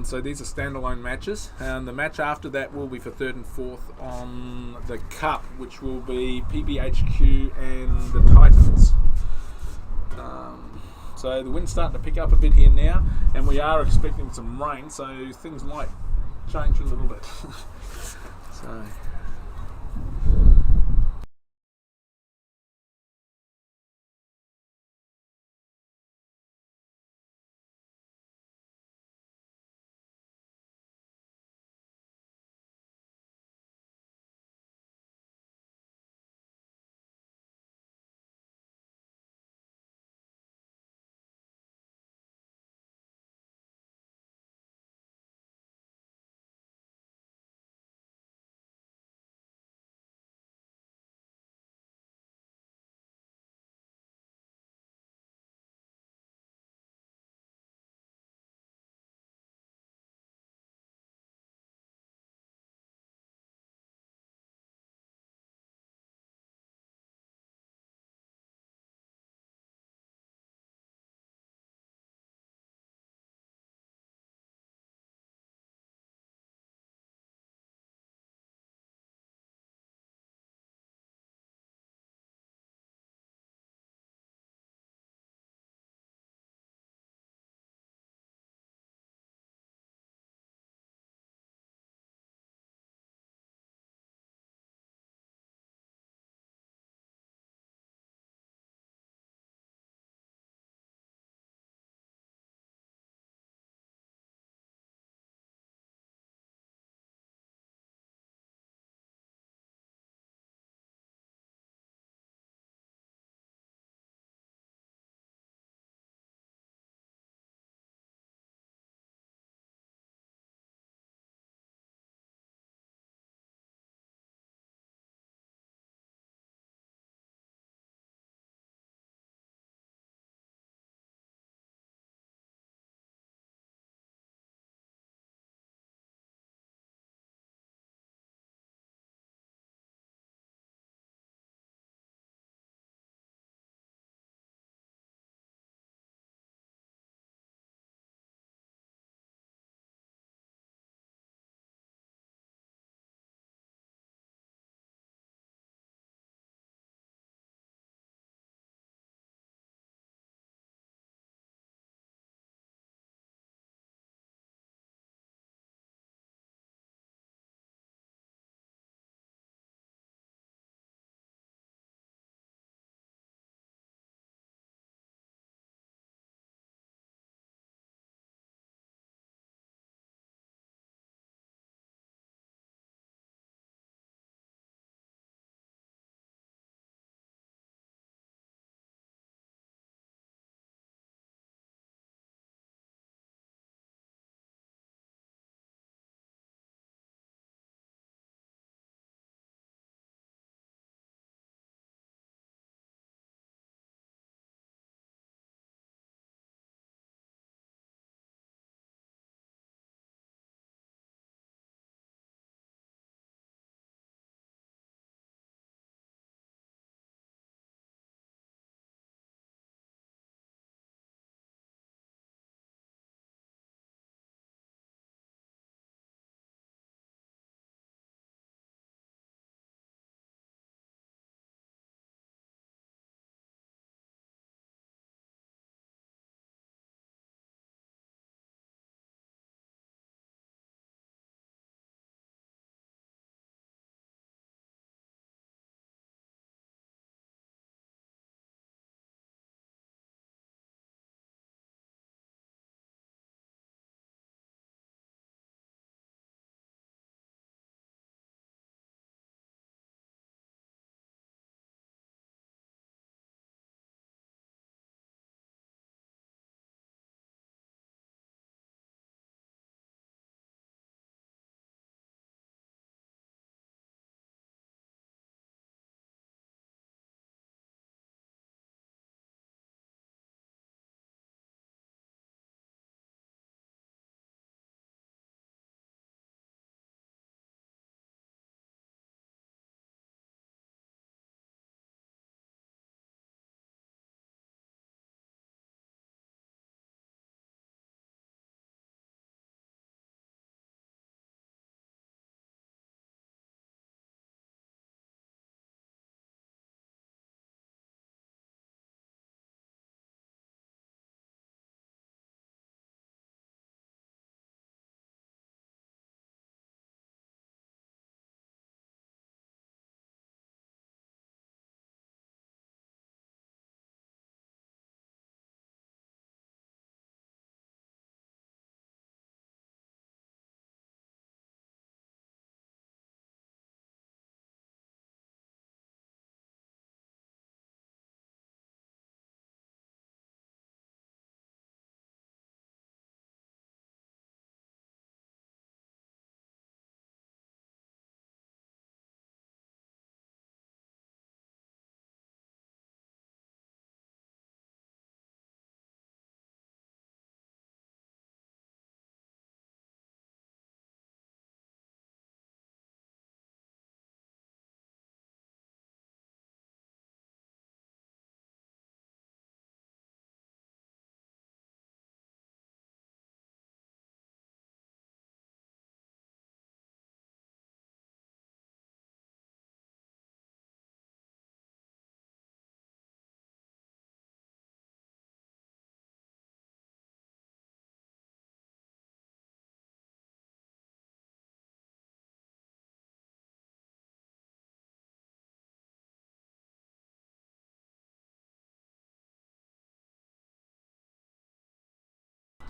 So these are standalone matches. The match after that will be for 3rd and 4th on the Cup, which will be PBHQ and the Titans. So the wind's starting to pick up a bit here now, and we are expecting some rain, so things might change a little bit. So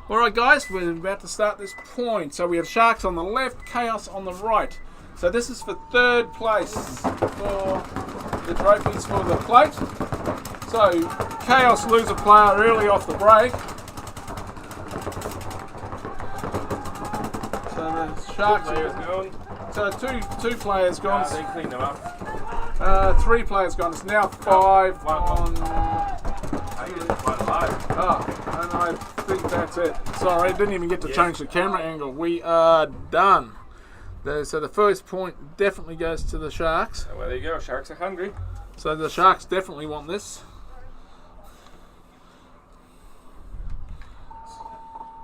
Alright guys, we're about to start this point. So we have Sharks on the left, Chaos on the right. So this is for third place for the trophies for the plate. So Chaos lose a player early off the break. So the Sharks Players going. so two players gone. They clean them up. 3 players gone. It's now 5 on. I think it's quite alive. And I think that's it. Sorry, I didn't even get to change the camera angle. We are done. So the first point definitely goes to the Sharks. Well, there you go. Sharks are hungry. So the Sharks definitely want this.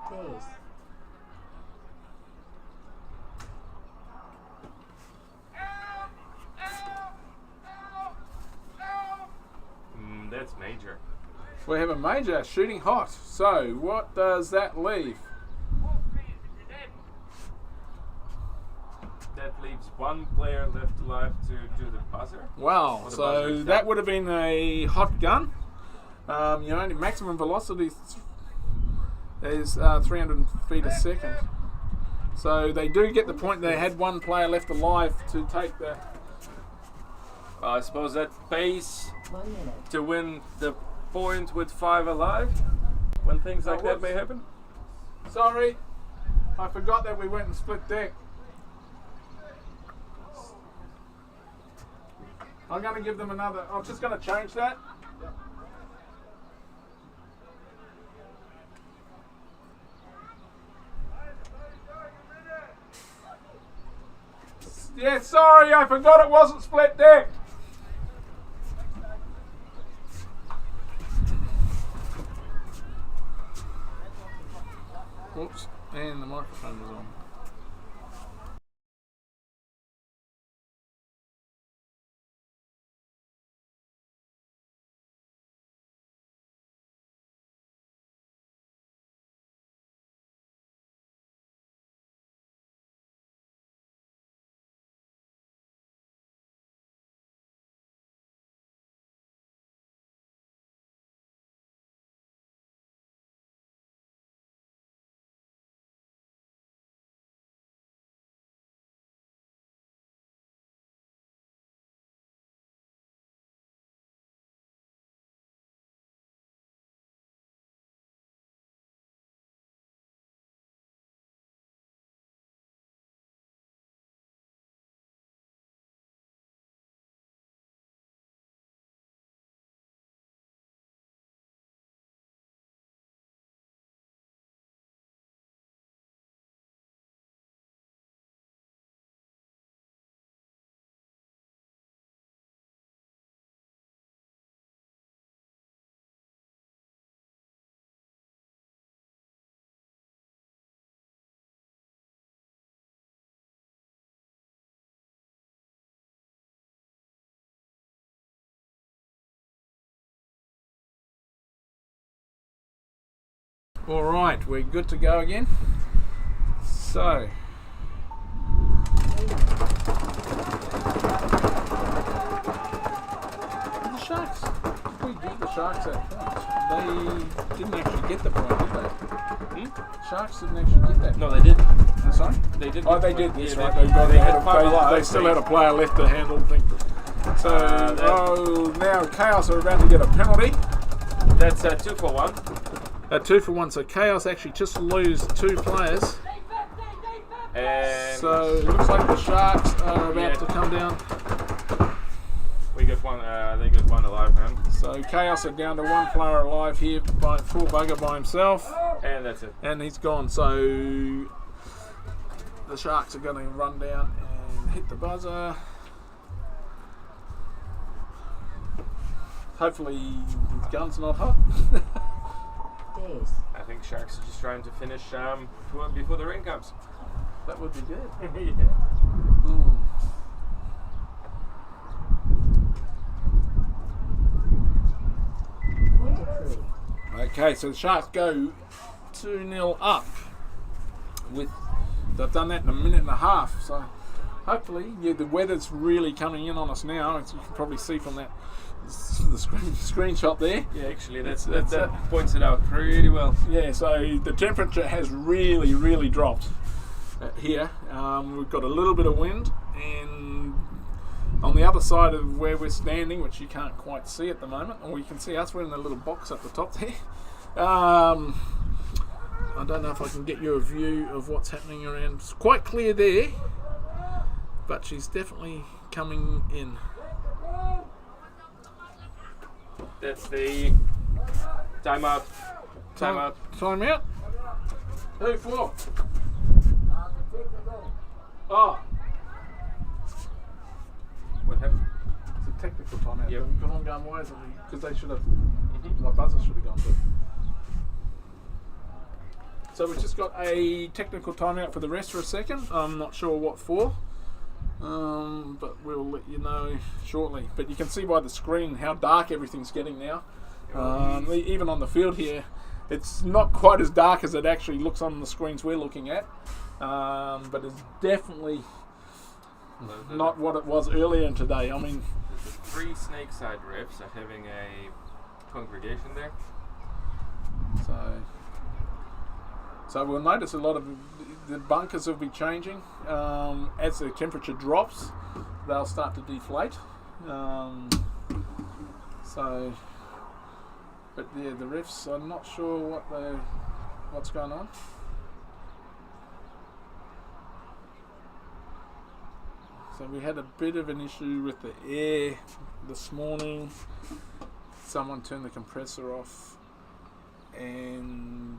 Days. That's major. We have a major shooting hot. So what does that leave? That leaves 1 player left alive to do the buzzer. Wow. Or the So buzzer that would have been a hot gun. Maximum velocity is 300 feet a second. So they do get the point. They had 1 player left alive to take the. I suppose that pays 1 minute. to win the point with 5 alive when things like that may happen. Sorry, I forgot that we went and split deck. I'm going to give them another. I'm just going to change that. Yeah, sorry, I forgot it wasn't split deck. Oops, and the microphone was on. Alright, we're good to go again. So, the Sharks, we beat the Sharks at points. They didn't actually get the point, did they? Sharks didn't actually get that. No, they did. I'm sorry? They did. Oh, they did. That's Yeah, right. they had 5 they alive. still had a player left to handle things. So, now Chaos are about to get a penalty. That's 2 for 1. 2 for 1. So Chaos actually just lose 2 players. And So it looks like the Sharks are about to come down. we got 1. They got 1 alive, man. So Chaos are down to 1 player alive here by full bugger by himself, And that's it. and he's gone. So the Sharks are going to run down and hit the buzzer. Hopefully his gun's not hot. Days. I think Sharks are just trying to finish before the rain comes. That would be good. Yeah. Point approved. Okay, so the Sharks go 2-0 up. They've done that in a minute and a half. So hopefully, yeah, the weather's really coming in on us now. As you can probably see from the screenshot there. Yeah, actually, that points it out pretty well. Yeah, so the temperature has really, really dropped here. We've got a little bit of wind, and on the other side of where we're standing, which you can't quite see at the moment, or you can see us, we're in a little box at the top there. I don't know if I can get you a view of what's happening around. It's quite clear there, but she's definitely coming in. That's the timeout. Timeout. Time out. Who for? Oh. What happened? It's a technical timeout. Yep. Because I'm going, why isn't it? Because they should have, my buzzer should have gone through. So we've just got a technical timeout for the rest for a second. I'm not sure what for, but we'll let you know shortly. But you can see by the screen how dark everything's getting now. Even on the field here, it's not quite as dark as it actually looks on the screens we're looking at, but it's definitely not what it was earlier today. I mean, the 3 Snakeside refs are having a congregation there. So we'll notice a lot of the bunkers will be changing as the temperature drops. They'll start to deflate. But yeah, the refs, I'm not sure what's going on. So we had a bit of an issue with the air this morning. Someone turned the compressor off and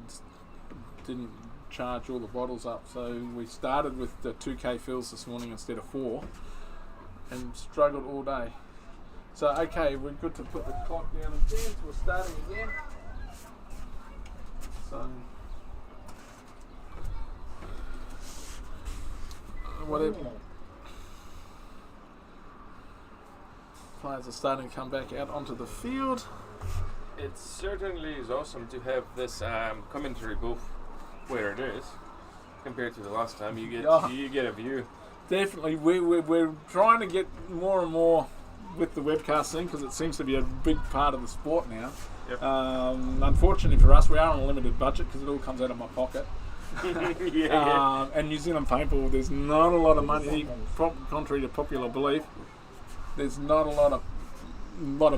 didn't charge all the bottles up, so we started with the 2k fills this morning instead of 4 and struggled all day. So okay, we're good to put the clock down again, so we're starting again. So whatever, players are starting to come back out onto the field. It certainly is awesome to have this commentary booth where it is compared to the last time. You get a view. Definitely, we're trying to get more and more with the webcasting because it seems to be a big part of the sport now. Yep. Unfortunately for us, we are on a limited budget because it all comes out of my pocket. Yeah. And New Zealand Paintball, there's not a lot of money, contrary to popular belief. There's not a lot of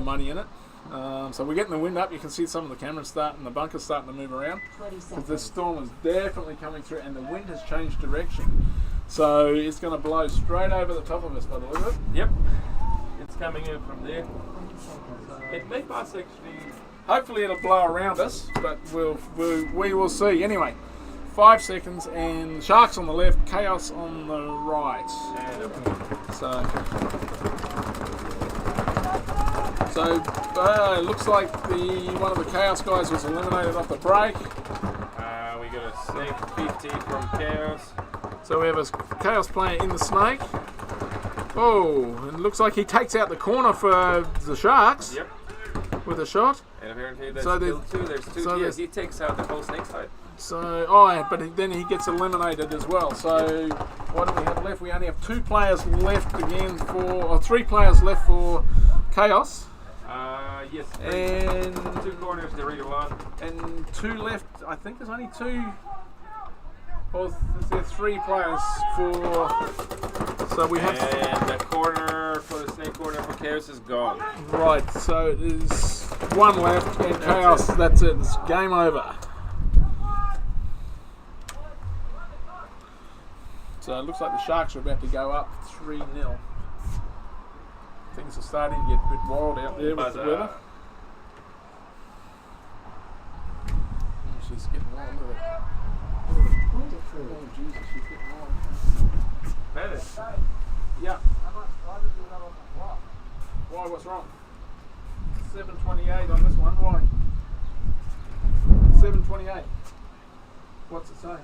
money in it. So we're getting the wind up. You can see some of the cameras the bunkers starting to move around because the storm is definitely coming through, and the wind has changed direction. So it's going to blow straight over the top of us by the look of it. Yep. It's coming in from there. It may pass actually. Hopefully it'll blow around us, but we will see. Anyway, 5 seconds, and Sharks on the left, Chaos on the right. So it looks like one of the Chaos guys was eliminated off the break. We got a Snake 50 from Chaos. So we have a Chaos player in the Snake. Oh, and it looks like he takes out the corner for the Sharks. Yep. With a shot. And apparently there's So still two. There's two. so Yes, there's- he takes out the whole snake side. So, then he gets eliminated as well. So, what do we have left? We only have 2 players left again or 3 players left for Chaos. Yes. And 2 corners, the reader one. And 2 left. I think there's only 2. Or there's 3 players for. So we have. And the corner for the snake corner for Chaos is gone. Right. So there's 1 left, and Chaos. That's it. It's game over. So it looks like the Sharks are about to go up 3-0. Things are starting to get a bit wild out there with the weather. She's getting wild, look at it. Oh, Jesus, she's getting wild. Better. Yeah. Why, what's wrong? 728 on this one, why? 728. What's it say?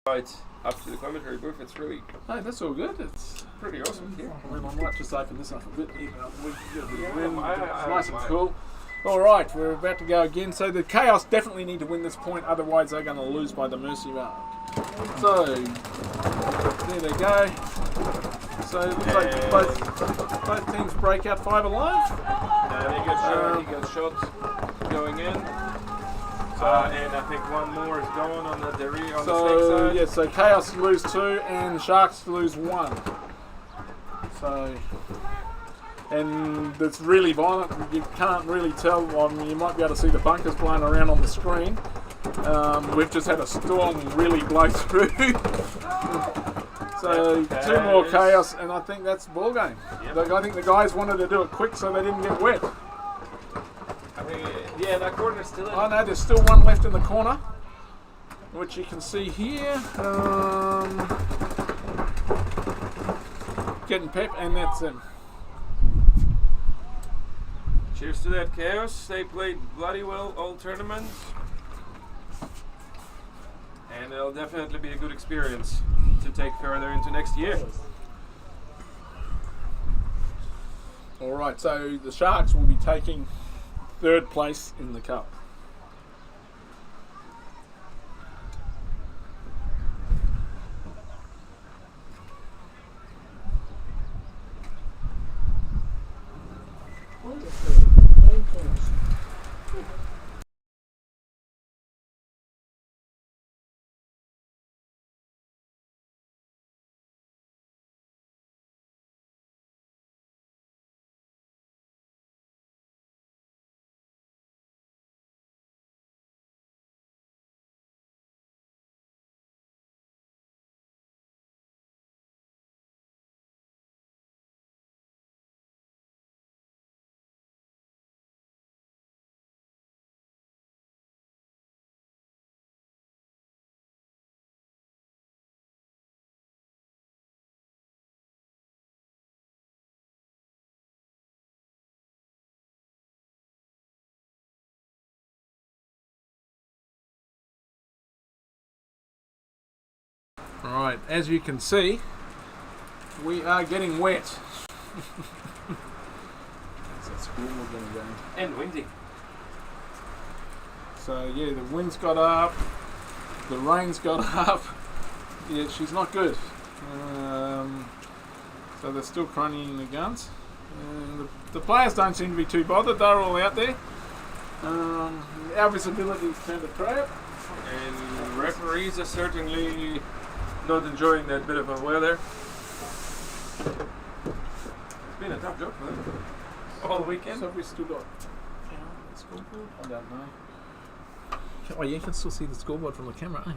Right up to the commentary booth. It's really Hey, that's all good. It's pretty awesome here. I mean, I might just open this up a bit. It's I- nice and cool. All right, we're about to go again. So the Chaos definitely need to win this point, otherwise they're going to lose by the mercy mark. So there they go. So it looks like both teams break out 5 alive. And he gets shot going in. And I think one more is going on the snake side. Yeah, so Chaos lose 2 and Sharks lose 1. So, and it's really violent. You can't really tell. I mean, you might be able to see the bunkers blowing around on the screen. We've just had a storm really blow through. So 2 more Chaos, and I think that's the ball game. Yep. I think the guys wanted to do it quick so they didn't get wet. I think, yeah, that corner's still in. Oh no, there's still one left in the corner, which you can see here. Getting pep, and that's him. Cheers to that Chaos. They played bloody well all tournament. And it'll definitely be a good experience to take further into next year. Alright, so the Sharks will be taking 3rd place in the cup. Wonderful. Game finished. Alright, as you can see, we are getting wet. That's that school we're going to go. And windy. So yeah, the wind's got up, the rain's got up. Yeah, she's not good. So they're still crunying the guns. And the players don't seem to be too bothered. They're all out there. Our visibility's turned to crap. And referees are certainly not enjoying that bit of a weather. It's been a tough job for them all weekend. So have we still got the scoreboard? I don't know. Oh, you can still see the scoreboard from the camera, eh?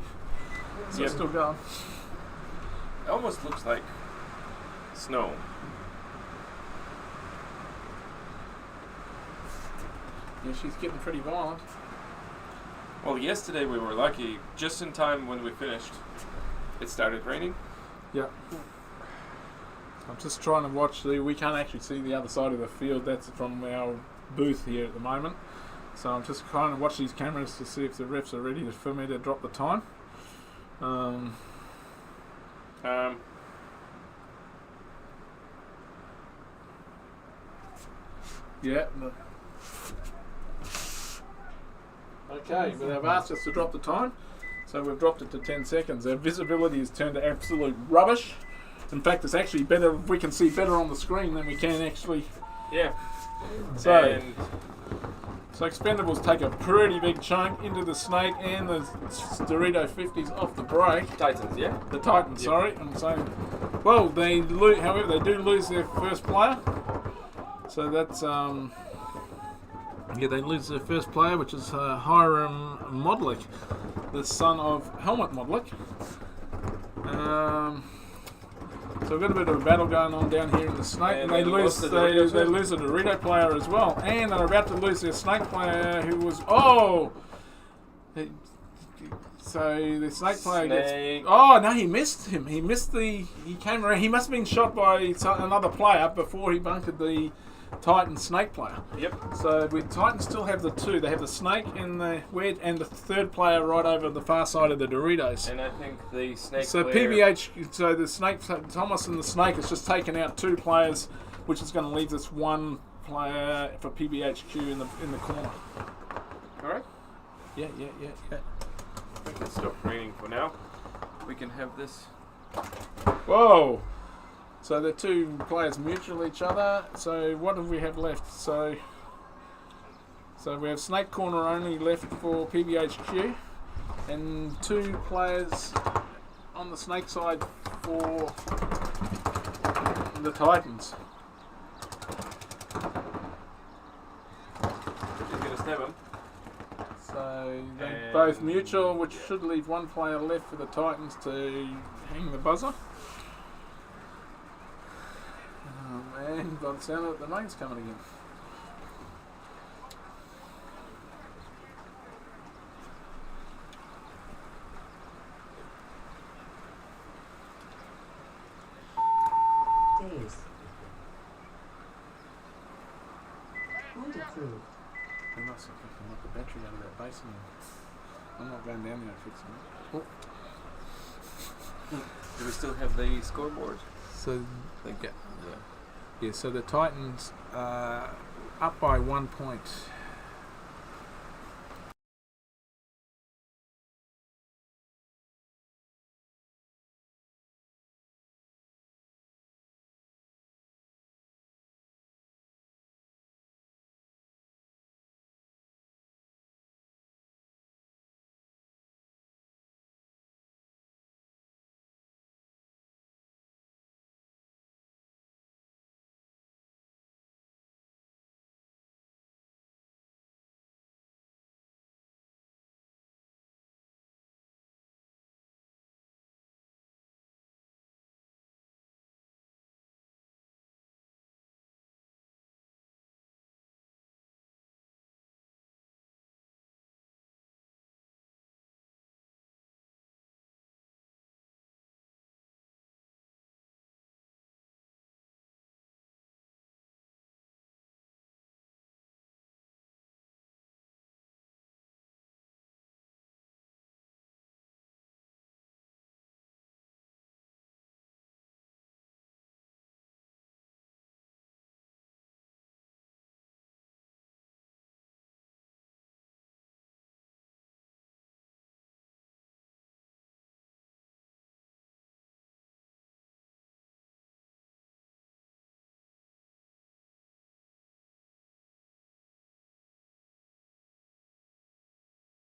So it's still going. It almost looks like snow. Yeah, she's getting pretty violent. Well, yesterday we were lucky. Just in time when we finished, it started raining. Yeah. I'm just trying to watch we can't actually see the other side of the field. That's from our booth here at the moment. So I'm just trying to watch these cameras to see if the refs are ready for me to drop the time. Yeah. Okay, but they've asked us to drop the time, so we've dropped it to 10 seconds. Our visibility has turned to absolute rubbish. In fact, it's actually better, we can see better on the screen than we can actually. Yeah. So Expendables take a pretty big chunk into the Snake and the Dorito 50s off the break. Titans, yeah? The Titans, sorry. I'm saying, well, however, they do lose their first player. So that's, they lose their first player, which is Hiram Modlick, the son of Helmut Modlick. So we've got a bit of a battle going on down here in the Snake, and they lose a Dorito player as well, and they're about to lose their Snake player, who was so the Snake player gets. Oh no, he missed him. He came around. He must have been shot by another player before he bunkered the Titan snake player. Yep. So Titans still have the two. They have the snake and the wedge, and the third player right over the far side of the Doritos. And I think the snake So player... PBH, so the snake, Thomas and the snake has just taken out 2 players, which is going to leave us 1 player for PBHQ in the corner. Alright. Yeah. We can stop raining for now. We can have this. Whoa! So the 2 players mutual each other. So what do we have left? So we have snake corner only left for PBHQ, and 2 players on the snake side for the Titans. She's gonna snap him. So they're both mutual, which should leave 1 player left for the Titans to hang the buzzer. And by the sound of it, the rain's coming again. Days. Point approved. They must have fucking knocked the battery out of that basin. I'm not going down there and fixing it. Do we still have the scoreboard? So they get yeah. So the Titans up by 1 point.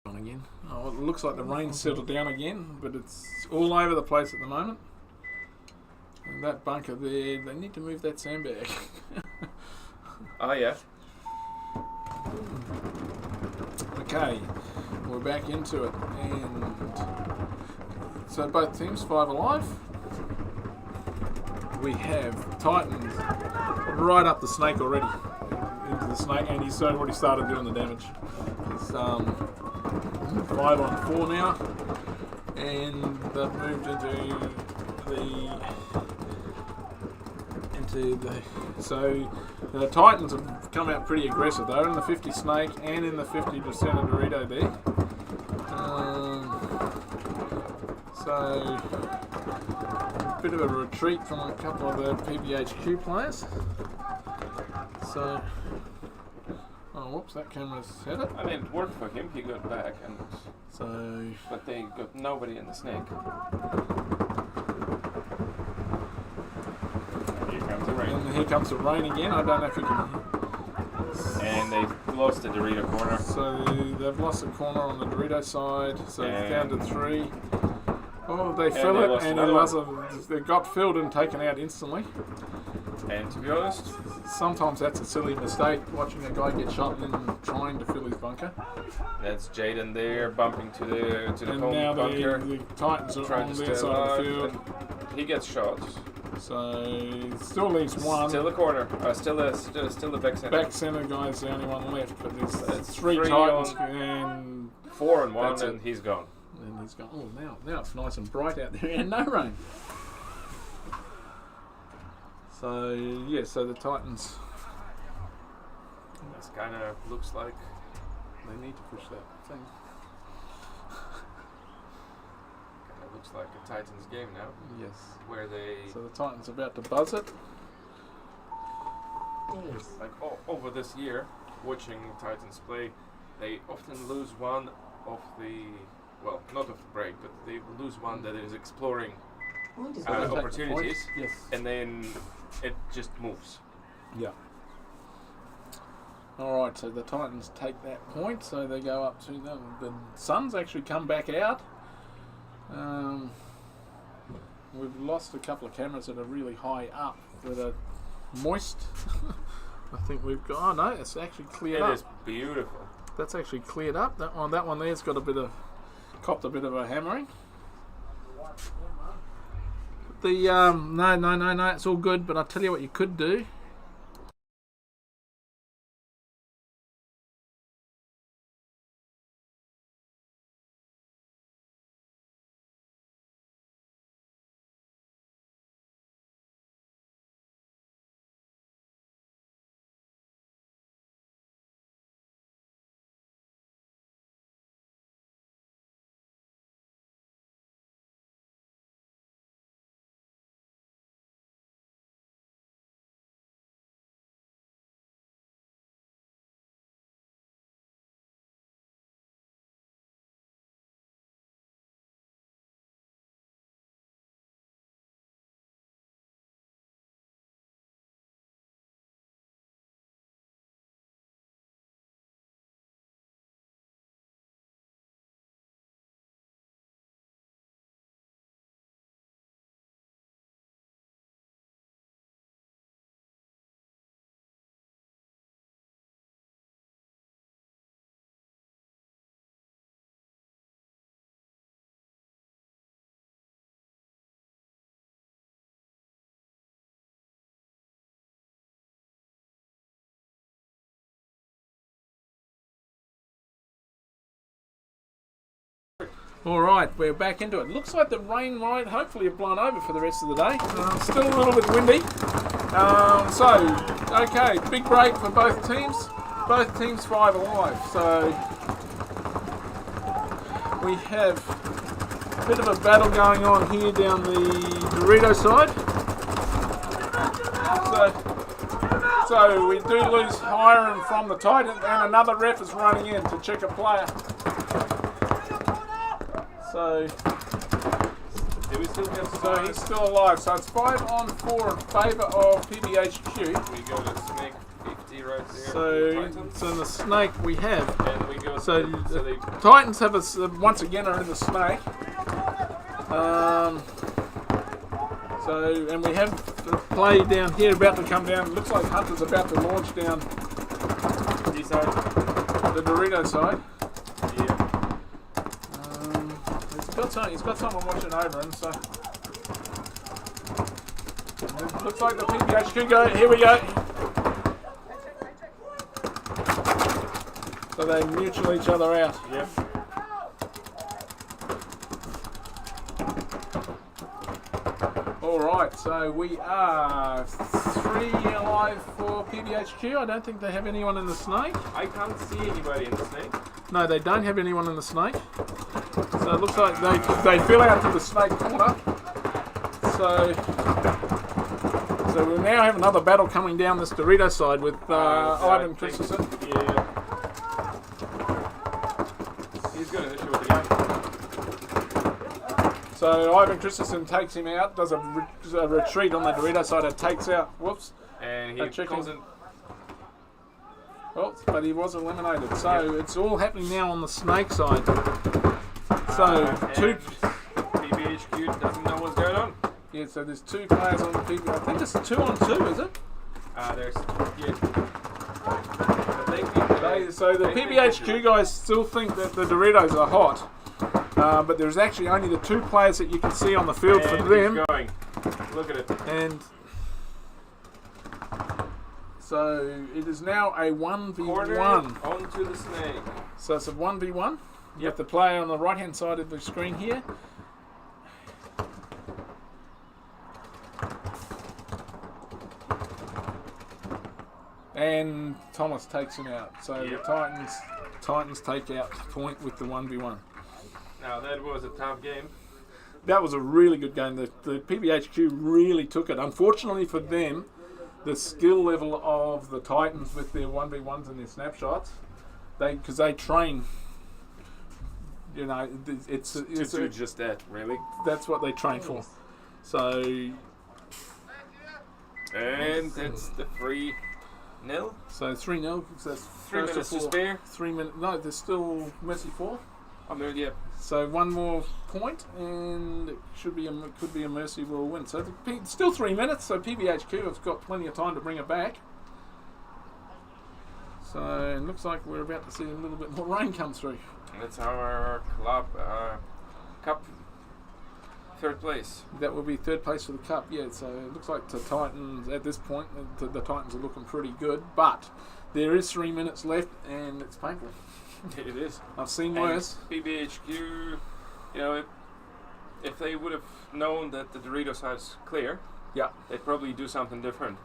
Again. Oh, it looks like the rain's settled down again, but it's all over the place at the moment. And that bunker there, they need to move that sandbag. Oh yeah. Okay, we're back into it, and so both teams 5 alive. We have Titans right up the snake already, into the snake, and he's already started doing the damage. It's 5 on 4 now, and they've moved into the. So the Titans have come out pretty aggressive though in the 50 snake and in the 50% of Dorito there. So a bit of a retreat from a couple of the PBHQ players. So. Oh, whoops! That camera's set it. I mean, it worked for him. He got back, and So. but they got nobody in the snake. Here comes the rain. And here comes the rain again. I don't know if you can. And they lost the Dorito corner. So they've lost the corner on the Dorito side. So it's down to 3. Oh, they fill they it, lost and they got filled and taken out instantly. And to be honest, Sometimes that's a silly mistake, watching a guy get shot and then trying to fill his bunker. that's Jaden there bumping to the And home now bunker, the Titans are trying on to their stay side of the alive. field. And he gets shot. So it still leaves 1. Still a corner. Still the back center. Back centre guy's the only one left, but there's It's 3 3 Titans on- and 4 and 1, That's and it. he's gone. he's gone. Oh, now it's nice and bright out there and no rain. So yeah, so the Titans This kind of looks like They need to push that thing. kind of looks like a Titans game now, Yes. where they So the Titans about to buzz it. Days. like over this year, watching Titans play, they often lose one of the not of the break, but they lose one that is exploring Point is They take the opportunities, points. Yes. and then it just moves. Yeah. Alright, so the Titans take that point, so they go up to them. The Suns actually come back out. We've lost a couple of cameras that are really high up that are moist. I think we've got. Oh no, it's actually cleared It up. is beautiful. That's actually cleared up. That one there's got copped a bit of a hammering. The no, it's all good. But I'll tell you what you could do. Alright, we're back into it. Looks like the rain might hopefully have blown over for the rest of the day. Still a little bit windy. Okay, big break for both teams. Both teams 5 alive. So we have a bit of a battle going on here down the Dorito side. So we do lose Hiram from the Titan, and another ref is running in to check a player. So he's still alive. So it's 5 on 4 in favour of PBHQ. We go to Snake 50 right there. So in the Snake we have. And we go So so they Titans have once again are in the Snake. And we have the play down here about to come down. Looks like Hunter's about to launch down this side. the Dorito side. Yeah. He's got someone watching over him, so it looks like the PBHQ go. Here we go. So they mutual each other out. Yep. Alright, so we are 3 alive for PBHQ. I don't think they have anyone in the Snake. I can't see anybody in the Snake. No, they don't have anyone in the Snake. So it looks like they fill out to the Snake corner. So we now have another battle coming down this Dorito side with Ivan Christensen. Yeah. He's got an issue with the gun. So Ivan Christensen takes him out, does a retreat on the Dorito side and takes out. Whoops. And That he chicken. calls it. Well, but he was eliminated. So it's all happening now on the Snake side. So two. PBHQ doesn't know what's going on. Yeah, so there's 2 players on the PB. I think it's 2 on 2, is it? There's So the PBHQ guys still think that the Doritos are hot. But there's actually only the 2 players that you can see on the field for them. Going. Look at it. And so it is now a 1v1. Corner onto the Snake. So it's a 1v1. You have the player on the right hand side of the screen here. and Thomas takes him out. So the Titans take out the point with the 1v1. Now that was a tough game. That was a really good game. The PBHQ really took it. Unfortunately for them, the skill level of the Titans with their 1v1s and their snapshots, because they train, you know, it's just that, really. That's what they train for. So, and that's the 3-0. So 3-0. That's 3 minutes to spare. 3 minutes. No, there's still Mercy 4. Yeah. So one more point, and it could be a Mercy Royal win. So still 3 minutes. So PBHQ have got plenty of time to bring it back. So it looks like we're about to see a little bit more rain come through. That's our club cup 3rd place. That will be 3rd place for the cup. Yeah. So it looks like the Titans at this point, the Titans are looking pretty good, but there is 3 minutes left, and it's painful. It is. I've seen worse. PBHQ, you know, if they would have known that the Doritos house clear, yeah, they'd probably do something different.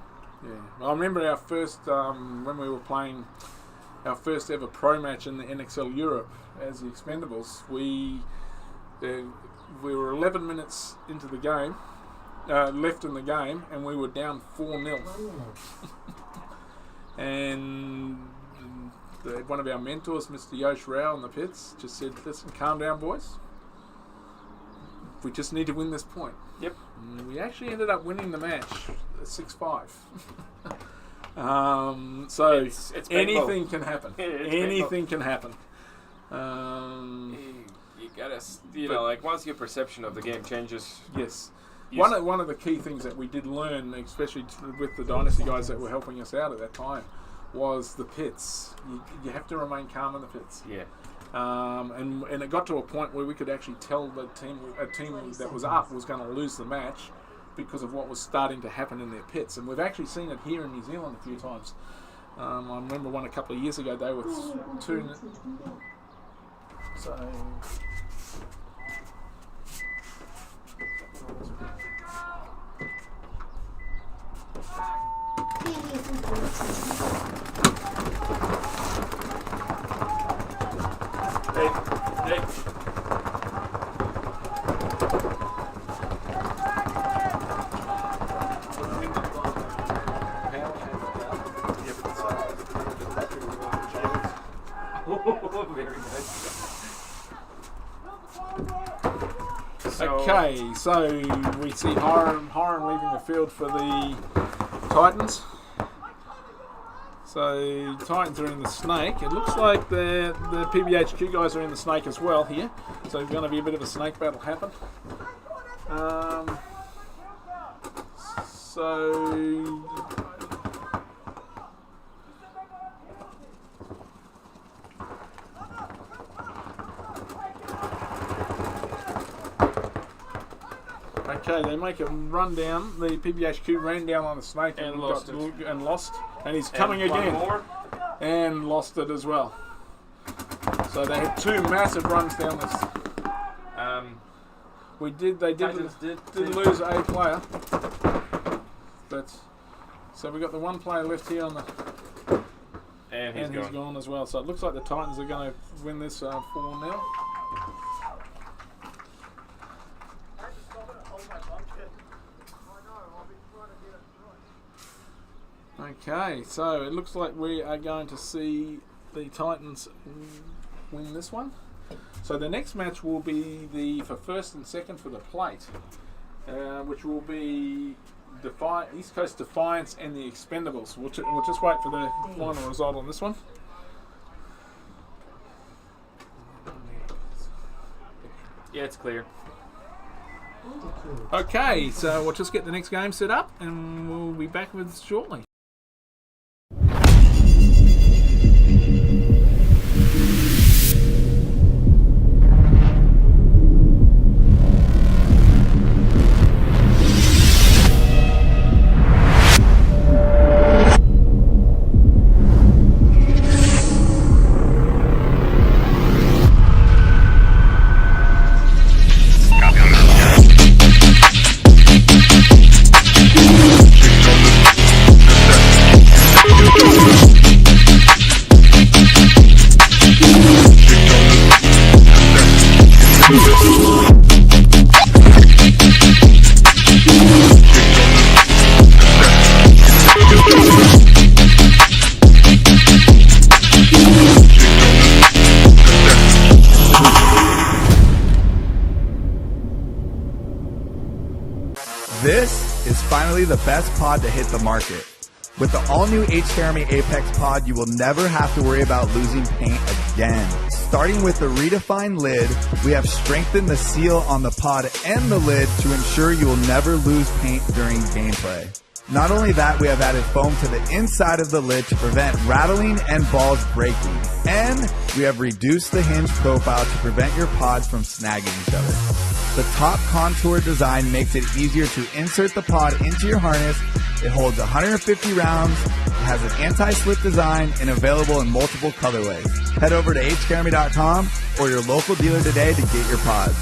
Yeah, well, I remember our first when we were playing our first ever pro match in the NXL Europe as the Expendables. We were 11 minutes into the game, left in the game, and we were down 4-0. And one of our mentors, Mr. Yosh Rao in the pits, just said, "Listen, calm down, boys. We just need to win this point." Yep. And we actually ended up winning the match 6-5. So it's anything can happen. Anything can happen. You gotta, like once your perception of the game changes. Yes. One of the key things that we did learn, especially with the Dynasty guys that were helping us out at that time, was the pits. You have to remain calm in the pits. Yeah. And it got to a point where we could actually tell a team that was up was going to lose the match because of what was starting to happen in their pits. And we've actually seen it here in New Zealand a few times. I remember one a couple of years ago. They were 2. So. Hey. Very nice. Okay, so we see Hiram leaving the field for the Titans. So Titans are in the snake. It looks like the PBHQ guys are in the snake as well here. So there's going to be a bit of a snake battle happen. Okay, they make a run down. The PBHQ ran down on the snake and lost. And he's coming again. And lost it as well. So they had 2 massive runs down this. They did lose a player. So we got the 1 player left here on the. And he's gone as well. So it looks like the Titans are going to win this 4-0. Okay, so it looks like we are going to see the Titans win this one. So the next match will be for 1st and 2nd for the plate, which will be East Coast Defiance and the Expendables. We'll just wait for the final result on this one. Yeah, it's clear. Okay, so we'll just get the next game set up and we'll be back with shortly. finally the best pod to hit the market. With the all-new H-Jeremy Apex pod, you will never have to worry about losing paint again. Starting with the redefined lid, we have strengthened the seal on the pod and the lid to ensure you will never lose paint during gameplay. Not only that, we have added foam to the inside of the lid to prevent rattling and balls breaking. And we have reduced the hinge profile to prevent your pods from snagging each other. The top contour design makes it easier to insert the pod into your harness. It holds 150 rounds, it has an anti-slip design, and available in multiple colorways. Head over to hjeremy.com or your local dealer today to get your pods.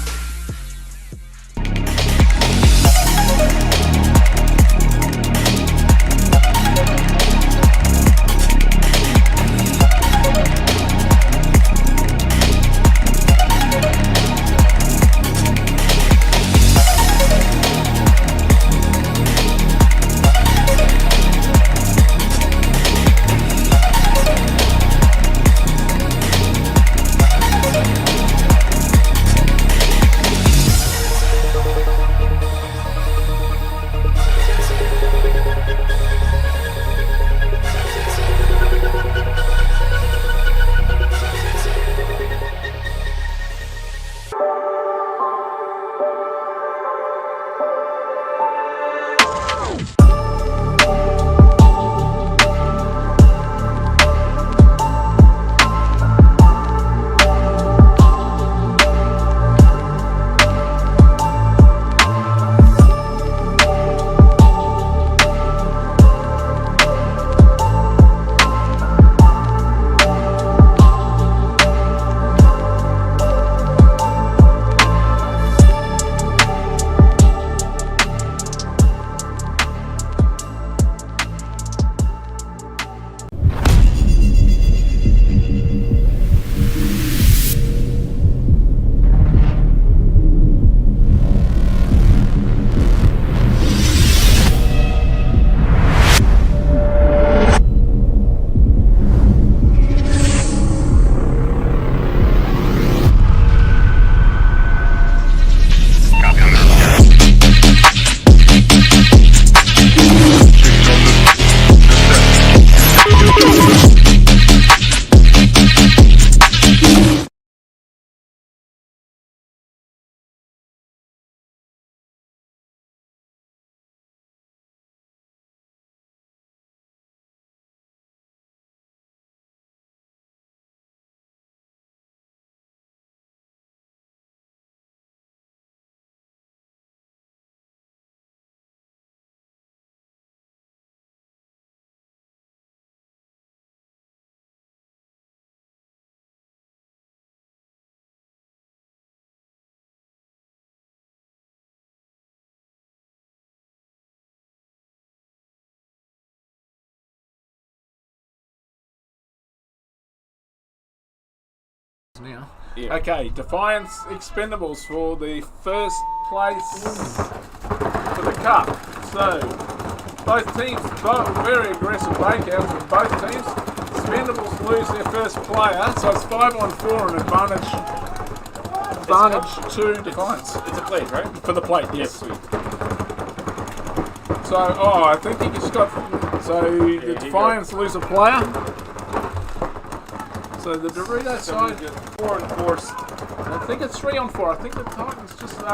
Now. Yeah. Okay, Defiance Expendables for the first place for the cup. So, both teams, very aggressive breakouts from both teams. Expendables lose their first player, so it's 5-on-4 and advantage to Defiance. It's a plate, right? For the plate, yes. Sweet. So, I think he just got. So, the Defiance lose a player. So the Dorito side, 4-on-4. I think it's 3-on-4. I think the Titans just, the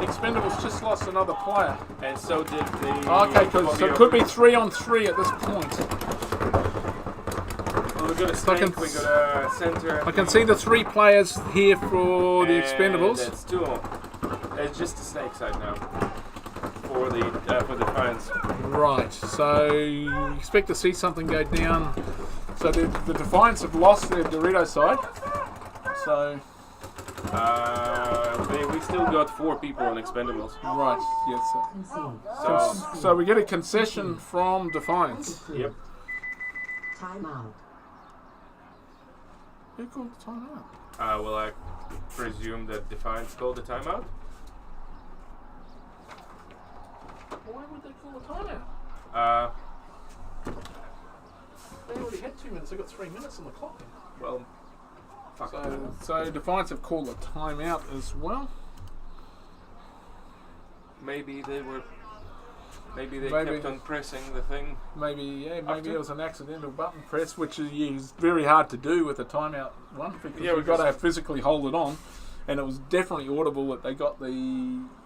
Expendables just lost another player. And so did the... Okay, so it could be 3-on-3 at this point. Well, we got a snake, we got a center. I can see the 3 players here for the Expendables. That's 2 on. It's just the snake side now for the Defiance. Right, so you expect to see something go down. So the Defiance have lost their Dorito side. So we still got 4 people on Expendables. right, yes. Concede. So we get a concession from Defiance. Yep. Timeout. Who called the timeout? Well, I presume that Defiance called the timeout. Why would they call a timeout? They already had 2 minutes. They've got 3 minutes on the clock. Well, fuck. So Defiance have called a timeout as well. Maybe they were Maybe they Maybe. kept on pressing the thing. Maybe After? it was an accidental button press, which is very hard to do with a timeout one because Yeah, you've got to because- physically hold it on. And it was definitely audible that they got the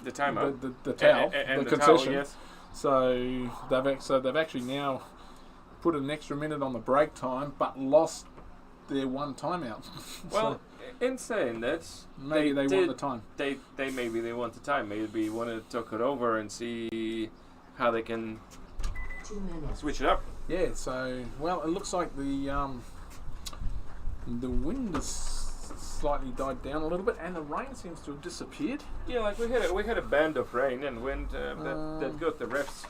timeout. the towel, And the the towel, concession. yes. So they've actually now put an extra minute on the break time, but lost their one timeout. Well, in saying that, maybe they want the time. They maybe they want the time. Maybe want to talk it over and see how they can 2 minutes. switch it up. Yeah. So it looks like the wind has slightly died down a little bit, and the rain seems to have disappeared. Yeah, like we had a band of rain and wind that got the refs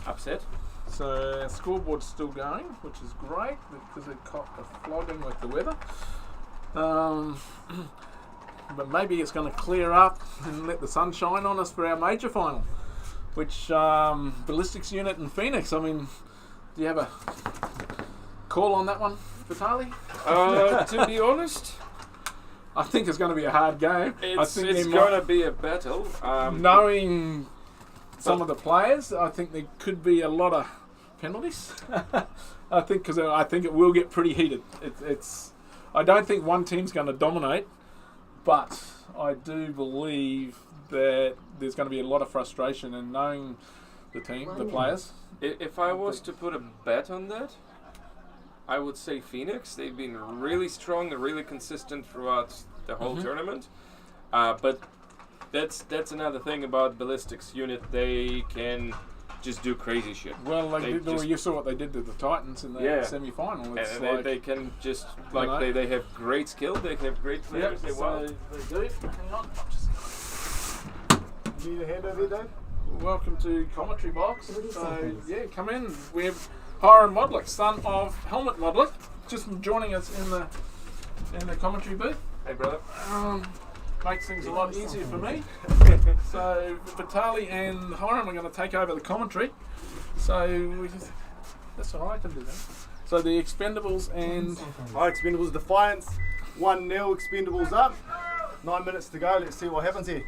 upset. So our scoreboard's still going, which is great because it caught a flogging with the weather. But maybe it's going to clear up and let the sun shine on us for our major final, which ballistics unit in Phoenix. I mean, do you have a call on that one, Vitaly? To be honest, I think it's going to be a hard game. it's I think going to be a battle. knowing some of the players, I think there could be a lot of penalties. I think it will get pretty heated. I don't think one team's going to dominate, but I do believe that there's going to be a lot of frustration. And knowing the team, the players, If I was to put a bet on that, I would say Phoenix. They've been really strong and really consistent throughout the whole tournament. But that's another thing about ballistics unit. They can just do crazy shit. well, They you saw what they did to the Titans in the Yeah. semi-final. It's And like, they can just You know. they have great skill. They have great players. yep, They so they do. Hang on, I'm just Need a hand over there, Dave? welcome to Commentary Box. 30 So seconds. yeah, come in. We have Hiram Modlick, son of Helmut Modlick, just joining us in the commentary booth. Hey, brother. Makes things a lot easier for me. So Vitaly and Hiram are going to take over the commentary. So that's all right, I can do that. So the Expendables 10 and seconds. Hi, Expendables Defiance. 1-0, Expendables up. 9 minutes to go. Let's see what happens here.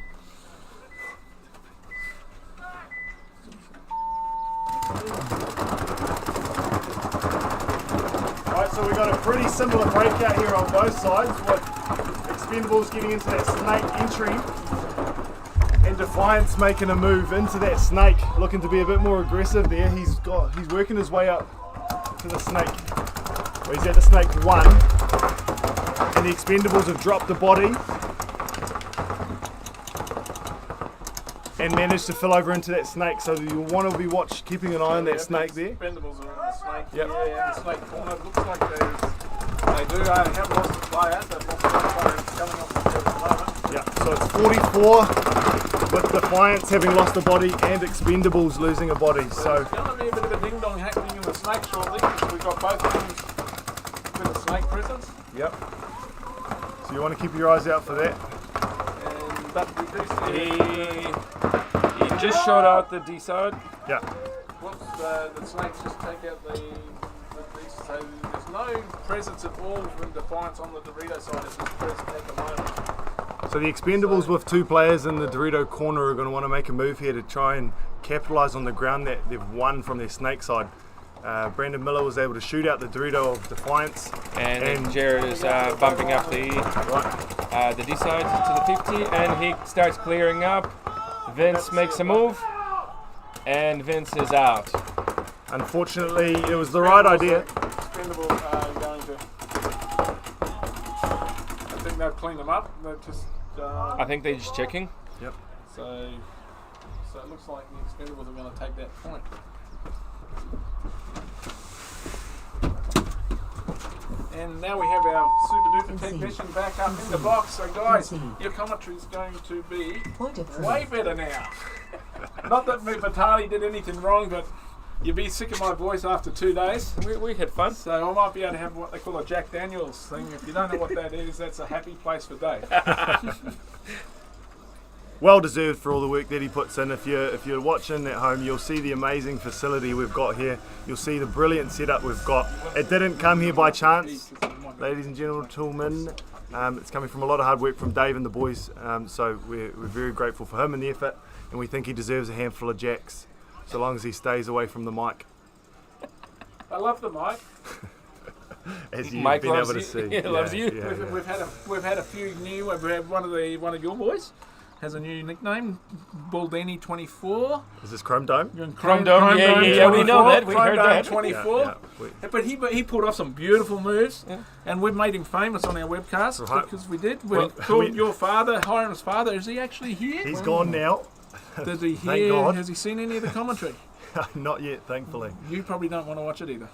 Alright, so we got a pretty similar breakout here on both sides, with Expendables getting into that snake entry and Defiance making a move into that snake, looking to be a bit more aggressive there. He's working his way up to the snake. Well, he's at the snake 1, and the Expendables have dropped the body and managed to fill over into that snake. So you want to be keeping an eye on that snake there. Expendables are in the snake. Yep. Yeah, in the snake corner. It looks like they do have lost a player. They've lost a player coming off the field at the moment. Yeah, so it's 44 with Defiance having lost a body and Expendables losing a body. So There's going to be a bit of a ding-dong happening in the snake shortly. We've got both teams with a snake presence. yep. So you want to keep your eyes out for that. But we do see He just shot out the D side. Yeah. the snakes just take out the beast. So there's no presence at all from Defiance on the Dorito side at this present at the moment. So the Expendables with 2 players in the Dorito corner are going to want to make a move here to try and capitalise on the ground that they've won from their snake side. Brandon Miller was able to shoot out the Dorito of Defiance. And Jared is bumping up the D side to the 50, and he starts clearing up. Vince makes a move, and Vince is out. Unfortunately, it was the right idea. Expendables are going to. I think they've cleaned them up. They're just. I think they're just checking. Yep. So it looks like the Expendables are going to take that point. And now we have our super duper technician back up in the box. So guys, your commentary is going to be Point of way better now. Not that Vitaly did anything wrong, but you'd be sick of my voice after 2 days. We had fun. So I might be able to have what they call a Jack Daniels thing. If you don't know what that is, that's a happy place for Dave. Well deserved for all the work that he puts in. If you're watching at home, you'll see the amazing facility we've got here. You'll see the brilliant setup we've got. It didn't come here by chance, ladies and gentlemen. It's coming from a lot of hard work from Dave and the boys. So we're very grateful for him and the effort and we think he deserves a handful of jacks, so long as he stays away from the mic. I love the mic. As you've Mike been loves able to you. see. Yeah, loves you. We've had a few new. We've had one of your boys has a new nickname, Baldini 24. Is this Chrome Dome? Chrome Dome, yeah, we know that. We heard that. 24. Yeah. But he pulled off some beautiful moves, and we've made him famous on our webcast Right. because we did. Well, We called your father, Hiram's father. Is he actually here? He's gone now. Does he Thank hear? God. Has he seen any of the commentary? Not yet, thankfully. You probably don't want to watch it either.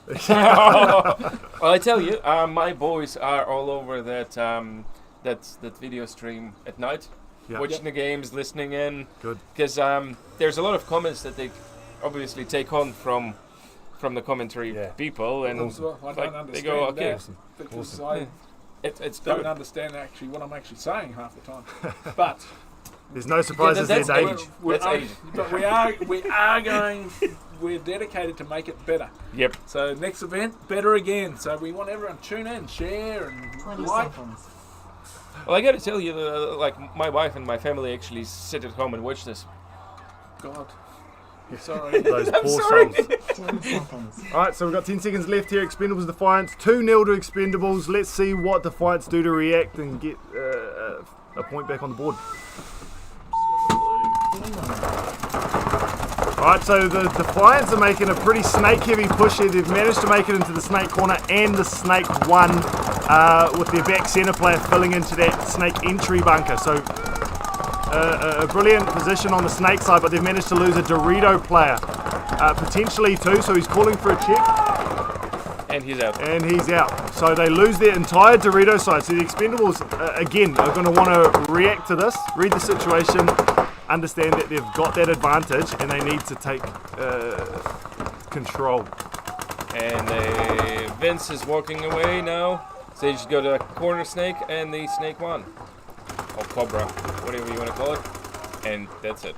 Well, I tell you, my boys are all over that that video stream at night, Yeah. watching the games, listening in. Good. Because there's a lot of comments that they obviously take on from the commentary Yeah. people, and Also, I don't like, understand they go, okay, that because I it's don't good. understand actually what I'm actually saying half the time. But There's no surprises, that's there's age. age. That's age. But we're dedicated to make it better. Yep. So next event, better again. So we want everyone to tune in, share, and 20 like. seconds. Well, I gotta tell you, like my wife and my family actually sit at home and watch this. God, sorry. Those I'm poor sorry. souls. 10 seconds. Alright, so we've got 10 seconds left here. Expendables Defiance. 2-0 to Expendables. Let's see what Defiance do to react and get a point back on the board. Alright, so the Defiance are making a pretty snake-heavy push here. They've managed to make it into the snake corner and the snake one with their back centre player filling into that snake entry bunker. So a brilliant position on the snake side, but they've managed to lose a Dorito player. Potentially two, so he's calling for a check. And he's out. And he's out. So they lose their entire Dorito side. So the Expendables, again, are going to want to react to this, read the situation, understand that they've got that advantage, and they need to take control. And Vince is walking away now. So you just go to corner snake and the snake one. Or cobra, whatever you want to call it. And that's it.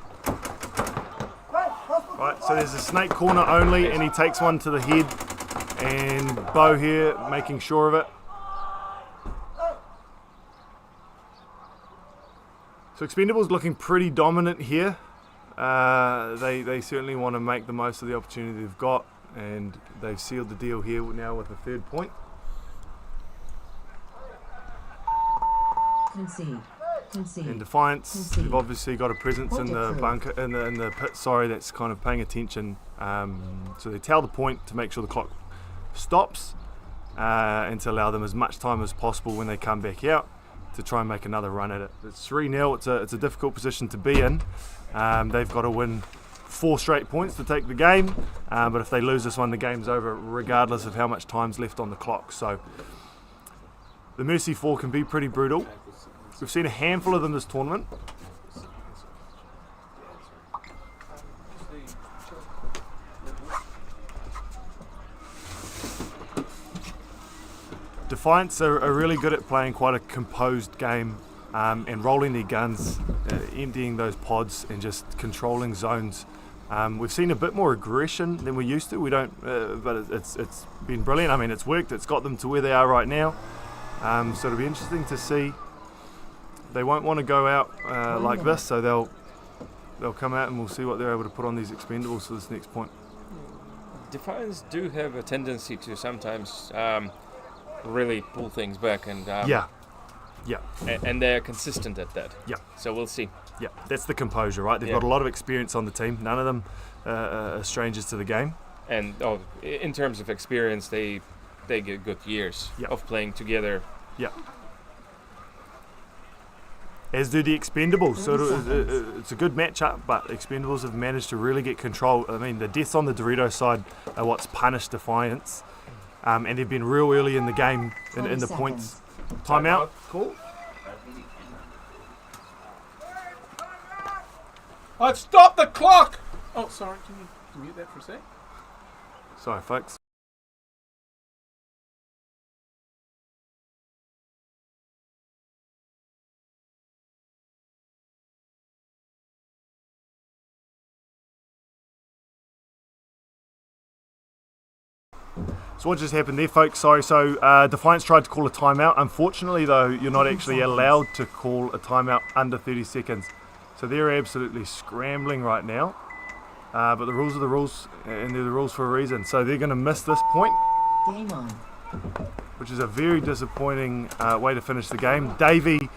Right, so there's a snake corner only, and he takes one to the head. And Bo here making sure of it. So Expendables looking pretty dominant here. They certainly want to make the most of the opportunity they've got, and they've sealed the deal here now with a third point. Concede. Concede. In Defiance, Concede. they've obviously got a presence in Point the approved. bunker, in the pit. Sorry, that's kind of paying attention. So they tell the point to make sure the clock stops, and to allow them as much time as possible when they come back out to try and make another run at it. It's 3-0. It's a difficult position to be in. They've got to win 4 straight points to take the game, but if they lose this one, the game's over, regardless of how much time's left on the clock. So the Mercy 4 can be pretty brutal. We've seen a handful of them this tournament. Defiance are really good at playing quite a composed game, and rolling their guns, emptying those pods, and just controlling zones. We've seen a bit more aggression than we used to. We don't, but it's been brilliant. I mean, it's worked. It's got them to where they are right now. So it'll be interesting to see. They won't want to go out like this, so they'll come out and we'll see what they're able to put on these Expendables for this next point. Defiance do have a tendency to sometimes really pull things back, and Yeah, and they're consistent at that. Yeah. So we'll see. yeah. That's the composure, right? They've Yeah. got a lot of experience on the team. None of them are strangers to the game. And in terms of experience, they get good years Yeah. of playing together. Yeah. As do the Expendables. So it's a good matchup, but Expendables have managed to really get control. I mean, the deaths on the Dorito side are what's punished Defiance. And they've been real early in the game in 20 the seconds. points. Timeout. Cool. I've stopped the clock. Oh, sorry. Can you mute that for a sec? Sorry, folks. So what just happened there, folks? Sorry. So Defiance tried to call a timeout. Unfortunately, though, you're not actually allowed to call a timeout under 30 seconds. So they're absolutely scrambling right now. But the rules are the rules, and they're the rules for a reason. So they're going to miss this point, Game on. which is a very disappointing way to finish the game. Davey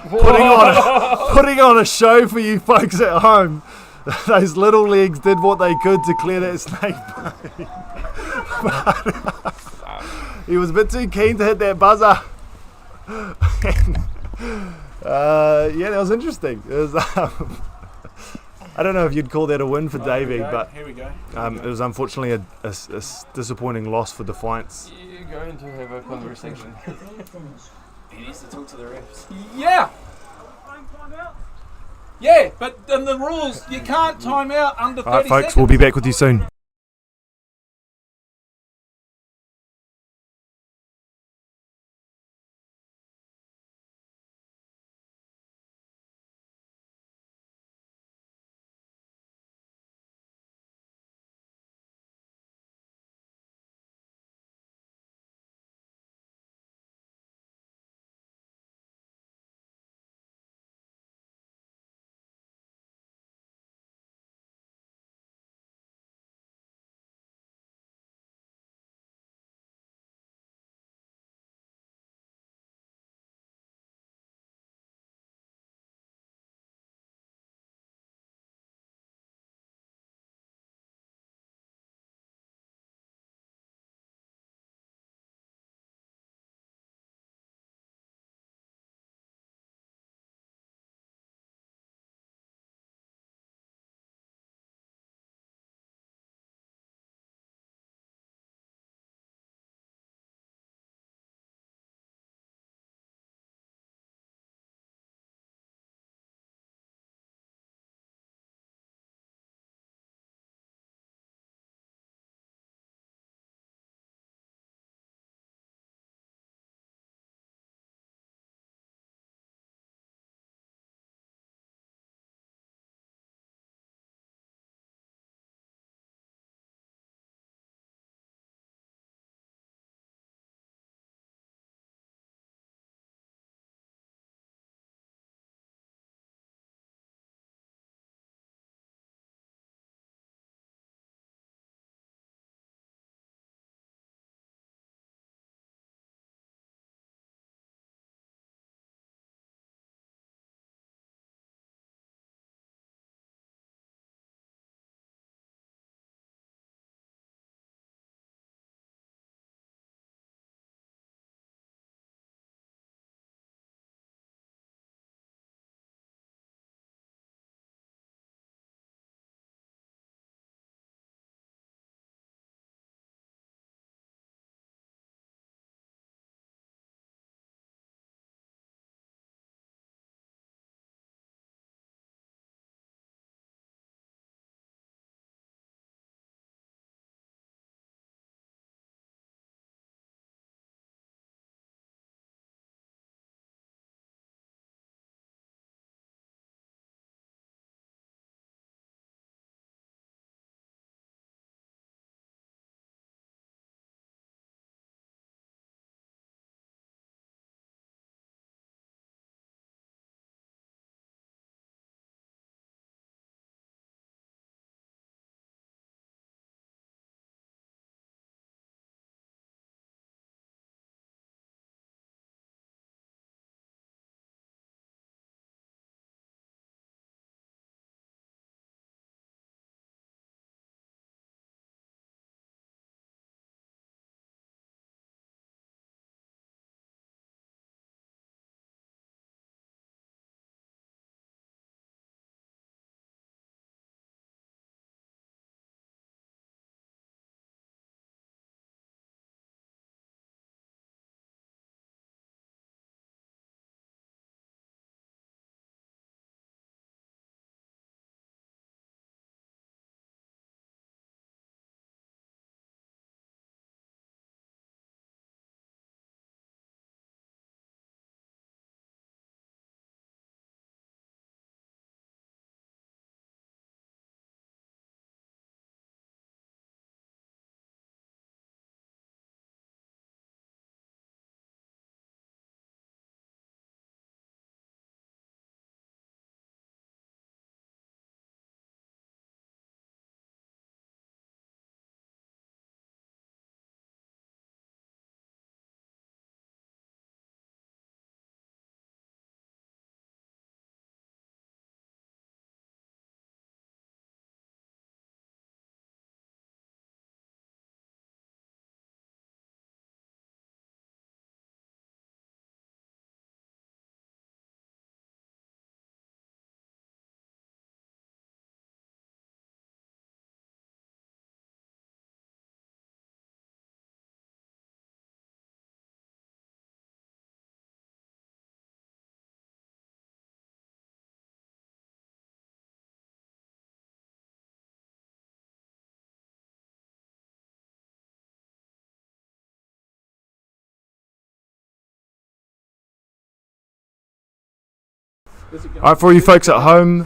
putting on a show for you folks at home. Those little legs did what they could to clear that snake bait. But he was a bit too keen to hit that buzzer. Yeah, that was interesting. It was, I don't know if you'd call that a win for Davey, but Here we go. it was unfortunately a disappointing loss for Defiance. You're going to have a conversation. Game finished. He needs to talk to the refs. Yeah. Yeah, but in the rules, you can't time out under 30 Alright, folks, seconds. we'll be back with you soon. All right, for you folks at home,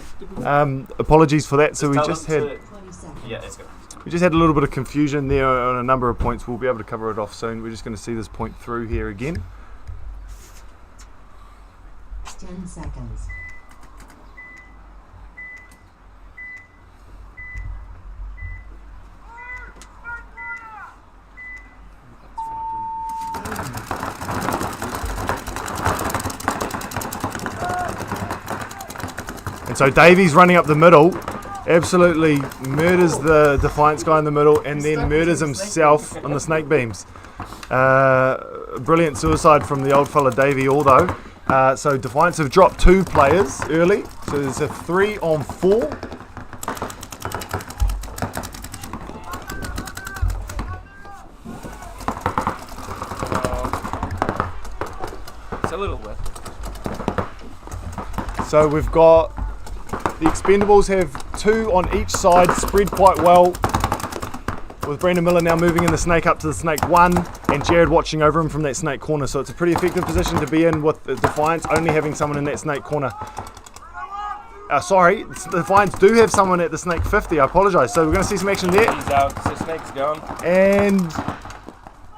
apologies for that. So we Tell just them had. to- 20 seconds. Yeah, let's go. We just had a little bit of confusion there on a number of points. We'll be able to cover it off soon. We're just going to see this point through here again. 10 seconds. And so Davey's running up the middle, absolutely murders the Defiance guy in the middle, and then murders himself on the snake beams. Brilliant suicide from the old fella Davey, although. So Defiance have dropped 2 players early, so there's a 3-on-4. It's a little wet. So we've got the Expendables have 2 on each side, spread quite well. With Brandon Miller now moving in the snake up to the snake 1, and Jared watching over him from that snake corner. So it's a pretty effective position to be in with the Defiance only having someone in that snake corner. Sorry, the Defiance do have someone at the snake 50. I apologise. So we're going to see some action there. He's out. The snake's gone. And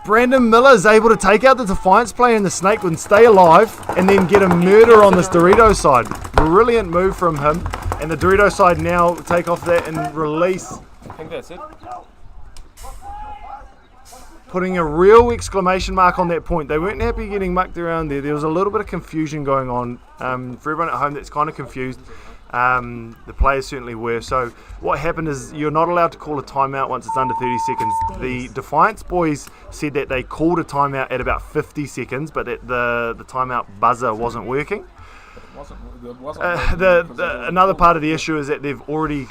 Brandon Miller is able to take out the Defiance player in the snake and stay alive, and then get a murder on this Dorito side. Brilliant move from him. And the Dorito side now take off that and release, I think that's it. putting a real exclamation mark on that point. They weren't happy getting mucked around there. There was a little bit of confusion going on. For everyone at home that's kind of confused, the players certainly were. So what happened is you're not allowed to call a timeout once it's under 30 seconds. The Defiance boys said that they called a timeout at about 50 seconds, but that the timeout buzzer wasn't working. Another part of the issue is that they've already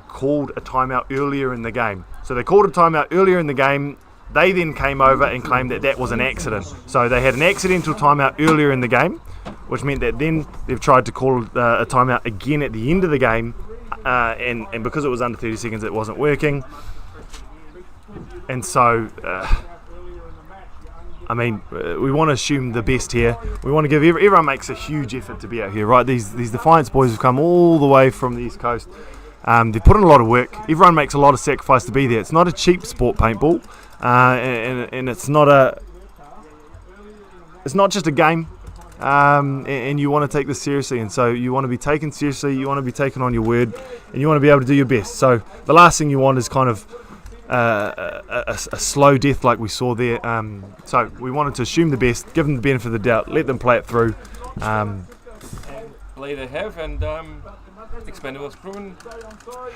called a timeout earlier in the game. So they called a timeout earlier in the game. They then came over and claimed that that was an accident. So they had an accidental timeout earlier in the game, which meant that then they've tried to call a timeout again at the end of the game, and because it was under 30 seconds, it wasn't working. And so, we want to assume the best here. We want to give everyone makes a huge effort to be out here, right? These Defiance boys have come all the way from the East Coast. They put in a lot of work. Everyone makes a lot of sacrifice to be there. It's not a cheap sport, paintball, and it's not just a game. And you want to take this seriously, and so you want to be taken seriously. You want to be taken on your word, and you want to be able to do your best. So the last thing you want is kind of a slow death like we saw there. So we wanted to assume the best, give them the benefit of the doubt, let them play it through. Play they have, and Expendables proven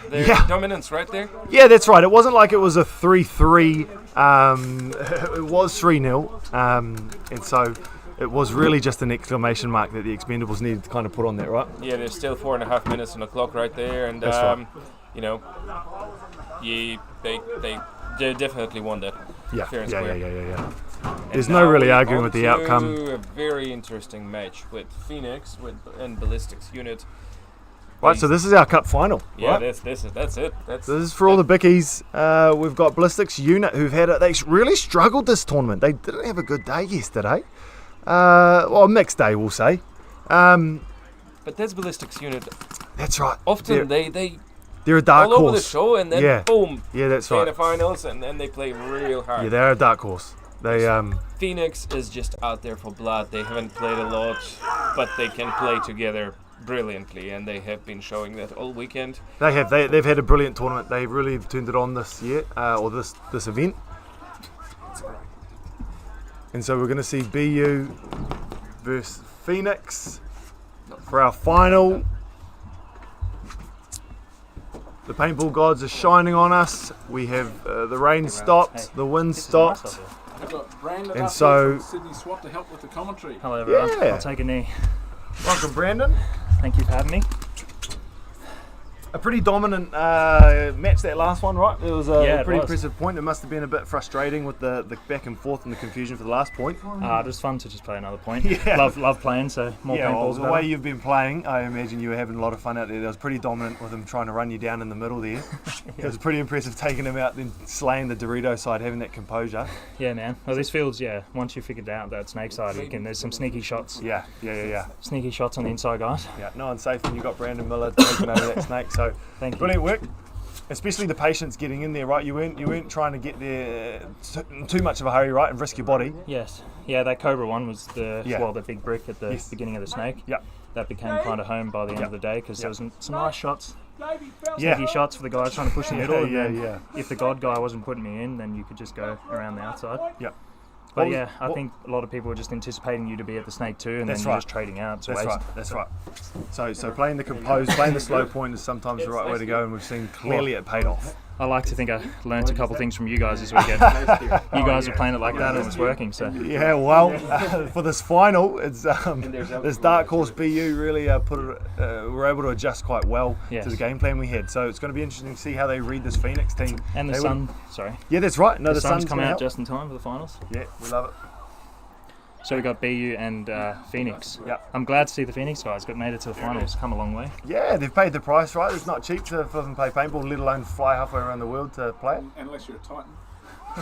their Yeah. dominance right there. Yeah, that's right. It wasn't like it was a 3-3. It was 3-0. And so it was really just an exclamation mark that the Expendables needed to kind of put on that, right? Yeah, there's still 4.5 minutes on the clock right there, and That's right. They definitely won that. Yeah, Fair and yeah. square. There's And no now really we're arguing with the on outcome. to a very interesting match with Phoenix and Ballistics unit. Right, so this is our cup final. Yeah, right? that's it. That's This is for all the bickies. We've got Ballistics unit who've they really struggled this tournament. They didn't have a good day yesterday. A mixed day, we'll say. But that's Ballistics unit. That's right. Often they're they're a dark all horse. over the show, and then Yeah. boom, Yeah, that's they're in right. the finals, and then they play real hard. Yeah, they're a dark horse. They Phoenix is just out there for blood. They haven't played a lot, but they can play together brilliantly, and they have been showing that all weekend. they've had a brilliant tournament. They really have turned it on this year, or this event. And so we're going to see BU versus Phoenix for our final. The paintball gods are shining on us. We have the rain stopped, the wind stopped. I've got Brandon And up so- here from Sydney SWAT to help with the commentary. Hello everyone, Yeah. I'll take a knee. Welcome, Brandon. Thank you for having me. A pretty dominant match, that last one, right? It was a pretty impressive point. It must have been a bit frustrating with the back and forth and the confusion for the last point. It was fun to just play another point. Yeah. Love playing, so more paintballs. The way you've been playing, I imagine you were having a lot of fun out there. That was pretty dominant with him trying to run you down in the middle there. It was pretty impressive taking him out, then slaying the Dorito side, having that composure. Yeah, man. Well, these fields, once you figured out that snake side, there's some sneaky shots. Yeah. Sneaky shots on the inside, guys. Yeah, no one's safe when you got Brandon Miller taking over that snake. So Thank you. brilliant work. Especially the patience getting in there, right? You weren't trying to get there too much of a hurry, right, and risk your body. Yes. Yeah, that Cobra one was the big brick at the beginning of the snake. Yeah. That became kind of home by the end of the day because there was some nice shots. Yeah. Sneaky shots for the guys trying to push the middle. And then yeah. if the God guy wasn't putting me in, then you could just go around the outside. Yeah. But I think a lot of people were just anticipating you to be at the snake too, and then you're just trading out. That's right. So playing the composed, playing the slow point is sometimes the right way to go, and we've seen clearly it paid off. I like to think I learned a couple things from you guys this weekend. You guys were playing it like that and it was working. So yeah, well, for this final, it's this dark horse BU really were able to adjust quite well to the game plan we had. So it's going to be interesting to see how they read this Phoenix team. And the sun, Yeah, that's right. No, the sun's come out just in time for the finals. Yeah, we love it. So we got BU and Phoenix. Yeah. I'm glad to see the Phoenix guys made it to the finals. Come a long way. Yeah, they've paid the price, right? It's not cheap for them to play paintball, let alone fly halfway around the world to play it. Unless you're a Titan.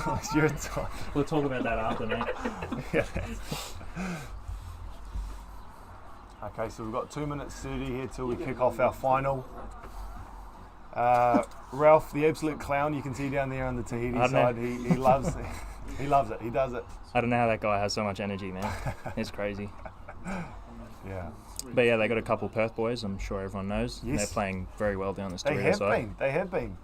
Unless you're a Titan. We'll talk about that after, mate. Yeah. Okay, so we've got 2 minutes 30 here till we kick off our final. Ralph, the absolute clown, you can see down there on the Tahiti side. He loves it. He loves it. He does it. I don't know how that guy has so much energy, man. It's crazy. Yeah. But yeah, they got a couple Perth boys. I'm sure everyone knows. Yes. They're playing very well down this Dorito They have been.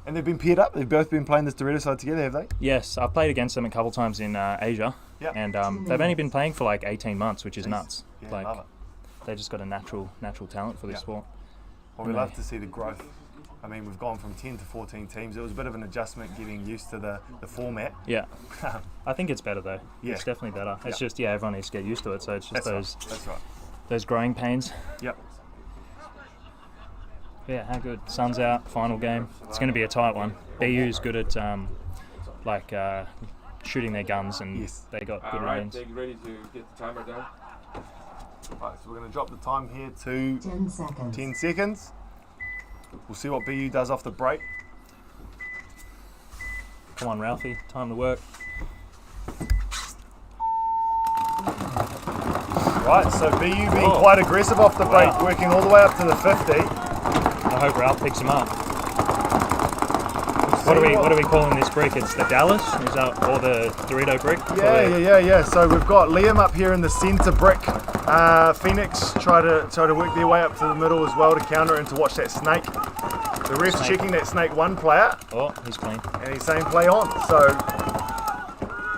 And they've been paired up. They've both been playing this Dorito side together, have they? Yes, I've played against them a couple times in Asia. Yep. And they've only been playing for like 18 months, which is nuts. Yeah, like, love it. They just got a natural talent for this sport. Well, we love to see the growth. I mean, we've gone from 10 to 14 teams. It was a bit of an adjustment getting used to the format. Yeah. I think it's better though. Yeah. It's definitely better. It's just, everyone needs to get used to it. So it's just That's right. those growing pains. Yep. Yeah, how good. Sun's out, final game. It's going to be a tight one. BU's good at shooting their guns, and they got good range. They're ready to get the timer down. Right, so we're going to drop the time here to 10 seconds. 10 seconds. We'll see what BU does off the break. Come on, Ralphie. Time to work. Right, so BU being quite aggressive off the break, working all the way up to the 50. I hope Ralph picks him up. What are we calling this brick? It's the Dallas? Is that or the Dorito brick? Yeah. So we've got Liam up here in the centre brick. Phoenix try to work their way up to the middle as well to counter and to watch that snake. The ref's checking that snake one player. Oh, he's clean. And he's saying play on. So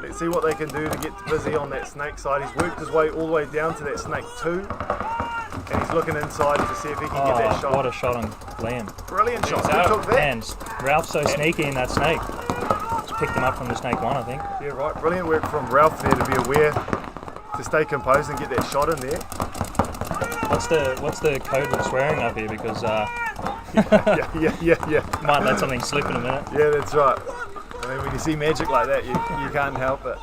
let's see what they can do to get busy on that snake side. He's worked his way all the way down to that snake 2. And he's looking inside to see if he can get that shot. What a shot on Liam. Brilliant shot. Who took that? And Ralph's so sneaky in that snake. Just picked him up from the snake 1, I think. Yeah, right. Brilliant work from Ralph there to be aware, to stay composed and get that shot in there. What's the code with swearing up here? Because yeah. might let something slip in a minute. Yeah, that's right. I mean, when you see magic like that, you can't help it.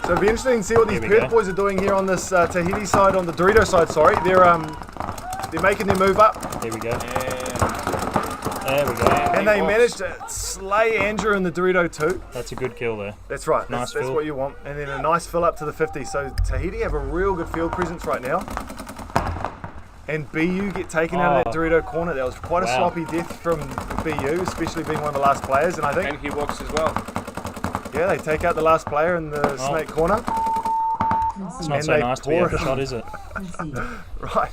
So it'll be interesting to see what these Perth boys are doing here on this Tahiti side, on the Dorito side. Sorry, they're making their move up. Here we go. There we go. And they managed to slay Andrew in the Dorito 2. That's a good kill there. That's right. That's what you want. And then a nice fill up to the 50. So Tahiti have a real good field presence right now. And BU get taken out of that Dorito corner. That was quite a sloppy death from BU, especially being one of the last players. And I think. And he walks as well. Yeah, they take out the last player in the snake corner. It's not so nice to be out of shot, is it? Right.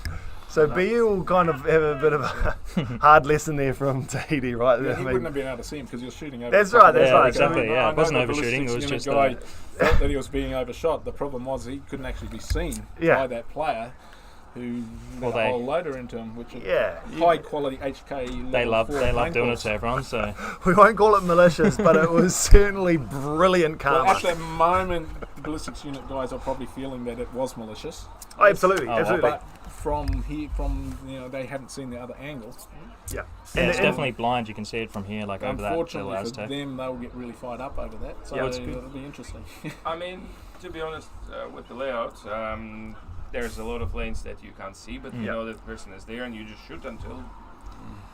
So BU will kind of have a bit of a hard lesson there from Tahiti, right? Yeah, he wouldn't have been able to see him because he was shooting over. That's right. Exactly. Yeah, it wasn't overshooting. It was just the guy thought that he was being overshot. The problem was he couldn't actually be seen by that player who got a whole loader into him, which is high quality HK. They love doing it to everyone. So we won't call it malicious, but it was certainly brilliant karma. Well, at that moment, the ballistics unit guys are probably feeling that it was malicious. Oh, absolutely. But from here, they haven't seen the other angle. Yeah. Yeah, it's definitely blind. You can see it from here, like over that Unfortunately little for Aztec. them, they'll get really fired up over that. So Yeah, it'll be interesting. I mean, to be honest, with the layout, there's a lot of lanes that you can't see, but you know that the person is there, and you just shoot until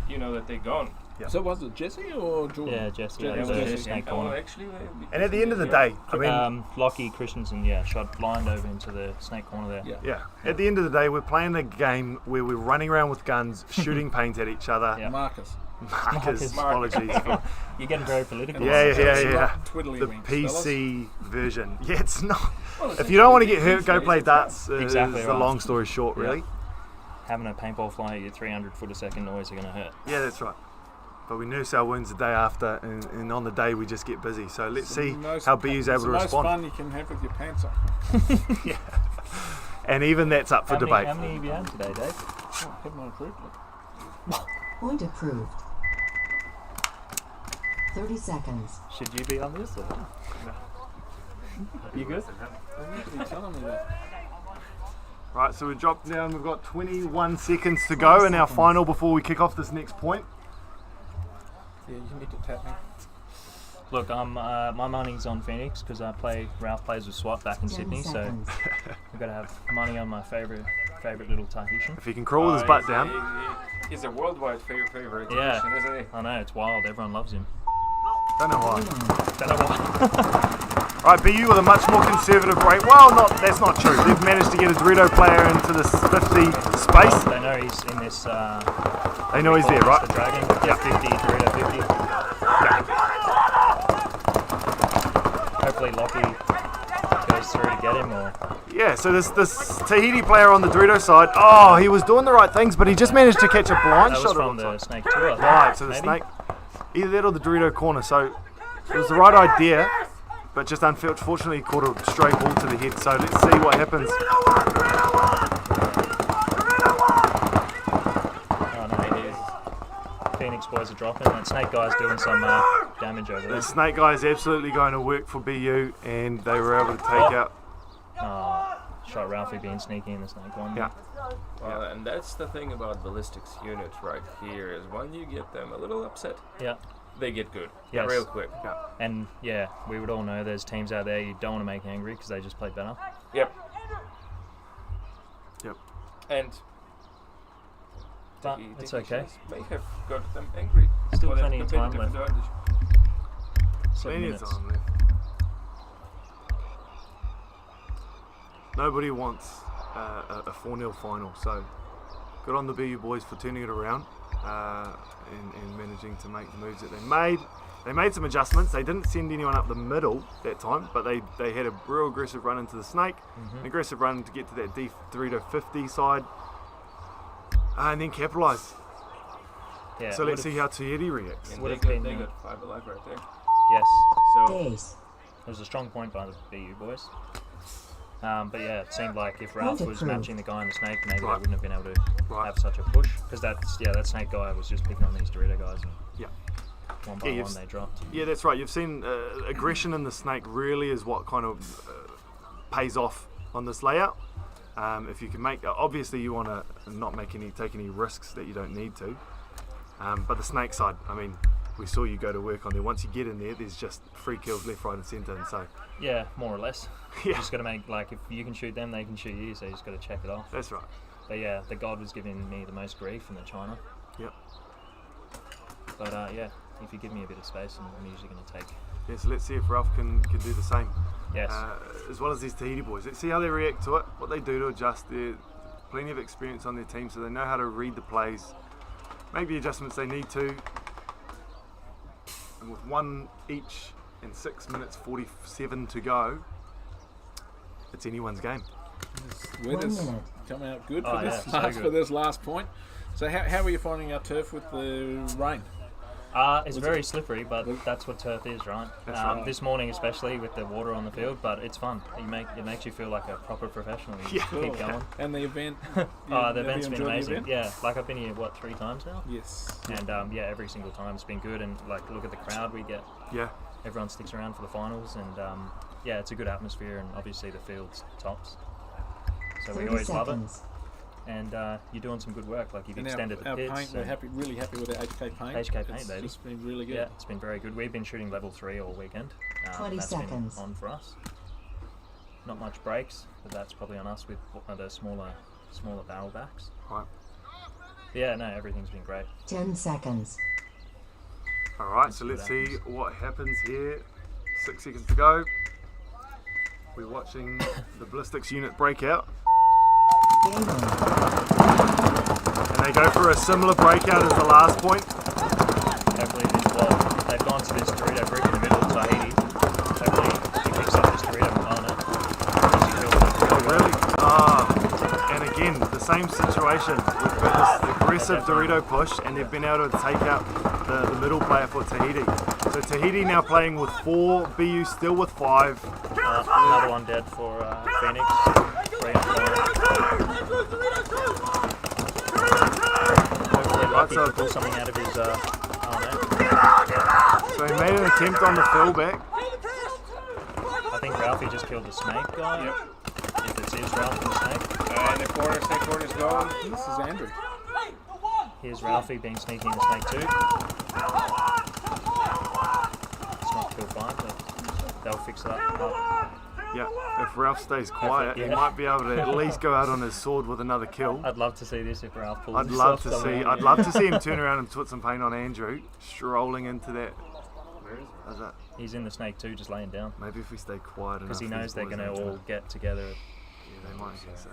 you know that they're gone. Yeah. So was it Jesse or Jordan? Yeah, Jesse. Yeah, That was Jesse. a snake Oh, corner. actually, And at the end of the day, I mean, Lockie Christensen, shot blind over into the snake corner there. Yeah. yeah. At the end of the day, we're playing a game where we're running around with guns, shooting paint at each other. Yeah. Marcus. Marcus, apologies. You're getting very political. Yeah. Twiddly The winks, PC version. Yeah, it's not. If you don't want to get hurt, go play darts. Exactly is the right. long story short, really. Having a paintball fly at 300 foot a second noise are going to hurt. Yeah, that's right. But we nurse our wounds the day after, and on the day we just get busy. So let's see how BU's able to It's the most respond. fun you can have with your pants on. Yeah. And even that's up for debate. How many have you had today, Dave? Oh, haven't I approved it? Point approved. 30 seconds. Should you be on this? Or? You good? They need to be telling me that. Right, so we dropped down. We've got 21 seconds to go in our final before we kick off this next point. Yeah, you need to tap me. Look, my money's on Phoenix because Ralph plays with SWAT back in 10 Sydney, seconds. so we've got to have money on my favourite little Tahitian. If he can crawl with his butt down. He's a worldwide favorite, Yeah. isn't he? I know, it's wild. Everyone loves him. Don't know why. Don't know why. Right, BU with a much more conservative break. Well, that's not true. They've managed to get a Dorito player into this 50 space. They know he's in this. They know he's there, right? The Dragon. Yeah. 50, Dorito 50. Hopefully Lockie goes through to get him, or Yeah, so this Tahiti player on the Dorito side, oh, he was doing the right things, but he just managed to catch a blind that was shot. from the snake too. I think. Right, so the Maybe? snake, either that or the Dorito corner. So it was the right idea, but just unfortunately caught a stray ball to the head. So let's see what happens. Oh no, it is. Phoenix boys are dropping. That snake guy's doing some damage over The there. snake guy is absolutely going to work for BU, and they were able to take out. Shot Ralphie being sneaky in the snake one. Yeah. Well, and that's the thing about ballistics units right here is when you get them a little upset, Yeah. they get good. Yes. Real quick. And yeah, we would all know there's teams out there you don't want to make angry because they just play better. Yep. Yep. And But the it's okay. may have got them angry. Still for that plenty of time competitive left. advantage. 7 Plenty of minutes. time left. Nobody wants a 4-0 final, so good on the BU boys for turning it around and managing to make the moves that they made. They made some adjustments. They didn't send anyone up the middle that time, but they had a real aggressive run into the snake, an aggressive run to get to that Dorito 50 side, and then capitalise. Yeah. So let's see how Tahiti reacts. And Would they have got, been, they got 5 alive right there. Yes. So Ace. It was a strong point by the BU boys. But yeah, it seemed like if Ralph was approved. matching the guy in the snake, maybe they Right. wouldn't have been able to Right. have such a push. Because that snake guy was just picking on these Dorito guys, and Yeah. one by Yeah, one they dropped. Yeah, that's right. You've seen aggression in the snake really is what kind of pays off on this layout. If you can make, obviously you want to not take any risks that you don't need to. But the snake side, I mean, we saw you go to work on there. Once you get in there, there's just free kills left, right, and centre. And so, Yeah, more or less. You yeah, just got to make, like, if you can shoot them, they can shoot you, so you just got to check it off. that's right. But yeah, the god was giving me the most grief in the China. Yep. But yeah, if you give me a bit of space, I'm usually going to take. Yeah, so let's see if Ralph can do the same. Yes. As well as these Tahiti boys. Let's see how they react to it, what they do to adjust. There's plenty of experience on their team, so they know how to read the plays, make the adjustments they need to. And with 1 each and 6 minutes 47 to go, it's anyone's game. Weather's 1 minute. coming out good Oh, for, yeah, this so last, good. for this last point. So how are you finding our turf with the rain? It's very slippery, but that's what turf is, right? That's right. This morning, especially with the water on the field, but it's fun. It makes you feel like a proper professional. You just keep going. And the event? The have event's you been enjoyed the amazing. event? Yeah, like I've been here 3 times now, Yes. and yeah, every single time it's been good. And like, look at the crowd we get. Yeah, Everyone sticks around for the finals, and yeah, it's a good atmosphere, and obviously the field's tops. So we 30 always love it. seconds. and you're doing some good work. Like you've And extended the our pits. paint, we're really happy with our HK paint. HK paint, it's baby. just been really good. Yeah, it's been very good. We've been shooting level 3 all weekend. 20 that's seconds. been on for us. Not much breaks, but that's probably on us with the smaller barrel backs. Right. Yeah, no, everything's been great. 10 seconds. All right, so let's see what happens here. 6 seconds to go. We're watching the ballistics unit break out. Game on. And they go for a similar breakout as the last point. Hopefully they've gone to this Dorito brick in the middle of Tahiti. Hopefully he picks up this Dorito and on it. Oh, really? And again, the same situation. We've got this aggressive Dorito push, and they've been able to take out the middle player for Tahiti. So Tahiti now playing with 4, BU still with 5. Another one dead for Phoenix. 3 and 4. Hopefully Lucky can pull something out of his armor. So he made an attempt on the fill back. I think Ralphie just killed the snake guy. Yep. If it's his Ralph and the snake. And the snake corner's gone. This is Andrew. Here's Ralphie being sneaky in the snake too. It's not kill 5, but they'll fix that up. Yeah, if Ralph stays quiet, he might be able to at least go out on his sword with another kill. I'd love to see this if Ralph pulls I'd love to see him turn around and put some paint on Andrew, strolling into that. How's that? He's in the snake too, just laying down. Maybe if we stay quiet enough. Because he knows they're going to all get together. Yeah, they might get so.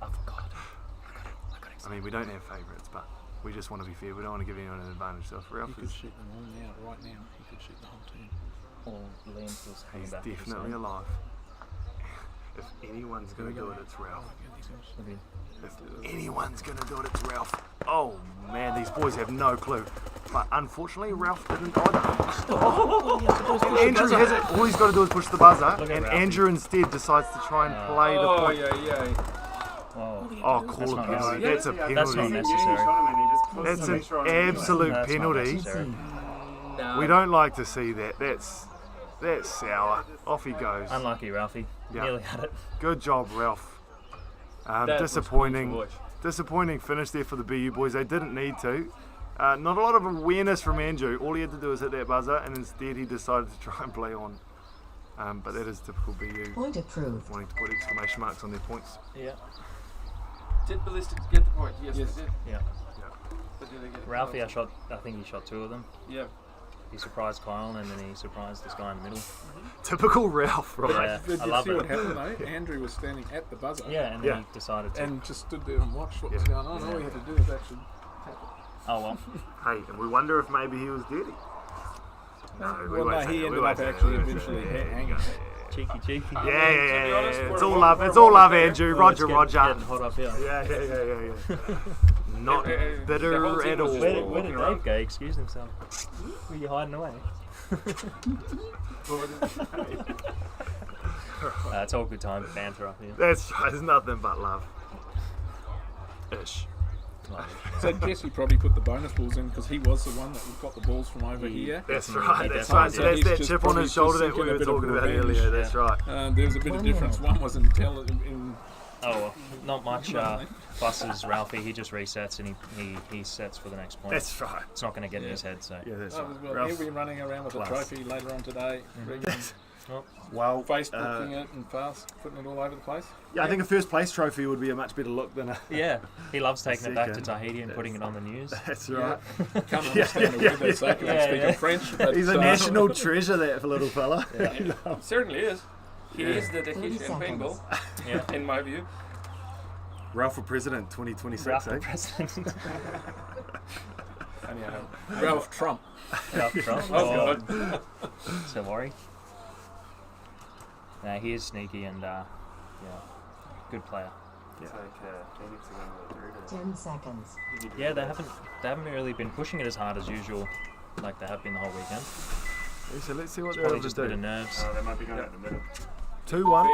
I forgot. I mean, we don't have favourites, but we just want to be fair. We don't want to give anyone an advantage. So if Ralph He could is, shoot them all now, right now. He could shoot the whole team. Or Liam's just coming he's back. with the definitely snake. alive. If anyone's going to do it, it's Ralph. Maybe. If anyone's going to do it, it's Ralph. Oh man, these boys have no clue. But unfortunately, Ralph didn't either. And Andrew has it. All he's got to do is push the buzzer, and Ralphie. Andrew instead decides to try and play the point. yeah. Oh, call a penalty. That's a penalty. That's not necessary. That's an absolute That's not penalty. necessary. We don't like to see that. That's sour. Off he goes. Unlucky, Ralphie. Yeah. Nearly had it. Good job, Ralph. That was Disappointing. cool to watch. Disappointing finish there for the BU boys. They didn't need to. Not a lot of awareness from Andrew. All he had to do was hit that buzzer, and instead he decided to try and play on. But that is typical BU, Point approved. wanting to put exclamation marks on their points. Yeah. Did ballistics get the point? Yes, Yes. they did. Yeah. But did they get the Ralphie, point? I think he shot 2 of them. Yeah. He surprised Kyle and then he surprised this guy in the middle. Typical Ralph, right? Yeah, Did I you love see it. what happened though? Andrew was standing at the buzzer. Yeah, and then he decided to. And just stood there and watched what was going on. All we had to do was actually tap it. Oh well. Hey, and we wonder if maybe he was dirty. No, we Well, won't no, say he that. ended We up won't say actually that. eventually hanging. Cheeky. Yeah. To be honest, It's we're all one- love. we're It's all one love, there. Andrew. Oh, Roger. it's getting hot up here. Yeah. Not The whole bitter team at was all. just Where did walking Dave around. go? Excuse himself. Were you hiding away? It's all good time banter up here. That's right. It's nothing but love. Ish. So Jesse probably put the bonus balls in because he was the one that got the balls from over here. That's He right. That's definitely right. did. So that's He's that just chip on probably his shoulder just that we thinking a were bit of talking about revenge. earlier. That's right. There was a bit of difference. One was in Oh well, not much. Buses Ralphie. He just resets and he sets for the next point. That's right. It's not going to get in his head. So Yeah, that's Oh, right. well, Ralph. he'll be running around with Class. a trophy later on today, Well, Facebooking it and putting it all over the place. yeah, I think a first place trophy would be a much better look than a. yeah, he loves taking it back to Second. Tahiti and putting it on the news. That's right. Can't understand the word they say because they speak in French. But, He's a national treasure, that little fella. Certainly is. He is the 30 definition of seconds. paintball, Yeah. in my view. Ralph for president 2026. Ralph eh? the president. Ralph Trump. Ralph Trump. Oh, God. So worry. He is sneaky and good player. 10 seconds. Yeah, they haven't really been pushing it as hard as usual, like they have been the whole weekend. Yeah, so let's see what they're Probably able just to a bit of do. nerves. They might be going in the middle. 2-1.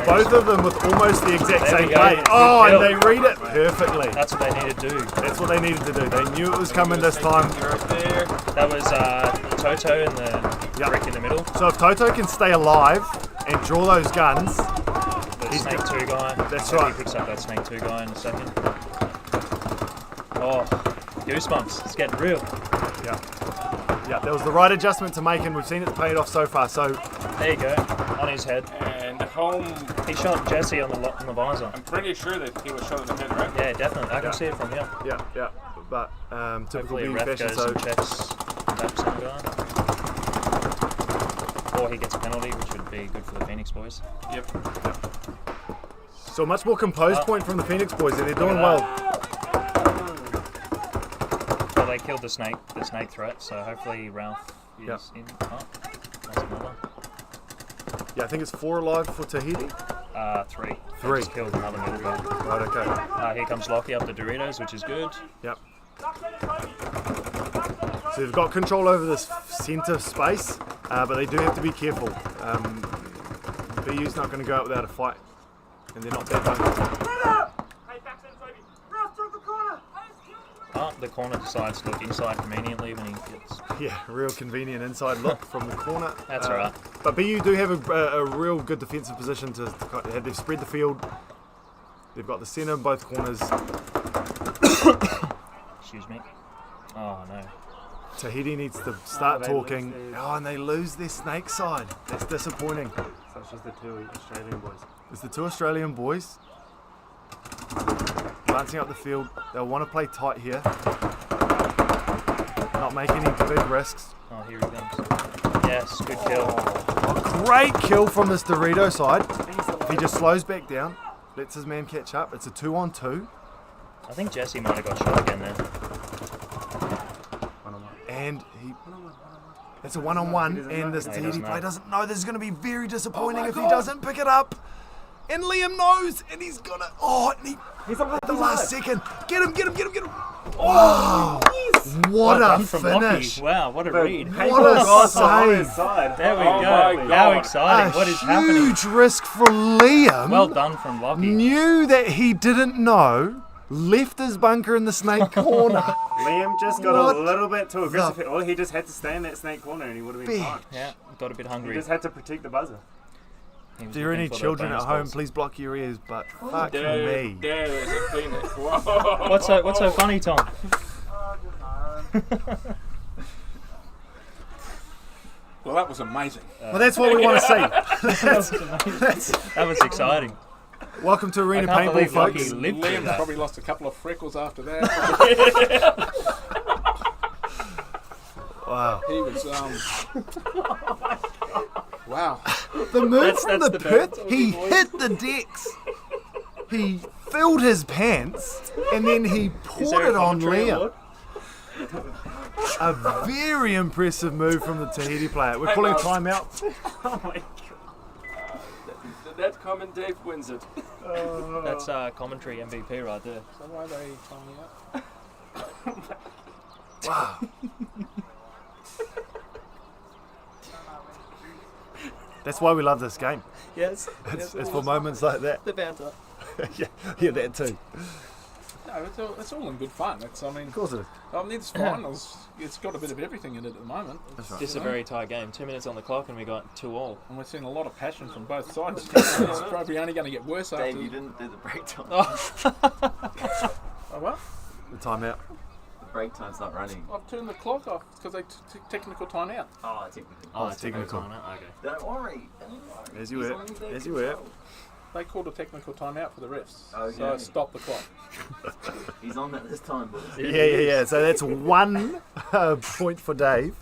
Fair. Both of them with almost the exact There we same go. play. Good Oh, kill. and they read it perfectly. That's what they need to do. That's what they needed to do. They knew it was coming this time. Right there. That was Toto and the brick in the middle. So if Toto can stay alive and draw those guns, The He's Snake 2 guy. That's Maybe right. He picks up that Snake 2 guy in a second. Oh, goosebumps. It's getting real. yeah, that was the right adjustment to make, and we've seen it paid off so far. So There you go. On his head. And home, He shot Jesse on the visor. I'm pretty sure that he was shot in the head, right? Yeah, definitely. I can Yeah. see it from here. yeah, but typical Hopefully being ref fashion. goes So and checks that some guy. Or he gets a penalty, which would be good for the Phoenix boys. Yep. so much more composed point from the Phoenix boys, and they're doing at well. Well, they killed the snake threat, so hopefully Ralph is Yep. in. Oh, that's another. Yeah, I think it's 4 alive for Tahiti. 3. Three. They just killed another middle guy. Right, okay. Here comes Lockie up the Doritos, which is good. Yep. So they've got control over this centre space, but they do have to be careful. BU's not going to go out without a fight, and they're not that bad. The corner decides to look inside conveniently when he gets. Yeah, real convenient inside look from the corner. That's all right. But BU do have a real good defensive position they've spread the field. They've got the centre in both corners. Excuse me. Oh no. Tahiti needs to start talking. Oh, and they lose their snake side. That's disappointing. So it's just the 2 Australian boys. It's the 2 Australian boys glancing up the field. They'll want to play tight here. Not make any big risks. Oh, here he comes. Yes, good kill. Great kill from this Dorito side. He just slows back down, lets his man catch up. It's a 2-on-2. I think Jesse might have got shot again there. And it's a 1-on-1. And this he Tahiti doesn't play know. doesn't know. This is going to be very disappointing if he doesn't pick it up. And Liam knows, and he's gonna. Oh, and he's at the last second. Get him! Oh, what Well a done from Lockie. finish! Wow, what a read. What a save! There we Oh go. my How God. exciting. What is happening? Huge risk for Liam. Well done from Lockie. Knew that he didn't know. Left his bunker in the snake corner. Liam just got What a little bit too aggressive. the- Or he just had to stay in that snake corner and he would have been fine. Yeah, got a bit He hungry. just had to protect the buzzer. He was If there are looking any for the children at bonus home, balls. please block your ears. But fuck There, me. there is a Phoenix. Whoa. What's so funny, Tom? Well, that was amazing. Well, that's what we want to see. That was exciting. Welcome to I Arena can't Paintball, believe Lockie folks. lived through Liam that. probably lost a couple of freckles after that. Wow. He was, wow. The move from that's the the pit, best. he hit the decks. He filled his pants, and then he poured it on Liam. A very impressive move from the Tahiti player. We're calling a timeout. Oh my god. That comment Dave wins it. That's commentary MVP right there. So why are they calling me up? Wow. That's why we love this game. Yes. It's for moments like that. The banter. yeah, that too. No, it's all in good fun. It's, I mean, Of course it is. this finals, it's got a bit of everything in it at the moment. That's right. This is a very tight game. 2 minutes on the clock and we got 2-2. And we're seeing a lot of passion from both sides. It's probably only going to get worse after. Dave, you didn't do the break time. Oh, what? The timeout. The break time's not running. I've turned the clock off because they took technical time out. Oh, technically. Oh, it's technical. Okay. Don't worry. As you were. As you were. They called a technical time out for the refs. Okay. So I stopped the clock. He's on that this time, boys. Yeah. So that's 1 point for Dave.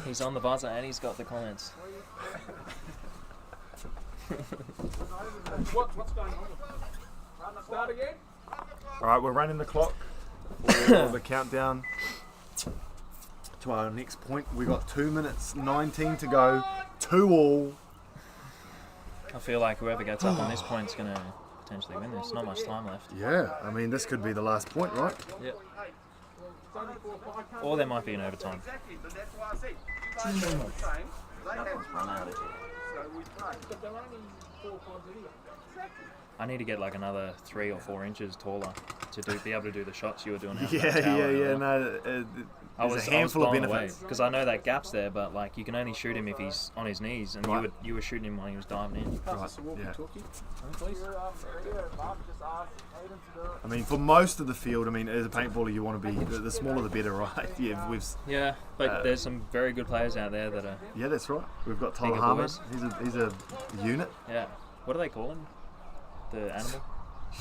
He's on the buzzer and he's got the comments. What's going on? Start again? All right, we're running the clock for the countdown to our next point. We got 2 minutes 19 to go. 2-2. I feel like whoever gets up on this point is going to potentially win this. Not much time left. Yeah, I mean this could be the last point, right? Yep. Or there might be an overtime. Nothing's run out of here. I need to get like another 3 or 4 inches taller to be able to do the shots you were doing. Out Yeah, that tower yeah. earlier. No, I there's was a handful of benefits. because I know that gap's there, but like you can only shoot him if he's on his knees, and Right. you were shooting him while he was diving in. Right, yeah. Please. I mean, for most of the field, I mean, as a paintballer, you want to be the smaller the better, right? Yeah, but there's some very good players out there that are. Yeah, that's right. We've got Tyler Bigger Harmon. boys. He's a unit. Yeah. What do they call him? The animal?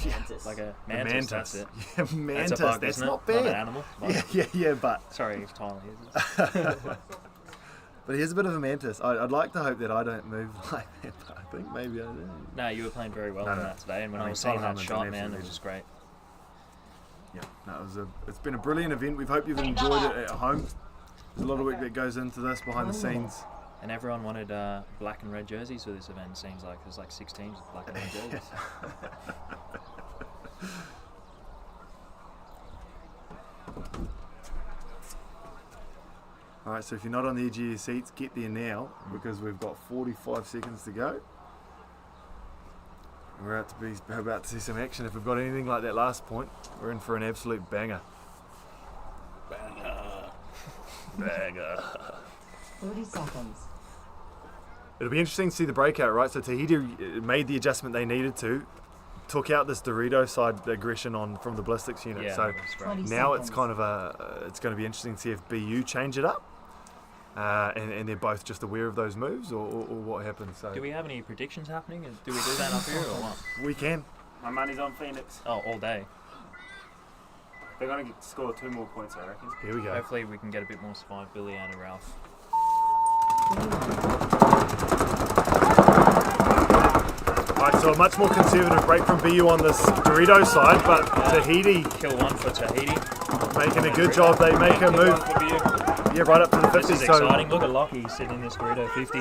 Mantis. Like a The mantis. That's it. Yeah, mantis. That's a bug, That's isn't it? not bad. Not an animal. Bug. Yeah, but Sorry if Tyler hears it. but he's a bit of a mantis. I'd like to hope that I don't move like that, but I think maybe I do. No, you were playing very well No, in no. that today, and when No, I was Tyler seeing that Harmon's shot, an man, absolute it was great. Yeah, no, it's been a brilliant event. We hope you've enjoyed it at home. There's a lot of work that goes into this behind the scenes. And everyone wanted black and red jerseys for this event. It seems like there's like 6 teams with black and red jerseys. Alright, so if you're not on the edge of your seats, get there now because we've got 45 seconds to go. We're about to see some action. If we've got anything like that last point, we're in for an absolute banger. Banger. 30 seconds. It'll be interesting to see the breakout, right? So Tahiti made the adjustment they needed to, took out this Dorito side aggression on from the ballistics unit. Yeah, So that's great. 20 now it's seconds. kind of it's going to be interesting to see if BU change it up, and they're both just aware of those moves, or what happens. So Do we have any predictions happening? Do we do that up here or what? we can. My money's on Phoenix. Oh, all day. They're going to score 2 more points, I reckon. Here we go. Hopefully we can get a bit more survivability out of Ralph. Alright, so a much more conservative break from BU on this Dorito side, but Tahiti Kill 1 for Tahiti. making a good job. They make a move, yeah, right up to the 50. This is So exciting. Look at Lockie sitting in this Dorito 50.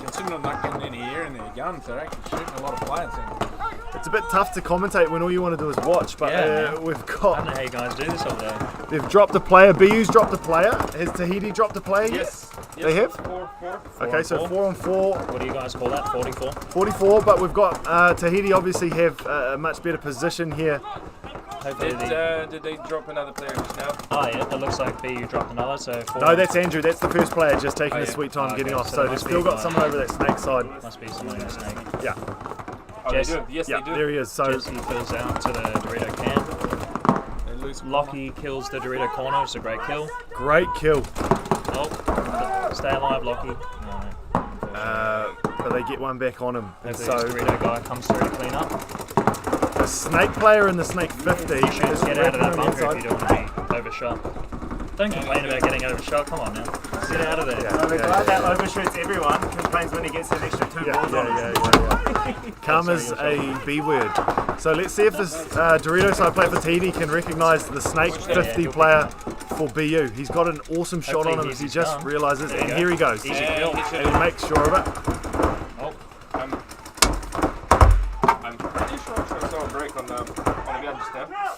Considering I'm not getting any air in their guns, they're actually shooting a lot of players in. it's a bit tough to commentate when all you want to do is watch. But Yeah, man. we've I don't got know how you guys do this all day. they've dropped a player. BU's dropped a player. Has Tahiti dropped a player? yet? Yes. They have? 4. Okay, so 4 on 4. What do you guys call that? 44? 44, but we've got Tahiti obviously have a much better position here. Hopefully Did they drop another player just now? Oh yeah, it looks like BU dropped another, so 4. No, that's Andrew. That's the first player just taking Oh, his yeah. sweet time Oh, getting okay, off. so So it they've must still be got someone over that snake side. Must be someone in the snake. Yeah, Oh, Jess- they do. Yes, yeah, they do. there he is. So Jesse fills out to the Dorito can. They lose. Lockie kills the Dorito corner, it's a great kill. great kill. Oh, stay alive, Lockie. No. But they get one back on him. And Hopefully this so Dorito guy comes through to clean up. the snake player in the snake 50 You should is get out of that wrapping on the bunker if you inside. don't want to be overshot. Don't complain about getting overshot, come on now. Get out of there. Yeah, The yeah, guy that yeah. overshoots everyone complains when he gets an extra 2 balls on him. Yeah. Karma's a B word. So let's see if this Dorito side player for Tahiti can recognise the snake 50 player for BU. He's got an awesome shot on him Hopefully as he he's just done. realises, There you and go. here he goes. Easy And kill. he should And he makes sure of it. I'm pretty sure I saw a break on the gun just now.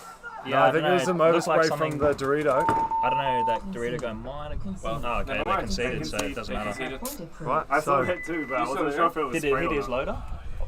No, I think there's some overspray from the Dorito. I don't know, that Dorito guy might have... Well, Oh, okay, never they mind. conceded, so it doesn't They matter. conceded. Point approved. Right, I saw so that too, but I You saw wasn't it, sure if it was Did it spray hit or his not. loader?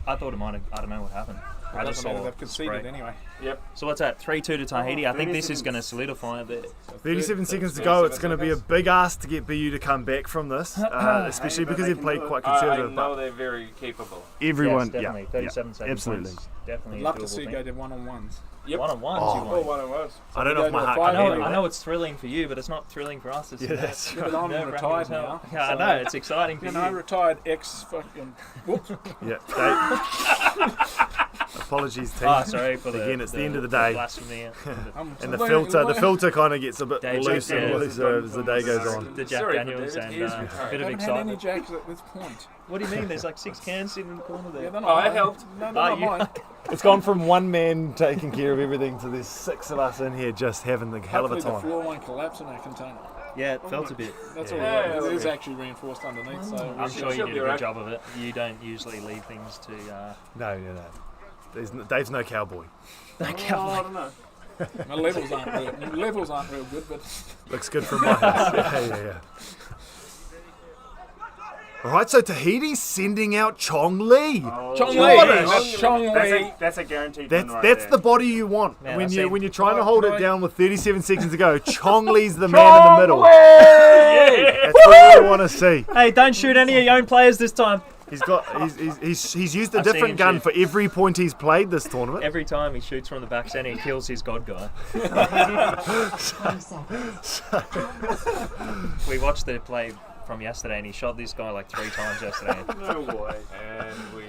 I thought it might have... I don't know what happened. I just Doesn't matter, saw they've conceded spray. anyway. Yep. So what's that? 3-2 to Tahiti. I think this is going to solidify a bit. 37 seconds to go. It's going to be a big ask to get BU to come back from this, especially because they've played quite I conservative. know But they're very capable. everyone, Yes, definitely. yeah, 37 seconds. absolutely. Definitely. I'd love a to doable see thing. go to one-on-ones. Yep. One-on-ones, Oh. you Oh, want. what it was. I don't know if my heart I can know- handle I that. know it's thrilling for you, but it's not thrilling for us. It's Yeah, that's Yeah, but I'm nerve-wracking retired as hell. now. Yeah, I so- know. It's exciting for You you. know, retired ex-fucking... Whoops. Yeah. Apologies, team. Oh, sorry for the... Again, it's the end of the day. blasphemy. And the filter kind of gets a bit Dave looser and Jack looser as the day goes on. The Jack Sorry for Daniels David, and he is a retired. bit of haven't had any excitement. jacks at this point. What do you mean? There's like 6 cans sitting in the corner there. Yeah, they're Oh, not I mine. helped. No, Oh, they're not you- mine. It's gone from one man taking care of everything to there's 6 of us in here just having the hell of a Hopefully the time. floor won't collapse in our container. Yeah, it felt a bit. That's Yeah. all. Yeah, It is okay. actually reinforced underneath, so I'm sure you She'll did be a good right. job of it. You don't usually leave things to... No. Dave's no cowboy. Oh, I don't know. my levels aren't real good, but Looks good from my house. Yeah. All right, so Tahiti's sending out Chong Lee. Chong What Lee. a That's Chong Lee. That's a guaranteed That's win right that's there. the body you want Man, when I've you seen- when you're trying to hold Can it I- down with 37 seconds to go. Chong Lee's the man in the middle. Yeah. That's what we want to see. Hey, don't shoot any of your own players this time. He's used a I've seen different him gun shoot. for every point he's played this tournament. Every time he shoots from the back center, he kills his god guy. 20 seconds. We watched the play from yesterday, and he shot this guy like 3 times yesterday. No way. And we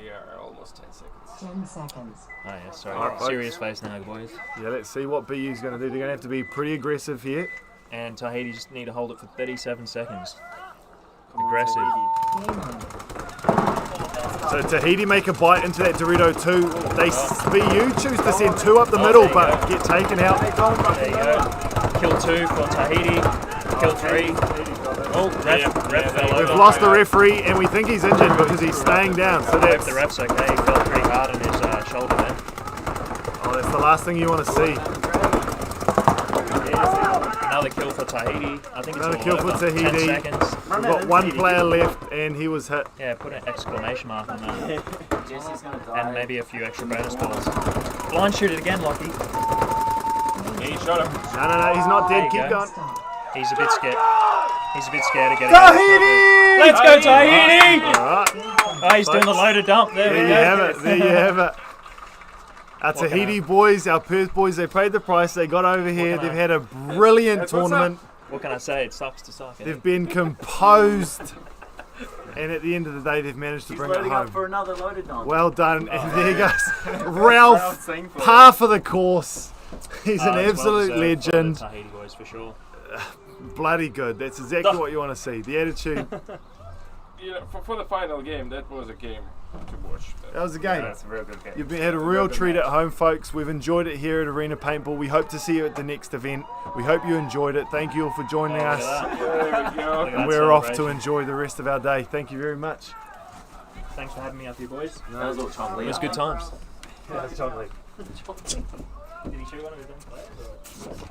are almost 10 seconds. 10 seconds. Oh yeah, sorry. Alright. Serious face now, boys. Yeah, let's see what BU's going to do. They're going to have to be pretty aggressive here. And Tahiti just need to hold it for 37 seconds. Aggressive. Game on. So Tahiti make a bite into that Dorito 2. BU choose to send 2 up the middle, but get taken out. There you go. Kill 2 for Tahiti. Kill 3. Oh, ref fell over. We've lost the referee, and we think he's injured because he's staying down. So I hope that's the ref's okay. He fell pretty hard on his shoulder then. that's the last thing you want to see. Another kill for Tahiti. I think it's Another all kill for over. 10 Tahiti. seconds. We've got 1 player left, and he was hit. Yeah, put an exclamation mark on that. Jesse's gonna die. And maybe a few extra bonus balls. Blind shoot it again, Lockie. Yeah, you shot him. No, he's not dead. There you Keep go. going. Stop. He's a bit scared. He's a bit scared to get it. Let's go, Tahiti! All right. Oh, he's doing the loaded dump. There There we you go. have it. There you have it. Our What can Tahiti I- boys, our Perth boys, they paid the price. They got over here. can I- They've had a brilliant That's what's tournament. What can I say? It sucks to suck. Eh? They've been composed. And at the end of the day, they've managed to He's bring it loading up for home. another loaded dump. Well done. And there goes Ralph, Singford. par for the course. He's an It's well absolute deserved for the legend. Tahiti boys for sure. Bloody good. That's exactly what you want to see. The attitude. You know, for the final game, that was a game to watch. That was the game. That's a real good game. You've had a real treat at home, folks. We've enjoyed it here at Arena Paintball. We hope to see you at the next event. We hope you enjoyed it. Thank you all for joining Look at us. that. There we go. Look at And that we're off to celebration. enjoy the rest of our day. Thank you very much. Thanks for having me up here, boys. That was all Chong Lee. It was good times. That's totally. Did he shoot one of his own players? Or?